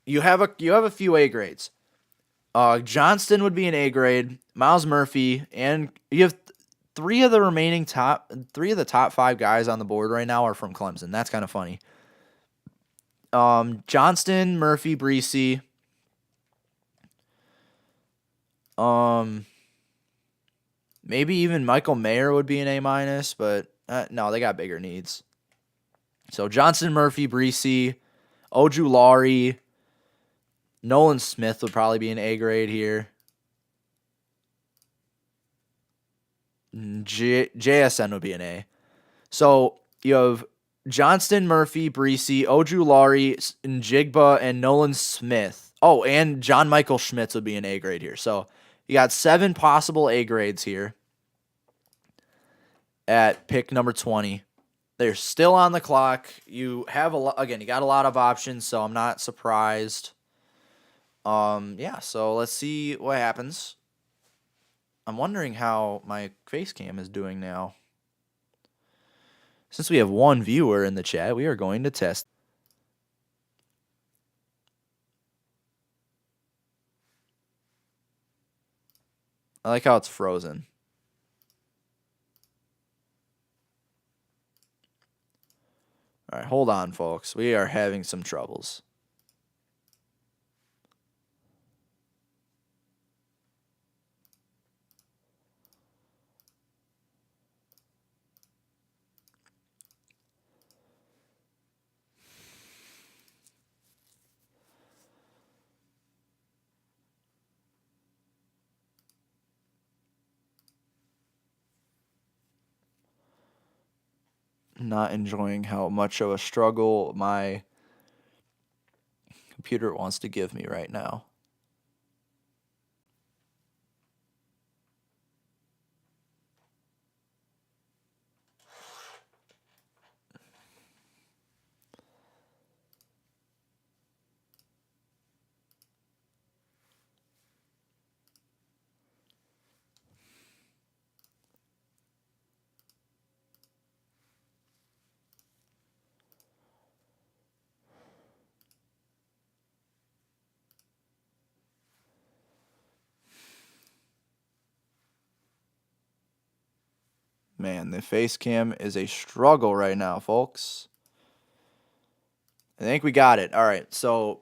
you have a few A grades. Johnston would be an A grade. Miles Murphy, and you have three of the top 5 guys on the board right now are from Clemson. That's kind of funny. Johnston, Murphy, Bryce. Maybe even Michael Mayer would be an A minus, but no, they got bigger needs. So Johnston, Murphy, Bryce, Ojulari, Nolan Smith would probably be an A grade here. JSN would be an A. So you have Johnston, Murphy, Bryce, Ojulari, Njigba, and Nolan Smith. Oh, and John Michael Schmitz would be an A grade here. So you got 7 possible A grades here at pick number 20. They're still on the clock. You have you got a lot of options, so I'm not surprised. Yeah, so let's see what happens. I'm wondering how my face cam is doing now. Since we have 1 viewer in the chat, we are going to test. I like how it's frozen. All right, hold on, folks. We are having some troubles. Not enjoying how much of a struggle my computer wants to give me right now. Man, the face cam is a struggle right now, folks. I think we got it. All right, so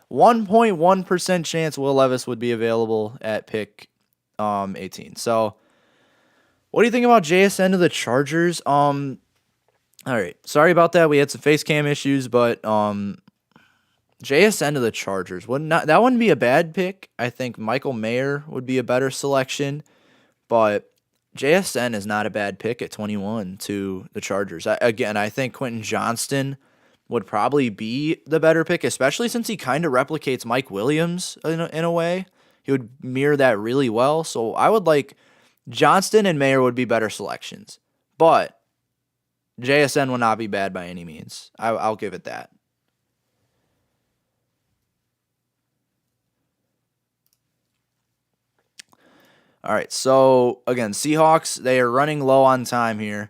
1.1% chance Will Levis would be available at pick 18. So what do you think about JSN to the Chargers? All right, sorry about that. We had some face cam issues, but JSN to the Chargers that wouldn't be a bad pick. I think Michael Mayer would be a better selection, but JSN is not a bad pick at 21 to the Chargers. I think Quentin Johnston would probably be the better pick, especially since he kind of replicates Mike Williams in a way. He would mirror that really well. So I would like Johnston and Mayer would be better selections, but JSN would not be bad by any means. I'll give it that. All right, so again, Seahawks, they are running low on time here.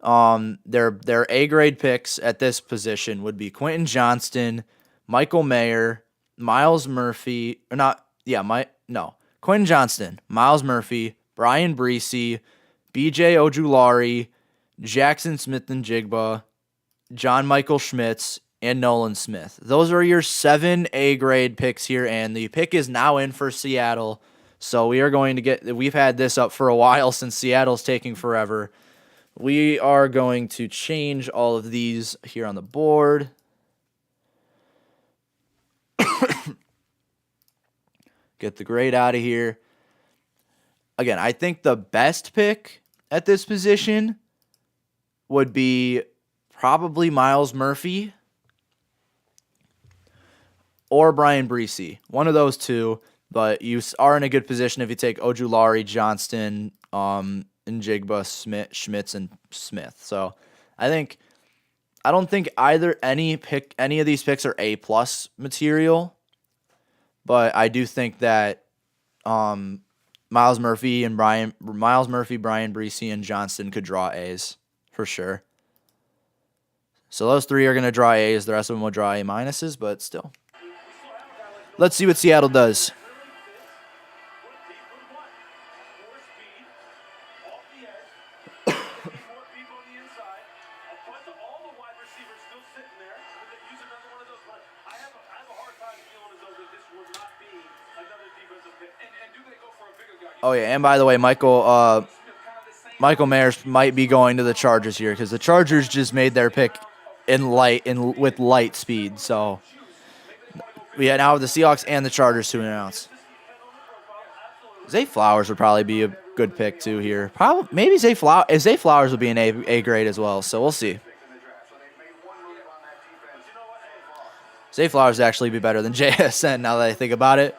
Their A-grade picks at this position would be Quentin Johnston, Michael Mayer, Quentin Johnston, Miles Murphy, Brian Bresee, B.J. Ojulari, Jackson Smith-Njigba, John Michael Schmitz, and Nolan Smith. Those are your 7 A-grade picks here, and the pick is now in for Seattle. So we've had this up for a while since Seattle's taking forever. We are going to change all of these here on the board. Get the grade out of here. Again, I think the best pick at this position would be probably Miles Murphy or Brian Bresee. One of those two. But you are in a good position if you take Ojulari, Johnston, Njigba, Schmitz, and Smith. So I don't think any of these picks are A+ material. But I do think that Miles Murphy, Brian Bresee, and Johnston could draw A's for sure. So those 3 are going to draw A's. The rest of them will draw A-, but still. Let's see what Seattle does. Oh, yeah, and by the way, Michael Mayer might be going to the Chargers here because the Chargers just made their pick with light speed. So we now have the Seahawks and the Chargers to announce. Zay Flowers would probably be a good pick too here. Maybe Zay Flowers would be an A grade as well. So we'll see. Zay Flowers would actually be better than JSN now that I think about it.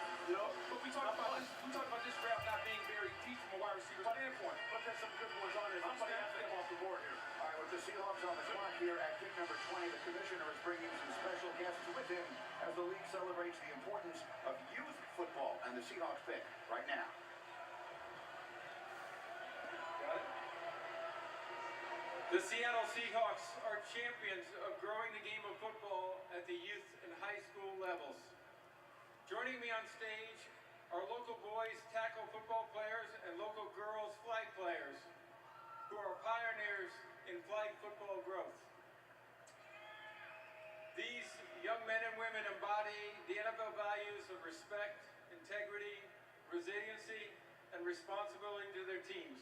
The Seattle Seahawks are champions of growing the game of football at the youth and high school levels. Joining me on stage are local boys tackle football players and local girls flag players who are pioneers in flag football growth. These young men and women embody the NFL values of respect, integrity, resiliency, and responsibility to their teams.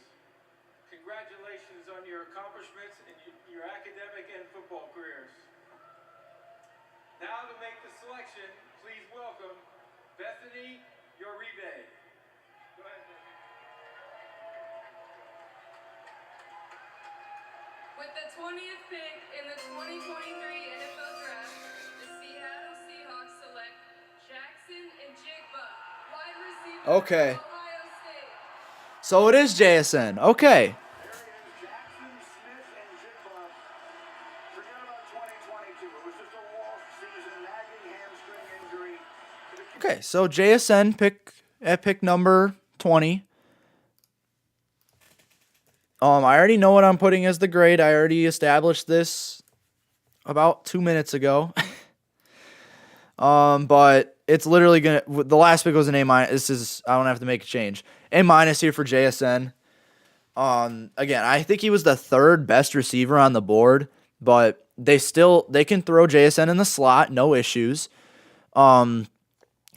Congratulations on your accomplishments in your academic and football careers. Now to make the selection, please welcome Bethany Uribe. Go ahead, Bethany. With the 20th pick in the 2023 NFL Draft, the Seattle Seahawks select Jackson Njigba, wide receiver from Ohio State. So it is JSN. Okay. Okay, so JSN pick number 20. I already know what I'm putting as the grade. I already established this about 2 minutes ago. But it's literally the last pick was an A-. I don't have to make a change. A- here for JSN. Again, I think he was the third best receiver on the board, but they can throw JSN in the slot, no issues.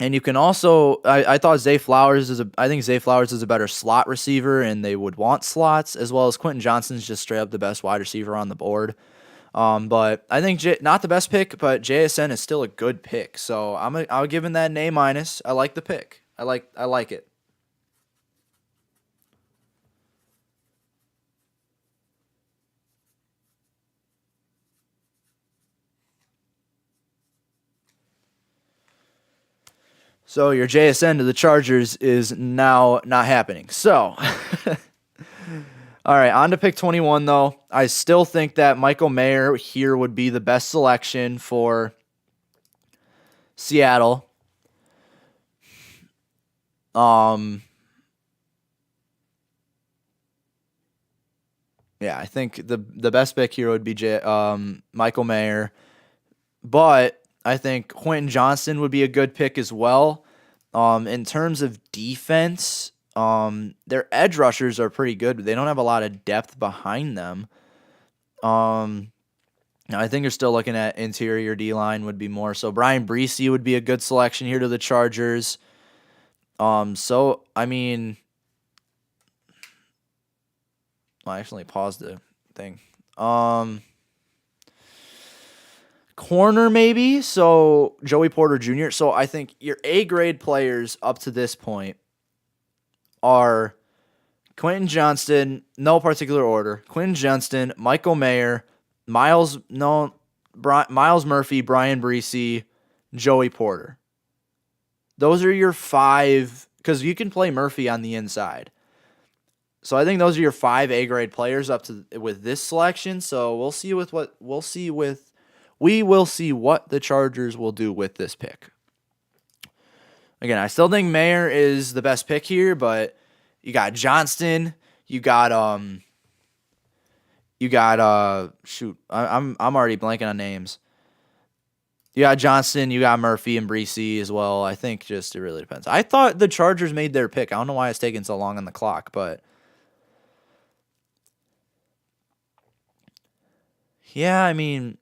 And you can also, I think Zay Flowers is a better slot receiver, and they would want slots, as well as Quentin Johnston's just straight up the best wide receiver on the board. But I think not the best pick, but JSN is still a good pick. So I'll give him that an A-. I like the pick. I like it. So your JSN to the Chargers is now not happening. So, all right, on to pick 21, though. I still think that Michael Mayer here would be the best selection for Seattle. Yeah, I think the best pick here would be Michael Mayer. But I think Quentin Johnston would be a good pick as well. In terms of defense, their edge rushers are pretty good, but they don't have a lot of depth behind them. I think you're still looking at interior D-line would be more. So Brian Bryce would be a good selection here to the Chargers. So, I mean, I actually paused the thing. Corner maybe, so Joey Porter Jr. So I think your A-grade players up to this point are Quentin Johnston, no particular order. Quentin Johnston, Michael Mayer, Miles Murphy, Brian Bryce, Joey Porter. Those are your 5, because you can play Murphy on the inside. So I think those are your 5 A-grade players with this selection. So we will see what the Chargers will do with this pick. Again, I still think Mayer is the best pick here, but you got Johnston, I'm already blanking on names. You got Johnston, you got Murphy and Bryce as well. I think just it really depends. I thought the Chargers made their pick. I don't know why it's taking so long on the clock, but yeah, I mean,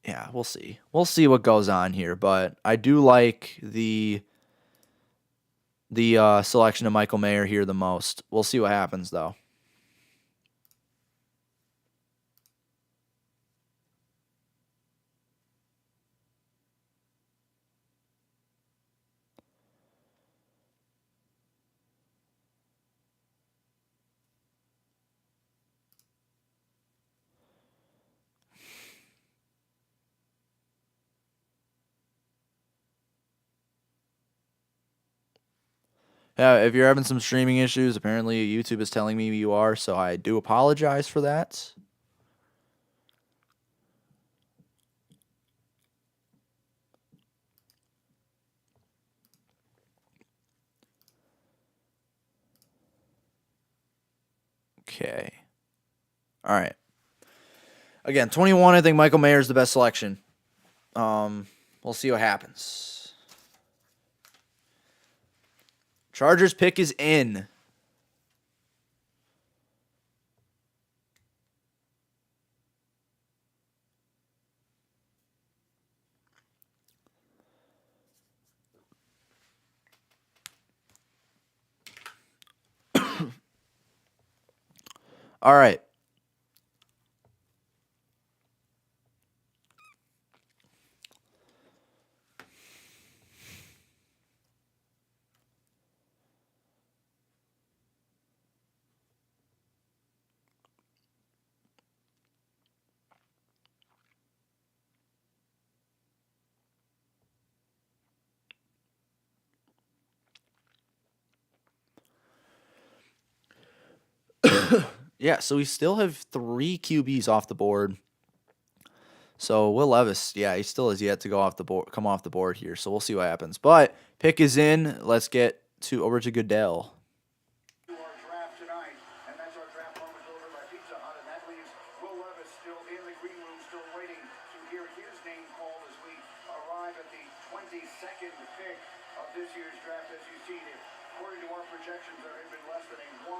yeah, we'll see. We'll see what goes on here, but I do like the selection of Michael Mayer here the most. We'll see what happens, though. Yeah, if you're having some streaming issues, apparently YouTube is telling me you are, so I do apologize for that. Okay. All right. Again, 21, I think Michael Mayer is the best selection. We'll see what happens. Chargers pick is in. All right. Yeah, so we still have 3 QBs off the board. So Will Levis, yeah, he still has yet to come off the board here. So we'll see what happens. But pick is in. Let's get over to Goodell. Our draft tonight, and that's our draft moment delivered by Pizza Hut, and that leaves Will Levis still in the green room, still waiting to hear his name called as we arrive at the 22nd pick of this year's draft. As you see here, according to our projections, there had been less than a 1%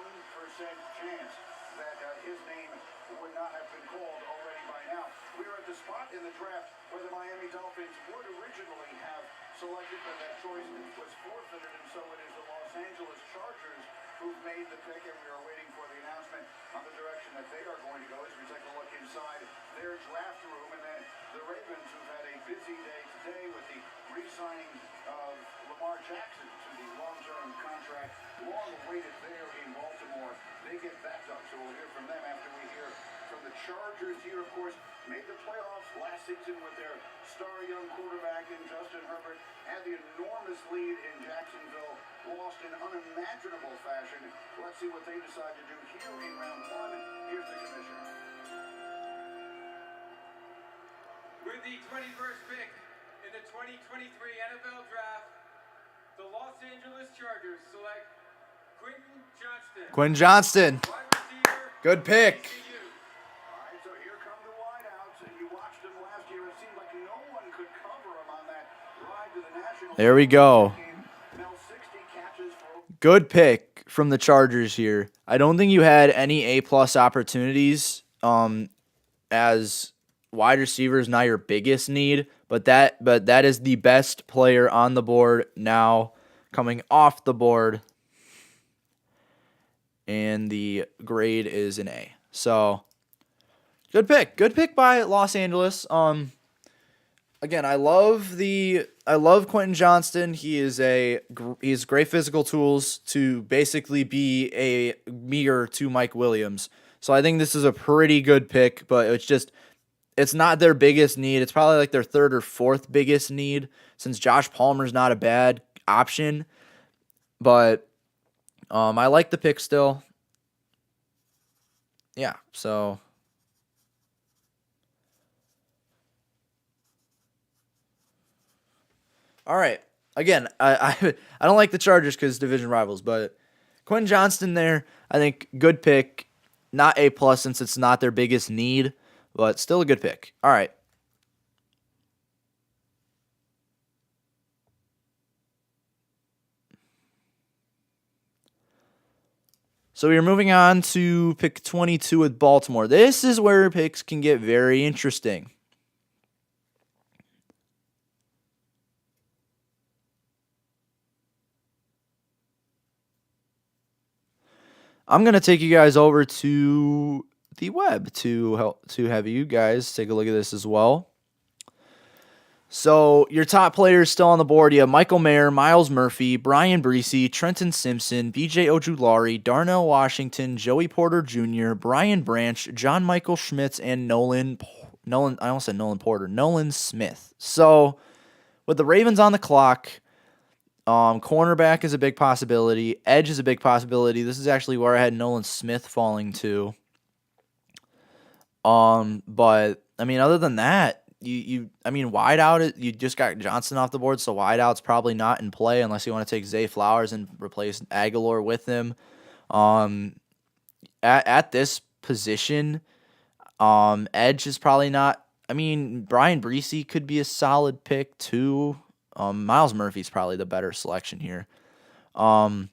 chance that his name would not have been called already by now. We are at the spot in the draft where the Miami Dolphins would originally have selected, but that choice was forfeited, and so it is the Los Angeles Chargers who've made the pick, and we are waiting for the announcement on the direction that they are going to go as we take a look inside their draft room. And then the Ravens, who've had a busy day today with the re-signing of Lamar Jackson to the long-term contract, long awaited there in Baltimore. They get that done, so we'll hear from them after we hear from the Chargers here, of course, made the playoffs last season with their star young quarterback in Justin Herbert, had the enormous lead in Jacksonville, lost in unimaginable fashion. Let's see what they decide to do here in round one. Here's the commissioner. With the 21st pick in the 2023 NFL Draft, the Los Angeles Chargers select Quentin Johnston. Quentin Johnston. Wide receiver, Good pick. TCU. All right, so here come the wideouts, and you watched them last year. It seemed like no one could cover them on that ride to the National. There we go. Now 60 catches for. Good pick from the Chargers here. I don't think you had any A-plus opportunities as wide receiver is not your biggest need, but that is the best player on the board now coming off the board. And the grade is an A. So, good pick. Good pick by Los Angeles. Again, I love Quentin Johnston. He's great physical tools to basically be a mirror to Mike Williams. So I think this is a pretty good pick, but it's not their biggest need. It's probably like their third or fourth biggest need since Josh Palmer's not a bad option. But I like the pick still. Yeah, so all right. Again, I don't like the Chargers because division rivals, but Quentin Johnston there, I think good pick. Not A+ since it's not their biggest need, but still a good pick. All right. So we're moving on to pick 22 with Baltimore. This is where picks can get very interesting. I'm going to take you guys over to the web to have you guys take a look at this as well. So your top players still on the board. You have Michael Mayer, Miles Murphy, Brian Bryce, Trenton Simpson, B.J. Ojulari, Darnell Washington, Joey Porter Jr., Brian Branch, John Michael Schmitz, and Nolan. I almost said Nolan Porter. Nolan Smith. So with the Ravens on the clock, cornerback is a big possibility. Edge is a big possibility. This is actually where I had Nolan Smith falling to. But I mean, other than that, wide out, you just got Johnson off the board, so wide out's probably not in play unless you want to take Zay Flowers and replace Aguilar with him. At this position, edge is probably not. I mean, Brian Bryce could be a solid pick too. Miles Murphy's probably the better selection here. And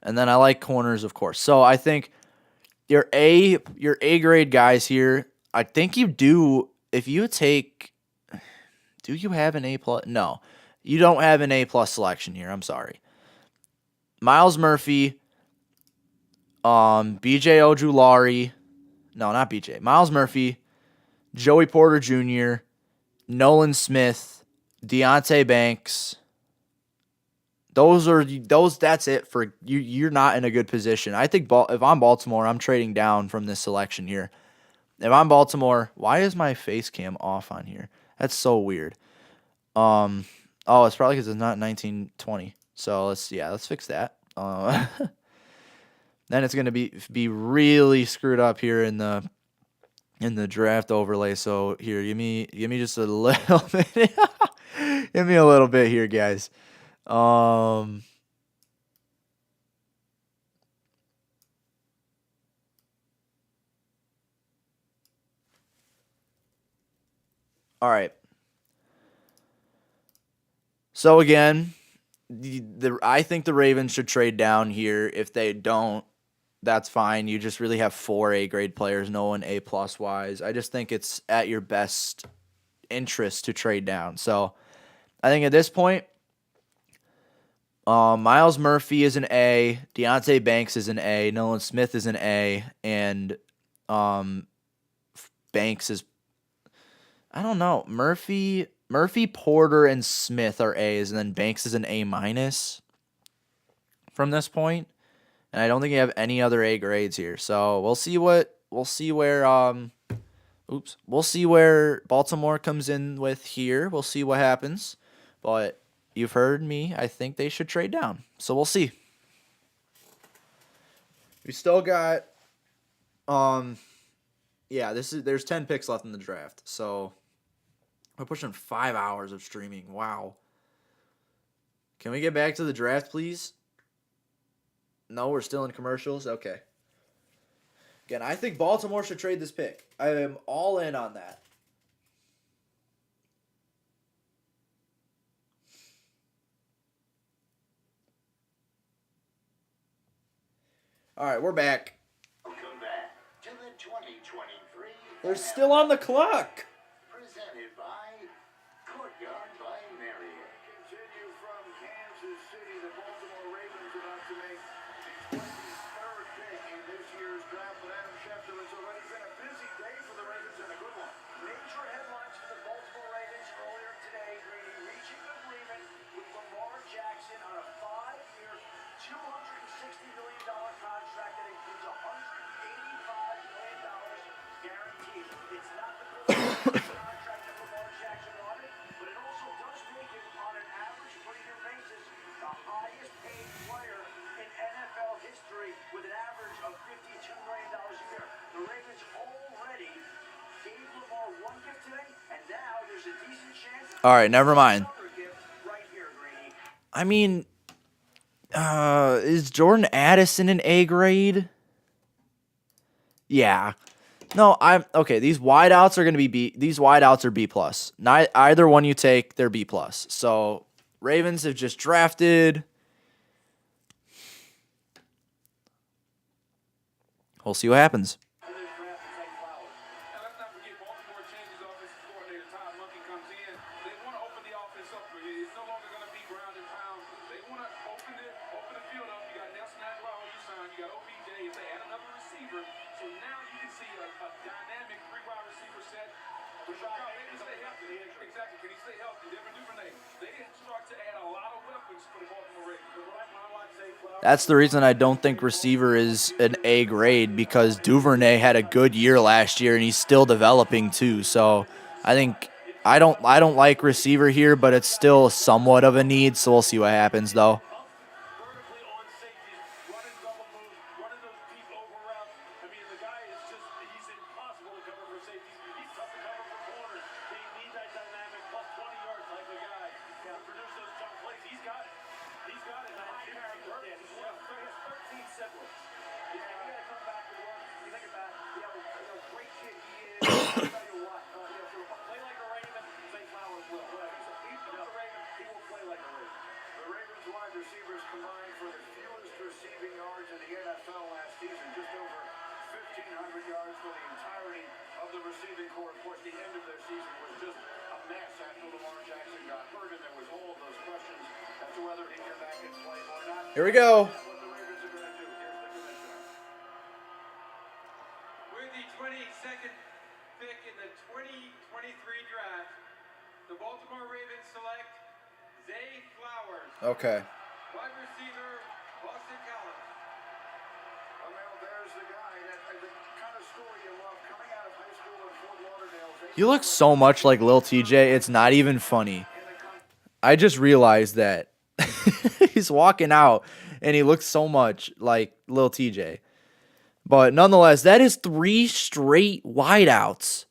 then I like corners, of course. So I think your A grade guys here, I think you do. If you take, do you have an A+? No, you don't have an A+ selection here. I'm sorry. Miles Murphy, B.J. Ojulari, no, not B.J. Miles Murphy, Joey Porter Jr., Nolan Smith, Deonte Banks. That's it for you. You're not in a good position. I think if I'm Baltimore, I'm trading down from this selection here. If I'm Baltimore, why is my face cam off on here? That's so weird. It's probably because it's not 1920. So let's fix that. Then it's gonna be really screwed up here in the draft overlay. So here, give me just a little bit. Give me a little bit here, guys. All right. So again, I think the Ravens should trade down here. If they don't, that's fine. You just really have 4 A-grade players, no one A-plus wise. I just think it's at your best interest to trade down. So I think at this point, Miles Murphy is an A, Deonte Banks is an A, Nolan Smith is an A, and Banks is, I don't know, Murphy, Porter, and Smith are A's, and then Banks is an A- from this point. And I don't think you have any other A grades here. So we'll see where Baltimore comes in with here. We'll see what happens. But you've heard me. I think they should trade down. So we'll see. We still got there's 10 picks left in the draft. So we're pushing 5 hours of streaming. Wow. Can we get back to the draft, please? No, we're still in commercials? Okay. Again, I think Baltimore should trade this pick. I am all in on that. All right, we're back. Welcome back to the 2023. They're still on the clock. Presented by Courtyard by Marriott. Continue from Kansas City. The Baltimore Ravens about to make the 23rd pick in this year's draft. But Adam Schefter, it's already been a busy day for the Ravens and a good one. Major headlines for the Baltimore Ravens earlier today. Brady reaching an agreement with Lamar Jackson on a 5-year, $260 million contract that includes $185 million guaranteed. It's not the contract that Lamar Jackson wanted, but it also does make him, on an average per-year basis, the highest paid player in NFL history with an average of $52 million a year. The Ravens already gave Lamar one gift today, and now there's a decent chance. All right, never mind. Right here, Grady. I mean, is Jordan Addison an A grade? Yeah. No, I'm okay. These wideouts are going to be B. These wideouts are B plus. Either one you take, they're B plus. So Ravens have just drafted. We'll see what happens. And let's not forget, Baltimore changes offensive coordinator. Todd Monken comes in. They want to open the offense up. It's no longer going to be ground and pound. They want to open the field up. You got Nelson Aguilar, you signed. You got OBJ. If they add another receiver, so now you can see a dynamic 3-wide receiver set. Exactly. Can he stay healthy? Devin Duvernay. They start to add a lot of weapons for the Baltimore Ravens. That's the reason I don't think receiver is an A grade, because Duvernay had a good year last year and he's still developing too. So I think I don't like receiver here, but it's still somewhat of a need. So we'll see what happens though. Vertically on safeties, running double moves, running those deep over routes. I mean, the guy is he's impossible to cover for safeties. He's tough to cover for corners. They need that dynamic plus 20 yards type of guy to produce those jump plays. He's got it. He's got it. He has 13 siblings. You got to come back to work. You think about a great kid he is. I'll tell you what, play like a Raven, Zay Flowers will. He's a Raven, he will play like a Raven. The Ravens wide receivers combined for the fewest receiving yards in the NFL last season, just over 1,500 yards for the entirety of the receiving corps. Of course, the end of their season was just a mess after Lamar Jackson got hurt, and there was all of those questions as to whether he get back and play or not. Here we go. That's what the Ravens are going to do. Here's the commissioner. With the 22nd pick in the 2023 draft, the Baltimore Ravens select Zay Flowers, Okay. wide receiver, Boston College. Well, there's the guy that the kind of story you love coming out of high school in Fort Lauderdale. He looks so much like Lil TJ. It's not even funny. I just realized that he's walking out and he looks so much like Lil TJ. But nonetheless, that is 3 straight wideouts.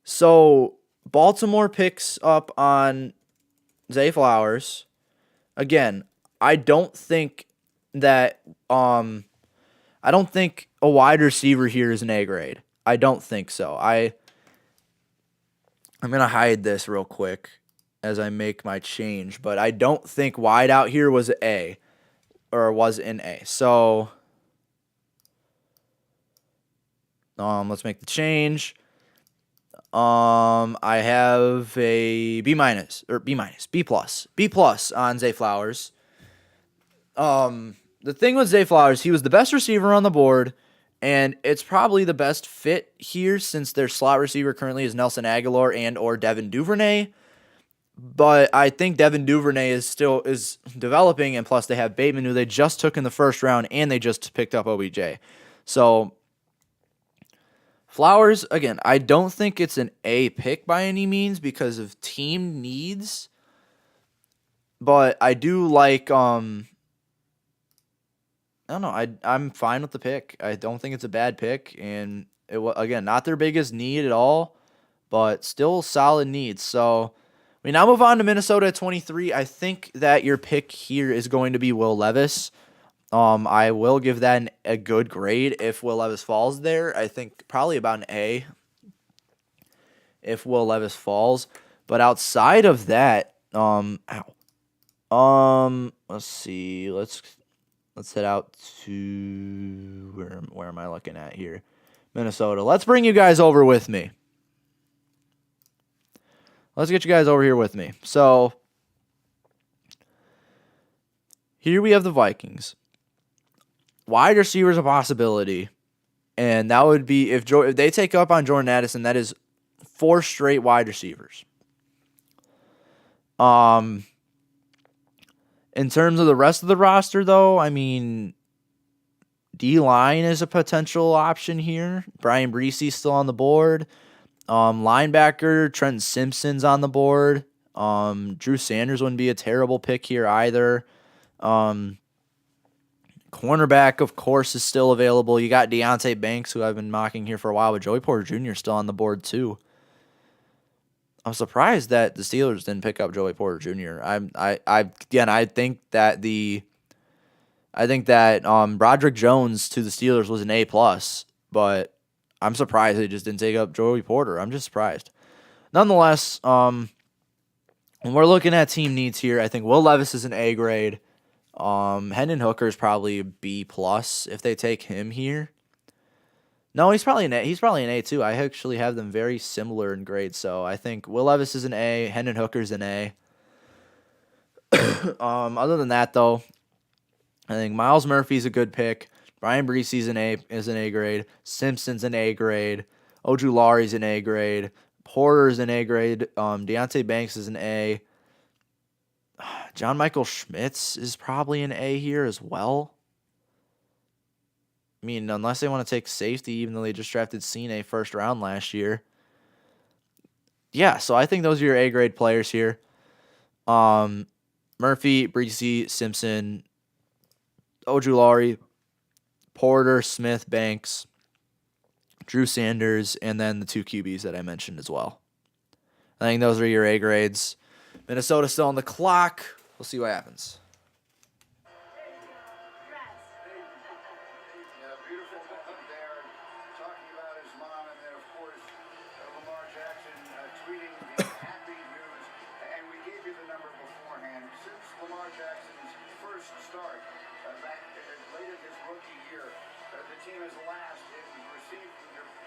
So Baltimore picks up on Zay Flowers. Again, I don't think that I don't think a wide receiver here is an A grade. I don't think so. I'm gonna hide this real quick. as I make my change, but I don't think wide out here was A, or was in A. So let's make the change. I have a B minus or B plus on Zay Flowers. The thing with Zay Flowers, he was the best receiver on the board, and it's probably the best fit here since their slot receiver currently is Nelson Aguilar and or Devin Duvernay. But I think Devin Duvernay is developing, and plus they have Bateman, who they just took in the first round, and they just picked up OBJ. So Flowers, again, I don't think it's an A pick by any means because of team needs, but I do like I don't know. I'm fine with the pick. I don't think it's a bad pick, and again, not their biggest need at all, but still solid needs. So we now move on to Minnesota at 23. I think that your pick here is going to be Will Levis. I will give that a good grade if Will Levis falls there. I think probably about an A if Will Levis falls. But outside of that, let's see. Let's head out to where am I looking at here? Minnesota. Let's bring you guys over with me. Let's get you guys over here with me. So here we have the Vikings. Wide receiver is a possibility, and that would be if they take up on Jordan Addison, that is 4 straight wide receivers. In terms of the rest of the roster, though, I mean, D-line is a potential option here. Brian Bryce still on the board. Linebacker, Trenton Simpson's on the board. Drew Sanders wouldn't be a terrible pick here either. Cornerback, of course, is still available. You got Deonte Banks, who I've been mocking here for a while, but Joey Porter Jr. is still on the board too. I'm surprised that the Steelers didn't pick up Joey Porter Jr. I think that Broderick Jones to the Steelers was an A+, but I'm surprised they just didn't take up Joey Porter. I'm just surprised. Nonetheless, when we're looking at team needs here, I think Will Levis is an A grade. Hendon Hooker is probably a B+ if they take him here. No, he's probably an A. He's probably an A too. I actually have them very similar in grade, so I think Will Levis is an A. Hendon Hooker's an A. Other than that, though, I think Miles Murphy's a good pick. Brian Bryce is an A grade. Simpson's an A grade. Ojulari's an A grade. Porter's an A grade. Deonte Banks is an A. John Michael Schmitz is probably an A here as well. I mean, unless they want to take safety, even though they just drafted Cine first round last year. Yeah, so I think those are your A-grade players here. Murphy, Bryce, Simpson, Ojulari, Porter, Smith, Banks, Drew Sanders, and then the 2 QBs that I mentioned as well. I think those are your A grades. Minnesota's still on the clock. We'll see what happens. Beautiful moment there, talking about his mom, and then, of course, Lamar Jackson tweeting the happy news. And we gave you the number beforehand. Since Lamar Jackson's first start back late in his rookie year, the team is last in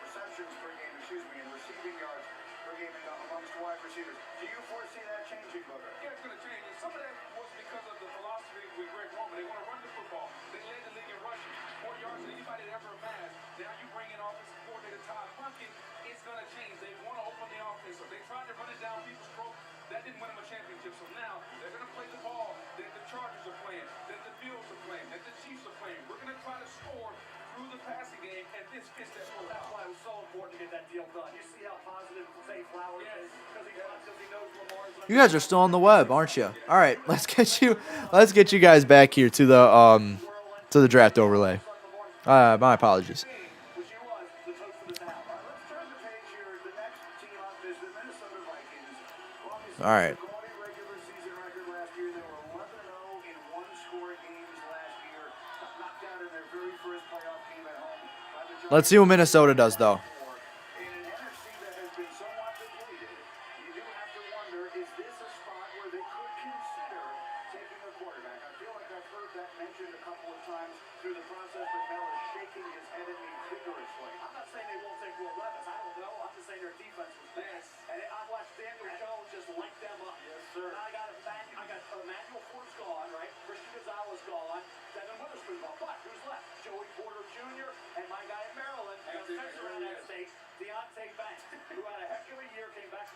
receptions per game, and receiving yards per game amongst wide receivers. Do you foresee that changing, Booker? Yeah, it's going to change. And some of that was because of the philosophy with Greg Roman. They want to run the football. They led the league in rushing. More yards than anybody had ever amassed. Now you bring in offensive coordinator Todd Monken. It's going to change. They want to open the offense. So they tried to run it down people's throat. That didn't win them a championship. So now they're going to play the ball that the Chargers are playing, that the Bills are playing, that the Chiefs are playing. We're going to try to score through the passing game, and this fits that profile. That's why it was so important to get that deal done. You see how positive Zay Flowers is because he knows Lamar's. You guys are still on the web, aren't you? All right, let's get you guys back here to the draft overlay. My apologies. All right. Let's see what Minnesota does, though. In an NFC that has been somewhat depleted, you do have to wonder, is this a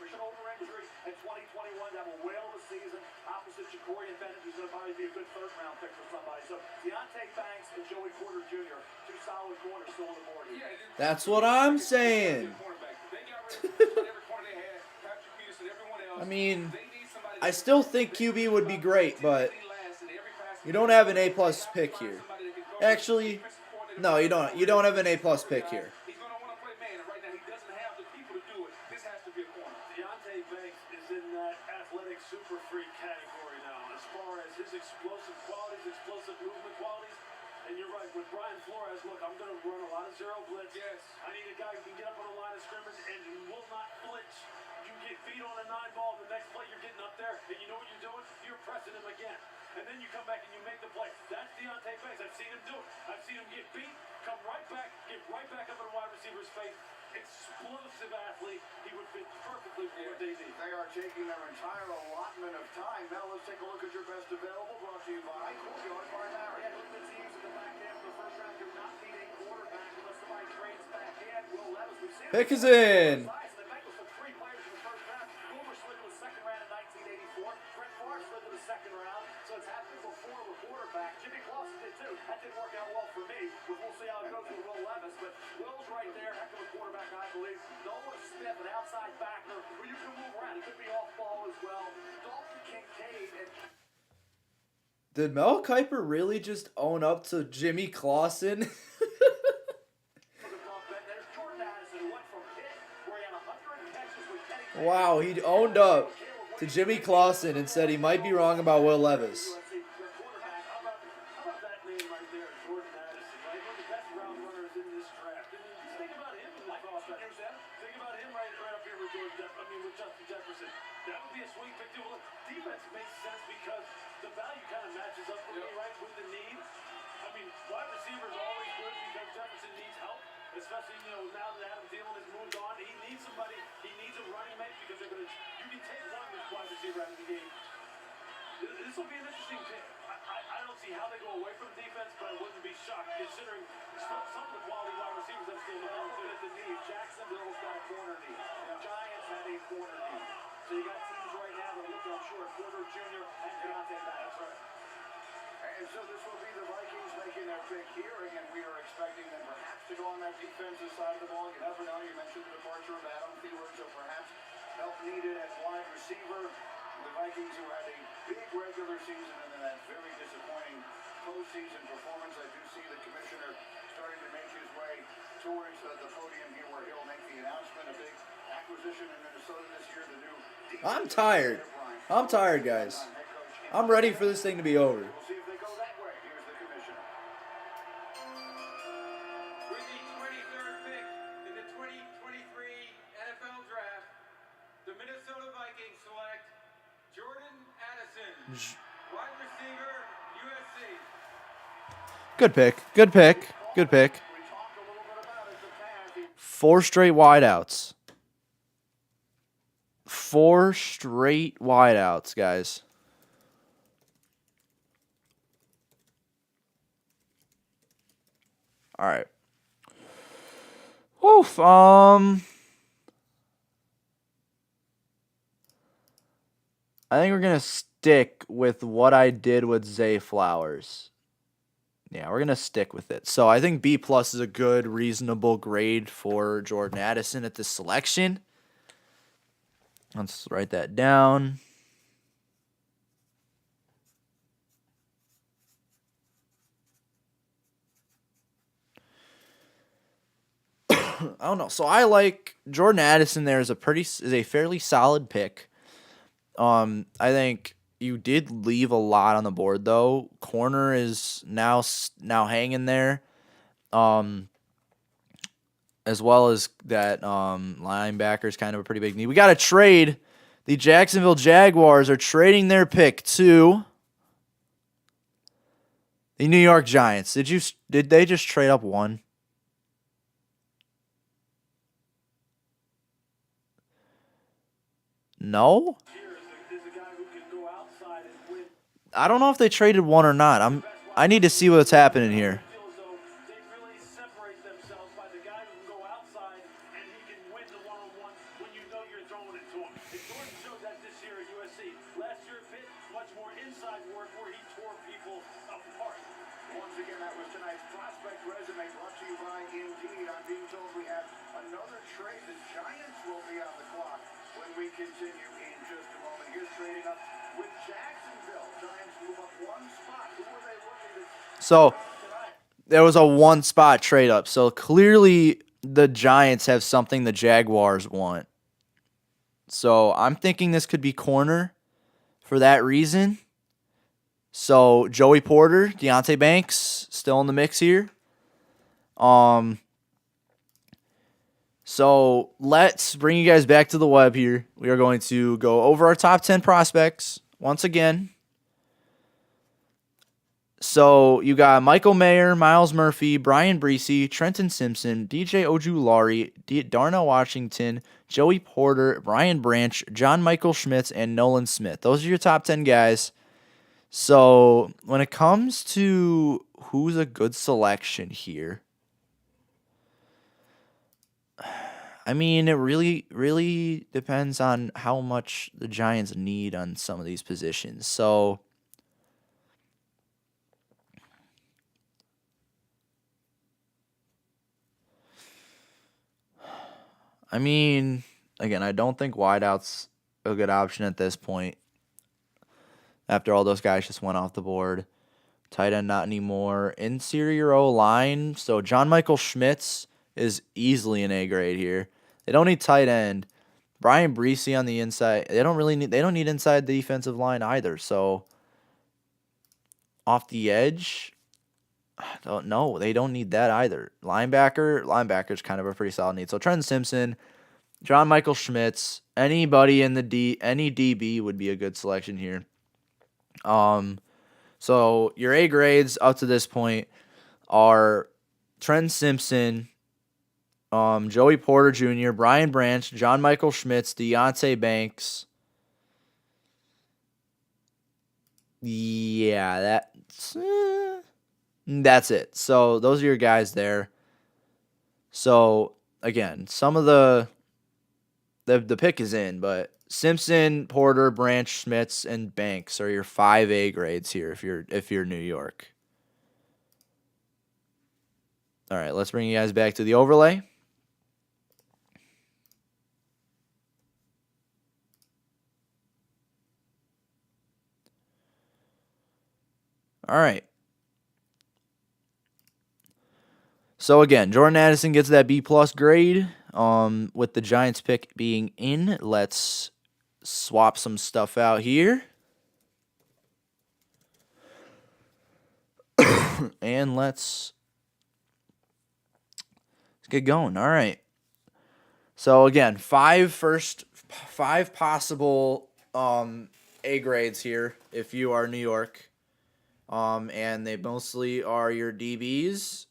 for shoulder injury in 2021 that will whale the season. Opposite Ja'Cory Bennett, who's going to probably be a good third-round pick for somebody. So Deontay Banks and Joey Porter Jr., two solid corners still on the board here. That's what I'm saying. I mean, I still think QB would be great, but you don't have an A-plus pick here. Actually, no, you don't. You don't have an A-plus pick here. He's going to want to play man, and right now he doesn't have the people to do it. This has to be a corner. Deontay Banks is in that athletic super freak category now, as far as his explosive qualities, explosive movement qualities. And you're right, with Brian Flores, look, I'm going to run a lot of zero blitz. Yes. I need a guy who can get up on the line of scrimmage and will not flinch. You get beat on a 9-ball, the next play you're getting up there, and you know what you're doing? You're pressing him again. And then you come back and you make the play. That's Deontay Banks. I've seen him do it. I've seen him get beat, come right back, get right back up in a wide receiver's face. Explosive athlete. He would fit perfectly for what they need. They are taking their entire allotment of time. Now let's take a look at your best available, brought to you by Courtyard Barnari. Yeah, look at the teams in the back half of the first round. Do not need a quarterback unless somebody trades back in. Will Levis, we've seen Pick is in. The Bengals took 3 players in the first round. Boomer slid to the second round in 1984. Brett Favre slid to the second round. So it's happened before with quarterback. Jimmy Clausen did too. That didn't work out well for me. We'll see how it goes with Will Levis. But Will's right there. Heck of a quarterback, I believe. Noah Smith, an outside backer who you can move around. He could be off ball as well. Dalton Kincaid and Did Mel Kiper really just own up to Jimmy Clausen? Wow, he owned up to Jimmy Clausen and said he might be wrong about Will Levis. especially, now that Adam Thielen has moved on. He needs somebody. He needs a running mate because they're going to. You can take one wide receiver out of the game. This will be an interesting pick. I don't see how they go away from the defense, but I wouldn't be shocked considering some of the quality wide receivers that still looking at the need. Jacksonville's got a corner need. The Giants had a corner need. So you got teams right now that are looking, I'm sure, at Porter Jr. and Deontay Banks. Right. And so this will be the Vikings making their pick here. Again, we are expecting them perhaps to go on that defensive side of the ball. You never know. You mentioned the departure of Adam Thielen, so perhaps help needed at wide receiver. The Vikings, who had a big regular season and then that very disappointing postseason performance. I do see the commissioner starting to make his way towards the podium here where he'll make the announcement. A big acquisition in Minnesota this year. The new I'm tired. I'm tired, guys. I'm ready for this thing to be over. We'll see if they go that way. Here's the commissioner. With the 23rd pick in the 2023 NFL Draft, the Minnesota Vikings select Jordan Addison, wide receiver, USC. Good pick. Good pick. Good pick. 4 straight wideouts. 4 straight wideouts, guys. All right. Oof. I think we're gonna stick with what I did with Zay Flowers. Yeah, we're gonna stick with it. So I think B+ is a good, reasonable grade for Jordan Addison at this selection. Let's write that down. I don't know. So I like Jordan Addison there is a fairly solid pick. I think you did leave a lot on the board though. Corner is now hanging there. As well as that linebacker is kind of a pretty big need. We got to trade. The Jacksonville Jaguars are trading their pick to the New York Giants. Did they just trade up one? No? I don't know if they traded one or not. I need to see what's happening here. It's Jordan shows that this year at USC. Last year at Pitt, much more inside work where he tore people apart. Once again, that was tonight's prospect resume brought to you by Indeed. I'm being told we have another trade. The Giants will be on the clock when we continue in just a moment. Here's trading up with Jacksonville. Giants move up one spot. Who are they looking to? So there was a one-spot trade up. So clearly the Giants have something the Jaguars want. So I'm thinking this could be corner for that reason. So Joey Porter, Deontay Banks, still in the mix here. So let's bring you guys back to the web here. We are going to go over our top 10 prospects once again. So you got Michael Mayer, Miles Murphy, Brian Bryce, Trenton Simpson, DJ Ojulari, Darnell Washington, Joey Porter, Brian Branch, John Michael Schmitz, and Nolan Smith. Those are your top 10 guys. So when it comes to who's a good selection here, I mean, it really depends on how much the Giants need on some of these positions. So I mean, again, I don't think wideout's a good option at this point. After all those guys just went off the board. Tight end, not anymore. Interior O-line. So John Michael Schmitz is easily an A grade here. They don't need tight end. Brian Bryce on the inside. They don't need inside the defensive line either. So off the edge, I don't know. They don't need that either. Linebacker's kind of a pretty solid need. So Trent Simpson, John Michael Schmitz, anybody in any DB would be a good selection here. So your A grades up to this point are Trent Simpson, Joey Porter Jr., Brian Branch, John Michael Schmitz, Deontay Banks. Yeah, that's it. So those are your guys there. So again, some of the pick is in, but Simpson, Porter, Branch, Schmitz, and Banks are your 5 A grades here if you're New York. All right, let's bring you guys back to the overlay. All right. So again, Jordan Addison gets that B+ grade. With the Giants pick being in, let's swap some stuff out here. And let's get going. All right. So again, 5 possible A grades here if you are New York. And they mostly are your DBs,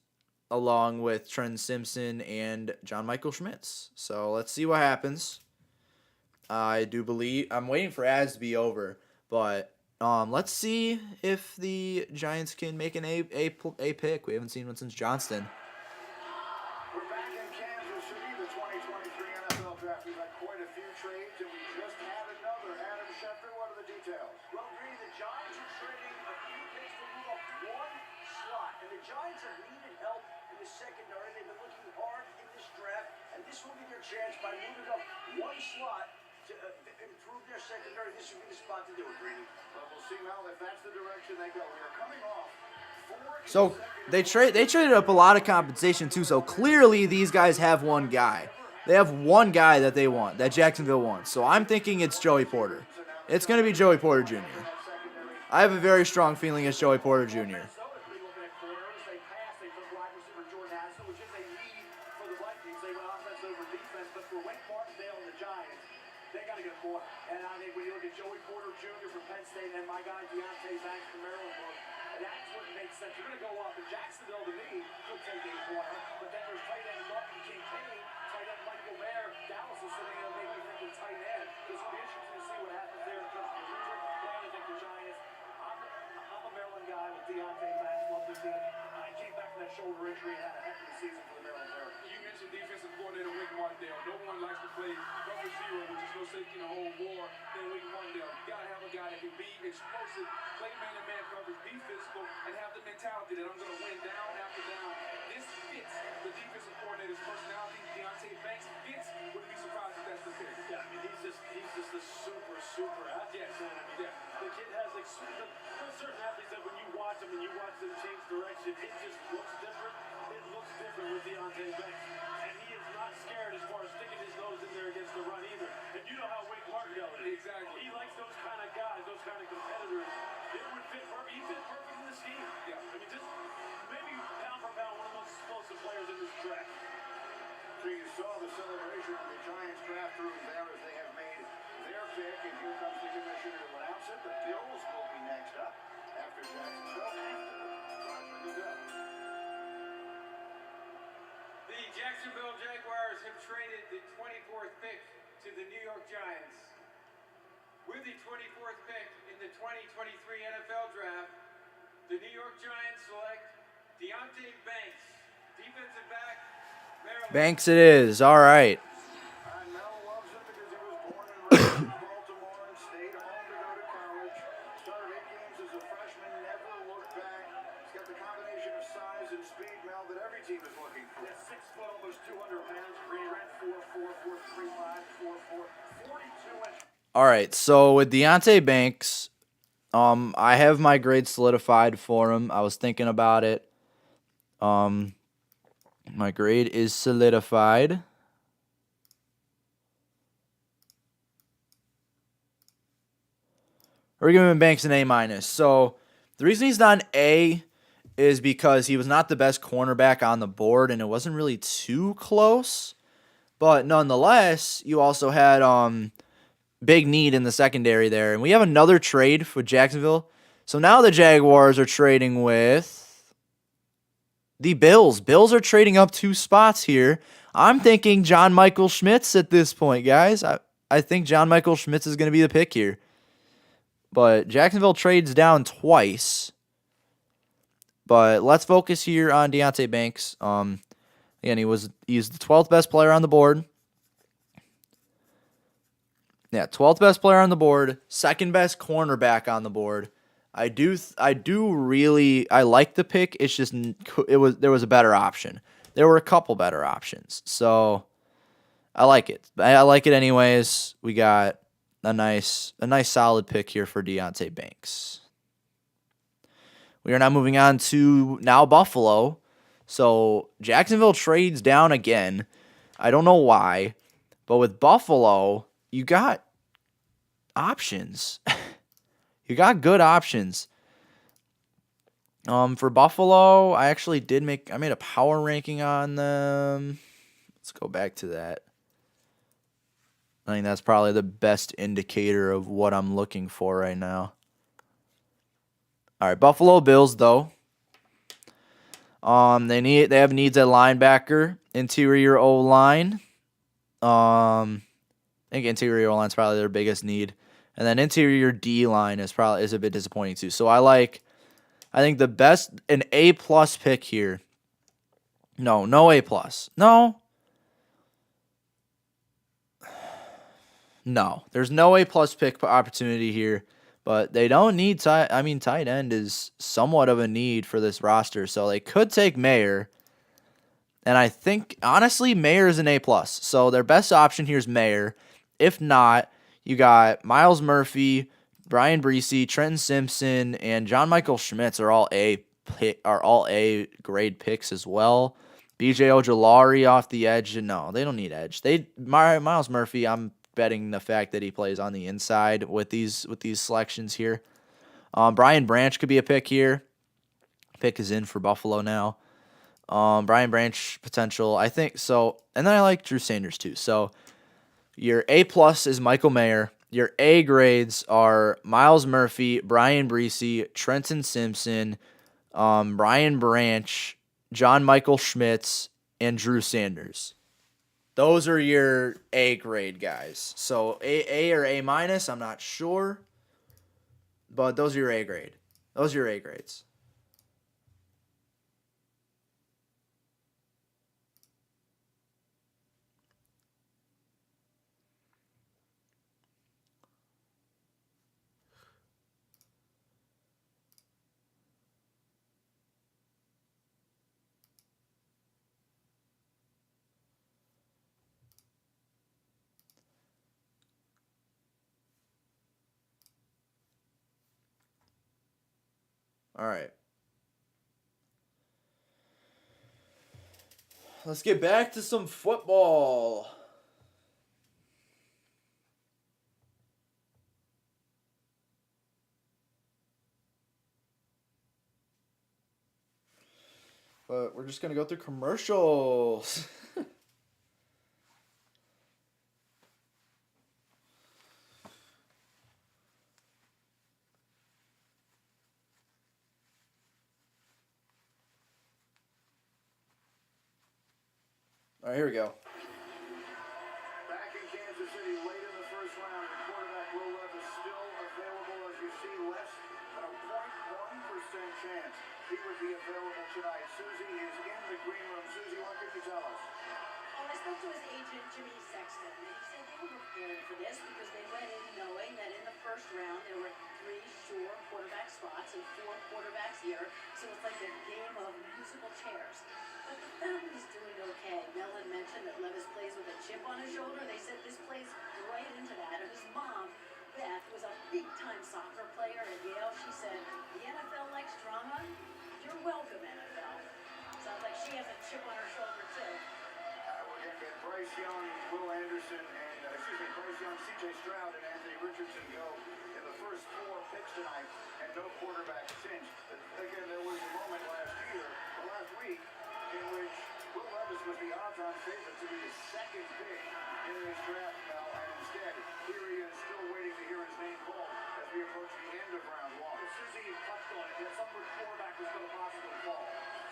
along with Trent Simpson and John Michael Schmitz. So let's see what happens. I do believe I'm waiting for ads to be over, but let's see if the Giants can make an A pick. We haven't seen one since Johnston. We're back in Kansas City, the 2023 NFL Draft. We've had quite a few trades, and we just had another. Adam Schefter, what are the details? Well, Green, the Giants are trading a few picks to move up one slot, and the Giants have needed help in the secondary. They've been looking hard in this draft, and this will be their chance by moving up one slot to improve their secondary. This will be the spot to do it, Greeny. Well, we'll see, Mel, if that's the direction they go. We are coming off 4 So they traded up a lot of compensation too. So clearly these guys have one guy. They have one guy that they want, that Jacksonville wants. So I'm thinking it's Joey Porter. It's going to be Joey Porter Jr. I have a very strong feeling it's Joey Porter Jr. And I think when you look at Joey Porter Jr. from Penn State and my guy Deontay Banks from Maryland, that's what makes sense. You're going to go off. And Jacksonville, to me, could take a corner. But then there's tight end Martin Kincaid, tight end Michael Mayer. Dallas is sitting there maybe thinking tight end. It's going to be interesting to see what happens there in terms of the receiver. But I think the Giants, I'm a Maryland guy with Deontay Banks. Love to see it. I came back from that shoulder injury and had a heck of a season for the Maryland Terrors. You mentioned defensive coordinator Rick Martindale. No one likes to play cover 0, which is those that can hold more than League One do. You got to have a guy that can be explosive, play man-to-man coverage, be physical, and have the mentality that I'm going to win down after down. This fits the defensive coordinator's personality. Deontay Banks fits. Wouldn't be surprised if that's the pick. Yeah, I mean, he's just a super athlete. Yes. Man. I mean, the kid has like there's certain athletes that when you watch them and you watch them change direction, it just looks different. It looks different with Deontay Banks, and he is not scared as far as sticking his nose in there against the run either. And you know how Wake Martindale is. Exactly. He likes those kind of guys, those kind of competitors. It would fit perfect. He fit perfect in the scheme. Yeah. I mean, just maybe pound for pound one of the most explosive players in this draft. So you saw the celebration in the Giants draft room there as they have made their pick, and here comes the commissioner to announce it. The Bills will be next up after Jacksonville, after Roger Goodell. The Jacksonville Jaguars have traded the 24th pick to the New York Giants. With the 24th pick in the 2023 NFL Draft, the New York Giants select Deontay Banks, defensive back, Maryland. Banks it is. All right. And Mel loves him because he was born and raised in Baltimore and stayed home to go to college. Started 8 games as a freshman, never looked back. He's got the combination of size and speed, Mel, that every team is looking for. Yeah, 6 foot, almost 200 pounds. Green ran 4'4", 4'3", 5'4", 4'4", 42-inch. All right. So with Deontay Banks, I have my grade solidified for him. I was thinking about it. My grade is solidified. We're giving Banks an A-. So the reason he's not an A is because he was not the best cornerback on the board, and it wasn't really too close. But nonetheless, you also had big need in the secondary there. And we have another trade for Jacksonville. So now the Jaguars are trading with the Bills. Bills are trading up 2 spots here. I'm thinking John Michael Schmitz at this point, guys. I think John Michael Schmitz is going to be the pick here. But Jacksonville trades down twice. But let's focus here on Deontay Banks. Again, he's the 12th best player on the board. Yeah, 12th best player on the board, 2nd best cornerback on the board. I like the pick. It's just there was a better option. There were a couple better options. So I like it. I like it anyways. We got a nice solid pick here for Deontay Banks. We are now moving on to now Buffalo. So Jacksonville trades down again. I don't know why, but with Buffalo, you got options. You got good options. For Buffalo, I made a power ranking on them. Let's go back to that. I think that's probably the best indicator of what I'm looking for right now. All right, Buffalo Bills though. They have needs at linebacker, interior O-line. I think interior O-line is probably their biggest need. And then interior D-line is a bit disappointing too. So I think an A+ pick here. No A+. No, there's no A+ pick opportunity here. But they don't need tight end is somewhat of a need for this roster. So they could take Mayer. And I think, honestly, Mayer is an A+. So their best option here is Mayer. If not, you got Miles Murphy, Brian Bryce, Trenton Simpson, and John Michael Schmitz are all A grade picks as well. BJ Ojolari off the edge. No, they don't need edge. Miles Murphy, I'm betting the fact that he plays on the inside with these selections here. Brian Branch could be a pick here. Pick is in for Buffalo now. Brian Branch potential, I think so. And then I like Drew Sanders too. So your A+ is Michael Mayer. Your A grades are Miles Murphy, Brian Bryce, Trenton Simpson, Brian Branch, John Michael Schmitz, and Drew Sanders. Those are your A grade guys. So A or A-, I'm not sure. But those are your A grade. Those are your A grades. All right. Let's get back to some football. But we're just going to go through commercials. All right, here we go. Back in Kansas City late in the first round, the quarterback Will Levis still available. As you see, less than a 0.1% chance he would be available tonight. Susie is in the green room. Susie, what can you tell us? Well, I spoke to his agent, Jimmy Sexton, and he said they were preparing for this because they went in knowing that in the first round there were 3 sure quarterback spots and 4 quarterbacks here, so it's like a game of musical chairs. But the family's doing okay. Mellon mentioned that Levis plays with a chip on his shoulder. They said this plays right into that. And his mom, Beth, was a big-time soccer player at Yale. She said, the NFL likes drama. You're welcome, NFL. Sounds like she has a chip on her shoulder, too. We're going to get Bryce Young, Will Anderson, and, Bryce Young, C.J. Stroud, and Anthony Richardson go in the first 4 picks tonight, and no quarterback cinch. Again, there was a moment last week, in which Will Levis was the odds-on favorite to be the second pick in this draft now, and instead, here he is still waiting to hear his name called as we approach the end of round 1. Well, Susie touched on it. That some quarterback was going to possibly fall.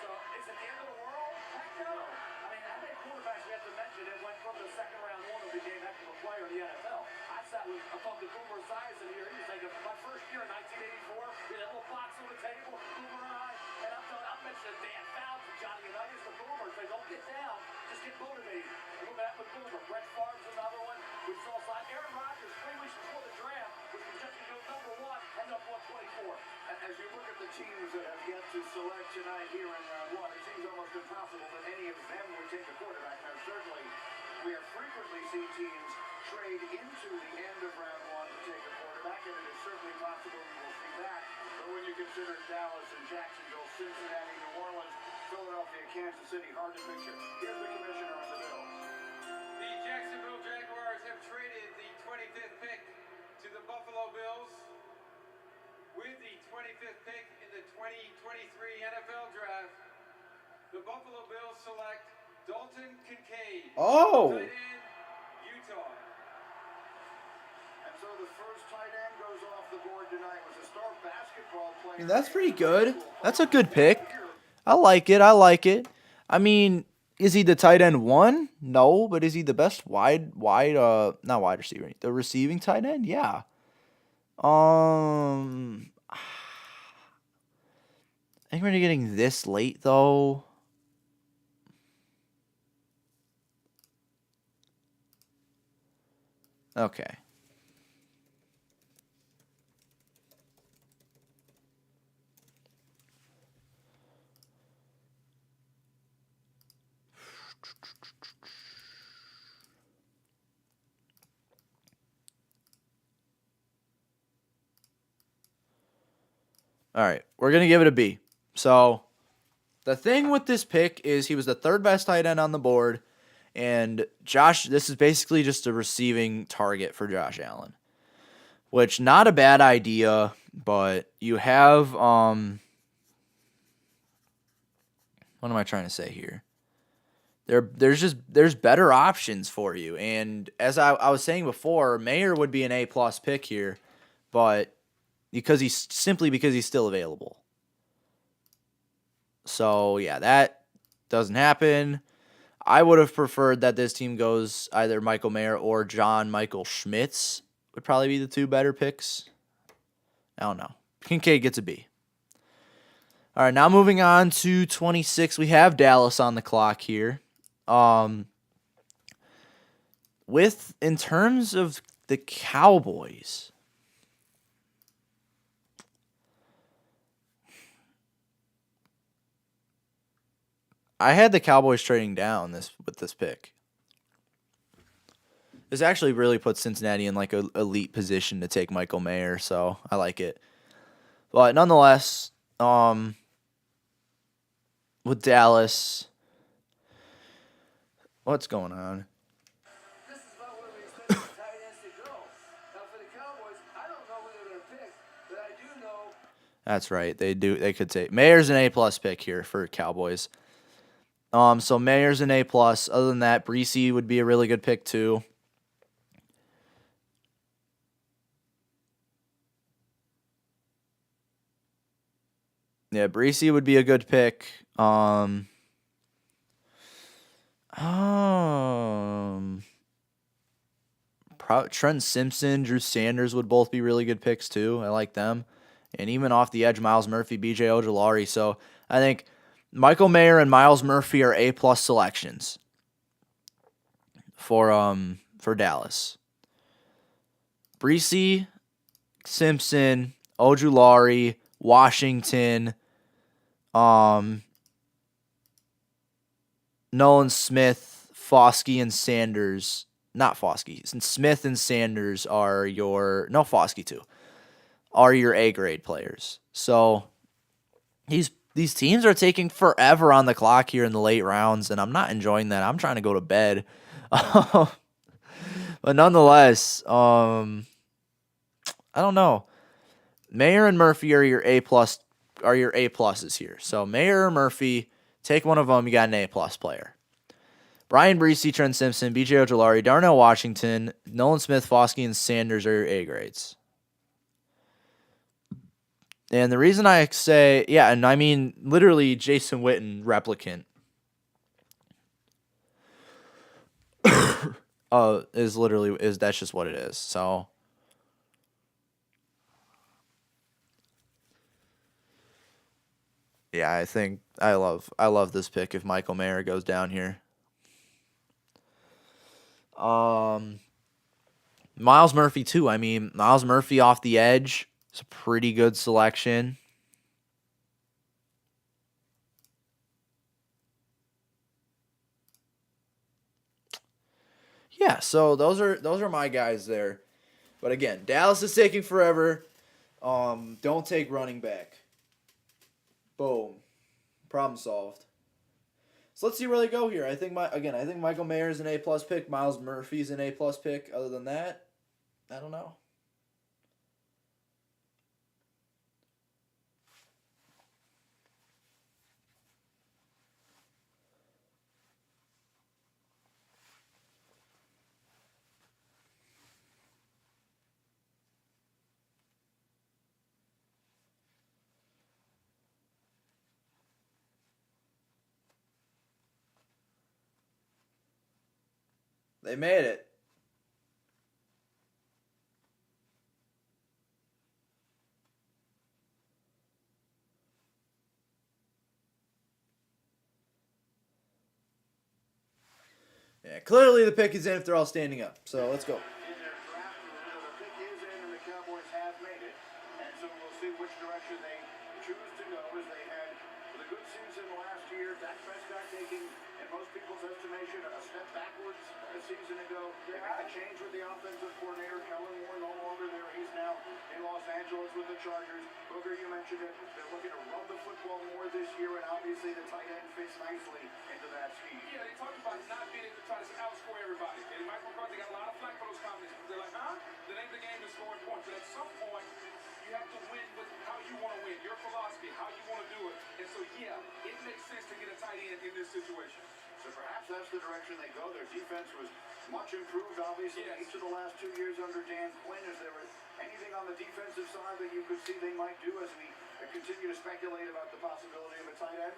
So is it the end of the world? Heck no. I mean, how many quarterbacks we have to mention that went from the second round on and became heck of a player in the NFL? I sat with a talking Boomer Esiason here. He was like, my first year in 1984, we had a little box on the table, Boomer and I, and I'm mentioning Dan Fouts and Johnny Unitas, the Boomers. They don't get down, just get motivated. And look at that with Boomer. Brett Favre's another one. We saw Aaron Rodgers 3 weeks before the draft was projected to go number 1, end up 124. And as you look at the teams that have yet to select tonight here in round 1, it seems almost impossible that any of them would take a quarterback. Now, certainly, we have frequently seen teams trade into the end of round 1 to take a quarterback, and it is certainly possible we will see that. But when you consider Dallas and Jacksonville, Cincinnati, New Orleans, Philadelphia, Kansas City, hard to picture. Here's the commissioner on the Bills. The Jacksonville Jaguars have traded the 25th pick to the Buffalo Bills. With the 25th pick in the 2023 NFL Draft, the Buffalo Bills select Dalton Kincaid. Oh. Tight end, Utah. And so the first tight end goes off the board tonight was a star basketball player. I mean, that's pretty good. That's a good pick. I like it. I mean, is he the tight end 1? No, but is he the best not wide receiver, the receiving tight end? Yeah. I think we're getting this late though. Okay. All right, we're going to give it a B. So, the thing with this pick is he was the 3rd best tight end on the board, and this is basically just a receiving target for Josh Allen, which not a bad idea, but you have, what am I trying to say here? There's better options for you, and as I was saying before, Mayer would be an A+ pick here, but because he's still available. So, yeah, that doesn't happen. I would have preferred that this team goes either Michael Mayer or John Michael Schmitz would probably be the 2 better picks. I don't know. Kincaid gets a B. All right, now moving on to 26. We have Dallas on the clock here. In terms of the Cowboys, I had the Cowboys trading down with this pick. This actually really puts Cincinnati in like an elite position to take Michael Mayer, so I like it. But nonetheless, with Dallas. What's going on? This is about where we expect the tight ends to go. Now for the Cowboys, I don't know who they're going to pick, but I do know. That's right. They could take Mayer's an A+ pick here for Cowboys. So Mayer's an A+. Other than that, Bryce would be a really good pick too. Yeah, Bryce would be a good pick. Trent Simpson, Drew Sanders would both be really good picks too. I like them. And even off the edge, Miles Murphy, BJ Ojulari. So I think Michael Mayer and Miles Murphy are A+ selections for Dallas. Bryce, Simpson, Ojulari, Washington, Nolan Smith, Foskey, and Sanders. Not Foskey. Smith and Sanders are your... No, Foskey too. Are your A-grade players. So these teams are taking forever on the clock here in the late rounds, and I'm not enjoying that. I'm trying to go to bed. But nonetheless, I don't know. Mayer and Murphy are your A+s here. So Mayer or Murphy, take one of them, you got an A+ player. Brian Bryce, Trent Simpson, BJ Ojulari, Darnell Washington, Nolan Smith, Foskey, and Sanders are your A grades. And the reason I say, yeah, and I mean literally Jason Witten replicant. That's just what it is. So yeah, I think I love this pick if Michael Mayer goes down here. Miles Murphy too. I mean, Miles Murphy off the edge is a pretty good selection. Yeah, so those are my guys there. But again, Dallas is taking forever. Don't take running back. Boom. Problem solved. So let's see where they go here. I think Michael Mayer is an A+ pick. Miles Murphy's an A+ pick. Other than that, I don't know. They made it. Yeah, clearly the pick is in if they're all standing up. So let's go. In their draft, the pick is in, and the Cowboys have made it. And so we'll see which direction they choose to go, as they had with a good season last year. Dak Prescott taking, in most people's estimation, a step backwards a season ago. They made a change with the offensive coordinator. Keller no longer there. He's now in Los Angeles with the Chargers. Booger, you mentioned it. They're looking to run the football more this year, and obviously the tight end fits nicely into that scheme. Yeah, they talked about not being able to try to outscore everybody. And Mike McCarthy got a lot of flack for those comments. They're like, the name of the game is scoring points. But at some point, you have to win with how you want to win, your philosophy, how you want to do it. And so, yeah, it makes sense to get a tight end in this situation. So perhaps that's the direction they go. Their defense was much improved, obviously, each of the last 2 years under Dan Quinn. Is there anything on the defensive side that you could see they might do as we continue to speculate about the possibility of a tight end?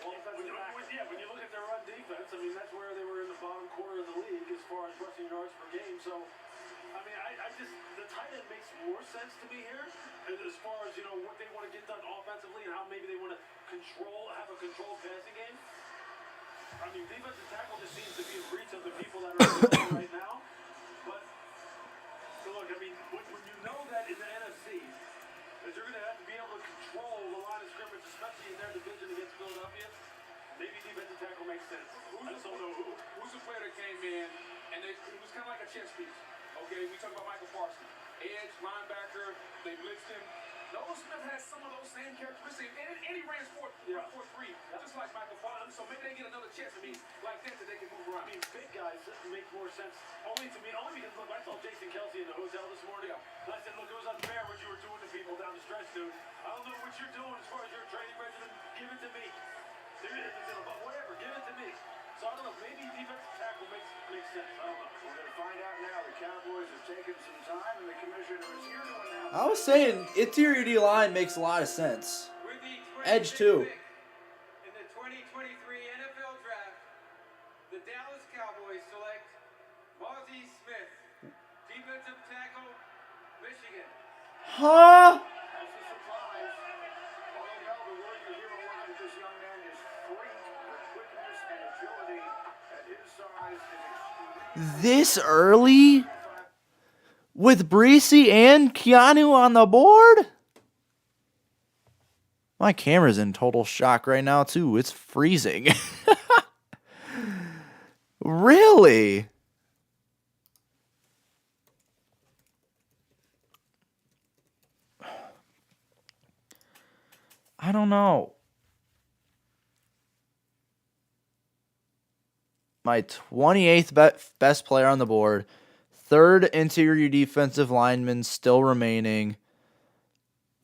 Well, when you look at their run defense, I mean, that's where they were in the bottom quarter of the league as far as rushing yards per game. So, I mean, the tight end makes more sense to me here as far as, what they want to get done offensively and how maybe they want to have a controlled passing game. I mean, defensive tackle just seems to be in reach of the people that are available right now. But, look, I mean, when you know that in the NFC, that you're going to have to be able to control the line of scrimmage, especially in their division against Philadelphia, maybe defensive tackle makes sense. I just don't know who. Who's the player that came in, and it was kind of like a chess piece. Okay, we talk about Michael Parsons. Edge, linebacker, they blitzed him. Noah Smith has some of those same characteristics, and he ran 4.3, just like Michael Fulton. So maybe they get another chance. I mean, like that they can move around. I mean, big guys make more sense. Only because look, I saw Jason Kelsey in the hotel this morning. And I said, look, it was unfair what you were doing to people down the stretch, dude. I don't know what you're doing as far as your training regimen. Give it to me. But whatever, give it to me. So I don't know. Maybe defensive tackle makes sense. I don't know. We're going to find out now. The Cowboys have taken some time, and the commissioner is here to announce. I was saying interior D line makes a lot of sense. With the Edge 26th too. pick in the 2023 NFL Draft, the Dallas Cowboys select Mozzie Smith, defensive tackle, Michigan. Huh? That's a surprise. Although, Mel, the word you hear a lot of this young man is freak, the quickness and agility at his size is extreme. This early? With Bryce and Keanu on the board? My camera's in total shock right now, too. It's freezing. Really? I don't know. My 28th best player on the board. Third interior defensive lineman still remaining.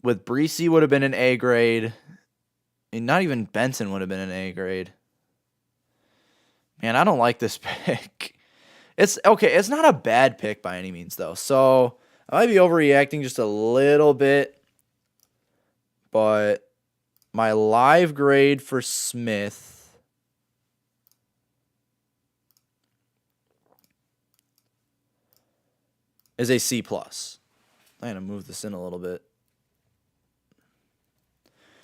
With Bryce would have been an A grade. And not even Benson would have been an A grade. Man, I don't like this pick. It's okay. It's not a bad pick by any means, though. So I might be overreacting just a little bit. But my live grade for Smith is a C+. I'm going to move this in a little bit.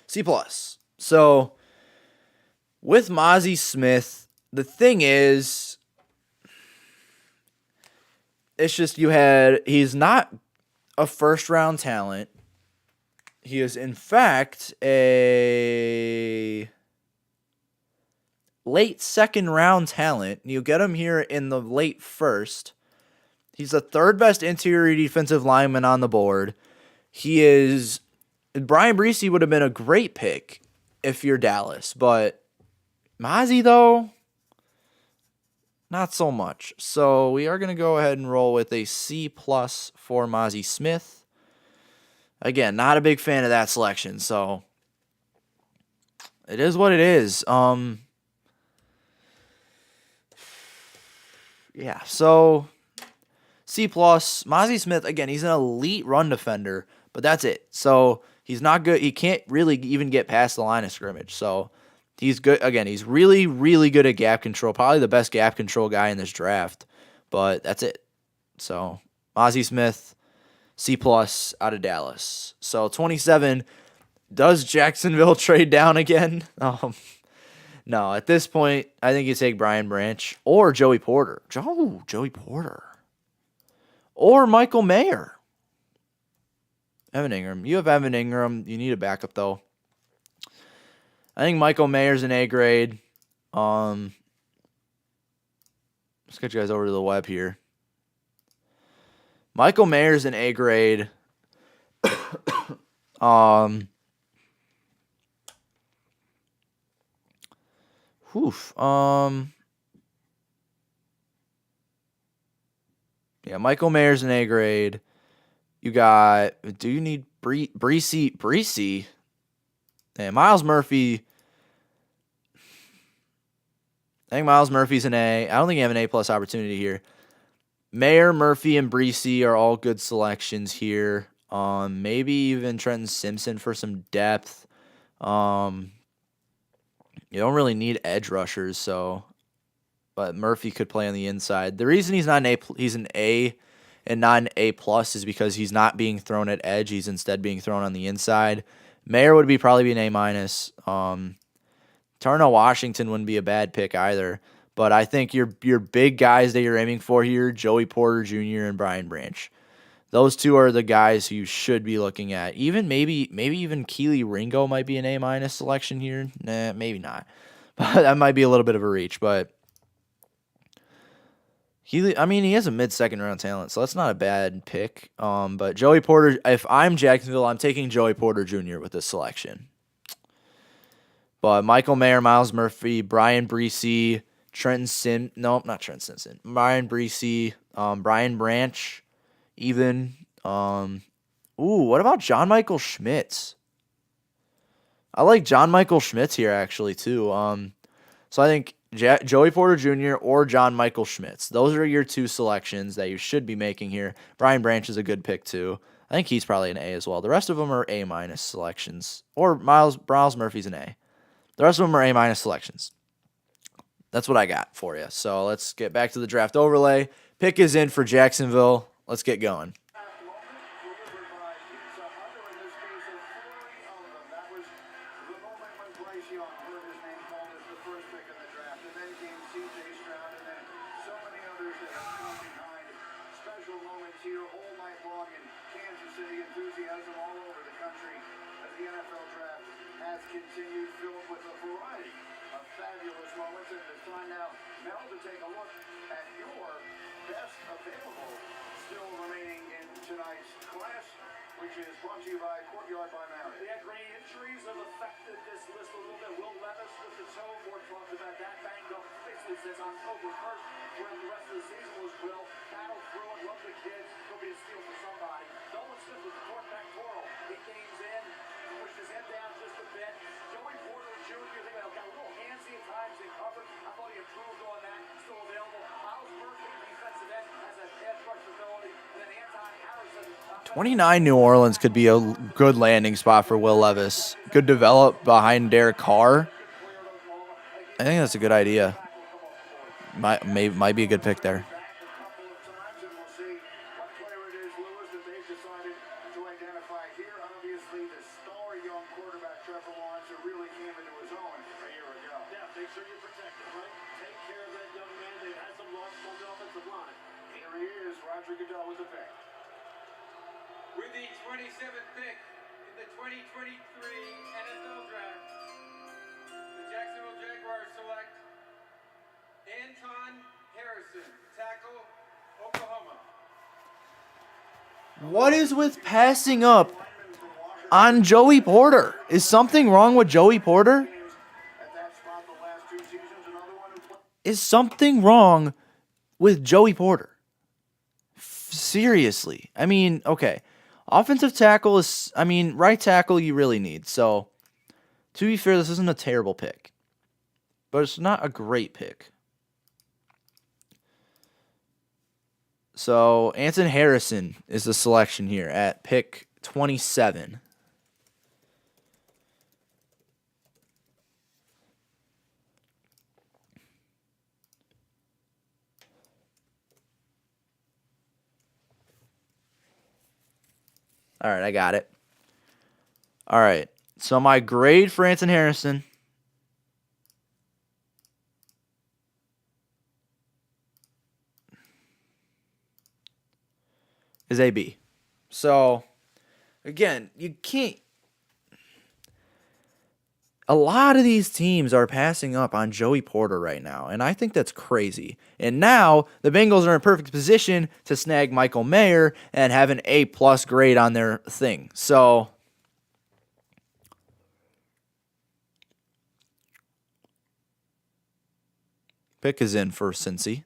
C+. So with Mozzie Smith, the thing is, it's just he's not a first-round talent. He is, in fact, a late second-round talent. You get him here in the late first. He's the third best interior defensive lineman on the board. Brian Bryce would have been a great pick if you're Dallas, but Mozzie, though, not so much. So we are going to go ahead and roll with a C+ for Mozzie Smith. Again, not a big fan of that selection, so it is what it is. Yeah, so C+. Mozzie Smith, again, he's an elite run defender, but that's it. So he's not good. He can't really even get past the line of scrimmage. So he's good. Again, he's really, really good at gap control. Probably the best gap control guy in this draft. But that's it. So Mozzie Smith, C+ out of Dallas. So 27, does Jacksonville trade down again? No, at this point, I think you take Brian Branch or Joey Porter. Joey Porter. Or Michael Mayer. Evan Ingram. You have Evan Ingram. You need a backup, though. I think Michael Mayer's an A grade. Let's get you guys over to the web here. Michael Mayer's an A grade. Yeah, Michael Mayer's an A grade. You got, do you need Bryce? Yeah, Miles Murphy. I think Miles Murphy's an A. I don't think you have an A+ opportunity here. Mayer, Murphy, and Bryce are all good selections here. Maybe even Trenton Simpson for some depth. You don't really need edge rushers, but Murphy could play on the inside. The reason he's not he's an A and not an A+ is because he's not being thrown at edge. He's instead being thrown on the inside. Mayer would probably be an A-. Darnell Washington wouldn't be a bad pick either. But I think your big guys that you're aiming for here, Joey Porter Jr. and Brian Branch. Those two are the guys who you should be looking at. Maybe even Keely Ringo might be an A- selection here. Nah, maybe not. But that might be a little bit of a reach. But He has a mid-second round talent, so that's not a bad pick. But Joey Porter, if I'm Jacksonville, I'm taking Joey Porter Jr. with this selection. But Michael Mayer, Miles Murphy, Brian Bryce, not Trent Simpson. Brian Bryce, Brian Branch, even. What about John Michael Schmitz? I like John Michael Schmitz here actually too. So I think Joey Porter Jr. or John Michael Schmitz. Those are your two selections that you should be making here. Brian Branch is a good pick too. I think he's probably an A as well. The rest of them are A- selections. Or Miles Murphy's an A. The rest of them are A- selections. That's what I got for you. So let's get back to the draft overlay. Pick is in for Jacksonville. Let's get going. Continued filled with a variety of fabulous moments, and it's time now, Mel, to take a look at your best available still remaining in tonight's class, which is brought to you by Courtyard by Marriott. Yeah, great injuries have affected this list a little bit. Will Levis with the toe, more talked about that, banged up basically since October 1st, where the rest of the season was Will. Battled through it, love the kids, could be a steal for somebody. Nolan Smith with the torn pectoral, 8 games in, pushed his head down just a bit. Joey Porter Jr., they got a little handsy at times in cover. I thought he improved on that. Still available. Miles Murphy, defensive end, has that pass rush ability. And then Anton Harrison. 29 New Orleans could be a good landing spot for Will Levis. Could develop behind Derek Carr. I think that's a good idea. Might be a good pick there. With the 27th pick in the 2023 NFL Draft, the Jacksonville Jaguars select Anton Harrison, tackle, Oklahoma. What is with passing up on Joey Porter? Is something wrong with Joey Porter? Is something wrong with Joey Porter? Seriously. I mean, okay. Offensive tackle is, right tackle you really need. So, to be fair, this isn't a terrible pick. But it's not a great pick. So, Anton Harrison is the selection here at pick 27. All right, I got it. All right, so my grade for Anton Harrison is a B. So, again, you can't... A lot of these teams are passing up on Joey Porter right now, and I think that's crazy. And now the Bengals are in perfect position to snag Michael Mayer and have an A+ grade on their thing. So, pick is in for Cincy.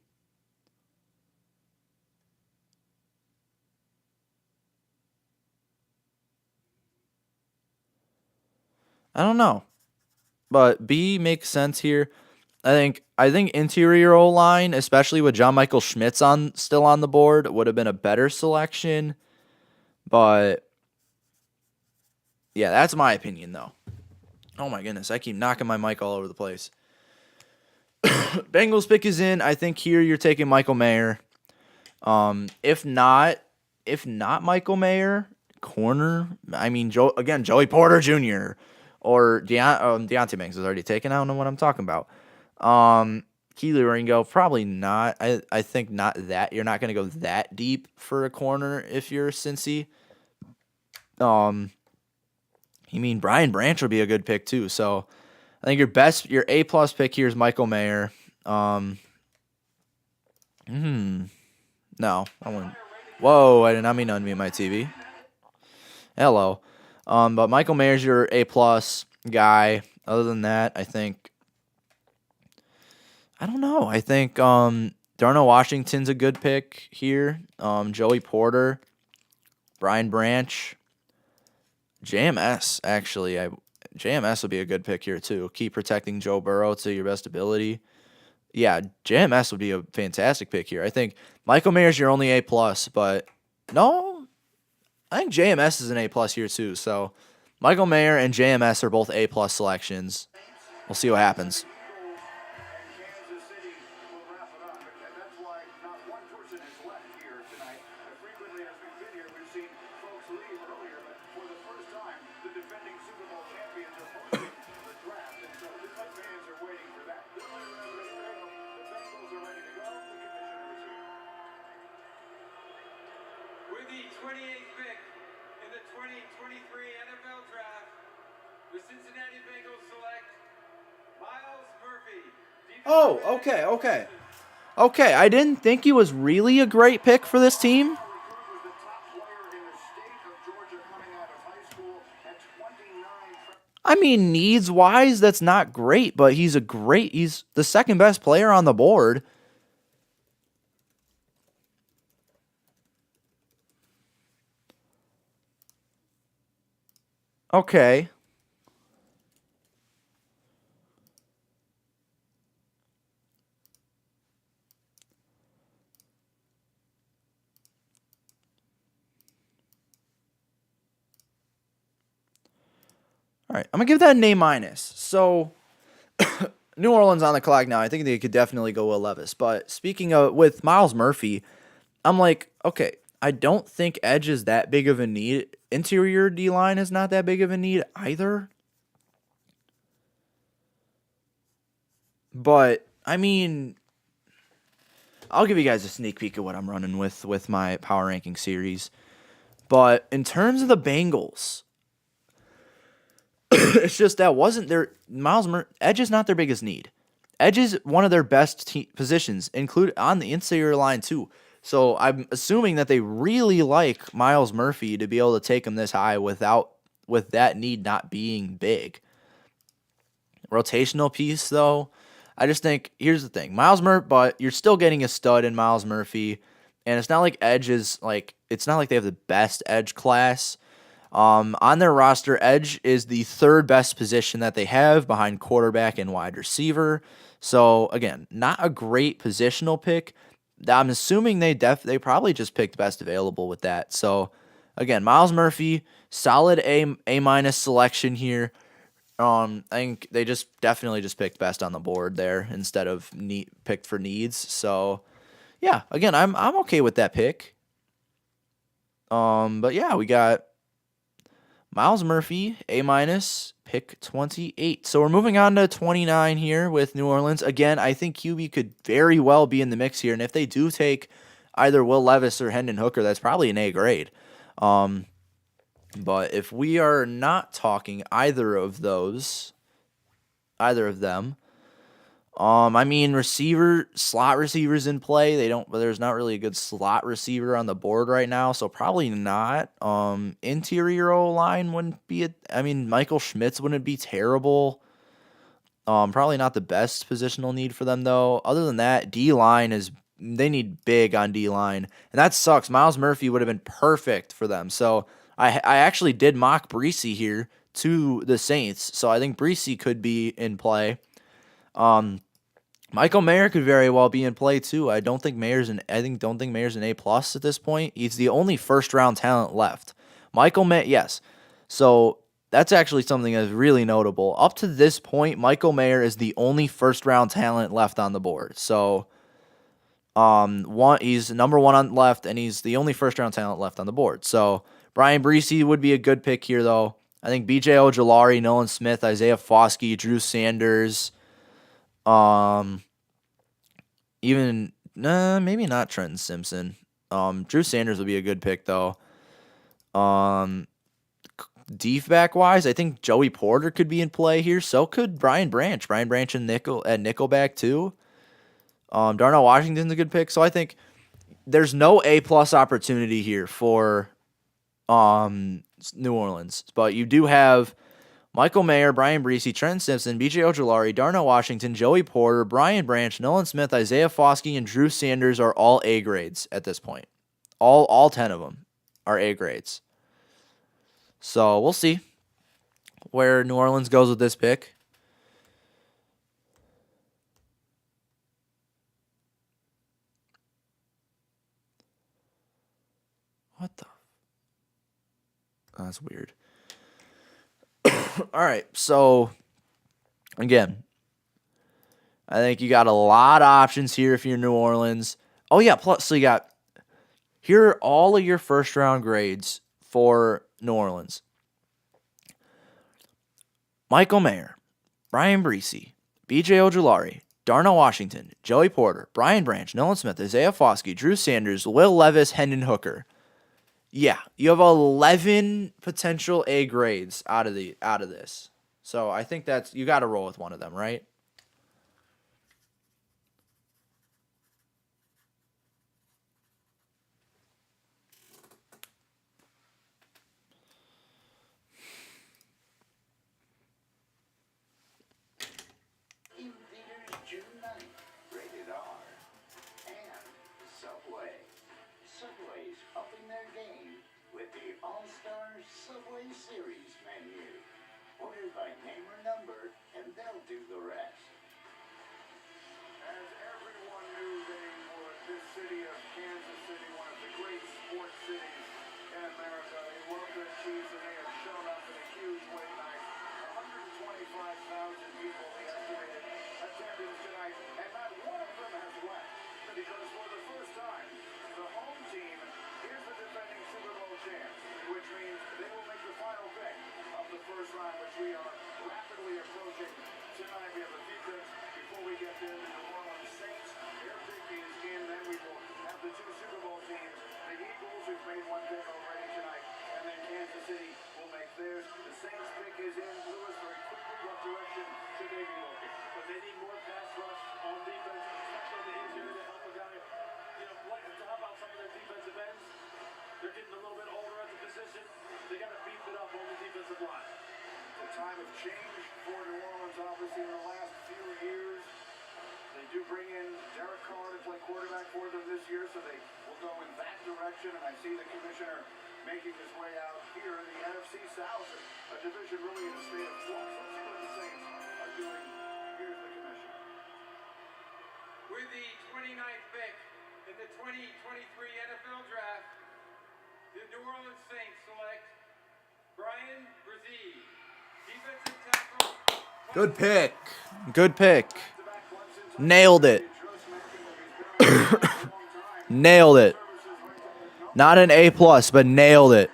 I don't know. But B makes sense here. I think interior O-line, especially with John Michael Schmitz still on the board, would have been a better selection. But yeah, that's my opinion though. Oh my goodness, I keep knocking my mic all over the place. Bengals pick is in. I think here you're taking Michael Mayer. If not Michael Mayer, corner. Joey Porter Jr. Or Deontay Banks is already taken. I don't know what I'm talking about. Keely Ringo, probably not. I think not that. You're not going to go that deep for a corner if you're Cincy. Brian Branch would be a good pick too. So I think your A+ pick here is Michael Mayer. No, I wouldn't. Whoa, I did not mean to unmute my TV. Hello. But Michael Mayer's your A+ guy. Other than that, I don't know. I think Darnell Washington's a good pick here. Joey Porter, Brian Branch, JMS actually. JMS would be a good pick here too. Keep protecting Joe Burrow to your best ability. Yeah, JMS would be a fantastic pick here. I think Michael Mayer's your only A+, but no, I think JMS is an A+ here too. So Michael Mayer and JMS are both A+ selections. We'll see what happens. Kansas City will wrap it up, and that's why not one person is left here tonight. Frequently, as we've been here, we've seen folks leave earlier, but for the first time, the defending Super Bowl champions are hosting the draft, and so the fans are waiting for that. The Bengals are ready to go. The commissioner is here. With the 28th pick in the 2023 NFL Draft, the Cincinnati Bengals select Miles Murphy. Oh, okay. Okay, I didn't think he was really a great pick for this team. Was the top player in the state of Georgia coming out of high school at 29. I mean, needs-wise, that's not great, but he's the second best player on the board. Okay. All right, I'm going to give that an A-. So, New Orleans on the clock now. I think they could definitely go Will Levis. But speaking of, with Miles Murphy, I'm like, okay, I don't think edge is that big of a need. Interior D-line is not that big of a need either. But, I mean, I'll give you guys a sneak peek of what I'm running with my power ranking series. But in terms of the Bengals, it's just that wasn't their edge is not their biggest need. Edge is one of their best positions, include on the interior line too. So I'm assuming that they really like Miles Murphy to be able to take him this high with that need not being big. Rotational piece though, I just think here's the thing, but you're still getting a stud in Miles Murphy, and it's not like it's not like they have the best edge class. On their roster, edge is the third best position that they have behind quarterback and wide receiver. So again, not a great positional pick. I'm assuming they probably just picked best available with that. So again, Miles Murphy, solid A- selection here. I think they definitely just picked best on the board there instead of picked for needs. So yeah, again, I'm okay with that pick. But yeah, we got Miles Murphy, A-, pick 28. So we're moving on to 29 here with New Orleans. Again, I think QB could very well be in the mix here. And if they do take either Will Levis or Hendon Hooker, that's probably an A grade. But if we are not talking either of them, I mean, slot receivers in play. There's not really a good slot receiver on the board right now, so probably not. Interior O-line wouldn't be Michael Schmitz wouldn't be terrible. Probably not the best positional need for them though. Other than that, D-line they need big on D-line, and that sucks. Miles Murphy would have been perfect for them. So I actually did mock Bryce here to the Saints, so I think Bryce could be in play. Michael Mayer could very well be in play too. I don't think Mayer's an A+ at this point. He's the only first round talent left. Yes. So that's actually something that's really notable. Up to this point, Michael Mayer is the only first round talent left on the board. So he's number one on left, and he's the only first round talent left on the board. So Brian Bryce would be a good pick here though. I think BJ Ojolari, Nolan Smith, Isaiah Foskey, Drew Sanders, maybe not Trenton Simpson. Drew Sanders would be a good pick though. Defback wise, I think Joey Porter could be in play here. So could Brian Branch. Brian Branch and nickelback too. Darnell Washington's a good pick. So I think there's no A-plus opportunity here for New Orleans. But you do have Michael Mayer, Brian Bresee, Trent Simpson, B.J. Ojulari, Darnell Washington, Joey Porter, Brian Branch, Nolan Smith, Isaiah Foskey, and Drew Sanders are all A grades at this point. All 10 of them are A grades. So we'll see where New Orleans goes with this pick. What the? Oh, that's weird. All right, so again, I think you got a lot of options here if you're New Orleans. Oh yeah, plus so you got here are all of your first round grades for New Orleans. Michael Mayer, Brian Bresee, B.J. Ojulari, Darnell Washington, Joey Porter, Brian Branch, Nolan Smith, Isaiah Foskey, Drew Sanders, Will Levis, Hendon Hooker. Yeah, you have 11 potential A grades out of this. So I think that's you got to roll with one of them, right? In theaters June 9th, rated R. And Subway. Subway's upping their game with the All-Star Subway Series menu. Order by name or number, and they'll do the rest. As everyone knew they would, this city of Kansas City, one of the great sports cities in America, they love their Chiefs and they have shown up in a huge way tonight. 125,000 people, the estimated attendance tonight, and not one of them has left because for the first time, the home team is the defending Super Bowl champs, which means they will make the final pick of the first round, which we are rapidly approaching. Tonight we have a few picks before we get there. The New Orleans Saints, their pick is in. Then we will have the two Super Bowl teams, the Eagles, who've made one pick already tonight, and then Kansas City will make theirs. The Saints pick is in. Lewis, very quickly, what direction should they be looking? But they need more pass rush on defense, especially on the interior to help a guy. You know, how about some of their defensive ends? They're getting a little bit older at the position. They got to beef it up on the defensive line. The time of change for New Orleans, obviously, in the last few years. They do bring in Derek Carr to play quarterback for them this year, so they will go in that direction. And I see the commissioner making his way out here in the NFC South, a division really in a state of flux. Let's see what the Saints are doing. Here's the commissioner. With the 29th pick in the 2023 NFL Draft, the New Orleans Saints select Brian Bresee, defensive tackle. Good pick. Good pick. Nailed it. Nailed it. Not an A+, but nailed it.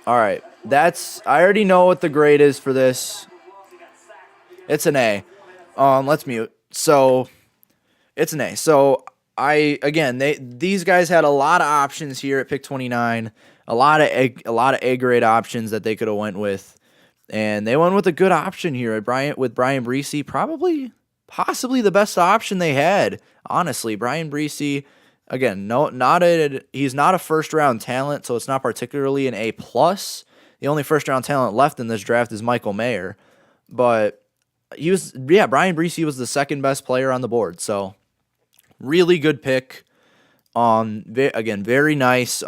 All right. I already know what the grade is for this. It's an A. Let's mute. So it's an A. So these guys had a lot of options here at pick 29. A lot of A grade options that they could have went with, and they went with a good option here at Brian Bresee. Possibly the best option they had. Honestly, Brian Bresee, again, he's not a first round talent, so it's not particularly an A+. The only first round talent left in this draft is Michael Mayer, but Brian Bresee was the second best player on the board. So really good pick. Again, very nice.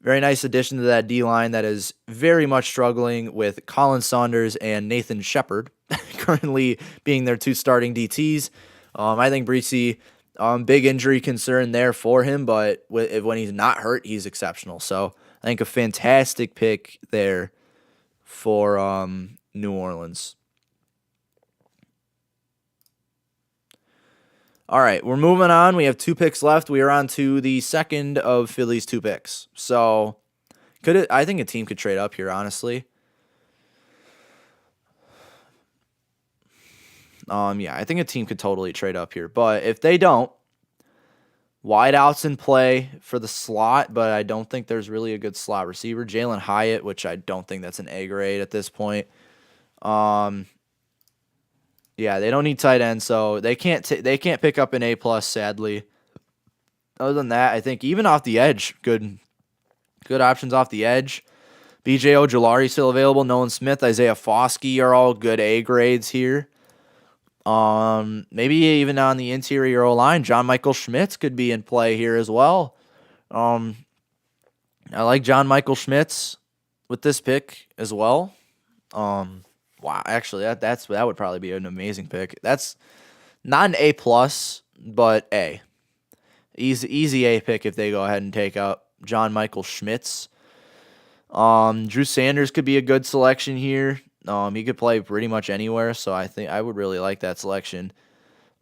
Very nice addition to that D-line that is very much struggling with Colin Saunders and Nathan Shepard currently being their two starting DTs. I think Bresee, big injury concern there for him, but when he's not hurt, he's exceptional. So I think a fantastic pick there for New Orleans. All right, we're moving on. We have 2 picks left. We are on to the second of Philly's 2 picks. So, I think a team could trade up here, honestly. I think a team could totally trade up here. But if they don't, Wideouts in play for the slot, but I don't think there's really a good slot receiver. Jalen Hyatt, which I don't think that's an A grade at this point. Yeah, they don't need tight end, so they can't pick up an A plus. Sadly. Other than that, I think even off the edge, good options off the edge. B.J. Ojulari still available. Nolan Smith, Isaiah Foskey are all good A grades here. Maybe even on the interior O-line, John Michael Schmitz could be in play here as well. I like John Michael Schmitz with this pick as well. Wow, actually that would probably be an amazing pick. That's not an A plus, but A. Easy A pick if they go ahead and take out John Michael Schmitz. Drew Sanders could be a good selection here. He could play pretty much anywhere, so I think I would really like that selection.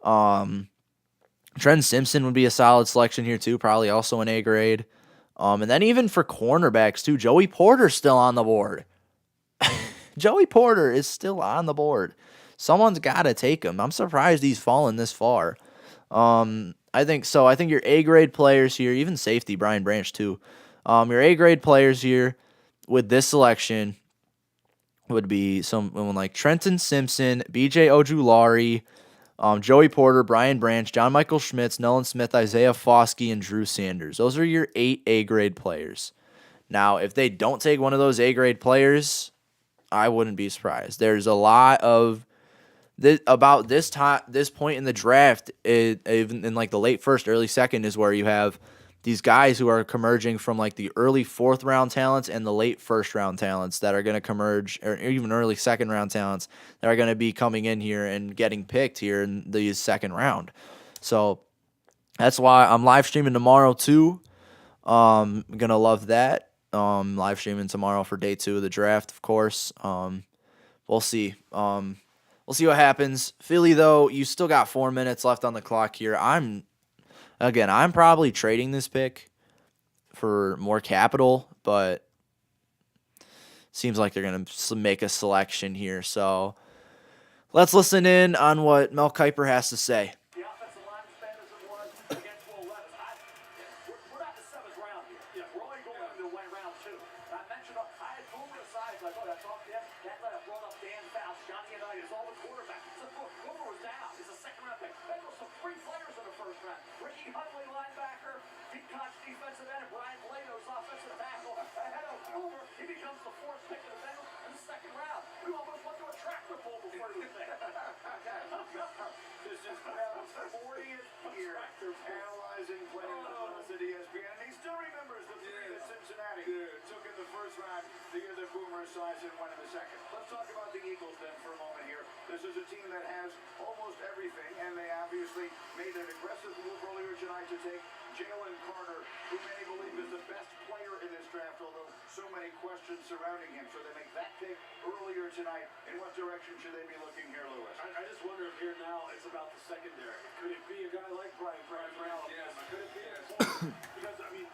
Trent Simpson would be a solid selection here too, probably also an A grade. And then even for cornerbacks too, Joey Porter's still on the board. Joey Porter is still on the board. Someone's got to take him. I'm surprised he's fallen this far. I think so. I think your A grade players here, even safety Brian Branch too. Your A grade players here with this selection would be someone like Trenton Simpson, B.J. Ojulari, Joey Porter, Brian Branch, John Michael Schmitz, Nolan Smith, Isaiah Foskey, and Drew Sanders. Those are your 8 A grade players. Now, if they don't take one of those A grade players, I wouldn't be surprised. There's a lot of about this point in the draft, even in like the late first, early second, is where you have these guys who are converging from like the early 4th round talents and the late 1st round talents that are going to converge, or even early 2nd round talents that are going to be coming in here and getting picked here in the 2nd round. So that's why I'm live streaming tomorrow too. I'm going to love that. Live streaming tomorrow for day 2 of the draft, of course. We'll see. We'll see what happens. Philly, though, you still got 4 minutes left on the clock here. I'm probably trading this pick for more capital, but seems like they're going to make a selection here. So let's listen in on what Mel Kiper has to say. The offensive line is bad as it was against Will Levis. We're not the 7th round here. Yeah, we're only going into round 2. I mentioned I had Boomer aside, like, I talked to him. That led brought up Dan Fouts, Johnny Unitas, all the quarterbacks. So Boomer was down. He's a 2nd round pick. There were some 3 players in the 1st round. Ricky Huntley, linebacker, Pete Koch, defensive end, and Brian Blato's offensive tackle. Ahead of Boomer, he becomes the 4th pick of the Bengals in the 2nd round. We almost went to a tractor pull before he was there. This is Bell's 40th year analyzing players at ESPN, and he still remembers the 3 that Cincinnati took in the 1st round, the year that Boomer sized and went in the 2nd. Let's talk about the Eagles then for a moment here. This is a team that has almost everything, and they obviously made an aggressive move earlier tonight to take Jalen Carter, who many believe is the best player in this draft, although so many questions surrounding him. So they make that pick earlier tonight. In what direction should they be looking here, Lewis? I just wonder if here now it's about the secondary. Could it be a guy like Brian Brown? Yes. Could it be a corner? Because, I mean,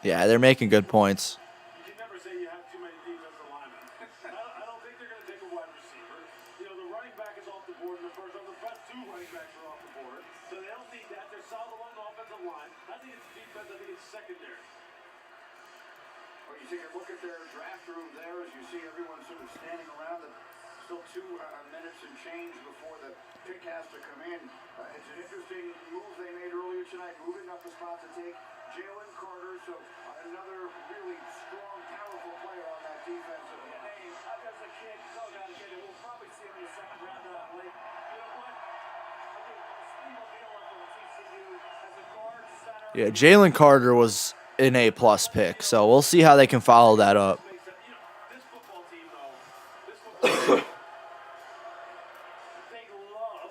Yeah, they're making good points. you can never say you have too many defensive linemen. I don't think they're going to take a wide receiver. You know, the running back is off the board in the 1st round. The best 2 running backs are off the board. So they don't need that. They're solid along the offensive line. I think it's defense. I think it's secondary. Well, you take a look at their draft room there as you see everyone sort of standing around. Still 2 minutes and change before the pick has to come in. It's an interesting move they made earlier tonight, moving up the spot to take Jalen Carter. So another really strong, powerful player on that defensive line. Hey, as a kid, still got to get it. We'll probably see him in the 2nd round. You know what? Steve O'Neal from TCU as a guard center. Yeah, Jalen Carter was an A+ pick, so we'll see how they can follow that up. This football team, though, they love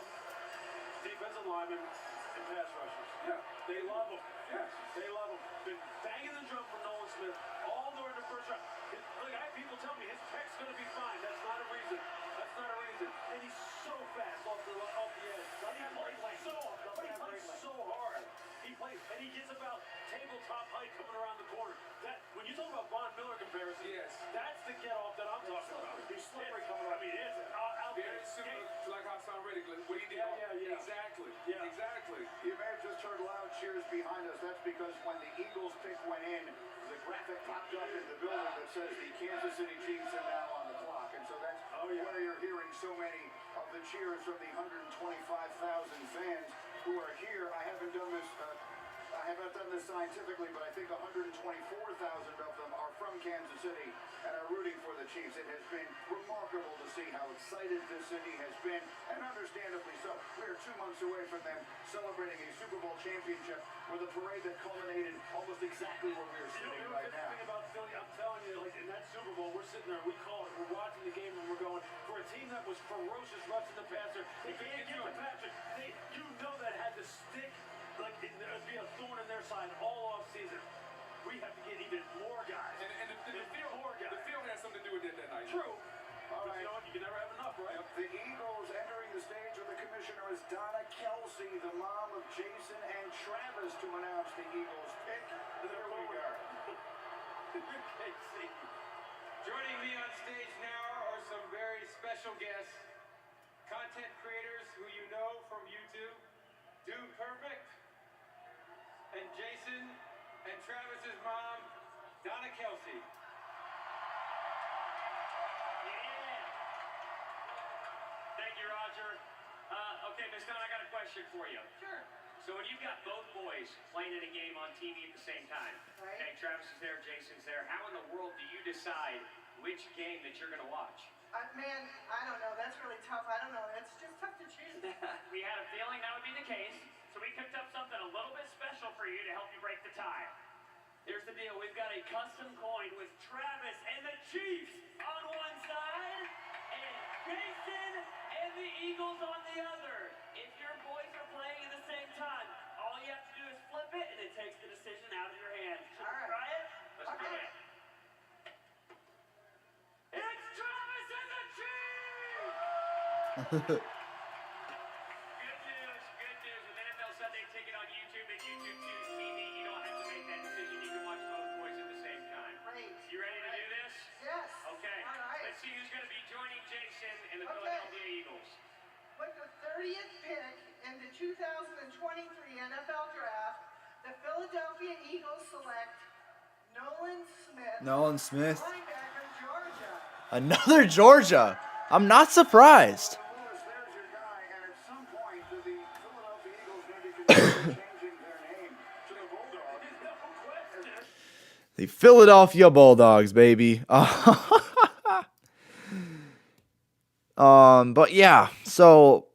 defensive linemen and pass rushers. Yeah, they love them. Yes, they love them. Been banging the drum for Nolan Smith all during the 1st round. Look, I have people tell me his peck's going to be fine. That's not a reason. That's not a reason. And he's so fast off the edge. He plays so hard. He plays, and he gets about tabletop height coming around the corner. That when you talk about Von Miller comparison, yes, that's the get off that I'm talking about. He's slippery coming around. I mean, it's out there. Like how Sam critically. What do you do? Yeah. Exactly. Yeah. Exactly. You may have just heard loud cheers behind us. That's because when the Eagles pick went in, the graphic popped up in the building that says the Kansas City Chiefs are now on the clock. And so that's where you're hearing so many of the cheers from the 125,000 fans who are here. I haven't done this scientifically, but I think 124,000 of them are from Kansas City and are rooting for the Chiefs. It has been remarkable to see how excited this city has been, and understandably so. We are 2 months away from them celebrating a Super Bowl championship with a parade that culminated almost exactly where we are sitting right now. The thing about Philly, I'm telling you, like in that Super Bowl, we're sitting there, we call it, we're watching the game, and we're going, for a team that was ferocious rushing the passer, they can't get the passer. You know that had to stick, like there'd be a thorn in their side all off season. We have to get even more guys. And the field has something to do with it that night. True. All But right. you know what? You can never have enough, right? The Eagles entering the stage with the commissioner is Donna Kelsey, the mom of Jason and Travis, to announce the Eagles pick. There we go. Joining me on stage now are some very special guests, content creators who you know from YouTube, Dude Perfect, and Jason and Travis's mom, Donna Kelsey. Thank you, Roger. Okay, Miss Dunn, I got a question for you. Sure. So when you've got both boys playing in a game on TV at the same time, Right. okay, Travis is there, Jason's there, how in the world do you decide which game that you're going to watch? Man, I don't know. That's really tough. I don't know. It's just tough to choose. We had a feeling that would be the case, so we cooked up something a little bit special for you to help you break the tie. Here's the deal. We've got a custom coin with Travis and the Chiefs on one side and Jason and the Eagles on the other. If your boys are playing at the same time, all you have to do is flip it and it takes the decision out of your hands. Should we try it? Let's do it. It's Travis and the Chiefs! Good news. With NFL Sunday Ticket on YouTube and YouTube 2 TV, you don't have to make that decision. You can watch both boys at the same time. Great. You ready to do this? Yes. Okay. All right. Let's see who's going to be joining Jason and the Okay. Philadelphia Eagles. With the 30th pick in the 2023 NFL Draft, the Philadelphia Eagles select Nolan Smith. Nolan Smith. Linebacker, Georgia. Another Georgia. I'm not surprised. Lewis, there's your guy, and at some point, the Philadelphia Eagles may be considering changing their name to the Bulldogs. The Philadelphia Bulldogs, baby. But yeah, so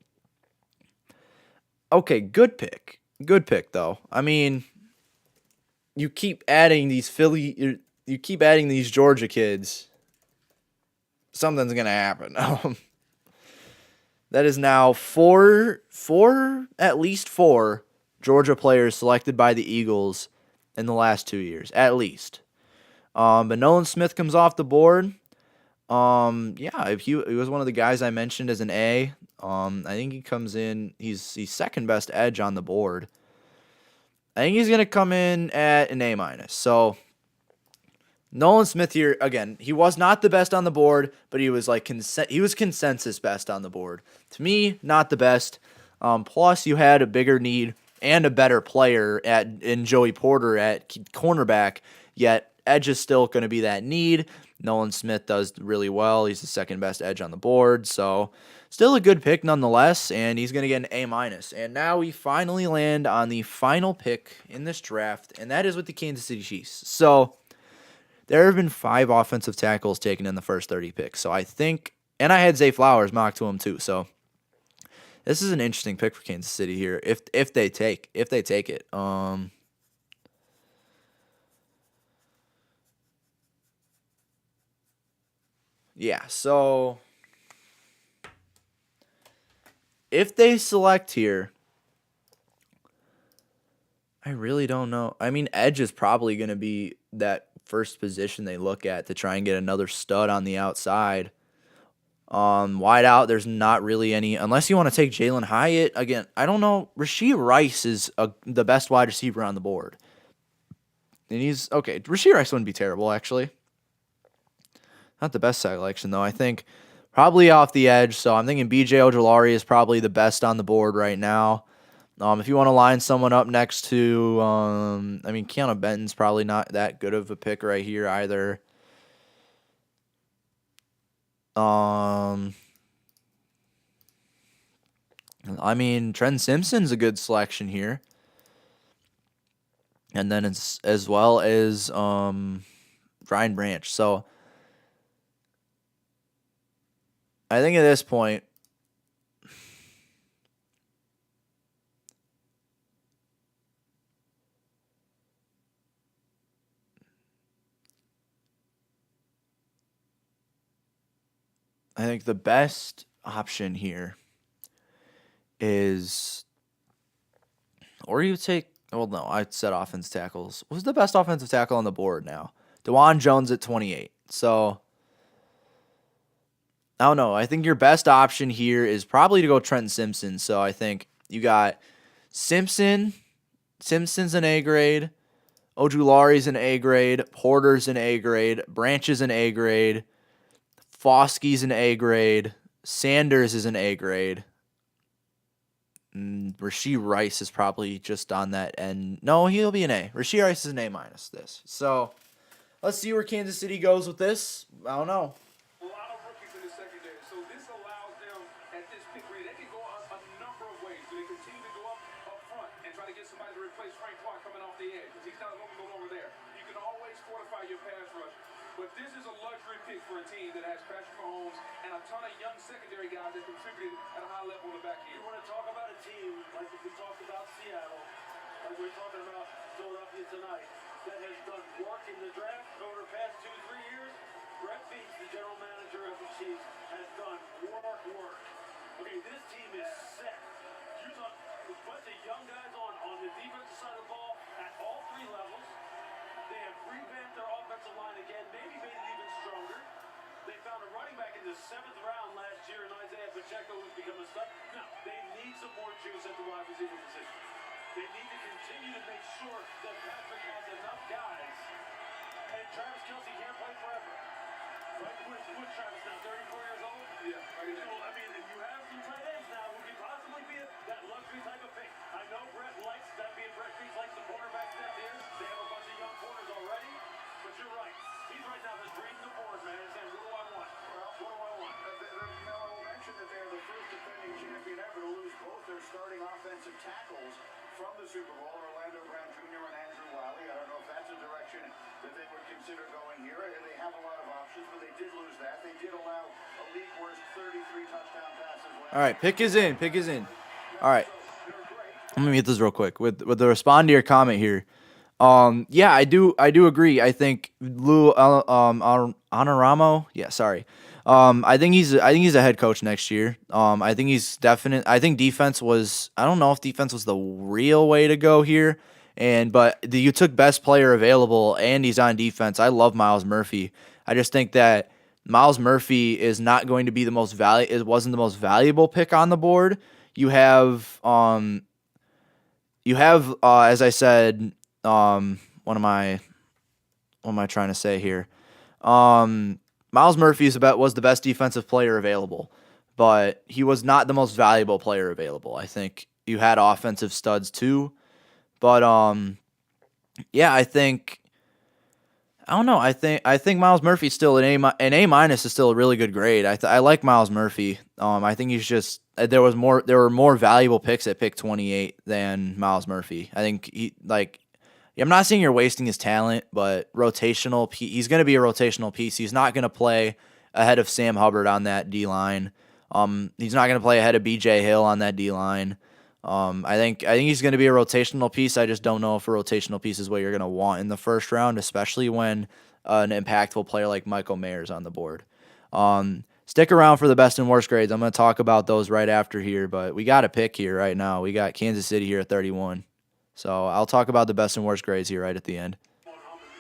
okay, good pick. Good pick though. I mean, you keep adding these Georgia kids. Something's going to happen. That is now at least four Georgia players selected by the Eagles in the last 2 years, at least. But Nolan Smith comes off the board. Yeah, he was one of the guys I mentioned as an A. I think he comes in, he's second best edge on the board. I think he's going to come in at an A-. So Nolan Smith here, again, he was not the best on the board, but he was like consensus best on the board. To me, not the best. Plus, you had a bigger need and a better player in Joey Porter at cornerback, yet edge is still going to be that need. Nolan Smith does really well. He's the second best edge on the board, so still a good pick nonetheless, and he's going to get an A-. And now we finally land on the final pick in this draft, and that is with the Kansas City Chiefs. So there have been 5 offensive tackles taken in the first 30 picks. So I think, and I had Zay Flowers mocked to him too. So this is an interesting pick for Kansas City here if they take it. Yeah, so if they select here, I really don't know. I mean, edge is probably going to be that first position they look at to try and get another stud on the outside. Wide out, there's not really any, unless you want to take Jalen Hyatt. Again, I don't know. Rashee Rice is the best wide receiver on the board. And he's, okay, Rashee Rice wouldn't be terrible, actually. Not the best selection, though. I think probably off the edge. So I'm thinking B.J. Ojulari is probably the best on the board right now. If you want to line someone up next to, Keanu Benton's probably not that good of a pick right here either. Trent Simpson's a good selection here. And then it's as well as Brian Branch. So I think at this point, I think the best option here is, or you take, well, no, I said offensive tackles. Who's the best offensive tackle on the board now? DeJuan Jones at 28. So, I don't know. I think your best option here is probably to go Trenton Simpson. So, I think you got Simpson's an A grade, Ojulari's an A grade, Porter's an A grade, Branch is an A grade, Foskey's an A grade, Sanders is an A grade. Rashee Rice is probably just on that end. No, he'll be an A. Rashee Rice is an A minus this. So let's see where Kansas City goes with this. I don't know. A lot of rookies in the secondary, so this allows them at this pick rate. They can go a number of ways. Do they continue to go up front and try to get somebody to replace Frank Clark coming off the edge? Because he's no longer there. You can always fortify your pass rush. But this is a luxury pick for a team that has Patrick Mahomes and a ton of young secondary guys that contributed at a high level in the back end. You want to talk about a team like we talked about Seattle, like we're talking about Philadelphia tonight, that has done work in the draft over the past 2-3 years? Brett Veach, the general manager of the Chiefs, has done work. Okay, this team is set. You talk a bunch of young guys on the defensive side of the ball at all three levels. They have revamped their offensive line again, maybe made it even stronger. They found a running back in the 7th round last year in Isaiah Pacheco, who's become a stud. Now, they need some more juice at the wide receiver position. They need to continue to make sure that Patrick has enough guys. And Travis Kelce can't play forever. Right? Who's Travis now, 34 years old? Yeah. So, and you have some tight ends now who can possibly be that luxury type of pick. I know Brett likes that being Brett Veach likes the cornerback depth here. They have a bunch of young corners already. But you're right. He's right now just reading the board, man, and saying, what do I want? What do I want? I will mention that they're the first defending champion ever to lose both their starting offensive tackles from the Super Bowl, Orlando Brown Jr. and Andrew Wiley. I don't know if that's a direction that they would consider going here. They have a lot of options, but they did lose that. They did allow a league-worst 33 touchdown passes. All right, pick is in. All right. Let me get this real quick. With the respond to your comment here. Yeah, I do agree. I think Lou Honoramo, I think he's a head coach next year. I think he's definite. I think defense was. I don't know if defense was the real way to go here. But you took best player available, and he's on defense. I love Myles Murphy. I just think that Myles Murphy is not going to be the most It wasn't the most valuable pick on the board. You have as I said. What am I trying to say here? Myles Murphy was the best defensive player available, but he was not the most valuable player available. I think you had offensive studs too, but yeah, I don't know. I think Myles Murphy's still an A minus is still a really good grade. I like Myles Murphy. I think he's just there were more valuable picks at pick 28 than Myles Murphy. I think I'm not saying you're wasting his talent, but he's going to be a rotational piece. He's not going to play ahead of Sam Hubbard on that D-line. He's not going to play ahead of B.J. Hill on that D-line. I think he's going to be a rotational piece. I just don't know if a rotational piece is what you're going to want in the first round, especially when an impactful player like Michael Mayer's on the board. Stick around for the best and worst grades. I'm going to talk about those right after here, but we got a pick here right now. We got Kansas City here at 31. So I'll talk about the best and worst grades here right at the end. Alignment,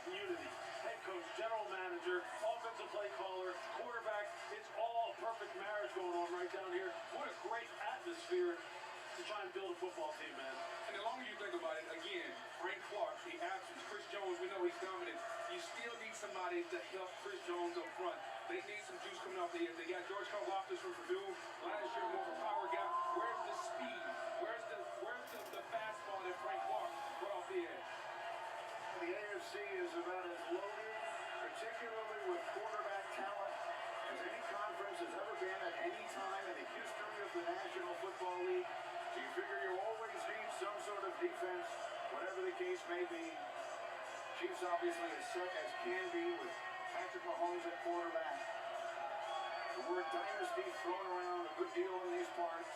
unity, head coach, general manager, offensive play caller, quarterback. It's all a perfect marriage going on right down here. What a great atmosphere to try and build a football team, man. And the longer you think about it, again, Frank Clark, the absence, Chris Jones, we know he's dominant. You you still need somebody to help Chris Jones up front. They need some juice coming off the edge. They got George Karlaftis from Purdue. Last year, more of a power guy. Where's the speed? Where's the fastball that Frank Clark brought off the edge? The AFC is about as loaded, particularly with quarterback talent, as any conference has ever been at any time in the history of the National Football League. So you figure you always need some sort of defense, whatever the case may be. Chiefs obviously as set as can be with Patrick Mahomes at quarterback. The word dynasty thrown around a good deal in these parts,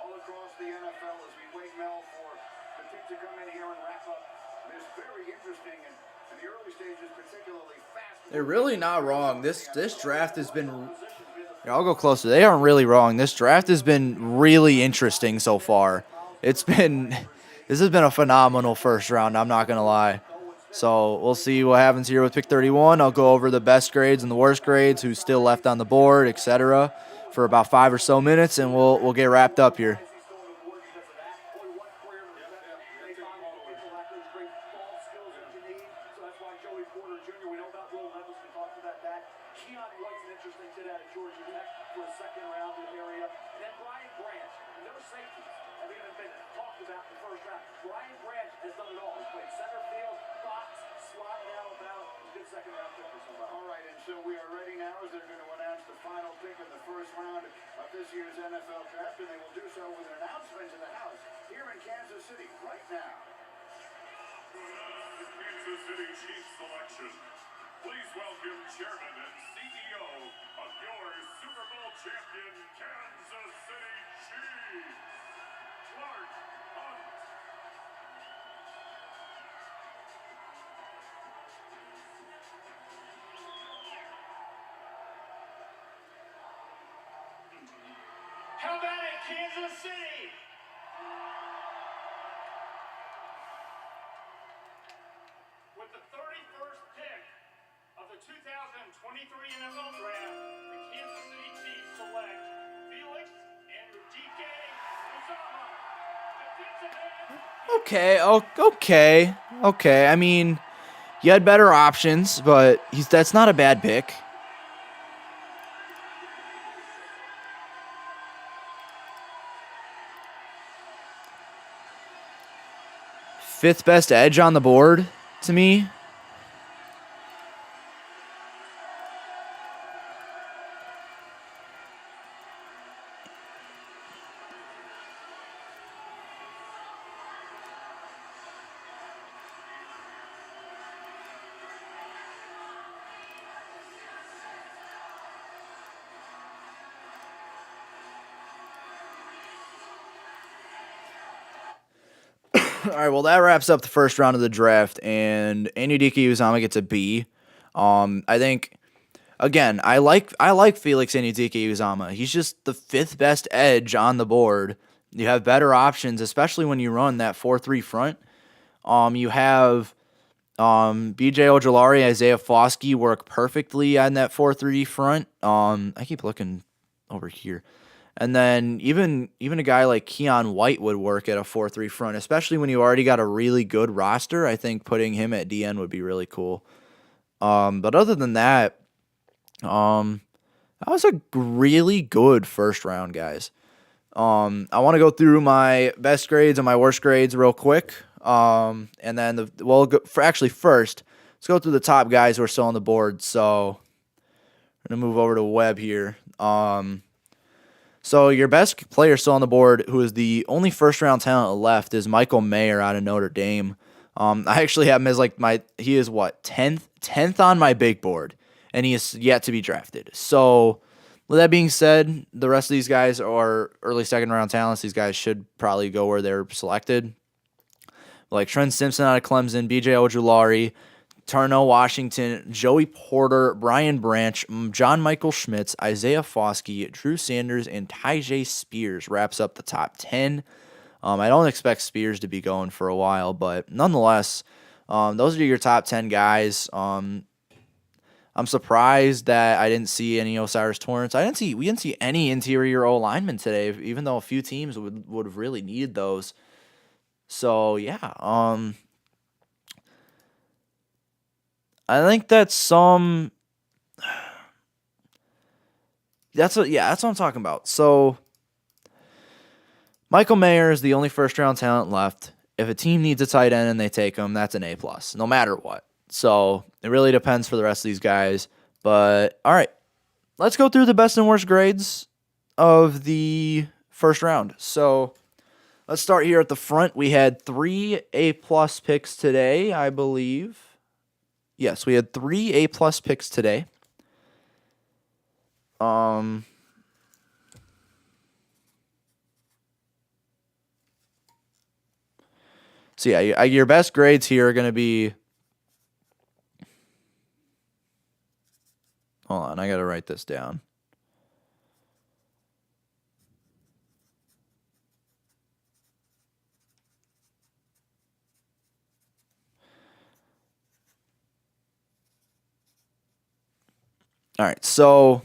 all across the NFL as we wait, Mel, for the pick to come in here and wrap up this very interesting and in the early stages particularly fast. They're really not wrong. This draft has been. Yeah, I'll go closer. They aren't really wrong. This draft has been really interesting so far. This has been a phenomenal first round. I'm not gonna lie. So we'll see what happens here with pick 31. I'll go over the best grades and the worst grades, who's still left on the board, etc., for about 5 or so minutes, and we'll get wrapped up here. All right, and so we are ready now as they're going to announce the final pick in the first round of this year's NFL draft, and they will do so with an announcement to the house here in Kansas City right now. The Kansas City Chiefs selection. Please welcome Chairman and CEO of your Super Bowl champion Kansas City Chiefs, Clark Hunt. How about it, Kansas City? With the 31st pick of the 2023 NFL Draft, the Kansas City Chiefs select Felix Enrique Uzomah, defensive end. Okay. I mean, you had better options, but that's not a bad pick. Fifth best edge on the board to me. All right, well, that wraps up the first round of the draft, and Enrique Uzomah gets a B. I think, again, I like Felix Enrique Uzomah. He's just the fifth best edge on the board. You have better options, especially when you run that 4-3 front. You have B.J. Ojulari, Isaiah Foskey work perfectly on that 4-3 front. I keep looking over here. And then even a guy like Keon White would work at a 4-3 front, especially when you already got a really good roster. I think putting him at DN would be really cool. But other than that, that was a really good first round, guys. I want to go through my best grades and my worst grades real quick. And then first, let's go through the top guys who are still on the board. So we're gonna move over to Webb here. So your best player still on the board, who is the only first-round talent left, is Michael Mayer out of Notre Dame. I actually have him as he is 10th on my big board, and he is yet to be drafted. So with that being said, the rest of these guys are early second-round talents. These guys should probably go where they're selected. Like Trent Simpson out of Clemson, B.J. Ojulari, Tarnell Washington, Joey Porter, Brian Branch, John Michael Schmitz, Isaiah Foskey, Drew Sanders, and Tyjae Spears wraps up the top 10. I don't expect Spears to be going for a while, but nonetheless, those are your top 10 guys. I'm surprised that I didn't see any Osiris Torrance. We didn't see any interior O linemen today, even though a few teams would have really needed those. So yeah, I think that's some. That's what I'm talking about. So Michael Mayer is the only first round talent left. If a team needs a tight end and they take him, that's an A+, no matter what. So it really depends for the rest of these guys. But all right, let's go through the best and worst grades of the first round. So let's start here at the front. We had 3 A+ picks today, I believe. Yes, we had 3 A+ picks today. So yeah, your best grades here are going to be. Hold on, I got to write this down. All right, so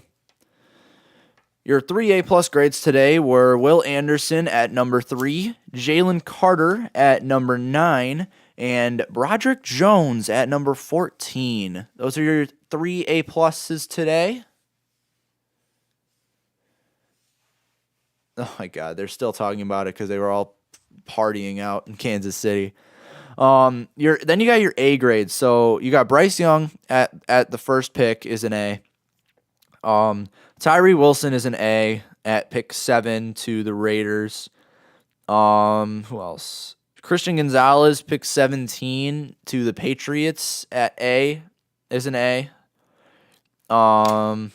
your 3 A+ grades today were Will Anderson at number 3, Jalen Carter at number 9, and Broderick Jones at number 14. Those are your 3 A+ today. Oh my God, they're still talking about it because they were all partying out in Kansas City. Then you got your A grades. So you got Bryce Young at the first pick is an A. Tyree Wilson is an A at pick 7 to the Raiders. Who else? Christian Gonzalez, pick 17 to the Patriots at A is an A. And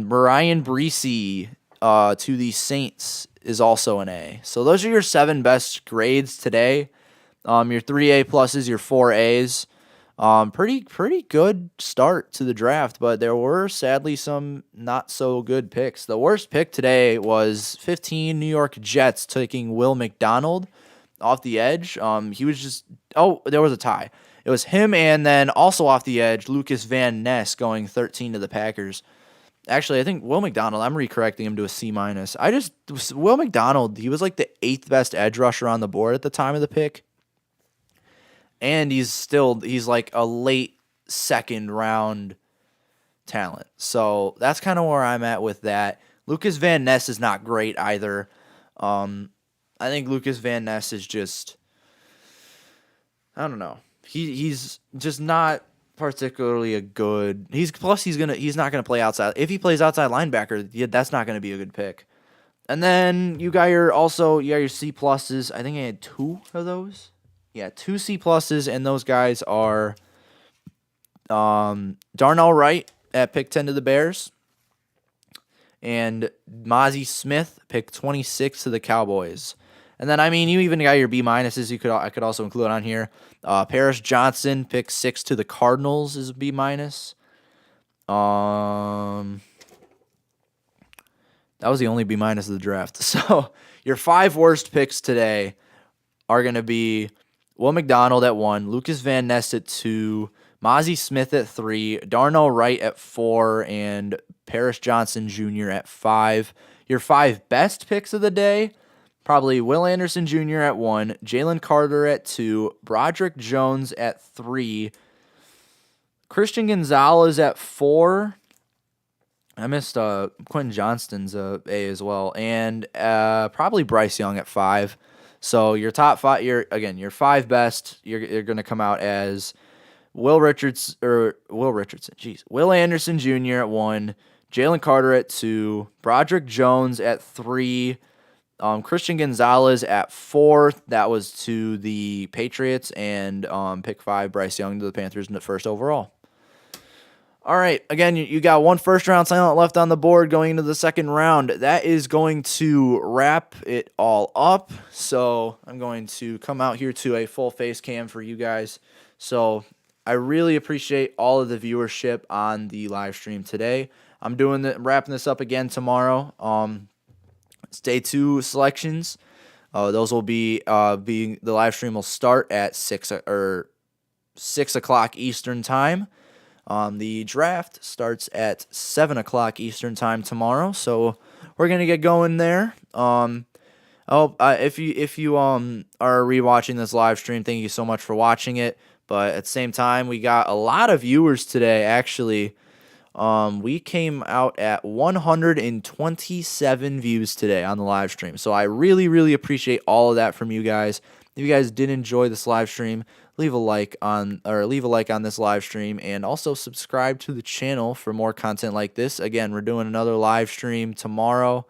Brian Bryce to the Saints is also an A. So those are your 7 best grades today. Your 3 A+, your 4 A's. Pretty good start to the draft, but there were sadly some not so good picks. The worst pick today was 15 New York Jets taking Will McDonald off the edge. He was there was a tie. It was him and then also off the edge, Lucas Van Ness going 13 to the Packers. Actually, I think Will McDonald, I'm recorrecting him to a C-. Will McDonald, he was like the 8th best edge rusher on the board at the time of the pick. And he's like a late second round talent. So that's kind of where I'm at with that. Lucas Van Ness is not great either. I think Lucas Van Ness is just, I don't know. He's just not particularly a good. He's not gonna play outside. If he plays outside linebacker, that's not gonna be a good pick. And then you got your C+. I think I had 2 of those. Yeah, 2 C+, and those guys are Darnell Wright at pick 10 to the Bears, and Mozzie Smith, pick 26 to the Cowboys. And then, you even got your B- I could also include on here. Paris Johnson, pick 6 to the Cardinals is a B-. That was the only B- of the draft. So your 5 worst picks today are going to be Will McDonald at 1, Lucas Van Ness at 2, Mozzie Smith at 3, Darnell Wright at 4, and Paris Johnson Jr. at 5. Your 5 best picks of the day, probably Will Anderson Jr. at 1, Jalen Carter at 2, Broderick Jones at 3, Christian Gonzalez at 4. I missed Quentin Johnston's A as well, and probably Bryce Young at 5. So your top 5, your 5 best, you're going to come out as Will Anderson Jr. at 1, Jalen Carter at 2, Broderick Jones at 3, Christian Gonzalez at 4. That was to the Patriots, and pick 5, Bryce Young to the Panthers in the first overall. All right, again, you got 1 first-round talent left on the board going into the second round. That is going to wrap it all up. So I'm going to come out here to a full face cam for you guys. So I really appreciate all of the viewership on the live stream today. I'm wrapping this up again tomorrow. It's day 2 selections. Those will be the live stream will start at 6 o'clock Eastern time. The draft starts at 7 o'clock Eastern time tomorrow, so we're going to get going there. Oh, if you are rewatching this live stream, thank you so much for watching it. But at the same time, we got a lot of viewers today. Actually, we came out at 127 views today on the live stream. So I really, really appreciate all of that from you guys. If you guys did enjoy this live stream, leave a like on this live stream, and also subscribe to the channel for more content like this. Again, we're doing another live stream tomorrow.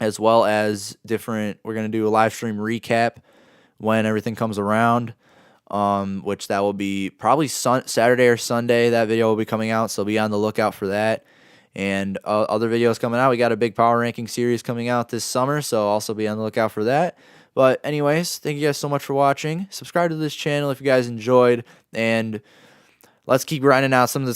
As well as we're going to do a live stream recap when everything comes around, which that will be probably Saturday or Sunday. That video will be coming out, so be on the lookout for that. And other videos coming out. We got a big power ranking series coming out this summer, so also be on the lookout for that. But anyways, thank you guys so much for watching. Subscribe to this channel if you guys enjoyed, and let's keep grinding out some of this